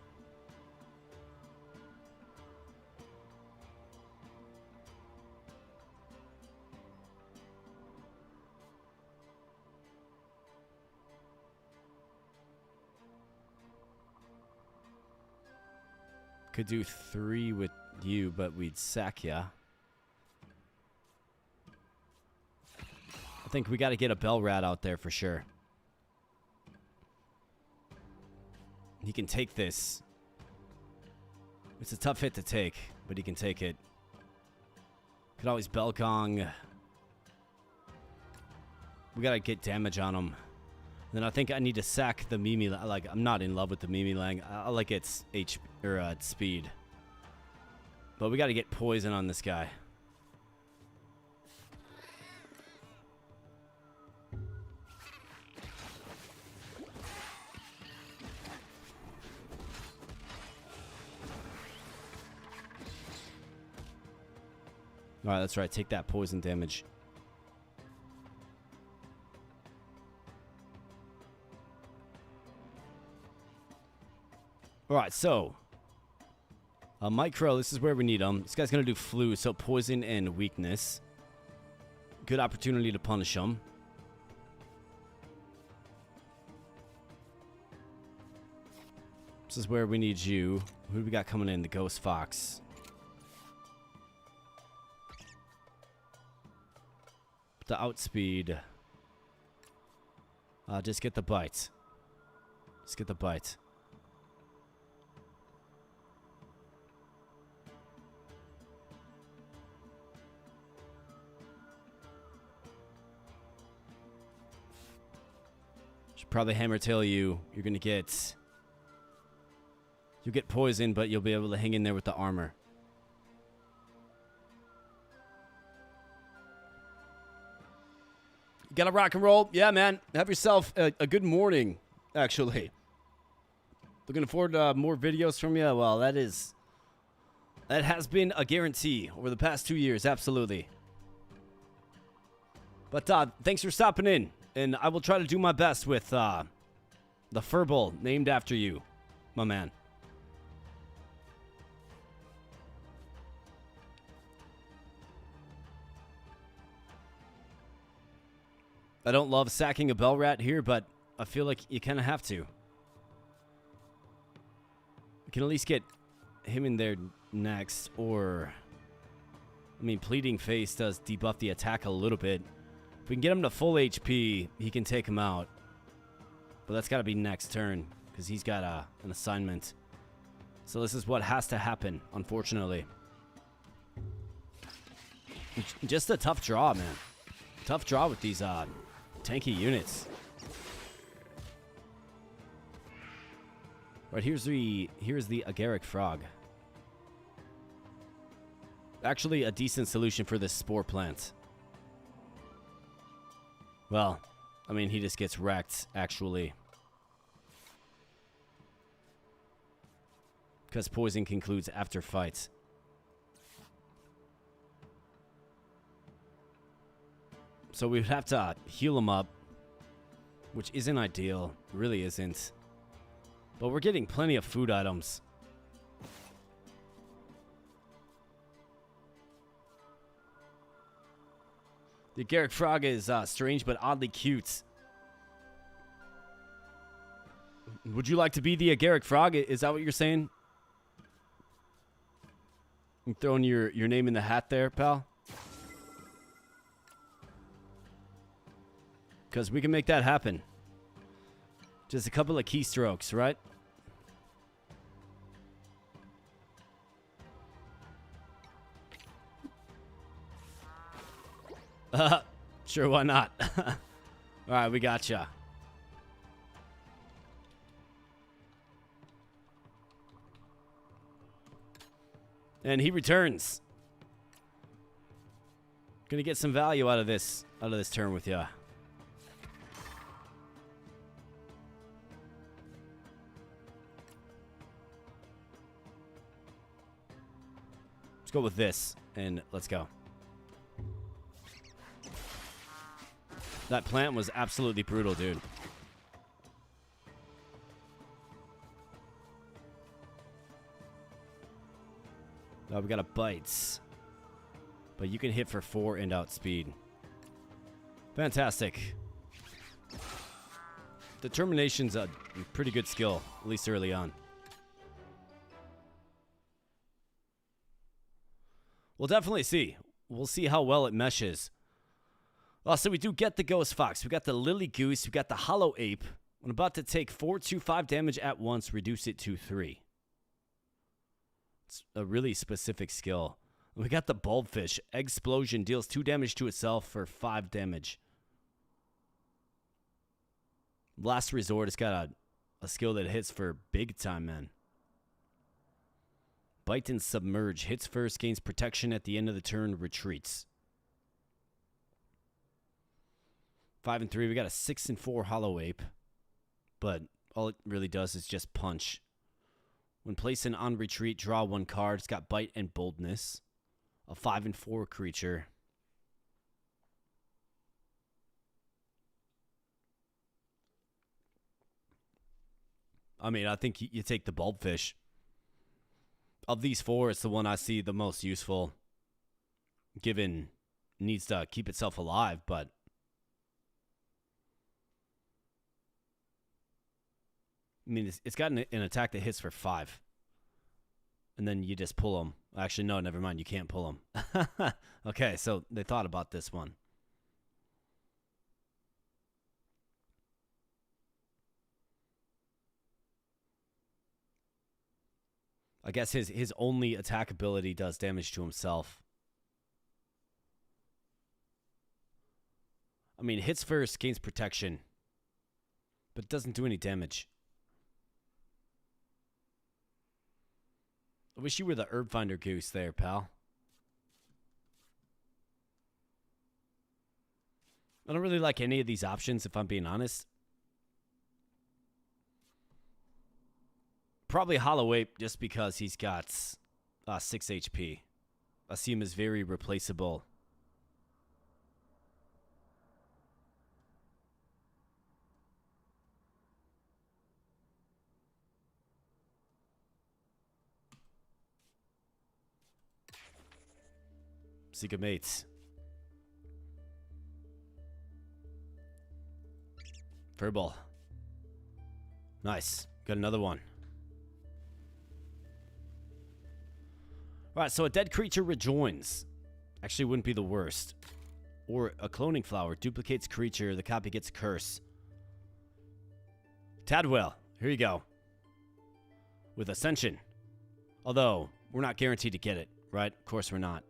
Could do 3 with you, but we'd sack ya. I think we got to get a bell rat out there for sure. He can take this. It's a tough hit to take, but he can take it. Could always bell gong. We got to get damage on him. Then I think I need to sack the Mimi. Like, I'm not in love with the Mimi Lang. I like its speed. But we got to get poison on this guy. All right, that's right. Take that poison damage. All right, so Micro, this is where we need him. This guy's gonna do flu, so poison and weakness. Good opportunity to punish him. This is where we need you. Who do we got coming in? The Ghost Fox. The outspeed. Just get the bite. Just get the bite. Should probably hammer tail you. You're gonna get. You'll get poisoned, but you'll be able to hang in there with the armor. You gotta rock and roll. Yeah, man. Have yourself a good morning, actually. Looking forward to more videos from you. Well, that has been a guarantee over the past 2 years. Absolutely. But thanks for stopping in. And I will try to do my best with the furball named after you, my man. I don't love sacking a bell rat here, but I feel like you kind of have to. You can at least get him in there next, or... I mean, Pleading Face does debuff the attack a little bit. If we can get him to full HP, he can take him out. But that's got to be next turn, because he's got an assignment. So this is what has to happen, unfortunately. Just a tough draw, man. Tough draw with these tanky units. Right, here's the Agaric Frog. Actually, a decent solution for this spore plant. Well, I mean, he just gets wrecked, actually. Because poison concludes after fights. So we would have to heal him up, which isn't ideal. Really isn't. But we're getting plenty of food items. The Agaric Frog is strange but oddly cute. Would you like to be the Agaric Frog? Is that what you're saying? I'm throwing your name in the hat there, pal. because we can make that happen. Just a couple of keystrokes, right? Sure, why not? All right, we gotcha. And he returns. Gonna get some value out of this turn with ya. Let's go with this, and let's go. That plant was absolutely brutal, dude. We got a bites. But you can hit for 4 and outspeed. Fantastic. Determination's a pretty good skill, at least early on. We'll definitely see. We'll see how well it meshes. So we do get the Ghost Fox. We got the Lily Goose. We got the Hollow Ape. I'm about to take 4 to 5 damage at once. Reduce it to 3. It's a really specific skill. We got the Bulbfish. Explosion deals 2 damage to itself for 5 damage. Last Resort has got a skill that hits for big time, man. Bite and Submerge. Hits first, gains protection at the end of the turn, retreats. 5 and 3. We got a 6 and 4 Hollow Ape. But all it really does is just punch. When placing on retreat, draw 1 card. It's got Bite and Boldness. A 5 and 4 creature. I mean, I think you take the Bulbfish. Of these 4, it's the one I see the most useful. Given it needs to keep itself alive, but I mean, it's got an attack that hits for 5. And then you just pull them. Actually, no, never mind. You can't pull them. Okay, so they thought about this one. I guess his only attack ability does damage to himself. I mean, hits first, gains protection. But doesn't do any damage. I wish you were the Herb Finder Goose there, pal. I don't really like any of these options, if I'm being honest. Probably Hollow Ape, just because he's got 6 HP. I see him as very replaceable. Seek a mate. Furball. Nice. Got another one. Alright, so a dead creature rejoins. Actually wouldn't be the worst. Or a cloning flower. Duplicates creature. The copy gets a curse. Tadwell. Here you go. With Ascension. Although, we're not guaranteed to get it, right? Of course we're not.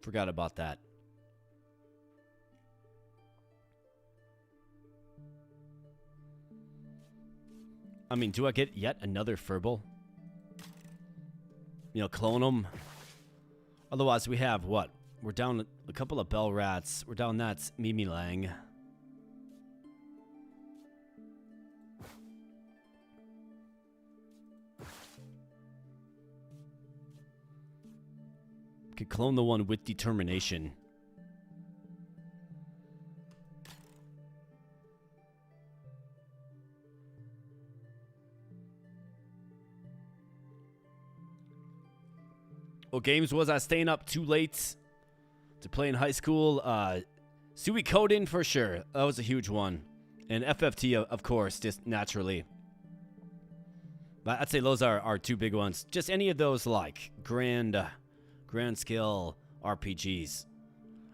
Forgot about that. I mean, do I get yet another Furball? You know, clone them. Otherwise, we have what? We're down a couple of Bell Rats. We're down that Mimi Lang. Could clone the one with Determination. What games was I staying up too late to play in high school? Suikoden for sure. That was a huge one. And FFT, of course, just naturally. But I'd say those are our 2 big ones. Just any of those like Grand Grand scale RPGs.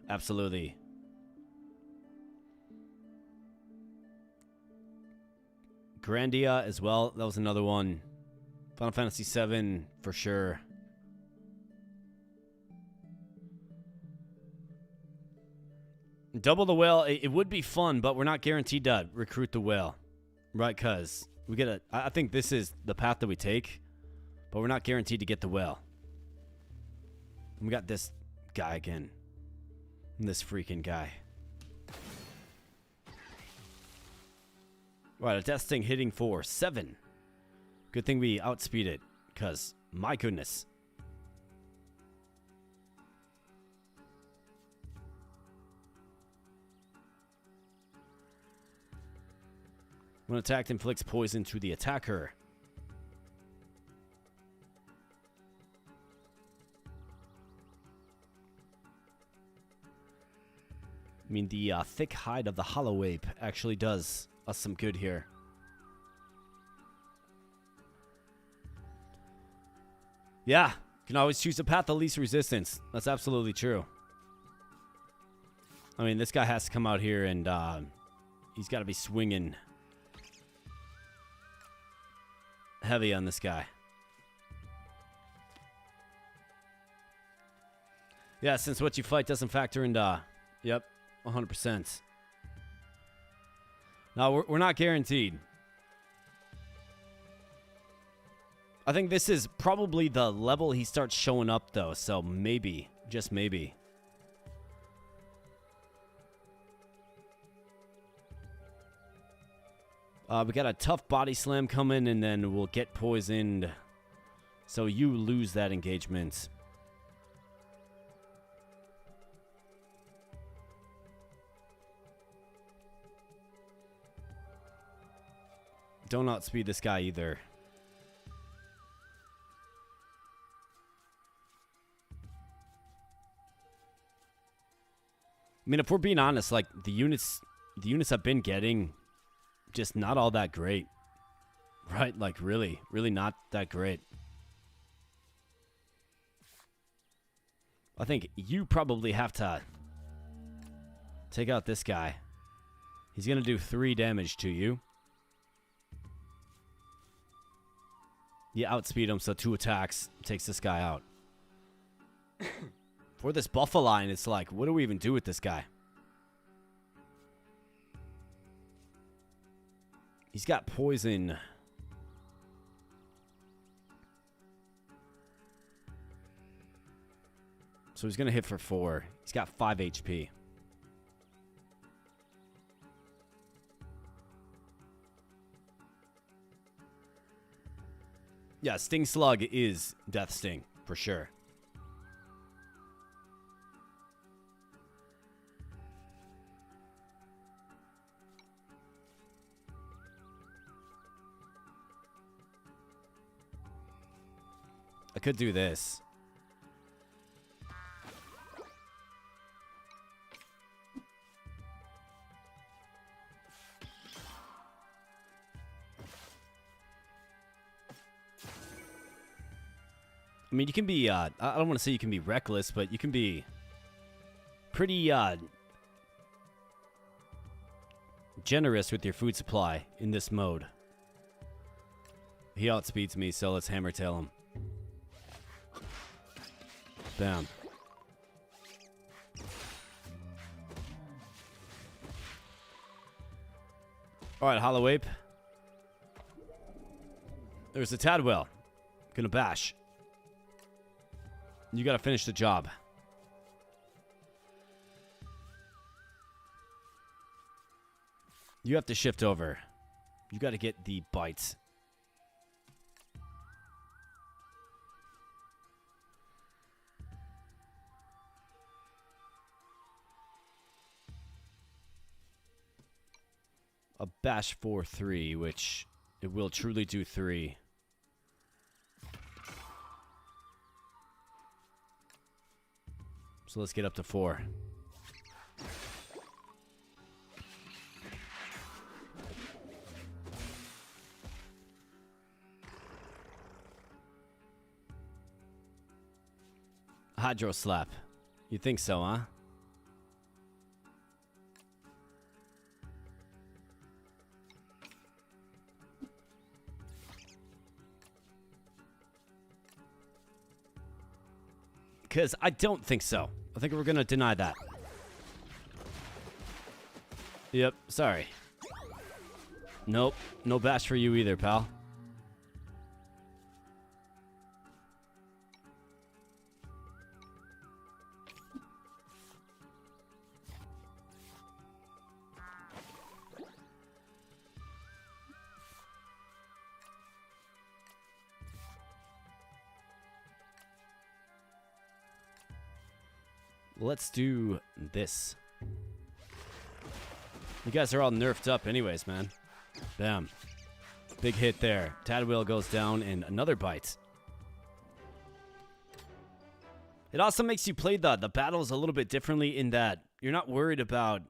Absolutely. Grandia as well. That was another one. Final Fantasy VII for sure. Double the whale. It would be fun, but we're not guaranteed to recruit the whale. Right, because we get a... I think this is the path that we take, but we're not guaranteed to get the whale. We got this guy again. This freaking guy. Right, a death sting hitting for 7. Good thing we outspeed it, because my goodness. When attacked, inflicts poison to the attacker. I mean, the thick hide of the hollow ape actually does us some good here. Yeah, you can always choose the path of least resistance. That's absolutely true. I mean, this guy has to come out here and he's got to be swinging heavy on this guy. Yeah, since what you fight doesn't factor into... Yep, 100%. No, we're not guaranteed. I think this is probably the level he starts showing up, though. So maybe, just maybe. We got a tough body slam coming, and then we'll get poisoned. So you lose that engagement. Don't outspeed this guy either. I mean, if we're being honest, like the units I've been getting, just not all that great, right? Like really not that great. I think you probably have to take out this guy. He's gonna do 3 damage to you. You outspeed him, so 2 attacks takes this guy out. For this Buffaline, it's like, what do we even do with this guy? He's got poison. So he's going to hit for 4. He's got 5 HP. Yeah, Sting Slug is Death Sting, for sure. I could do this. I mean, you can be, I don't want to say you can be reckless, but you can be pretty, generous with your food supply in this mode. He outspeeds me, so let's hammer tail him. Bam. Alright, Hollow Ape. There's a Tadwell. Gonna bash. You gotta finish the job. You have to shift over. You gotta get the bites. A bash for 3, which it will truly do 3. So let's get up to 4. Hydro Slap. You think so, huh? Because I don't think so. I think we're going to deny that. Yep, sorry. Nope, no bash for you either, pal. Let's do this. You guys are all nerfed up anyways, man. Bam. Big hit there. Tadwheel goes down and another bite. It also makes you play the battles a little bit differently in that you're not worried about,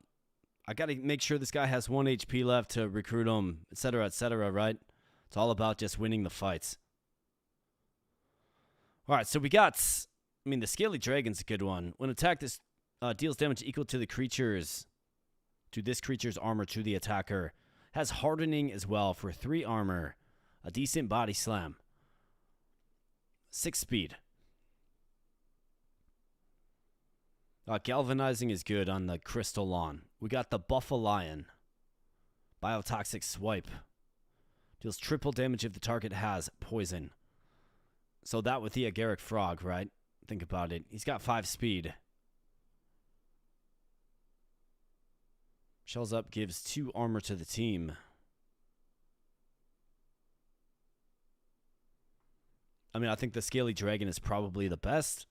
I got to make sure this guy has 1 HP left to recruit him, etc., right? It's all about just winning the fights. All right, so we got... I mean, the Scaly Dragon's a good one. When attacked, this deals damage equal to this creature's armor to the attacker. Has hardening as well for 3 armor. A decent body slam. 6 speed. Galvanizing is good on the Crystal Lawn. We got the Buffalion. Biotoxic Swipe. Deals triple damage if the target has poison. So that with the Agaric Frog, right? Think about it. He's got 5 speed. Shells Up gives 2 armor to the team. I mean, I think the Scaly Dragon is probably the best.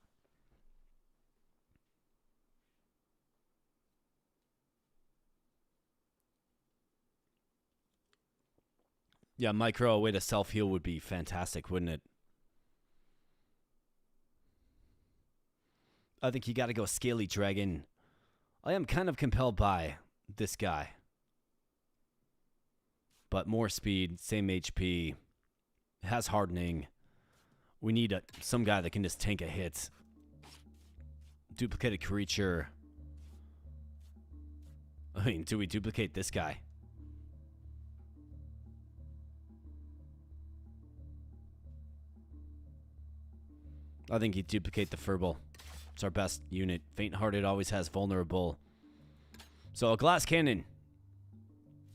Yeah, micro, a way to self-heal would be fantastic, wouldn't it? I think you got to go Scaly Dragon. I am kind of compelled by this guy. But more speed, same HP, has hardening. We need some guy that can just tank a hit. Duplicated creature. I mean, do we duplicate this guy? I think you duplicate the Furball. It's our best unit. Faint-hearted always has vulnerable. So a glass cannon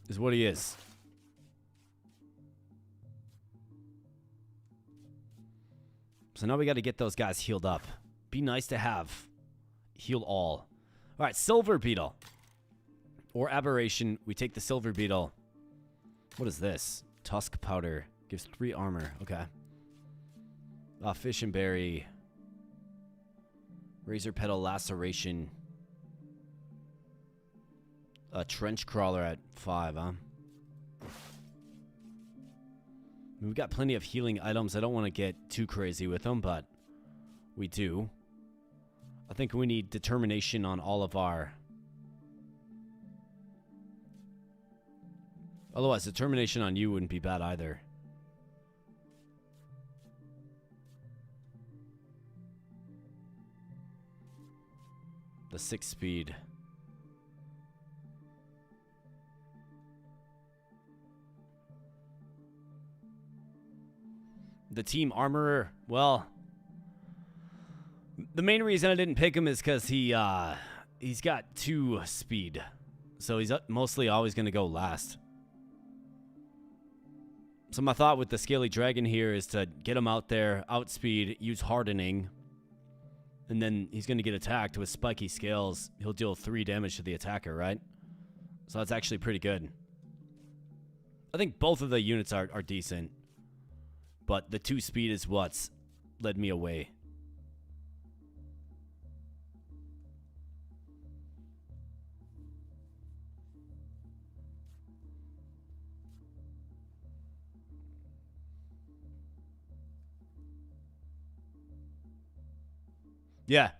is what he is. So now we got to get those guys healed up. Be nice to have. Heal all. All right, Silver Beetle. Or Aberration. We take the Silver Beetle. What is this? Tusk Powder. Gives 3 armor. Okay. Fish and Berry. Razor Petal Laceration. A Trench Crawler at 5, huh? We've got plenty of healing items. I don't want to get too crazy with them, but we do. I think we need determination on all of our... Otherwise, determination on you wouldn't be bad either. The 6 speed. The team armorer, well, the main reason I didn't pick him is because he's got 2 speed, so he's mostly always going to go last. So my thought with the Scaly Dragon here is to get him out there, outspeed, use hardening, and then he's going to get attacked with spiky scales. He'll deal 3 damage to the attacker, right? So that's actually pretty good. I think both of the units are decent. But the 2 speed is what's led me away. Yeah.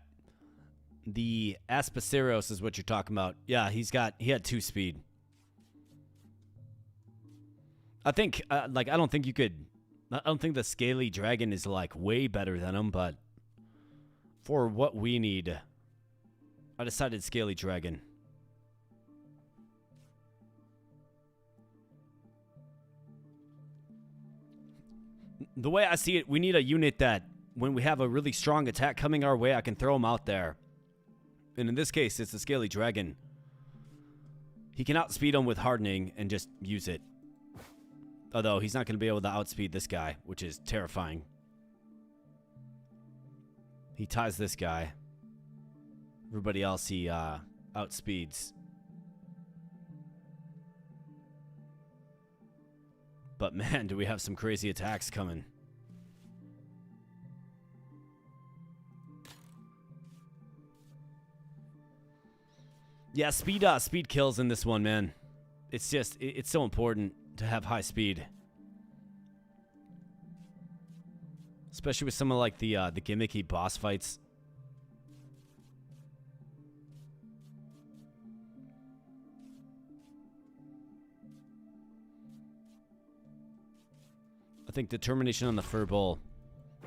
The Aspaceros is what you're talking about. Yeah, he had 2 speed. I think, I don't think the Scaly Dragon is, like, way better than him, but For what we need, I decided Scaly Dragon. The way I see it, we need a unit that, when we have a really strong attack coming our way, I can throw him out there. And in this case, it's the Scaly Dragon. He can outspeed him with hardening and just use it. Although, he's not going to be able to outspeed this guy, which is terrifying. He ties this guy. Everybody else he outspeeds. But man, do we have some crazy attacks coming. Yeah, speed kills in this one, man. It's just, it's so important to have high speed. Especially with some of like the gimmicky boss fights. I think determination on the Furball,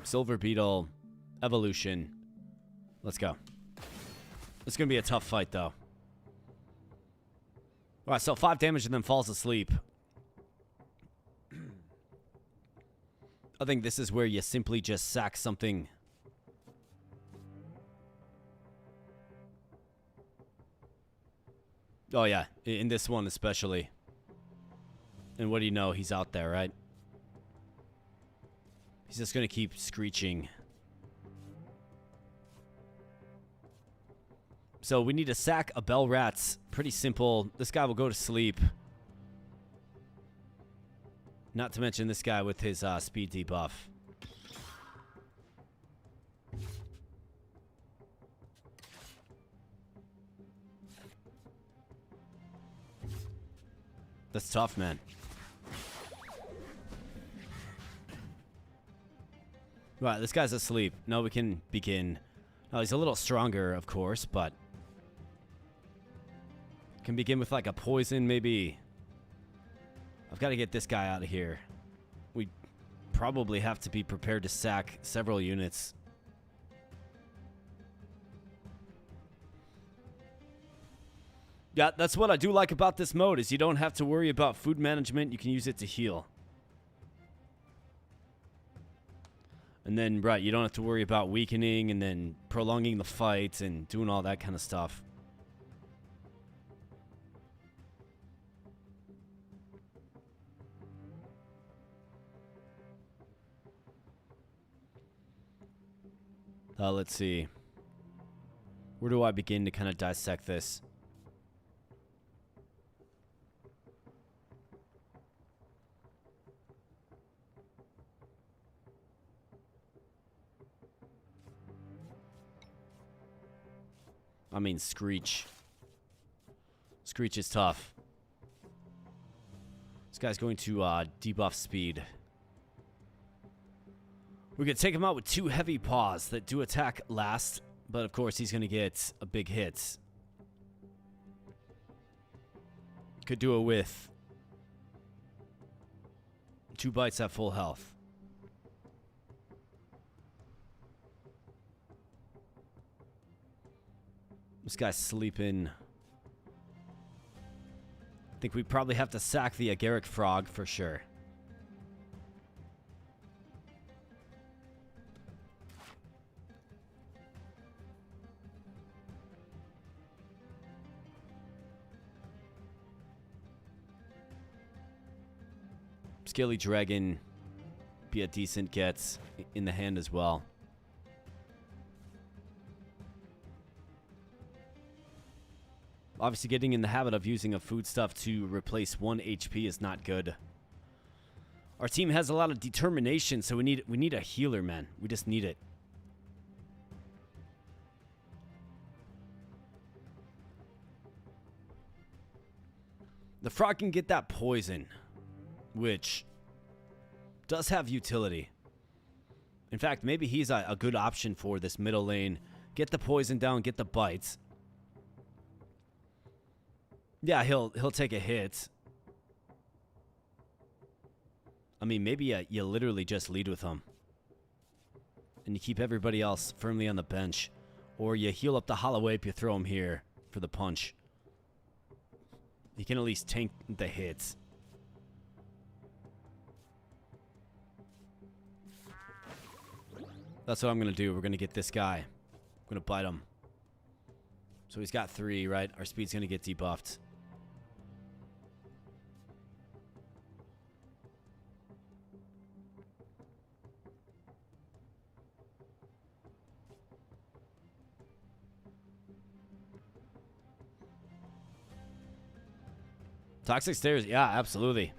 Silver Beetle, evolution. Let's go. It's gonna be a tough fight though. Alright, so 5 damage and then falls asleep. I think this is where you simply just sack something. Oh yeah, in this one especially. And what do you know? He's out there, right? He's just gonna keep screeching. So we need to sack a Bell Rats. Pretty simple. This guy will go to sleep. Not to mention this guy with his speed debuff. That's tough, man. Right, this guy's asleep. Now we can begin. Now he's a little stronger, of course, but can begin with like a poison, maybe. I've got to get this guy out of here. We probably have to be prepared to sack several units. Yeah, that's what I do like about this mode, is you don't have to worry about food management. You can use it to heal. And then, right, you don't have to worry about weakening and then prolonging the fight and doing all that kind of stuff. Let's see. Where do I begin to kind of dissect this? I mean, Screech. Screech is tough. This guy's going to debuff speed. We could take him out with 2 heavy paws that do attack last, but of course he's going to get a big hit. Could do it with 2 bites at full health. This guy's sleeping. I think we probably have to sack the Agaric Frog for sure. Scaly Dragon be a decent get in the hand as well. Obviously, getting in the habit of using a foodstuff to replace 1 HP is not good. Our team has a lot of determination, so we need a healer, man. We just need it. The frog can get that poison, which does have utility. In fact, maybe he's a good option for this middle lane. Get the poison down, get the bites. Yeah, he'll take a hit. I mean, maybe you literally just lead with him. and you keep everybody else firmly on the bench. Or you heal up the hollow ape, you throw him here for the punch. You can at least tank the hits. That's what I'm going to do. We're going to get this guy. I'm going to bite him. So he's got 3, right? Our speed's going to get debuffed. Toxic Stairs, yeah, absolutely.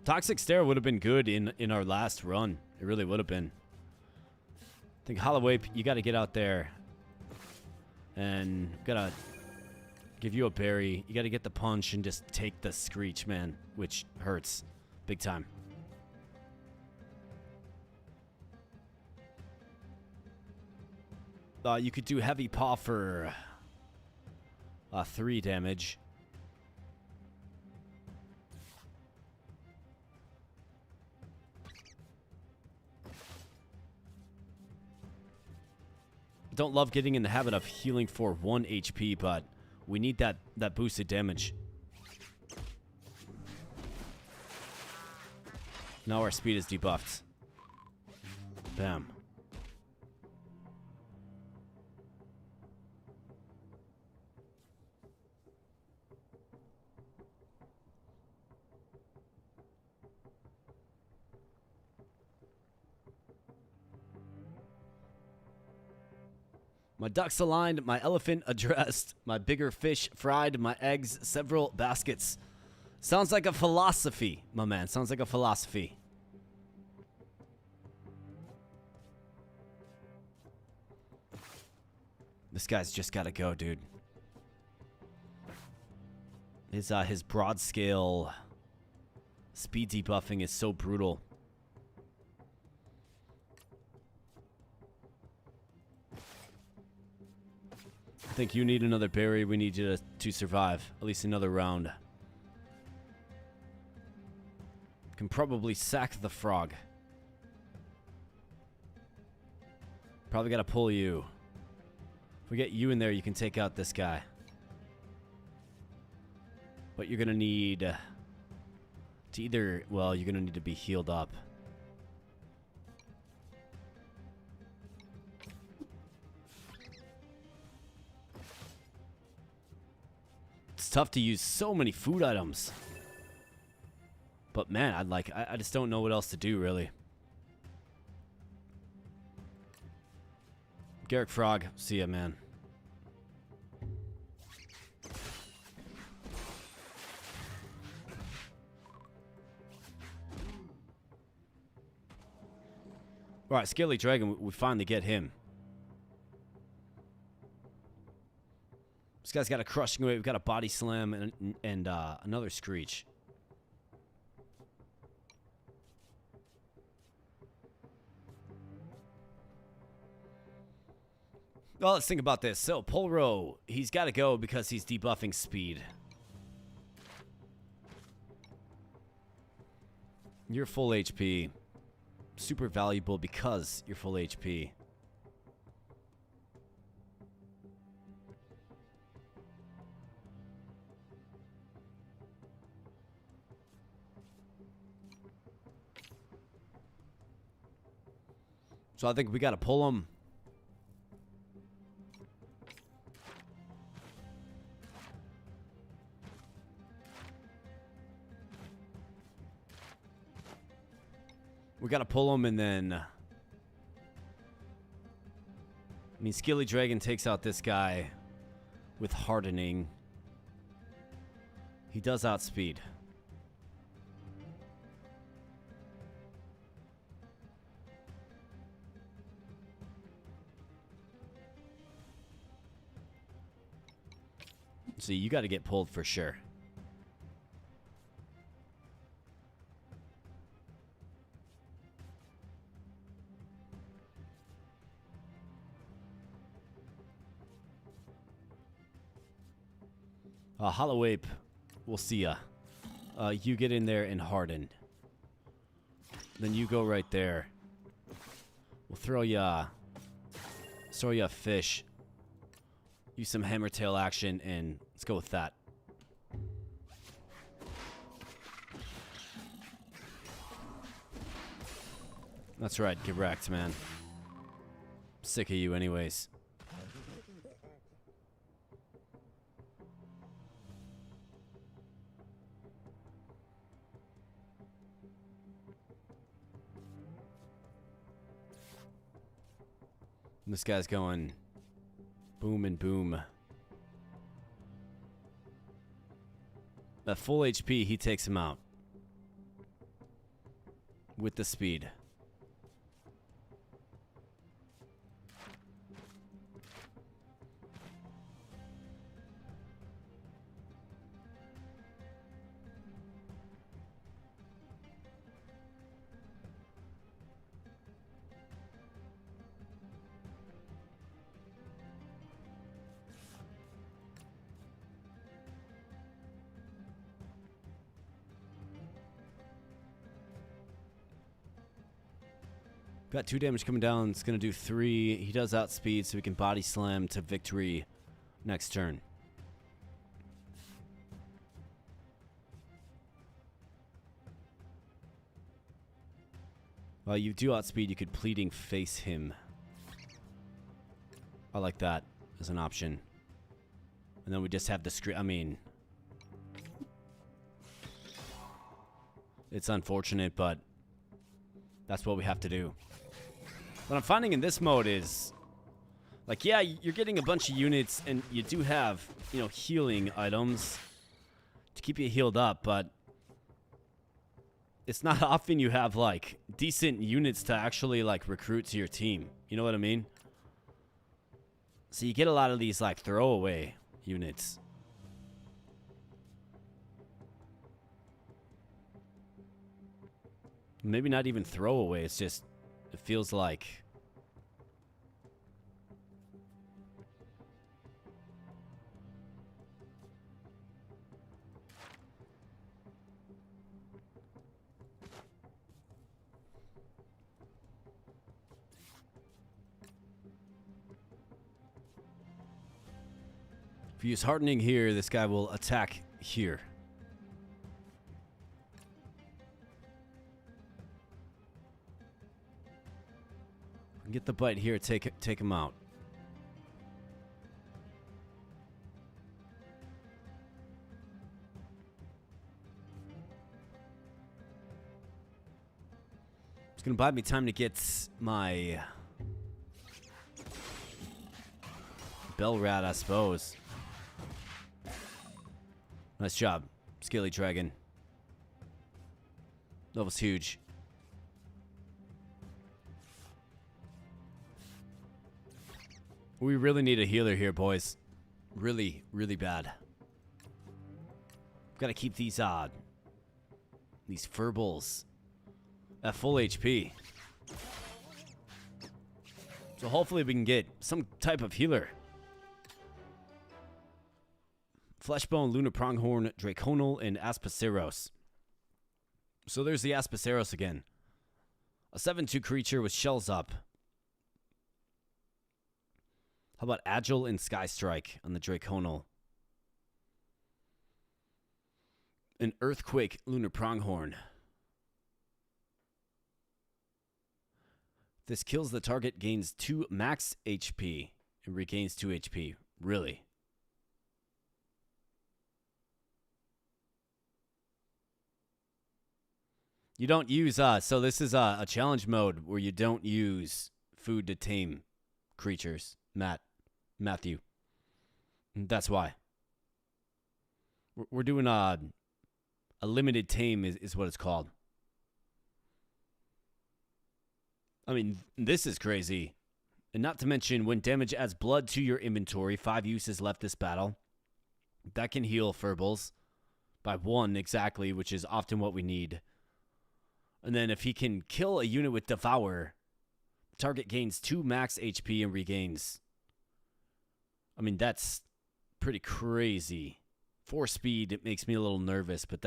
Toxic Stare would have been good in our last run. It really would have been. I think Hollow Ape, you got to get out there. And got to give you a berry. You got to get the punch and just take the screech, man. Which hurts. Big time. You could do Heavy Paw for 3 damage. Don't love getting in the habit of healing for 1 HP, but we need that boosted damage. Now our speed is debuffed. Bam. My ducks aligned, my elephant addressed, my bigger fish fried, my eggs several baskets. Sounds like a philosophy, my man. Sounds like a philosophy. This guy's just gotta go, dude. His broad scale speed debuffing is so brutal. I think you need another berry. We need you to survive at least another round. Can probably sack the frog. Probably gotta pull you. If we get you in there, you can take out this guy. But you're gonna need to either, well, you're gonna need to be healed up. It's tough to use so many food items. But man, I just don't know what else to do, really. Garrick Frog, see ya, man. Alright, Scaly Dragon, we finally get him. This guy's got a crushing weight. We've got a body slam and another screech. Well, let's think about this. So, Polro, he's got to go because he's debuffing speed. You're full HP. Super valuable because you're full HP. So I think we got to pull him. We got to pull him and then... I mean, Skilly Dragon takes out this guy with hardening. He does outspeed. See, you got to get pulled for sure. Hollow Ape, we'll see ya. You get in there and harden. Then you go right there. We'll throw you a fish. Use some hammer tail action, and let's go with that. That's right, get wrecked, man. Sick of you anyways. And this guy's going boom and boom. At full HP, he takes him out. With the speed. Got 2 damage coming down. It's going to do 3. He does outspeed, so we can body slam to victory next turn. While you do outspeed, you could pleading face him. I like that as an option. And then we just have the screen. I mean, it's unfortunate, but that's what we have to do. What I'm finding in this mode is, like, yeah, you're getting a bunch of units, and you do have, you know, healing items to keep you healed up, but it's not often you have, like, decent units to actually, like, recruit to your team. You know what I mean? So you get a lot of these, like, throwaway units. Maybe not even throwaway, it's just, it feels like... If you use hardening here, this guy will attack here. Get the bite here, take him out. It's gonna buy me time to get my bell rat, I suppose. Nice job, Scaly Dragon. That was huge. We really need a healer here, boys. Really, really bad. Gotta keep these furballs at full HP. So hopefully we can get some type of healer. Fleshbone, Lunar Pronghorn, Draconal, and Aspaceros. So there's the Aspaceros again. A 7/2 creature with shells up. How about Agile and Sky Strike on the Draconal? An Earthquake, Lunar Pronghorn. This kills the target, gains 2 max HP, and regains 2 HP. Really? You don't use, so this is a challenge mode where you don't use food to tame creatures. Matthew. That's why. We're doing a limited tame is what it's called. I mean, this is crazy. And not to mention, when damage adds blood to your inventory, 5 uses left this battle. That can heal Furballs by 1 exactly, which is often what we need. And then if he can kill a unit with Devour, target gains 2 max HP and regains. I mean, that's pretty crazy. 4 speed, it makes me a little nervous, but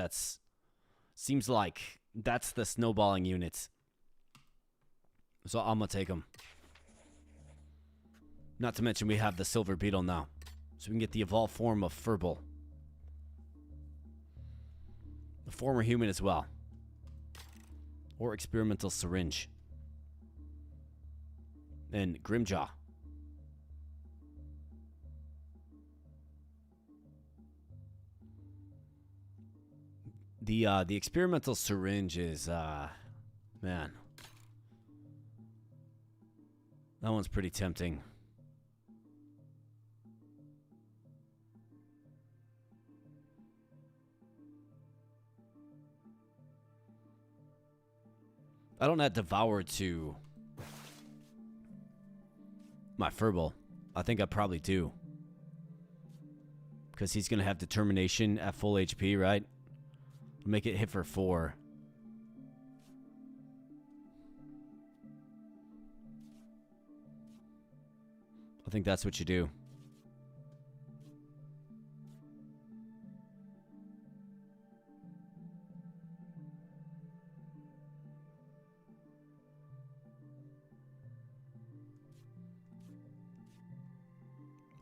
seems like that's the snowballing units. So I'm gonna take him. Not to mention we have the silver beetle now. So we can get the evolved form of Furball. The former human as well. Or experimental syringe. And Grimjaw. The experimental syringe is man. That one's pretty tempting. I don't add Devour to my Furball. I think I probably do. Because he's going to have Determination at full HP, right? Make it hit for 4. I think that's what you do.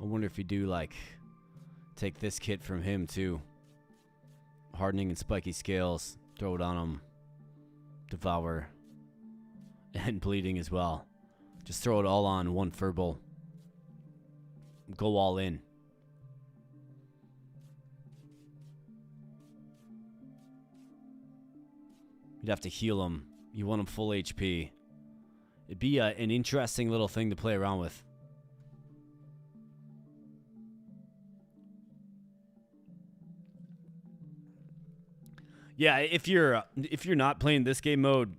I wonder if you do, like, take this kit from him, too. Hardening and spiky scales. Throw it on him. Devour. And bleeding as well. Just throw it all on one Furball. Go all in. You'd have to heal him. You want him full HP. It'd be an interesting little thing to play around with. Yeah, if you're not playing this game mode,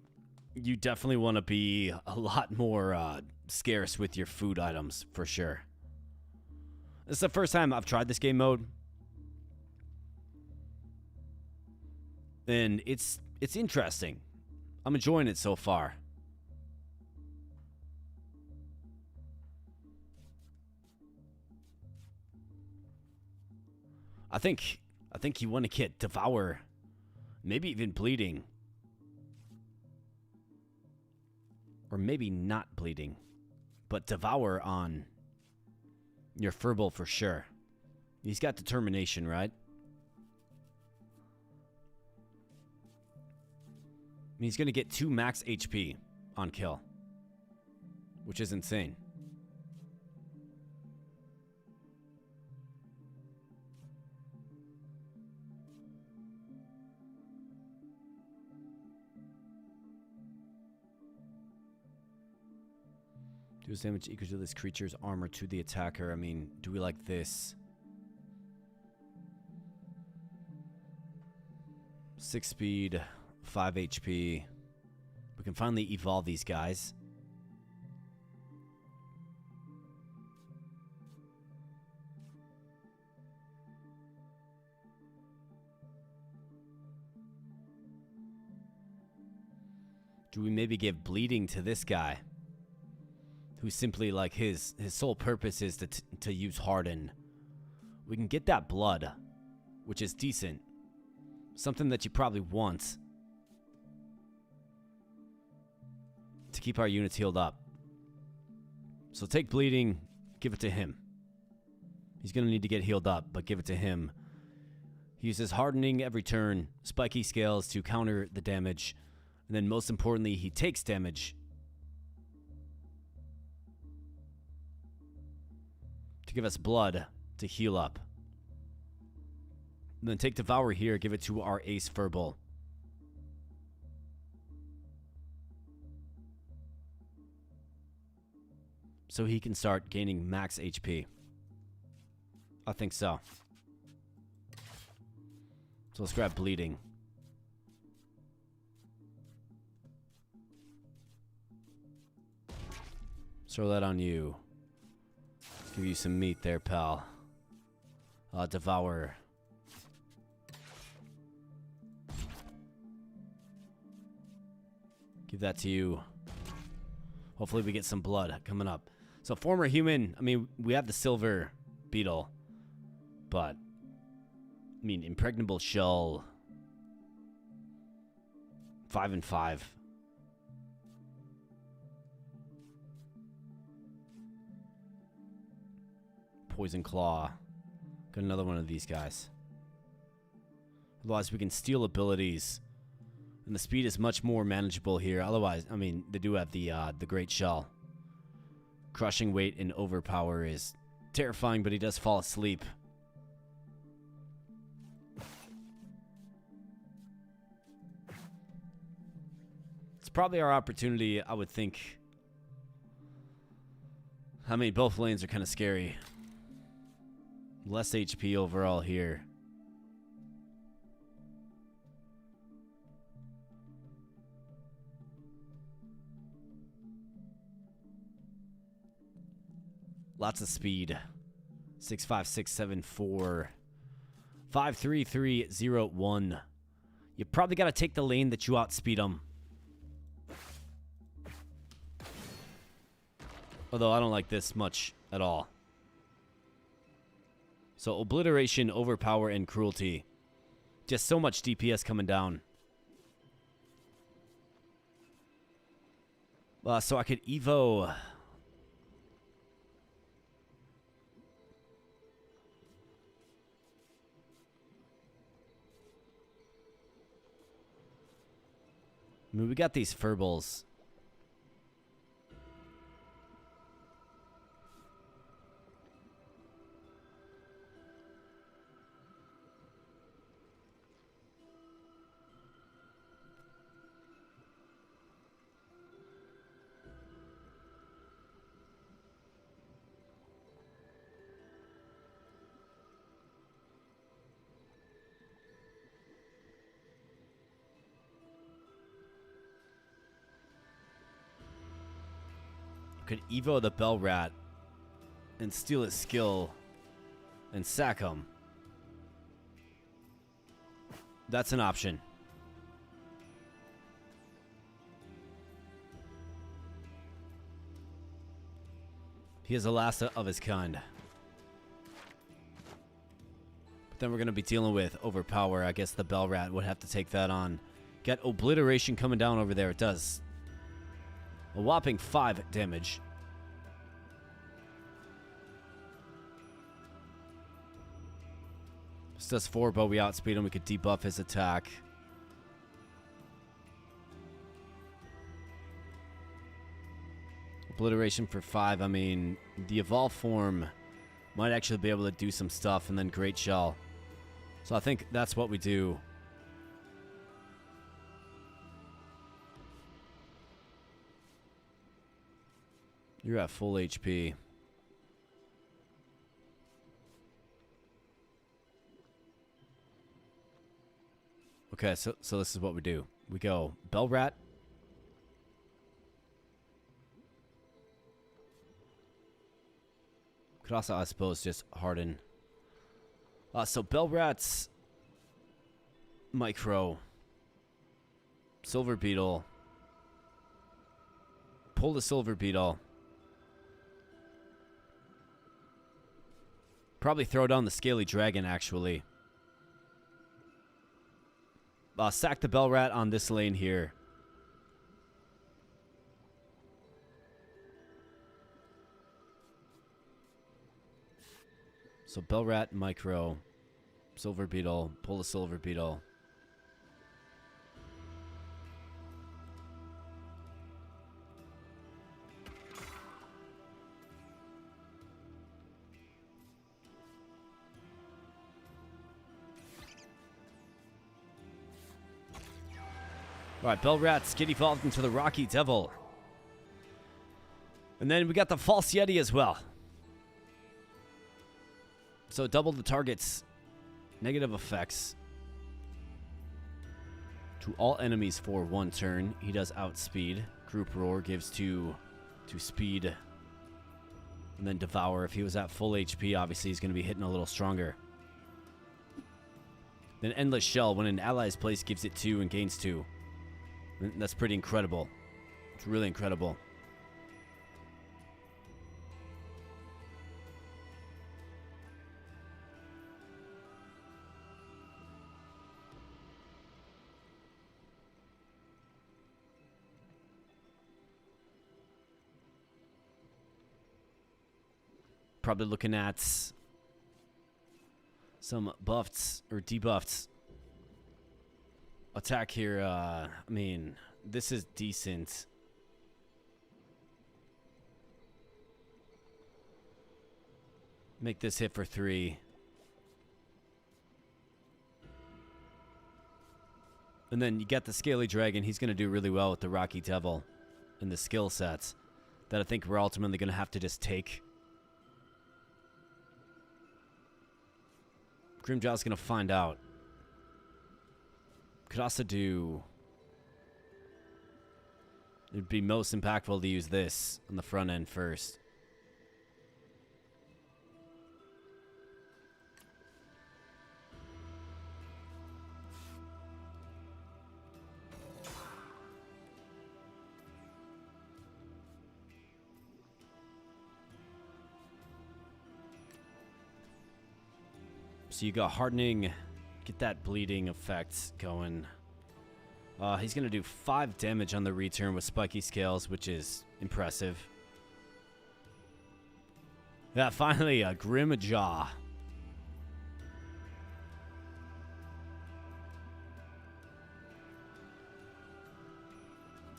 you definitely want to be a lot more scarce with your food items for sure. This is the first time I've tried this game mode, and it's interesting. I'm enjoying it so far. I think you want to get Devour. Maybe even bleeding. Or maybe not bleeding. But Devour on your Furball for sure. He's got Determination, right? He's going to get 2 max HP on kill. Which is insane. Deals damage equal to this creature's armor to the attacker. I mean, do we like this? 6 speed, 5 HP. We can finally evolve these guys. Do we maybe give bleeding to this guy? Who simply, like, his sole purpose is to use Harden. We can get that blood, which is decent. Something that you probably want to keep our units healed up. So take bleeding, give it to him. He's going to need to get healed up, but give it to him. He uses hardening every turn, spiky scales to counter the damage, and then most importantly, he takes damage to give us blood to heal up. And then take Devour here, give it to our Ace Furball. So he can start gaining max HP. I think so. So let's grab bleeding. Throw that on you. Give you some meat there, pal. Devour. Give that to you. Hopefully we get some blood coming up. So former human, I mean, we have the silver beetle. But, I mean, impregnable shell. 5 and 5. Poison Claw. Got another one of these guys. Otherwise, we can steal abilities. And the speed is much more manageable here. Otherwise, I mean, they do have the Great Shell. Crushing weight and overpower is terrifying, but he does fall asleep. It's probably our opportunity, I would think. I mean, both lanes are kind of scary. Less HP overall here. Lots of speed. 65674 53301. You probably got to take the lane that you outspeed them. Although I don't like this much at all. So obliteration, overpower, and cruelty. Just so much DPS coming down. So I could Evo. I mean, we got these furballs. Could Evo the Bell Rat and steal his skill and sack him. That's an option. He is the last of his kind. But then we're going to be dealing with overpower. I guess the Bell Rat would have to take that on. Got obliteration coming down over there. It does a whopping 5 damage. This does 4, but we outspeed him. We could debuff his attack. Obliteration for 5. I mean, the evolve form might actually be able to do some stuff, and then Great Shell. So I think that's what we do. You're at full HP. Okay, so this is what we do. We go Bell Rat. Could also, I suppose, just harden. So Bell Rat's Micro. Silver Beetle. Pull the Silver Beetle. Probably throw down the Scaly Dragon, actually. Sack the Bell Rat on this lane here. So Bell Rat, Micro, Silver Beetle, pull the Silver Beetle. Alright, Bell Rats get evolved into the Rocky Devil. And then we got the False Yeti as well. So double the target's negative effects to all enemies for 1 turn. He does outspeed. Group Roar gives 2 speed. And then Devour. If he was at full HP, obviously he's going to be hitting a little stronger. Then Endless Shell. When an ally's place, gives it 2 and gains 2. That's pretty incredible. It's really incredible. probably looking at some buffed or debuffed attack here. I mean, this is decent. Make this hit for 3. And then you got the Scaly Dragon. He's going to do really well with the Rocky Devil and the skill sets that I think we're ultimately going to have to just take. Grimjaw's going to find out. Could also do... It'd be most impactful to use this on the front end first. So you got hardening, get that bleeding effect going. He's going to do 5 damage on the return with spiky scales, which is impressive. Yeah, finally, a Grimjaw.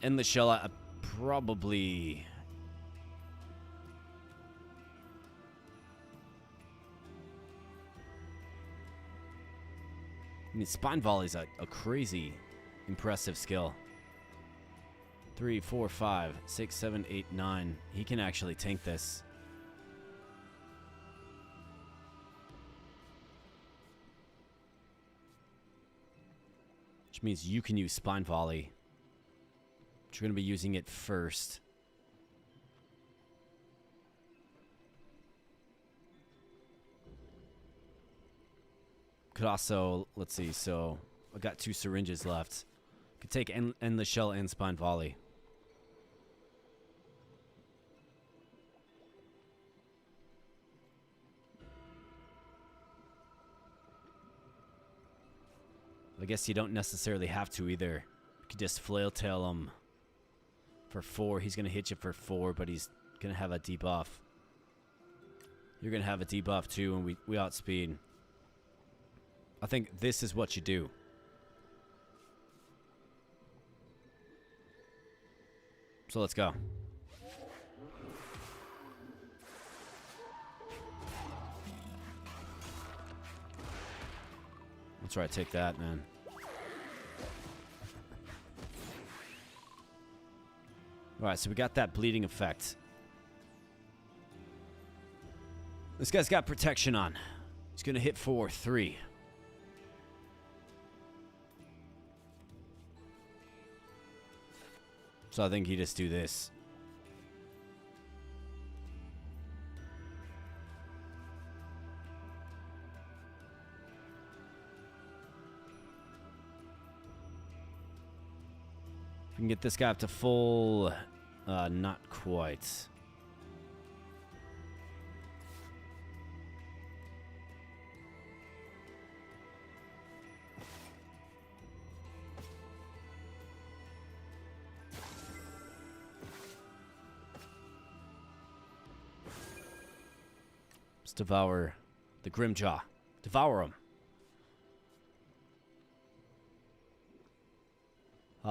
And the shell, I probably... I mean, Spine Volley's a crazy, impressive skill. 3, 4, 5, 6, 7, 8, 9. He can actually tank this. Which means you can use Spine Volley. But you're going to be using it first. Could also, let's see, so I got 2 syringes left. Could take Endless Shell and Spine Volley. I guess you don't necessarily have to either. You could just Flail Tail him for 4. He's going to hit you for 4, but he's going to have a debuff. You're going to have a debuff too, and we outspeed. I think this is what you do. So let's go. Let's try to take that, man. Alright, so we got that bleeding effect. This guy's got protection on. He's gonna hit for 3. So I think you just do this. We can get this guy up to full, not quite. Let's devour the Grimjaw. Devour him.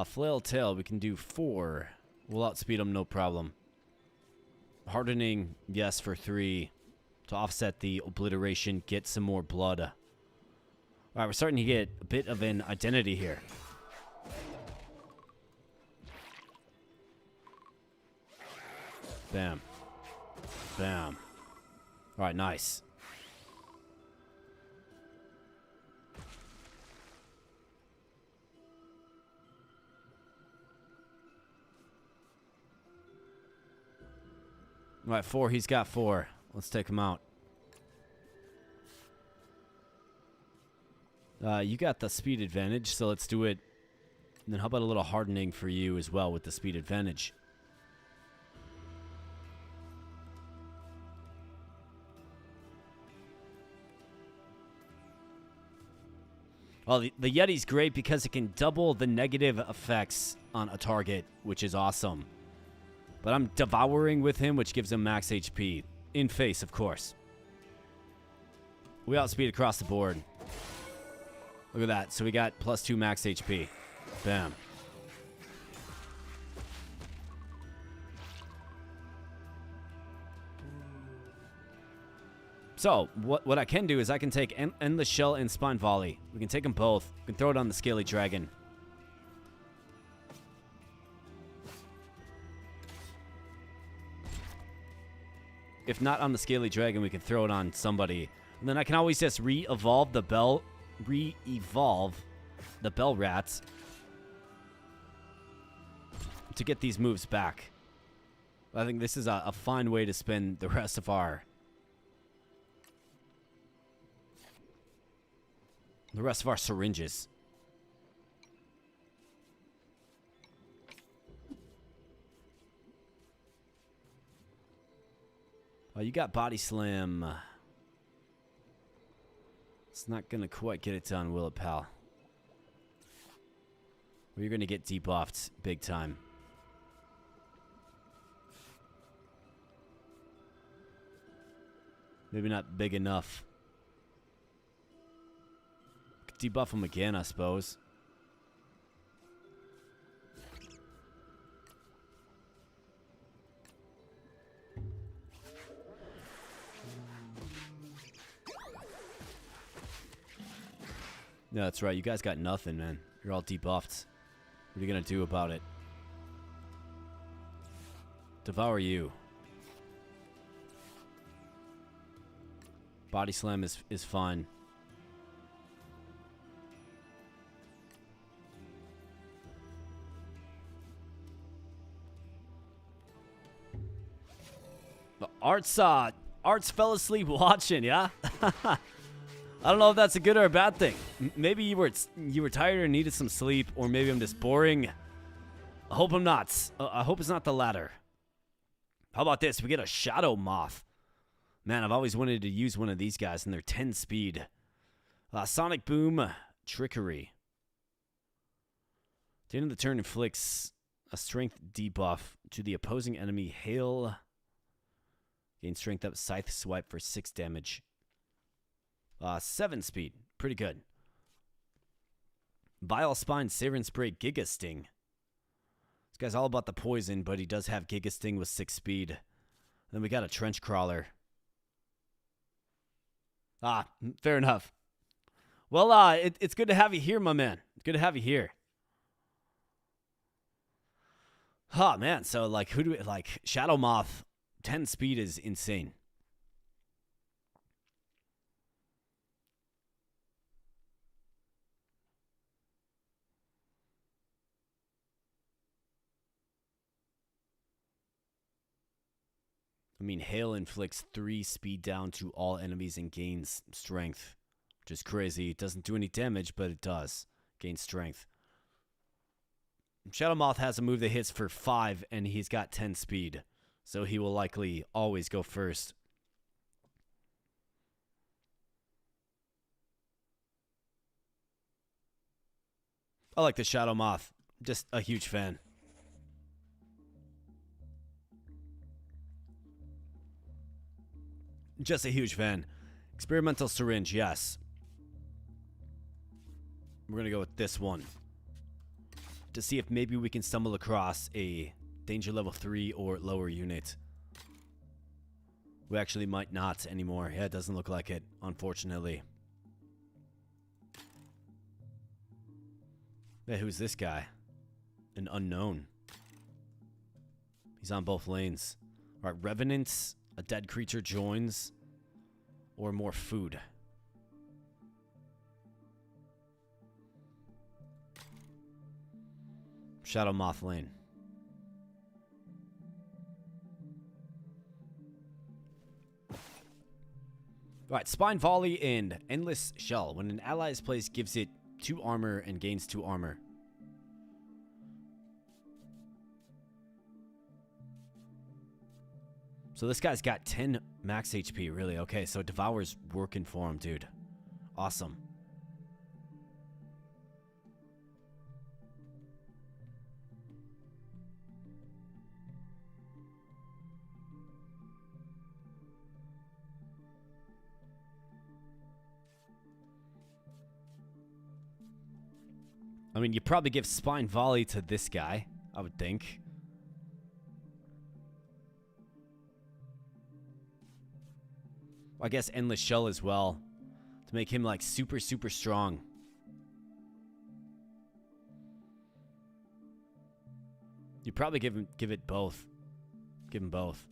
Flail Tail, we can do 4. We'll outspeed him, no problem. Hardening, yes, for 3. To offset the obliteration, get some more blood. Alright, we're starting to get a bit of an identity here. Bam. Bam. Alright, nice. Alright, 4. He's got 4. Let's take him out. You got the speed advantage, so let's do it. And then how about a little hardening for you as well with the speed advantage? Well, the Yeti's great because it can double the negative effects on a target, which is awesome. But I'm devouring with him, which gives him max HP. in face, of course. We outspeed across the board. Look at that. So we got +2 max HP. Bam. So, what I can do is I can take Endless Shell and Spine Volley. We can take them both. We can throw it on the Scaly Dragon. If not on the Scaly Dragon, we can throw it on somebody. And then I can always just re-evolve the Bell Rats to get these moves back. I think this is a fine way to spend the rest of our syringes. Oh, you got Body Slam. It's not gonna quite get it done, will it, pal? Or you're gonna get debuffed big time. Maybe not big enough. Could debuff him again, I suppose. No, that's right. You guys got nothing, man. You're all debuffed. What are you gonna do about it? Devour you. Body Slam is fine. But Arts fell asleep watching, yeah? I don't know if that's a good or a bad thing. Maybe you were tired or needed some sleep, or maybe I'm just boring. I hope I'm not. I hope it's not the latter. How about this? We get a Shadow Moth. Man, I've always wanted to use one of these guys, and they're 10 speed. Sonic Boom, Trickery. At the end of the turn, inflicts a strength debuff to the opposing enemy. Hail. Gain strength up, Scythe Swipe for 6 damage. 7 speed. Pretty good. Vile Spine, Siren Spray, Giga Sting. This guy's all about the poison, but he does have Giga Sting with 6 speed. Then we got a Trench Crawler. Fair enough. Well, it's good to have you here, my man. Good to have you here. Man. So, like, who do we... Like, Shadow Moth, 10 speed is insane. I mean, Hail inflicts 3 speed down to all enemies and gains strength, which is crazy. It doesn't do any damage, but it does gain strength. Shadow Moth has a move that hits for 5, and he's got 10 speed, so he will likely always go first. I like the Shadow Moth. Just a huge fan. Just a huge fan. Experimental Syringe, yes. We're going to go with this one. To see if maybe we can stumble across a danger level 3 or lower unit. We actually might not anymore. Yeah, it doesn't look like it, unfortunately. Hey, who's this guy? An unknown. He's on both lanes. Alright, Revenants. A dead creature joins, or more food. Shadow Moth lane. Alright, Spine Volley and Endless Shell. When an ally is placed, gives it 2 armor and gains 2 armor. So this guy's got 10 max HP, really. Okay, so Devour's working for him, dude. Awesome. I mean, you probably give spine volley to this guy, I would think. I guess endless shell as well, to make him like super, super strong. You probably give it both. Give him both.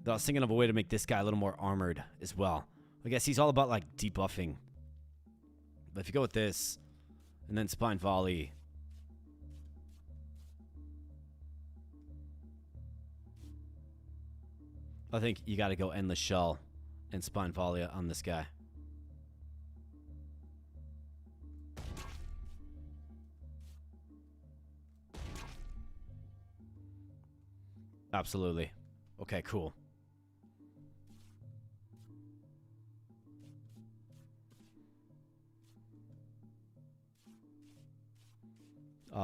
Though I was thinking of a way to make this guy a little more armored as well. I guess he's all about like debuffing. But if you go with this, and then spine volley. I think you got to go endless shell and spine volley on this guy. Absolutely. Okay, cool.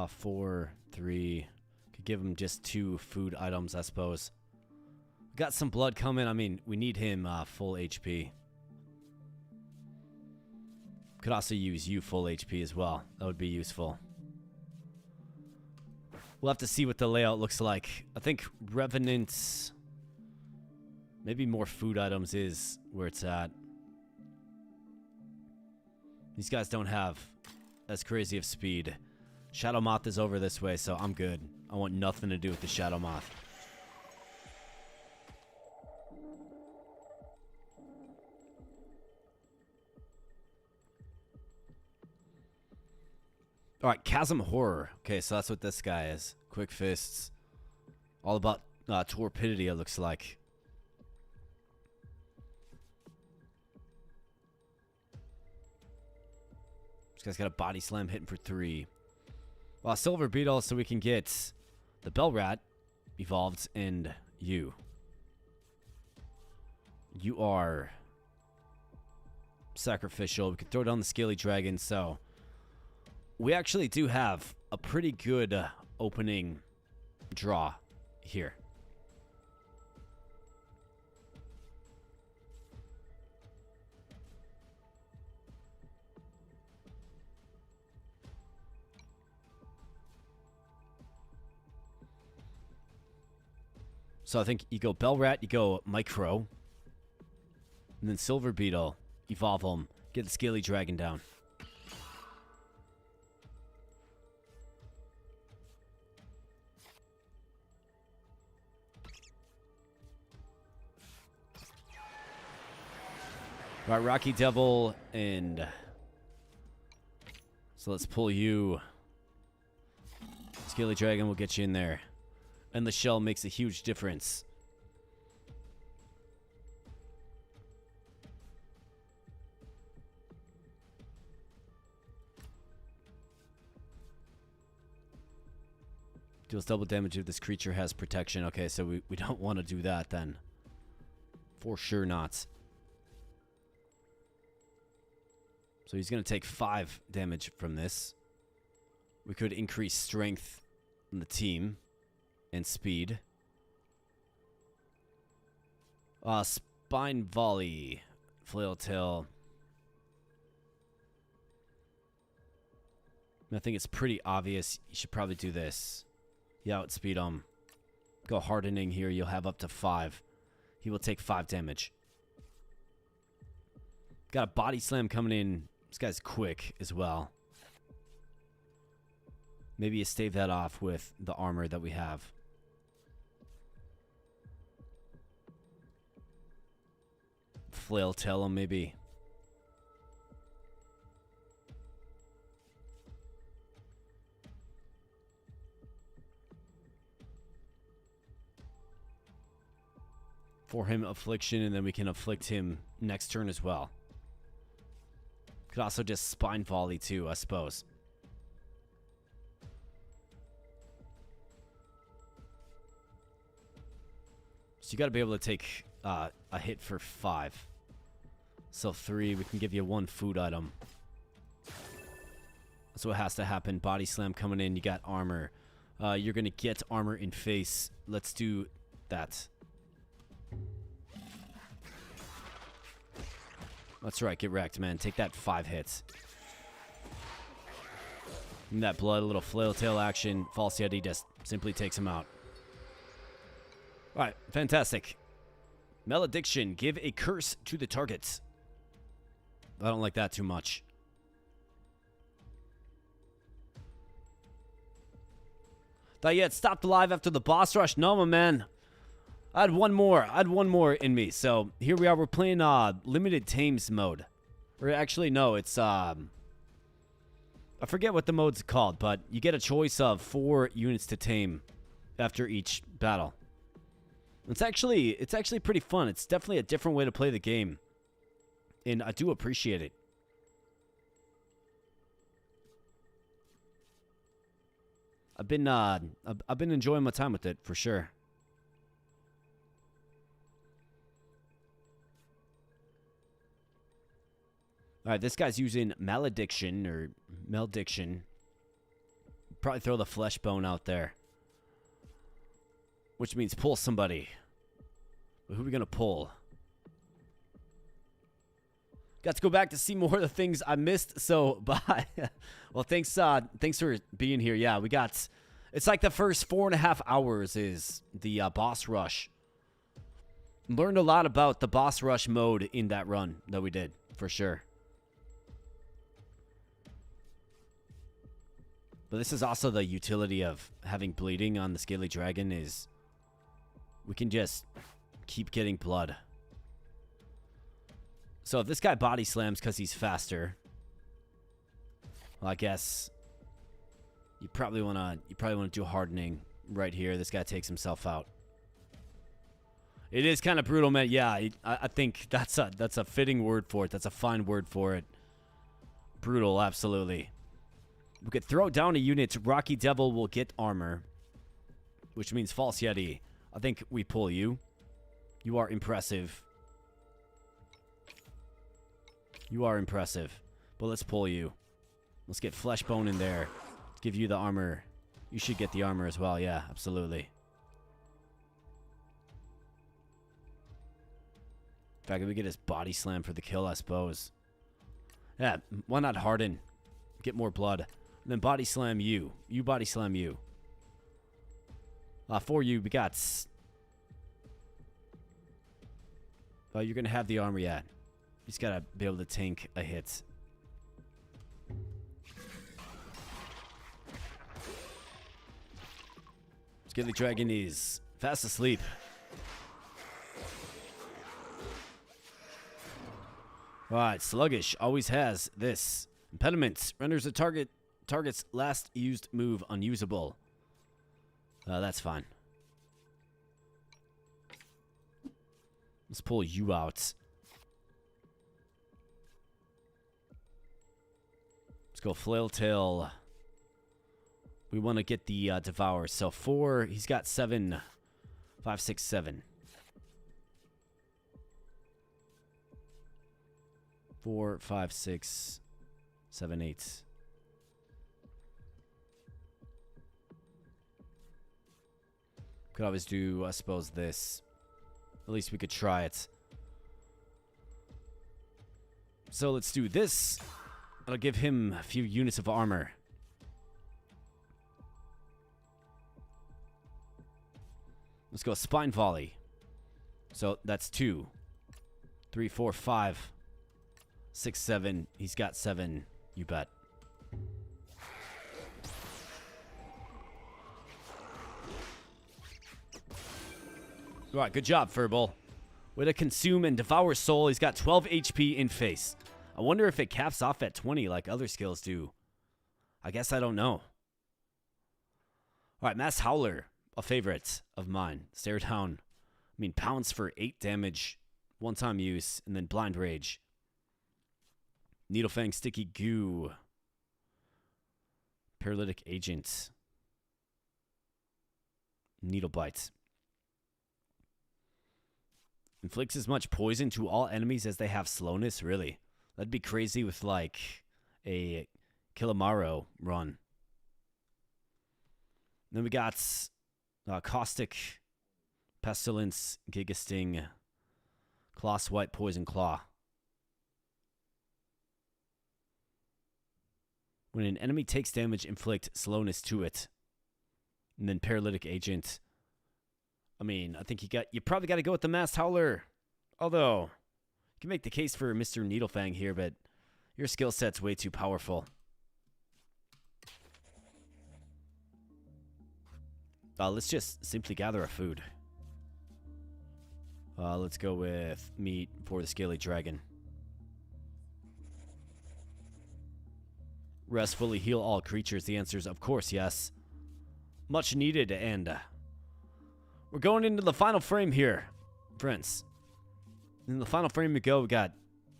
Four, three. Could give him just 2 food items, I suppose. Got some blood coming. I mean, we need him full HP. Could also use you full HP as well. That would be useful. We'll have to see what the layout looks like. I think Revenant, maybe more food items is where it's at. These guys don't have as crazy of speed. Shadow Moth is over this way, so I'm good. I want nothing to do with the Shadow Moth. Alright, Chasm Horror. Okay, so that's what this guy is. Quick fists. All about torpidity, it looks like. This guy's got a body slam hitting for 3. Silver Beetle, so we can get the Bell Rat evolved, and you. You are sacrificial. We can throw down the Scaly Dragon, so we actually do have a pretty good opening draw here. So I think you go Bell Rat, you go Micro, and then Silver Beetle, evolve them, get the Scaly Dragon down. All right, Rocky Devil, and so let's pull you. Scaly Dragon will get you in there. And the shell makes a huge difference. Deals double damage if this creature has protection. Okay, so we don't want to do that then. For sure not. So he's going to take 5 damage from this. We could increase strength in the team. And speed. Spine volley. Flail tail. I think it's pretty obvious. You should probably do this. You outspeed him. Go hardening here. You'll have up to 5. He will take 5 damage. Got a body slam coming in. This guy's quick as well. Maybe you stave that off with the armor that we have. Flail tail him, maybe. For him, affliction, and then we can afflict him next turn as well. Could also just spine volley too, I suppose. So you got to be able to take a hit for 5. So 3, we can give you 1 food item. That's what has to happen. Body slam coming in. You got armor. You're going to get armor in face. Let's do that. That's right, get wrecked, man. Take that 5 hits. And that blood, a little flail tail action. False Yeti just simply takes him out. Alright, fantastic. Malediction, give a curse to the targets. I don't like that too much. Thought you had stopped alive after the boss rush? No, my man. I had one more. I had one more in me. So here we are. We're playing limited tames mode. Or actually, no, it's I forget what the mode's called, but you get a choice of 4 units to tame after each battle. It's actually pretty fun. It's definitely a different way to play the game, and I do appreciate it. I've been enjoying my time with it for sure. All right, this guy's using malediction or malediction. Probably throw the flesh bone out there, which means pull somebody. But who are we gonna pull? Got to go back to see more of the things I missed, so bye. Well, thanks for being here. Yeah, we got... It's like the first 4.5 hours is the boss rush. Learned a lot about the boss rush mode in that run that we did, for sure. But this is also the utility of having bleeding on the Scaly Dragon is... we can just keep getting blood. So if this guy body slams because he's faster, well, I guess you probably wanna do hardening right here. This guy takes himself out. It is kind of brutal, man. Yeah, I think that's a fitting word for it. That's a fine word for it. Brutal, absolutely. We could throw down a unit. Rocky Devil will get armor, which means False Yeti. I think we pull you. You are impressive. You are impressive. But let's pull you. Let's get Fleshbone in there. Give you the armor. You should get the armor as well. Yeah, absolutely. In fact, if we get his body slam for the kill, I suppose. Yeah, why not harden? Get more blood. And then body slam you. You body slam you. For you, we got... Oh, you're going to have the armor yet. You just got to be able to tank a hit. Scaly Dragon is fast asleep. Alright, Sluggish always has this. Impediment renders the target's last used move unusable. That's fine. Let's pull you out. Let's go Flail Tail. We want to get the Devour. So 4, he's got 7. 5, 6, 7. 4, 5, 6, 7, 8. Could always do, I suppose, this. At least we could try it. So let's do this. I'll give him a few units of armor. Let's go Spine Volley. So that's 2, 3, 4, 5, 6, 7. He's got 7. You bet. All right, good job, Furball. Way to consume and devour soul. He's got 12 HP in face. I wonder if it caps off at 20 like other skills do. I guess I don't know. All right, Mass Howler, a favorite of mine. Stare down. I mean, pounce for 8 damage, one-time use, and then Blind Rage. Needlefang, Sticky Goo. Paralytic Agent. Needle Bite. Inflicts as much poison to all enemies as they have slowness, really. That'd be crazy with, like, a Kilomaro run. Then we got Caustic, Pestilence, Giga Sting, Claw Swipe, Poison Claw. When an enemy takes damage, inflict slowness to it. And then paralytic agent. I mean, I think you probably got to go with the Masked Howler. Although, you can make the case for Mr. Needlefang here, but your skill set's way too powerful. Let's just simply gather our food. Let's go with meat for the Scaly Dragon. Restfully heal all creatures. The answer is, of course, yes. Much needed, and we're going into the final frame here, friends. In the final frame we go, we got a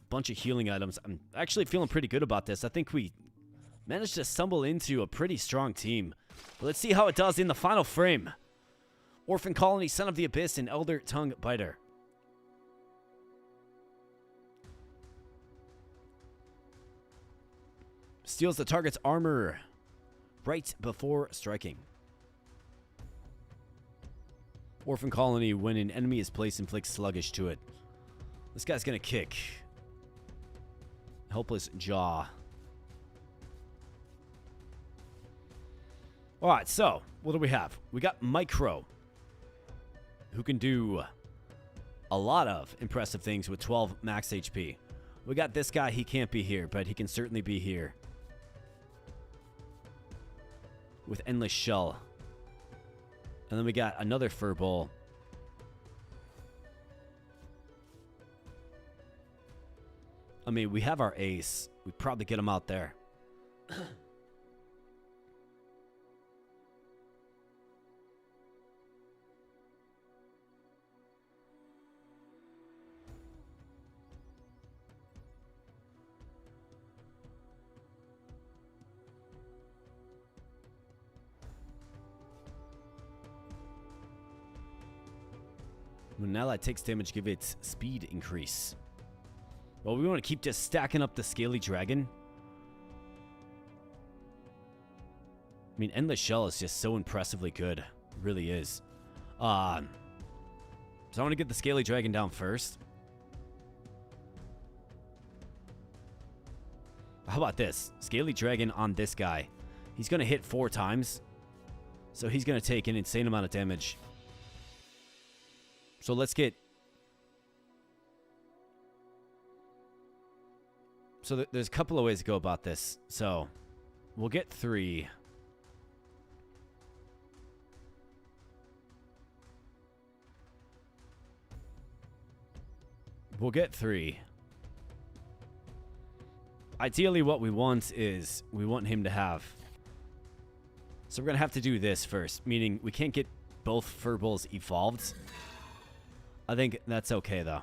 bunch of healing items. I'm actually feeling pretty good about this. I think we managed to stumble into a pretty strong team. But let's see how it does in the final frame. Orphan Colony, Son of the Abyss, and Elder Tongue Biter. Steals the target's armor right before striking. Orphan Colony, when an enemy is placed, inflicts sluggish to it. This guy's gonna kick. Helpless Jaw. Alright, so, what do we have? We got Micro, who can do a lot of impressive things with 12 max HP. We got this guy, he can't be here, but he can certainly be here. With Endless Shell. And then we got another Furball. I mean, we have our ace. We'd probably get him out there. When an ally takes damage, give its speed increase. Well, we want to keep just stacking up the Scaly Dragon. I mean, Endless Shell is just so impressively good. It really is. So I want to get the Scaly Dragon down first. How about this? Scaly Dragon on this guy. He's going to hit 4 times. So he's going to take an insane amount of damage. So let's get... So there's a couple of ways to go about this. So we'll get 3. We'll get 3. Ideally, what we want is we want him to have... So we're going to have to do this first, meaning we can't get both Furballs evolved. I think that's okay, though.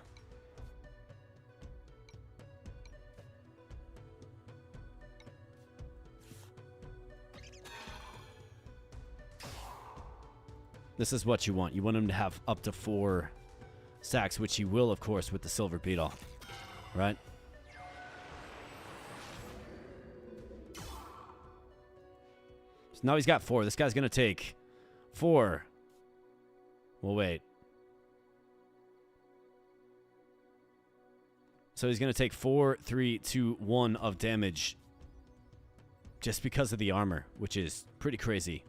This is what you want. You want him to have up to 4 sacks, which he will, of course, with the Silver Beetle. Right? So now he's got 4. This guy's going to take 4. Well, wait. So he's going to take 4, 3, 2, 1 of damage just because of the armor, which is pretty crazy.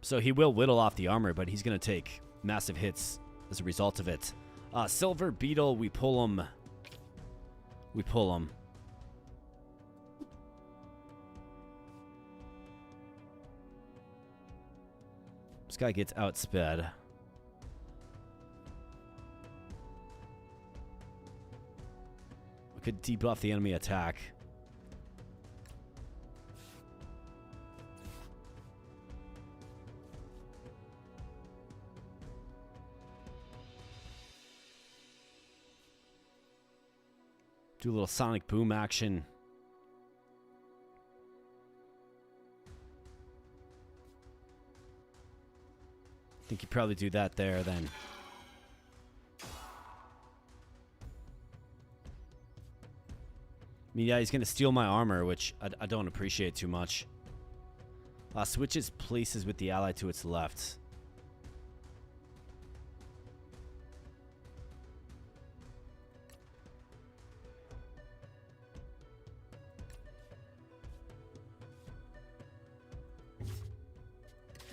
So he will whittle off the armor, but he's going to take massive hits as a result of it. Silver Beetle, we pull him. We pull him. This guy gets outsped. We could debuff the enemy attack. Do a little sonic boom action. I think you probably do that there then. I mean, yeah, he's going to steal my armor, which I don't appreciate too much. Switches places with the ally to its left.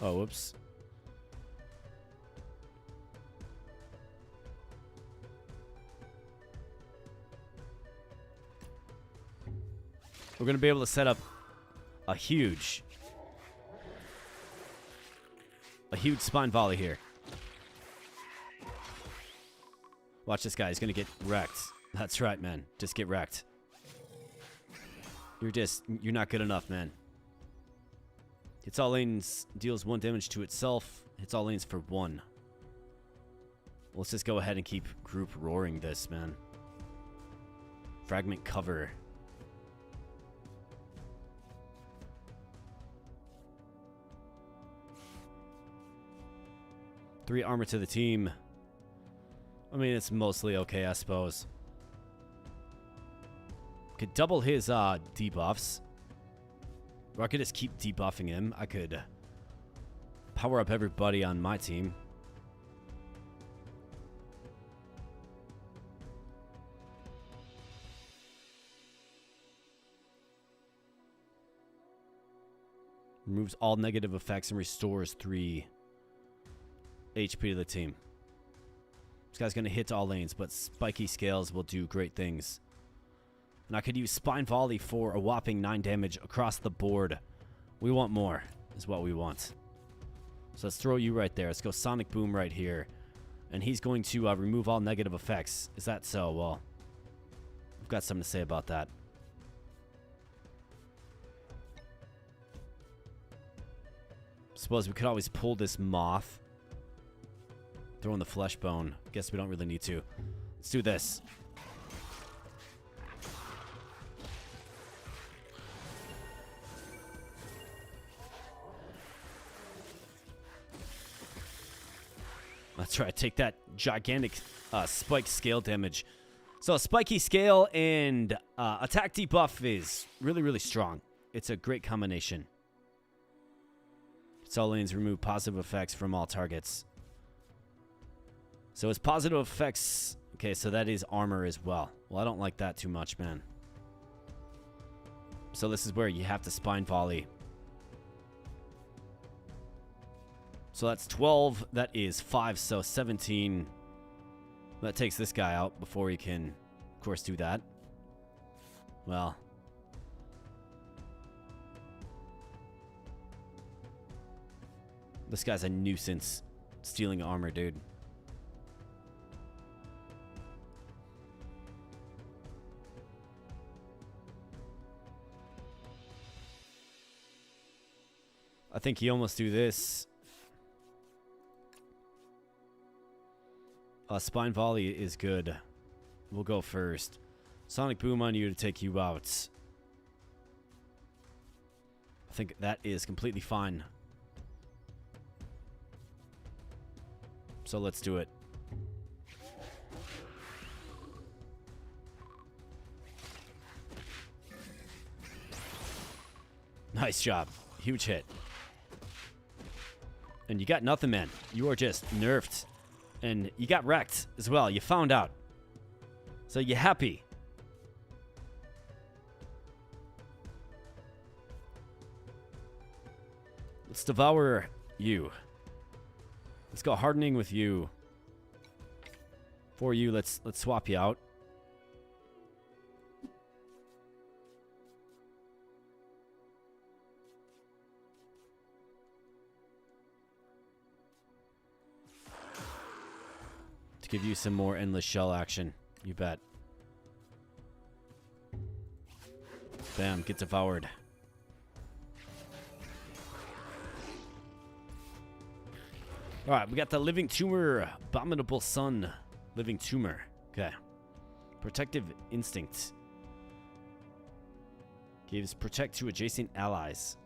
Oh, whoops. We're going to be able to set up a huge spine volley here. Watch this guy. He's going to get wrecked. That's right, man. Just get wrecked. You're not good enough, man. Hits all lanes, deals 1 damage to itself. Hits all lanes for 1. Let's just go ahead and keep group roaring this, man. Fragment cover. Three armor to the team. I mean, it's mostly okay, I suppose. Could double his debuffs. Or I could just keep debuffing him. I could power up everybody on my team. Removes all negative effects and restores 3 HP to the team. This guy's going to hit all lanes, but spiky scales will do great things. And I could use Spine Volley for a whopping 9 damage across the board. We want more, is what we want. So let's throw you right there. Let's go Sonic Boom right here. And he's going to remove all negative effects. Is that so? Well, I've got something to say about that. Suppose we could always pull this moth. Throw in the flesh bone. Guess we don't really need to. Let's do this. That's right. Take that gigantic spike scale damage. So spiky scale and attack debuff is really, really strong. It's a great combination. It's all lanes remove positive effects from all targets. So it's positive effects. Okay, so that is armor as well. Well, I don't like that too much, man. So this is where you have to Spine Volley. So that's 12. That is 5, so 17. That takes this guy out before he can, of course, do that. Well. This guy's a nuisance. Stealing armor, dude. I think he almost do this. Spine Volley is good. We'll go first. Sonic Boom on you to take you out. I think that is completely fine. So let's do it. Nice job. Huge hit. And you got nothing, man. You are just nerfed. And you got wrecked as well. You found out. So you happy. Let's devour you. Let's go hardening with you. For you, let's swap you out. To give you some more endless shell action. You bet. Bam, get devoured. Alright, we got the Living Tumor, Abominable Sun. Living Tumor. Okay. Protective Instinct. Gives protect to adjacent allies.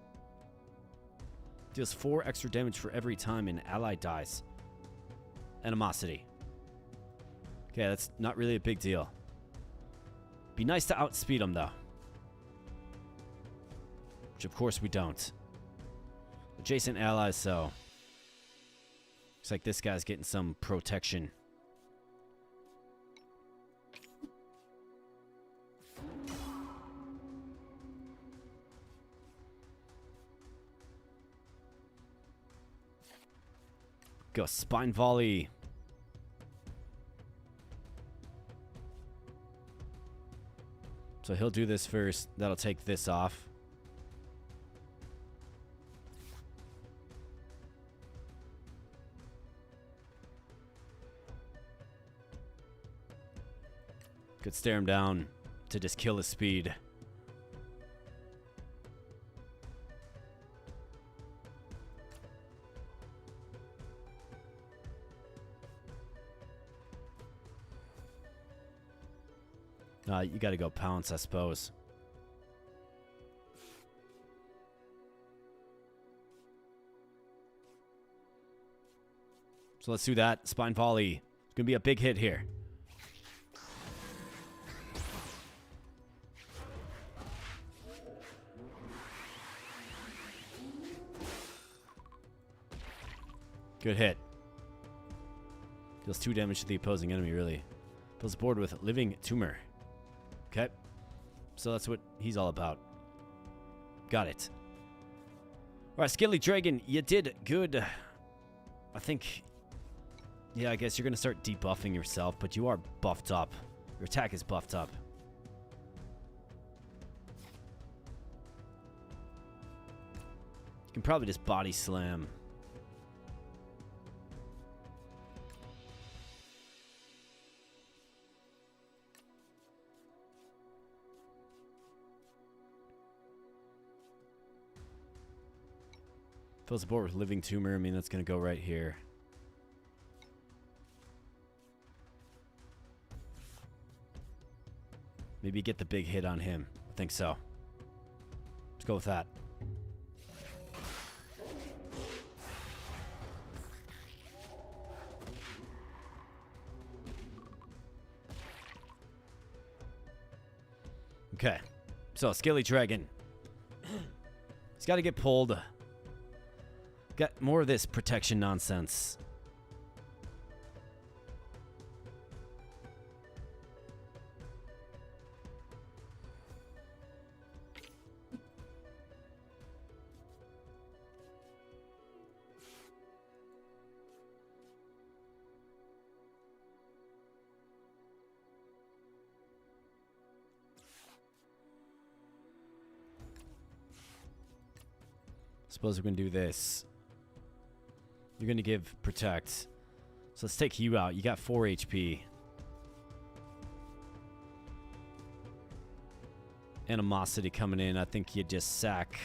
Deals 4 extra damage for every time an ally dies. Animosity. Okay, that's not really a big deal. Be nice to outspeed them, though. Which, of course, we don't. Adjacent allies, so... Looks like this guy's getting some protection. go. Spine volley. So he'll do this first. That'll take this off. Could stare him down to just kill his speed. You gotta go pounce, I suppose. So let's do that. Spine volley. It's gonna be a big hit here. Good hit. Deals 2 damage to the opposing enemy, really. Fills the board with living tumor. Okay. So that's what he's all about. Got it. Alright, Skilly Dragon, you did good. I think... Yeah, I guess you're going to start debuffing yourself, but you are buffed up. Your attack is buffed up. You can probably just body slam. Fills the board with living tumor. I mean, that's going to go right here. Maybe get the big hit on him. I think so. Let's go with that. Okay. So, Skilly Dragon. He's got to get pulled. Got more of this protection nonsense. Suppose we're going to do this. You're going to give protect. So let's take you out. You got 4 HP. Animosity coming in. I think you just sack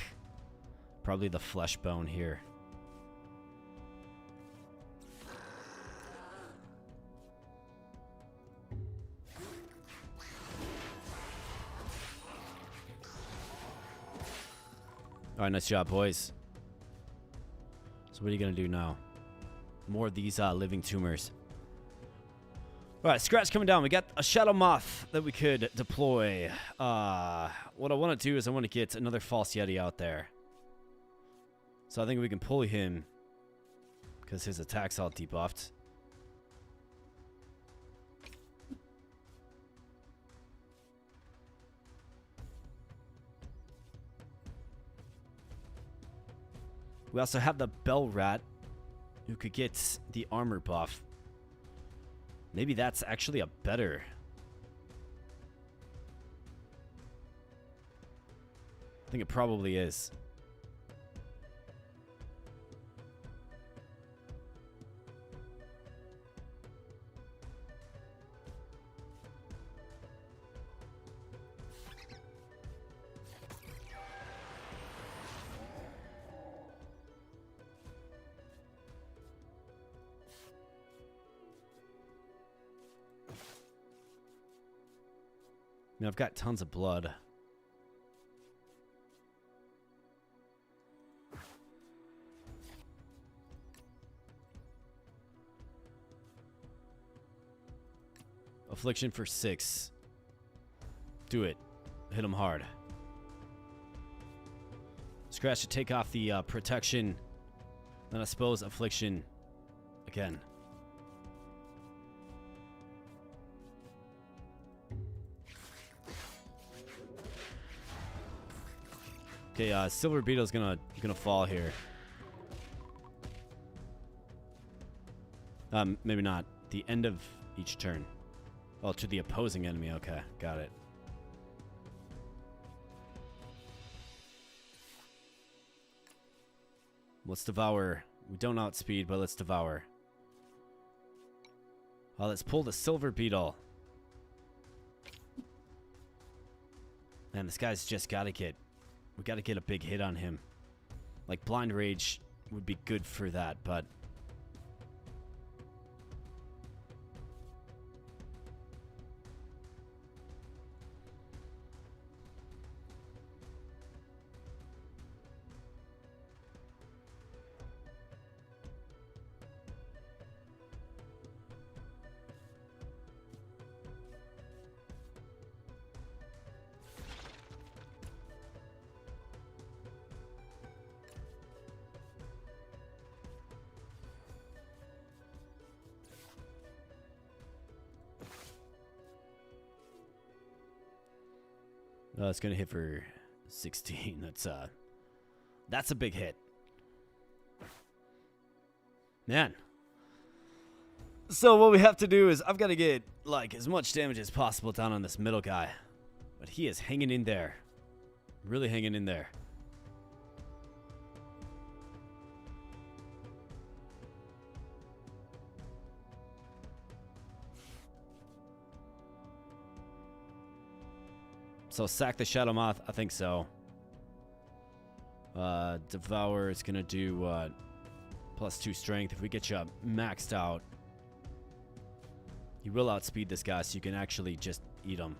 probably the flesh bone here. All right, nice job, boys. So what are you going to do now? More of these living tumors. All right, Scratch coming down. We got a Shadow Moth that we could deploy. What I want to do is I want to get another False Yeti out there. So I think we can pull him because his attack's all debuffed. We also have the Bell Rat, who could get the armor buff. Maybe that's actually a better... I think it probably is. I mean, I've got tons of blood. Affliction for 6. Do it. Hit him hard. Scratch to take off the protection. Then I suppose affliction again. Okay, Silver Beetle's gonna fall here. Maybe not. The end of each turn. Oh, to the opposing enemy. Okay, got it. Let's devour. We don't outspeed, but let's devour. Oh, let's pull the silver beetle. Man, this guy's just gotta get... We gotta get a big hit on him. Like, blind rage would be good for that, but... it's gonna hit for 16. That's a big hit. Man. So what we have to do is I've got to get like as much damage as possible down on this middle guy. But he is hanging in there. Really hanging in there. So sack the Shadow Moth, I think so. Devour is gonna do +2 strength. If we get you maxed out, you will outspeed this guy, so you can actually just eat him.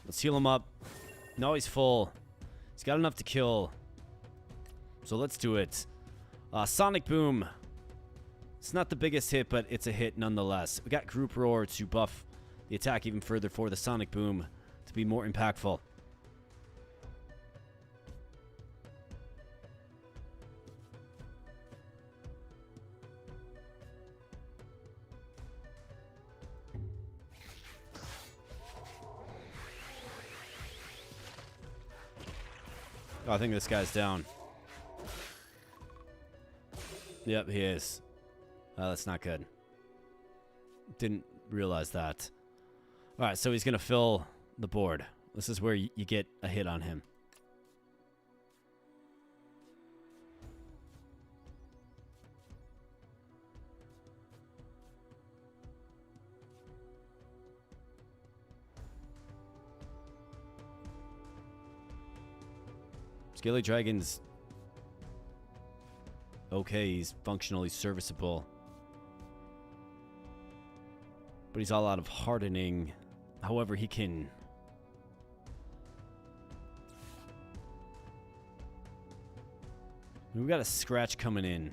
Let's heal him up. No, he's full. He's got enough to kill. So let's do it. Sonic Boom. It's not the biggest hit, but it's a hit nonetheless. We got Group Roar to buff the attack even further for the Sonic Boom to be more impactful. Oh, I think this guy's down. Yep, he is. That's not good. Didn't realize that. Alright, so he's going to fill the board. This is where you get a hit on him. Scaly Dragon's okay, he's functionally serviceable. But he's all out of hardening. However, he can... We've got a scratch coming in.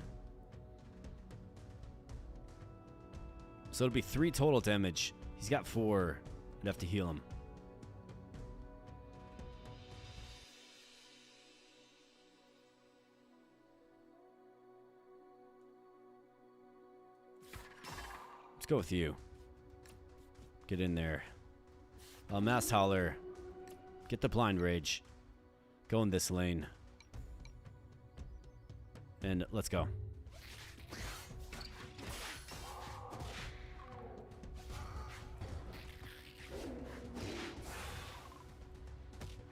So it'll be 3 total damage. He's got 4. I'd have to heal him. Let's go with you. Get in there. Mass Howler. Get the Blind Rage. Go in this lane. And let's go.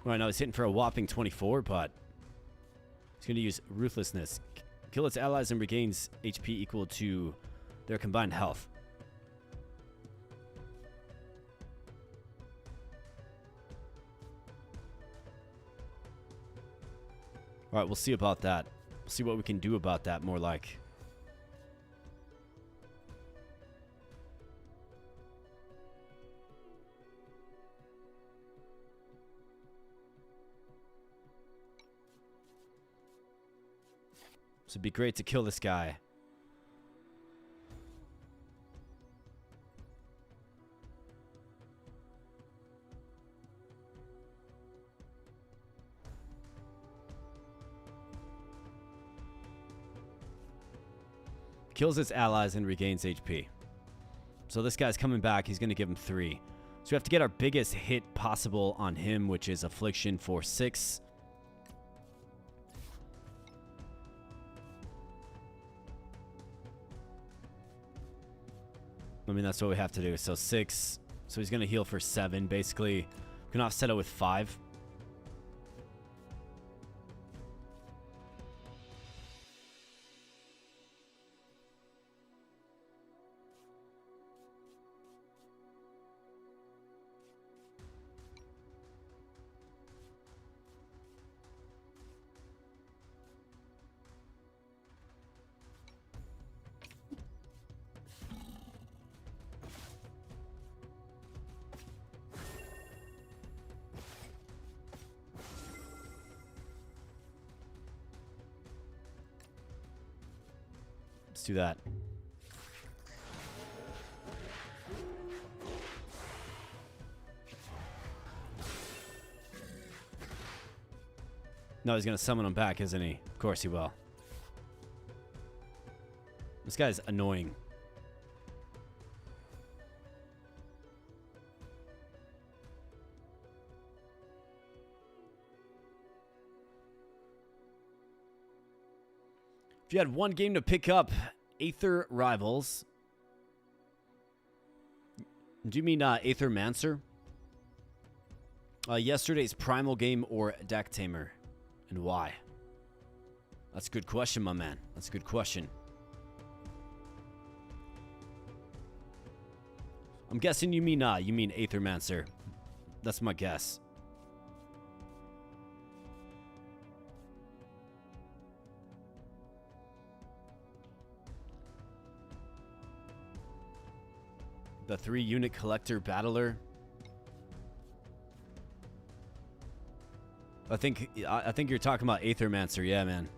Right now he's hitting for a whopping 24, but he's going to use Ruthlessness. Kill its allies and regains HP equal to their combined health. Alright, we'll see about that. We'll see what we can do about that, more like. So it'd be great to kill this guy. kills its allies and regains HP. So this guy's coming back. He's going to give him 3. So we have to get our biggest hit possible on him, which is Affliction for 6. I mean, that's what we have to do. So 6. So he's going to heal for 7, basically. We can offset it with 5. Let's do that. No, he's going to summon him back, isn't he? Of course he will. This guy's annoying. If you had one game to pick up, Aether Rivals. Do you mean Aether Mancer? Yesterday's Primal game or Decktamer? And why? That's a good question, my man. That's a good question. I'm guessing you mean Aether Mancer. That's my guess. The 3-unit collector battler. I think you're talking about Aethermancer, yeah, man.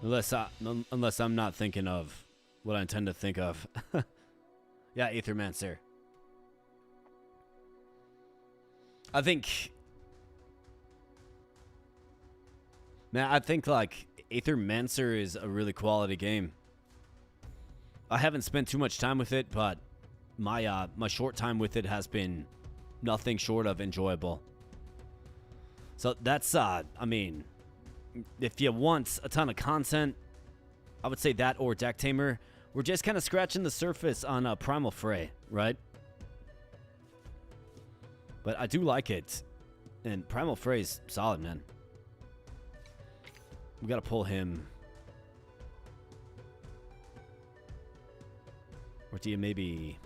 Unless I'm not thinking of what I intend to think of. Yeah, Aethermancer. I think like Aethermancer is a really quality game. I haven't spent too much time with it, but my short time with it has been nothing short of enjoyable. So that's I mean, if you want a ton of content, I would say that or Decktamer. We're just kind of scratching the surface on Primal Fray, right? But I do like it, and Primal Fray's solid, man. We gotta pull him. Or do you maybe...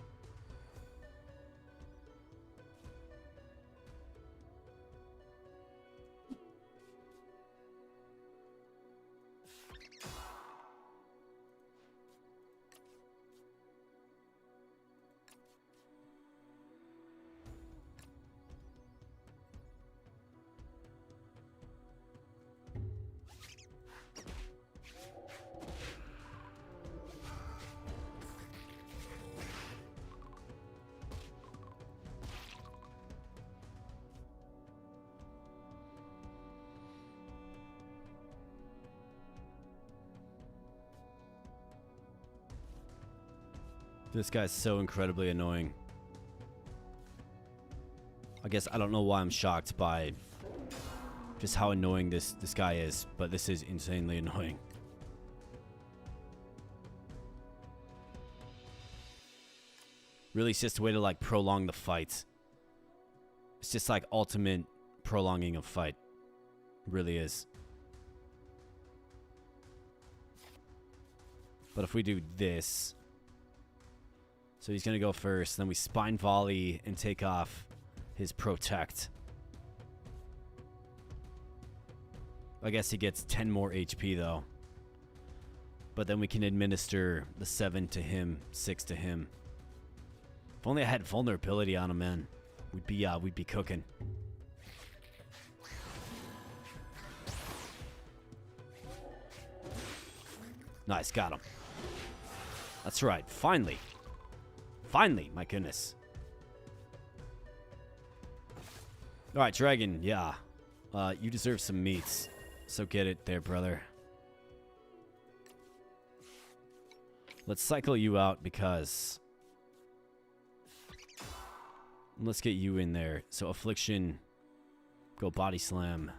This guy's so incredibly annoying. I guess I don't know why I'm shocked by just how annoying this guy is, but this is insanely annoying. Really, it's just a way to like prolong the fight. It's just like ultimate prolonging of fight. It really is. But if we do this... So he's going to go first. Then we spine volley and take off his protect. I guess he gets 10 more HP though. But then we can administer the 7 to him, 6 to him. If only I had vulnerability on him, man. We'd be cooking. Nice, got him. That's right, finally. Finally, my goodness. Alright, Dragon, yeah. You deserve some meats. So get it there, brother. Let's cycle you out because... Let's get you in there. So Affliction, go Body Slam,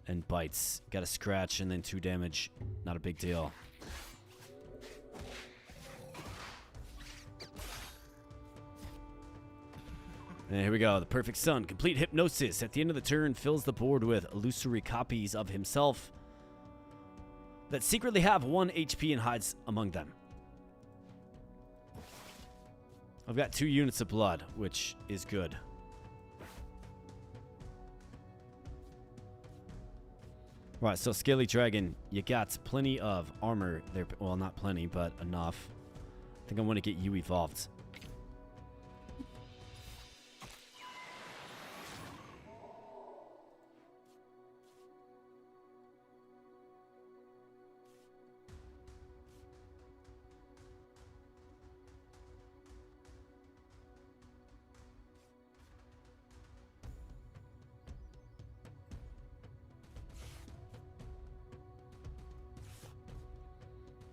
and Bites. Got a scratch and then 2 damage. Not a big deal. And here we go. The Perfect Sun. Complete Hypnosis. At the end of the turn, fills the board with illusory copies of himself that secretly have 1 HP and hides among them. I've got 2 units of blood, which is good. Right, so Scaly Dragon, you got plenty of armor there. Well, not plenty, but enough. I think I want to get you evolved.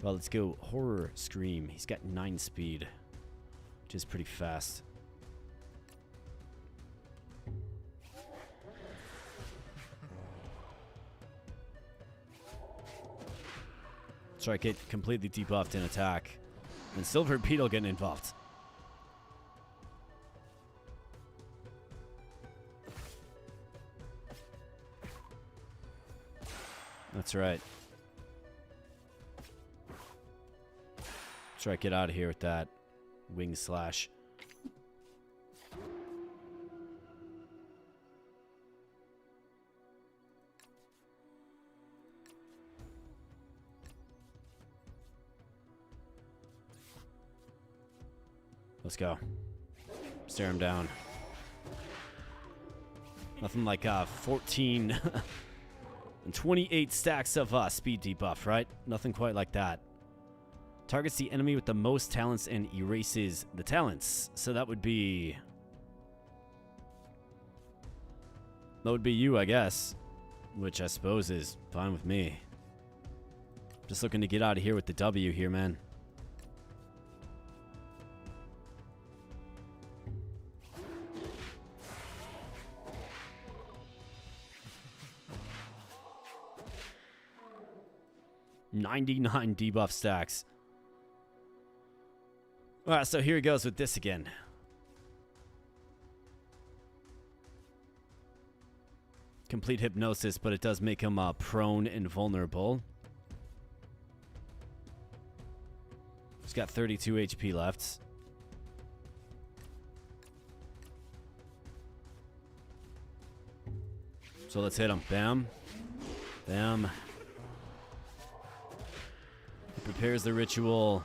Well, let's go Horror Scream. He's got 9 speed, which is pretty fast. So I get completely debuffed in attack. And Silver Beetle getting involved. That's right. Try to get out of here with that wing slash. Let's go. Stare him down. Nothing like 14 and 28 stacks of speed debuff, right? Nothing quite like that. Targets the enemy with the most talents and erases the talents. So that would be... That would be you, I guess. Which I suppose is fine with me. Just looking to get out of here with the W here, man. $99 debuff stacks. Alright, so here he goes with this again. Complete Hypnosis, but it does make him prone and vulnerable. He's got 32 HP left. So let's hit him. Bam. Bam. He prepares the ritual.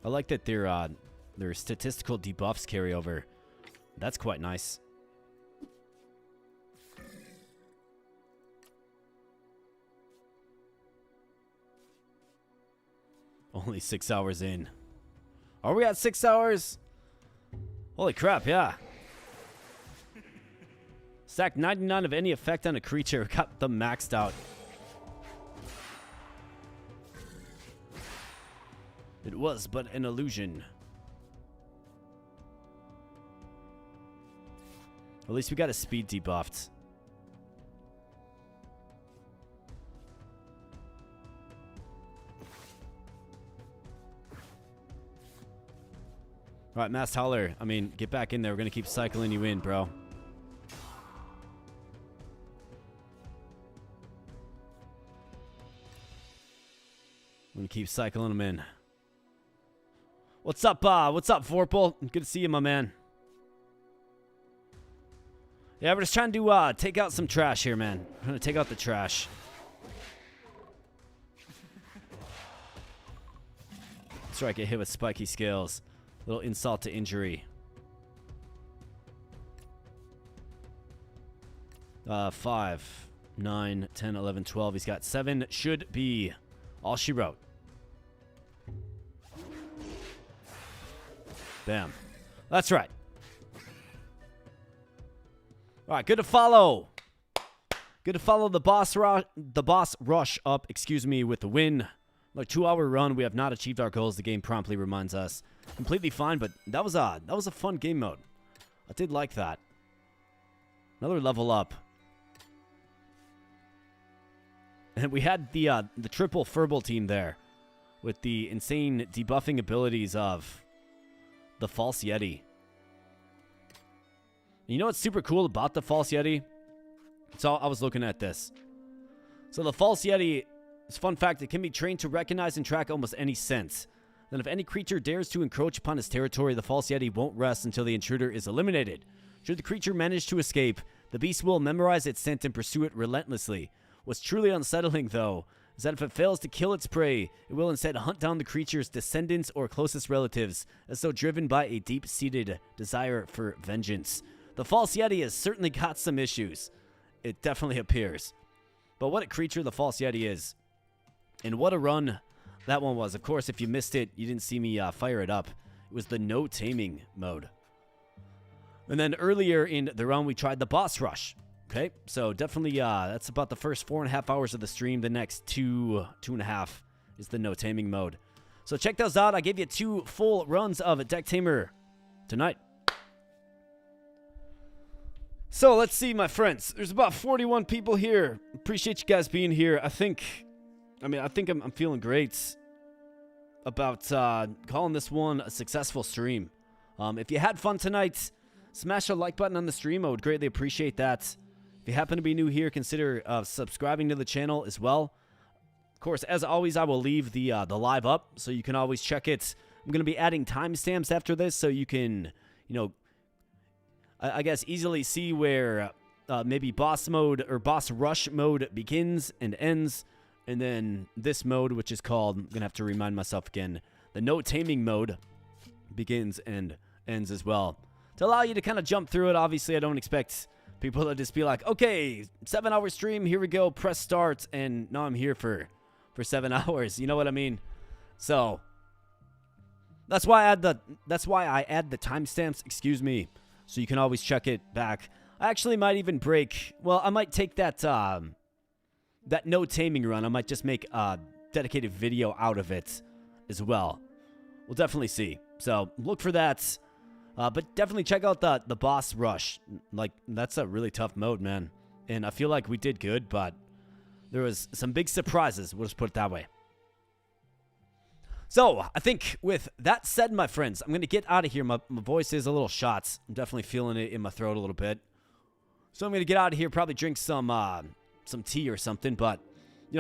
I like that their statistical debuffs carry over. That's quite nice. Only 6 hours in. Are we at 6 hours? Holy crap, yeah. Stack 99 of any effect on a creature. Got them maxed out. It was but an illusion. At least we got a speed debuffed. Alright, Mass Howler. I mean, get back in there. We're going to keep cycling you in, bro. I'm going to keep cycling them in. What's up, Vorpal? Good to see you, my man. Yeah, we're just trying to take out some trash here, man. We're going to take out the trash. That's right, get hit with spiky scales. Little insult to injury. 5, 9, 10, 11, 12. He's got 7. Should be all she wrote. Bam. That's right. All right, good to follow. Good to follow the boss rush up, excuse me, with the win. Like 2-hour run, we have not achieved our goals. The game promptly reminds us. Completely fine, but that was a fun game mode. I did like that. Another level up. And we had the triple Furball team there with the insane debuffing abilities of the False Yeti. You know what's super cool about the False Yeti? So I was looking at this. So the False Yeti, it's a fun fact, it can be trained to recognize and track almost any sense. Then if any creature dares to encroach upon his territory, the False Yeti won't rest until the intruder is eliminated. Should the creature manage to escape, the beast will memorize its scent and pursue it relentlessly. What's truly unsettling, though, is that if it fails to kill its prey, it will instead hunt down the creature's descendants or closest relatives, as though driven by a deep-seated desire for vengeance. The False Yeti has certainly got some issues. It definitely appears. But what a creature the False Yeti is. And what a run that one was. Of course, if you missed it, you didn't see me fire it up. It was the no taming mode. And then earlier in the run, we tried the boss rush. Okay, so definitely that's about the first 4.5 hours of the stream. The next 2.5 is the no taming mode. So check those out. I gave you 2 full runs of Decktamer tonight. So let's see, my friends. There's about 41 people here. Appreciate you guys being here. I think I'm feeling great about calling this one a successful stream. If you had fun tonight, smash a like button on the stream. I would greatly appreciate that. If you happen to be new here, consider subscribing to the channel as well. Of course, as always, I will leave the live up, so you can always check it. I'm going to be adding timestamps after this, so you can, I guess, easily see where maybe boss mode or boss rush mode begins and ends. And then this mode, which is called, I'm going to have to remind myself again, the no taming mode begins and ends as well. To allow you to kind of jump through it. Obviously, I don't expect people to just be like, okay, 7-hour stream, here we go, press start, and now I'm here for 7 hours. You know what I mean? So that's why I add the timestamps, excuse me, so you can always check it back. I actually might even I might take that that no taming run. I might just make a dedicated video out of it as well. We'll definitely see. So look for that. But definitely check out the boss rush. Like, that's a really tough mode, man. And I feel like we did good, but there was some big surprises. We'll just put it that way. So, I think with that said, my friends, I'm going to get out of here. My voice is a little shot. I'm definitely feeling it in my throat a little bit. So I'm going to get out of here, probably drink some tea or something. But,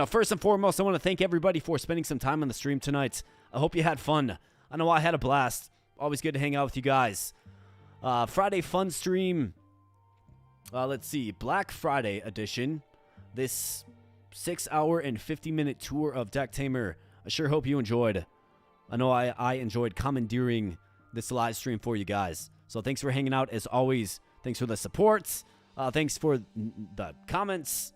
first and foremost, I want to thank everybody for spending some time on the stream tonight. I hope you had fun. I know I had a blast. Always good to hang out with you guys. Friday fun stream. Let's see. Black Friday edition. This 6-hour and 50-minute tour of Decktamer. I sure hope you enjoyed. I know I enjoyed commandeering this live stream for you guys. So thanks for hanging out as always. Thanks for the support. Thanks for the comments.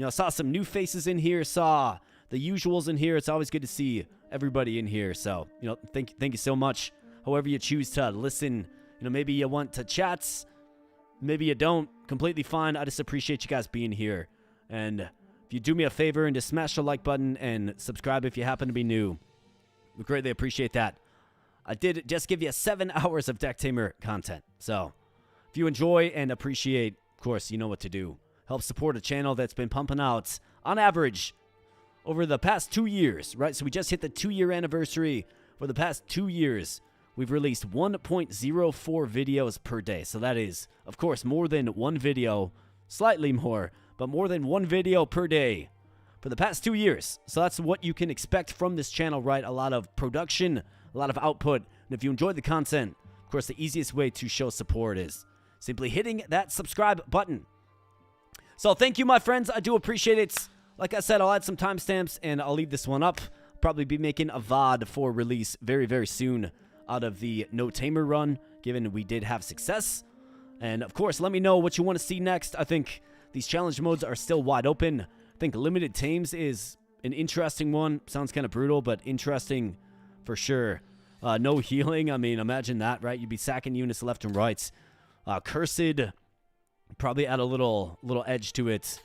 Saw some new faces in here. Saw the usuals in here. It's always good to see everybody in here. So, thank you so much. However you choose to listen, maybe you want to chat, maybe you don't, completely fine. I just appreciate you guys being here. And if you do me a favor and just smash the like button and subscribe if you happen to be new, we greatly appreciate that. I did just give you 7 hours of Decktamer content. So if you enjoy and appreciate, of course, you know what to do. Help support a channel that's been pumping out, on average, over the past 2 years, right? So we just hit the 2-year anniversary. For the past 2 years, we've released 1.04 videos per day. So that is, of course, more than one video, slightly more, but more than one video per day for the past 2 years. So that's what you can expect from this channel, right? A lot of production, a lot of output. And if you enjoyed the content, of course, the easiest way to show support is simply hitting that subscribe button. So thank you, my friends. I do appreciate it. Like I said, I'll add some timestamps and I'll leave this one up. Probably be making a VOD for release very, very soon out of the no tamer run, given we did have success. And of course, let me know what you want to see next. I think these challenge modes are still wide open. I think limited tames is an interesting one. Sounds kind of brutal, but interesting for sure. No healing. I mean, imagine that, right? You'd be sacking units left and right. Cursed, probably add a little edge to it.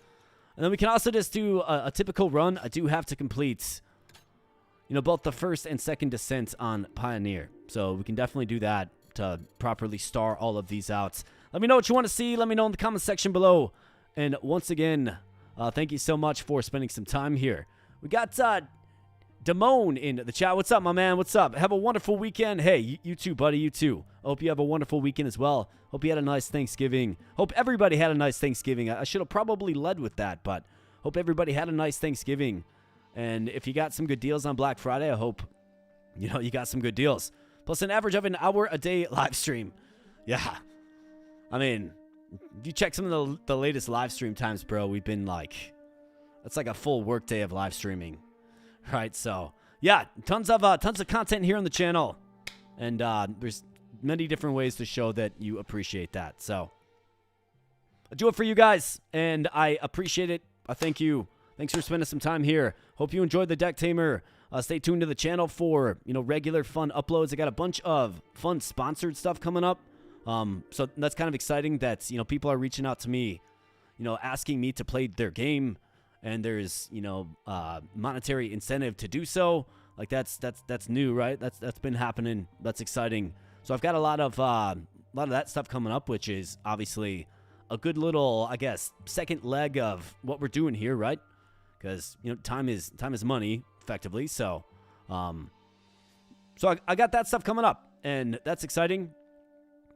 And then we can also just do a typical run. I do have to complete, you know, both the first and second descent on Pioneer. So we can definitely do that to properly star all of these out. Let me know what you want to see. Let me know in the comment section below. And once again, thank you so much for spending some time here. We got Damone in the chat. What's up, my man? What's up? Have a wonderful weekend. Hey, you too, buddy. You too. Hope you have a wonderful weekend as well. Hope you had a nice Thanksgiving. Hope everybody had a nice Thanksgiving. I should have probably led with that, but hope everybody had a nice Thanksgiving. And if you got some good deals on Black Friday, I hope, you know, you got some good deals. Plus an average of an hour a day live stream. Yeah. I mean, if you check some of the latest live stream times, bro, we've been like, it's like a full work day of live streaming. Right, so yeah, tons of content here on the channel, and there's many different ways to show that you appreciate that. So I do it for you guys, and I appreciate it. I thank you. Thanks for spending some time here. Hope you enjoyed the Decktamer. Stay tuned to the channel for, you know, regular fun uploads. I got a bunch of fun sponsored stuff coming up. So that's kind of exciting that, you know, people are reaching out to me, you know, asking me to play their game. And there's, you know, monetary incentive to do so. Like that's new, right? That's been happening. That's exciting. So I've got a lot of that stuff coming up, which is obviously a good little, I guess, second leg of what we're doing here, right? Because, you know, time is money, effectively. So, I got that stuff coming up, and that's exciting.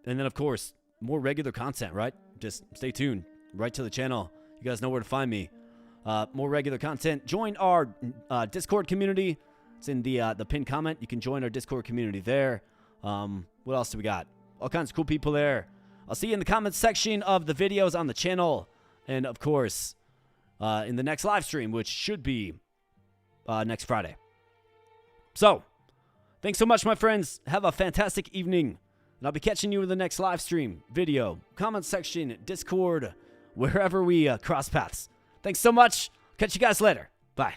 And then, of course, more regular content, right? Just stay tuned right to the channel. You guys know where to find me. More regular content. Join our Discord community. It's in the pinned comment. You can join our Discord community there. What else do we got? All kinds of cool people there. I'll see you in the comments section of the videos on the channel. And, of course, in the next live stream, which should be next Friday. So, thanks so much, my friends. Have a fantastic evening. And I'll be catching you in the next live stream, video, comment section, Discord, wherever we cross paths. Thanks so much. Catch you guys later. Bye.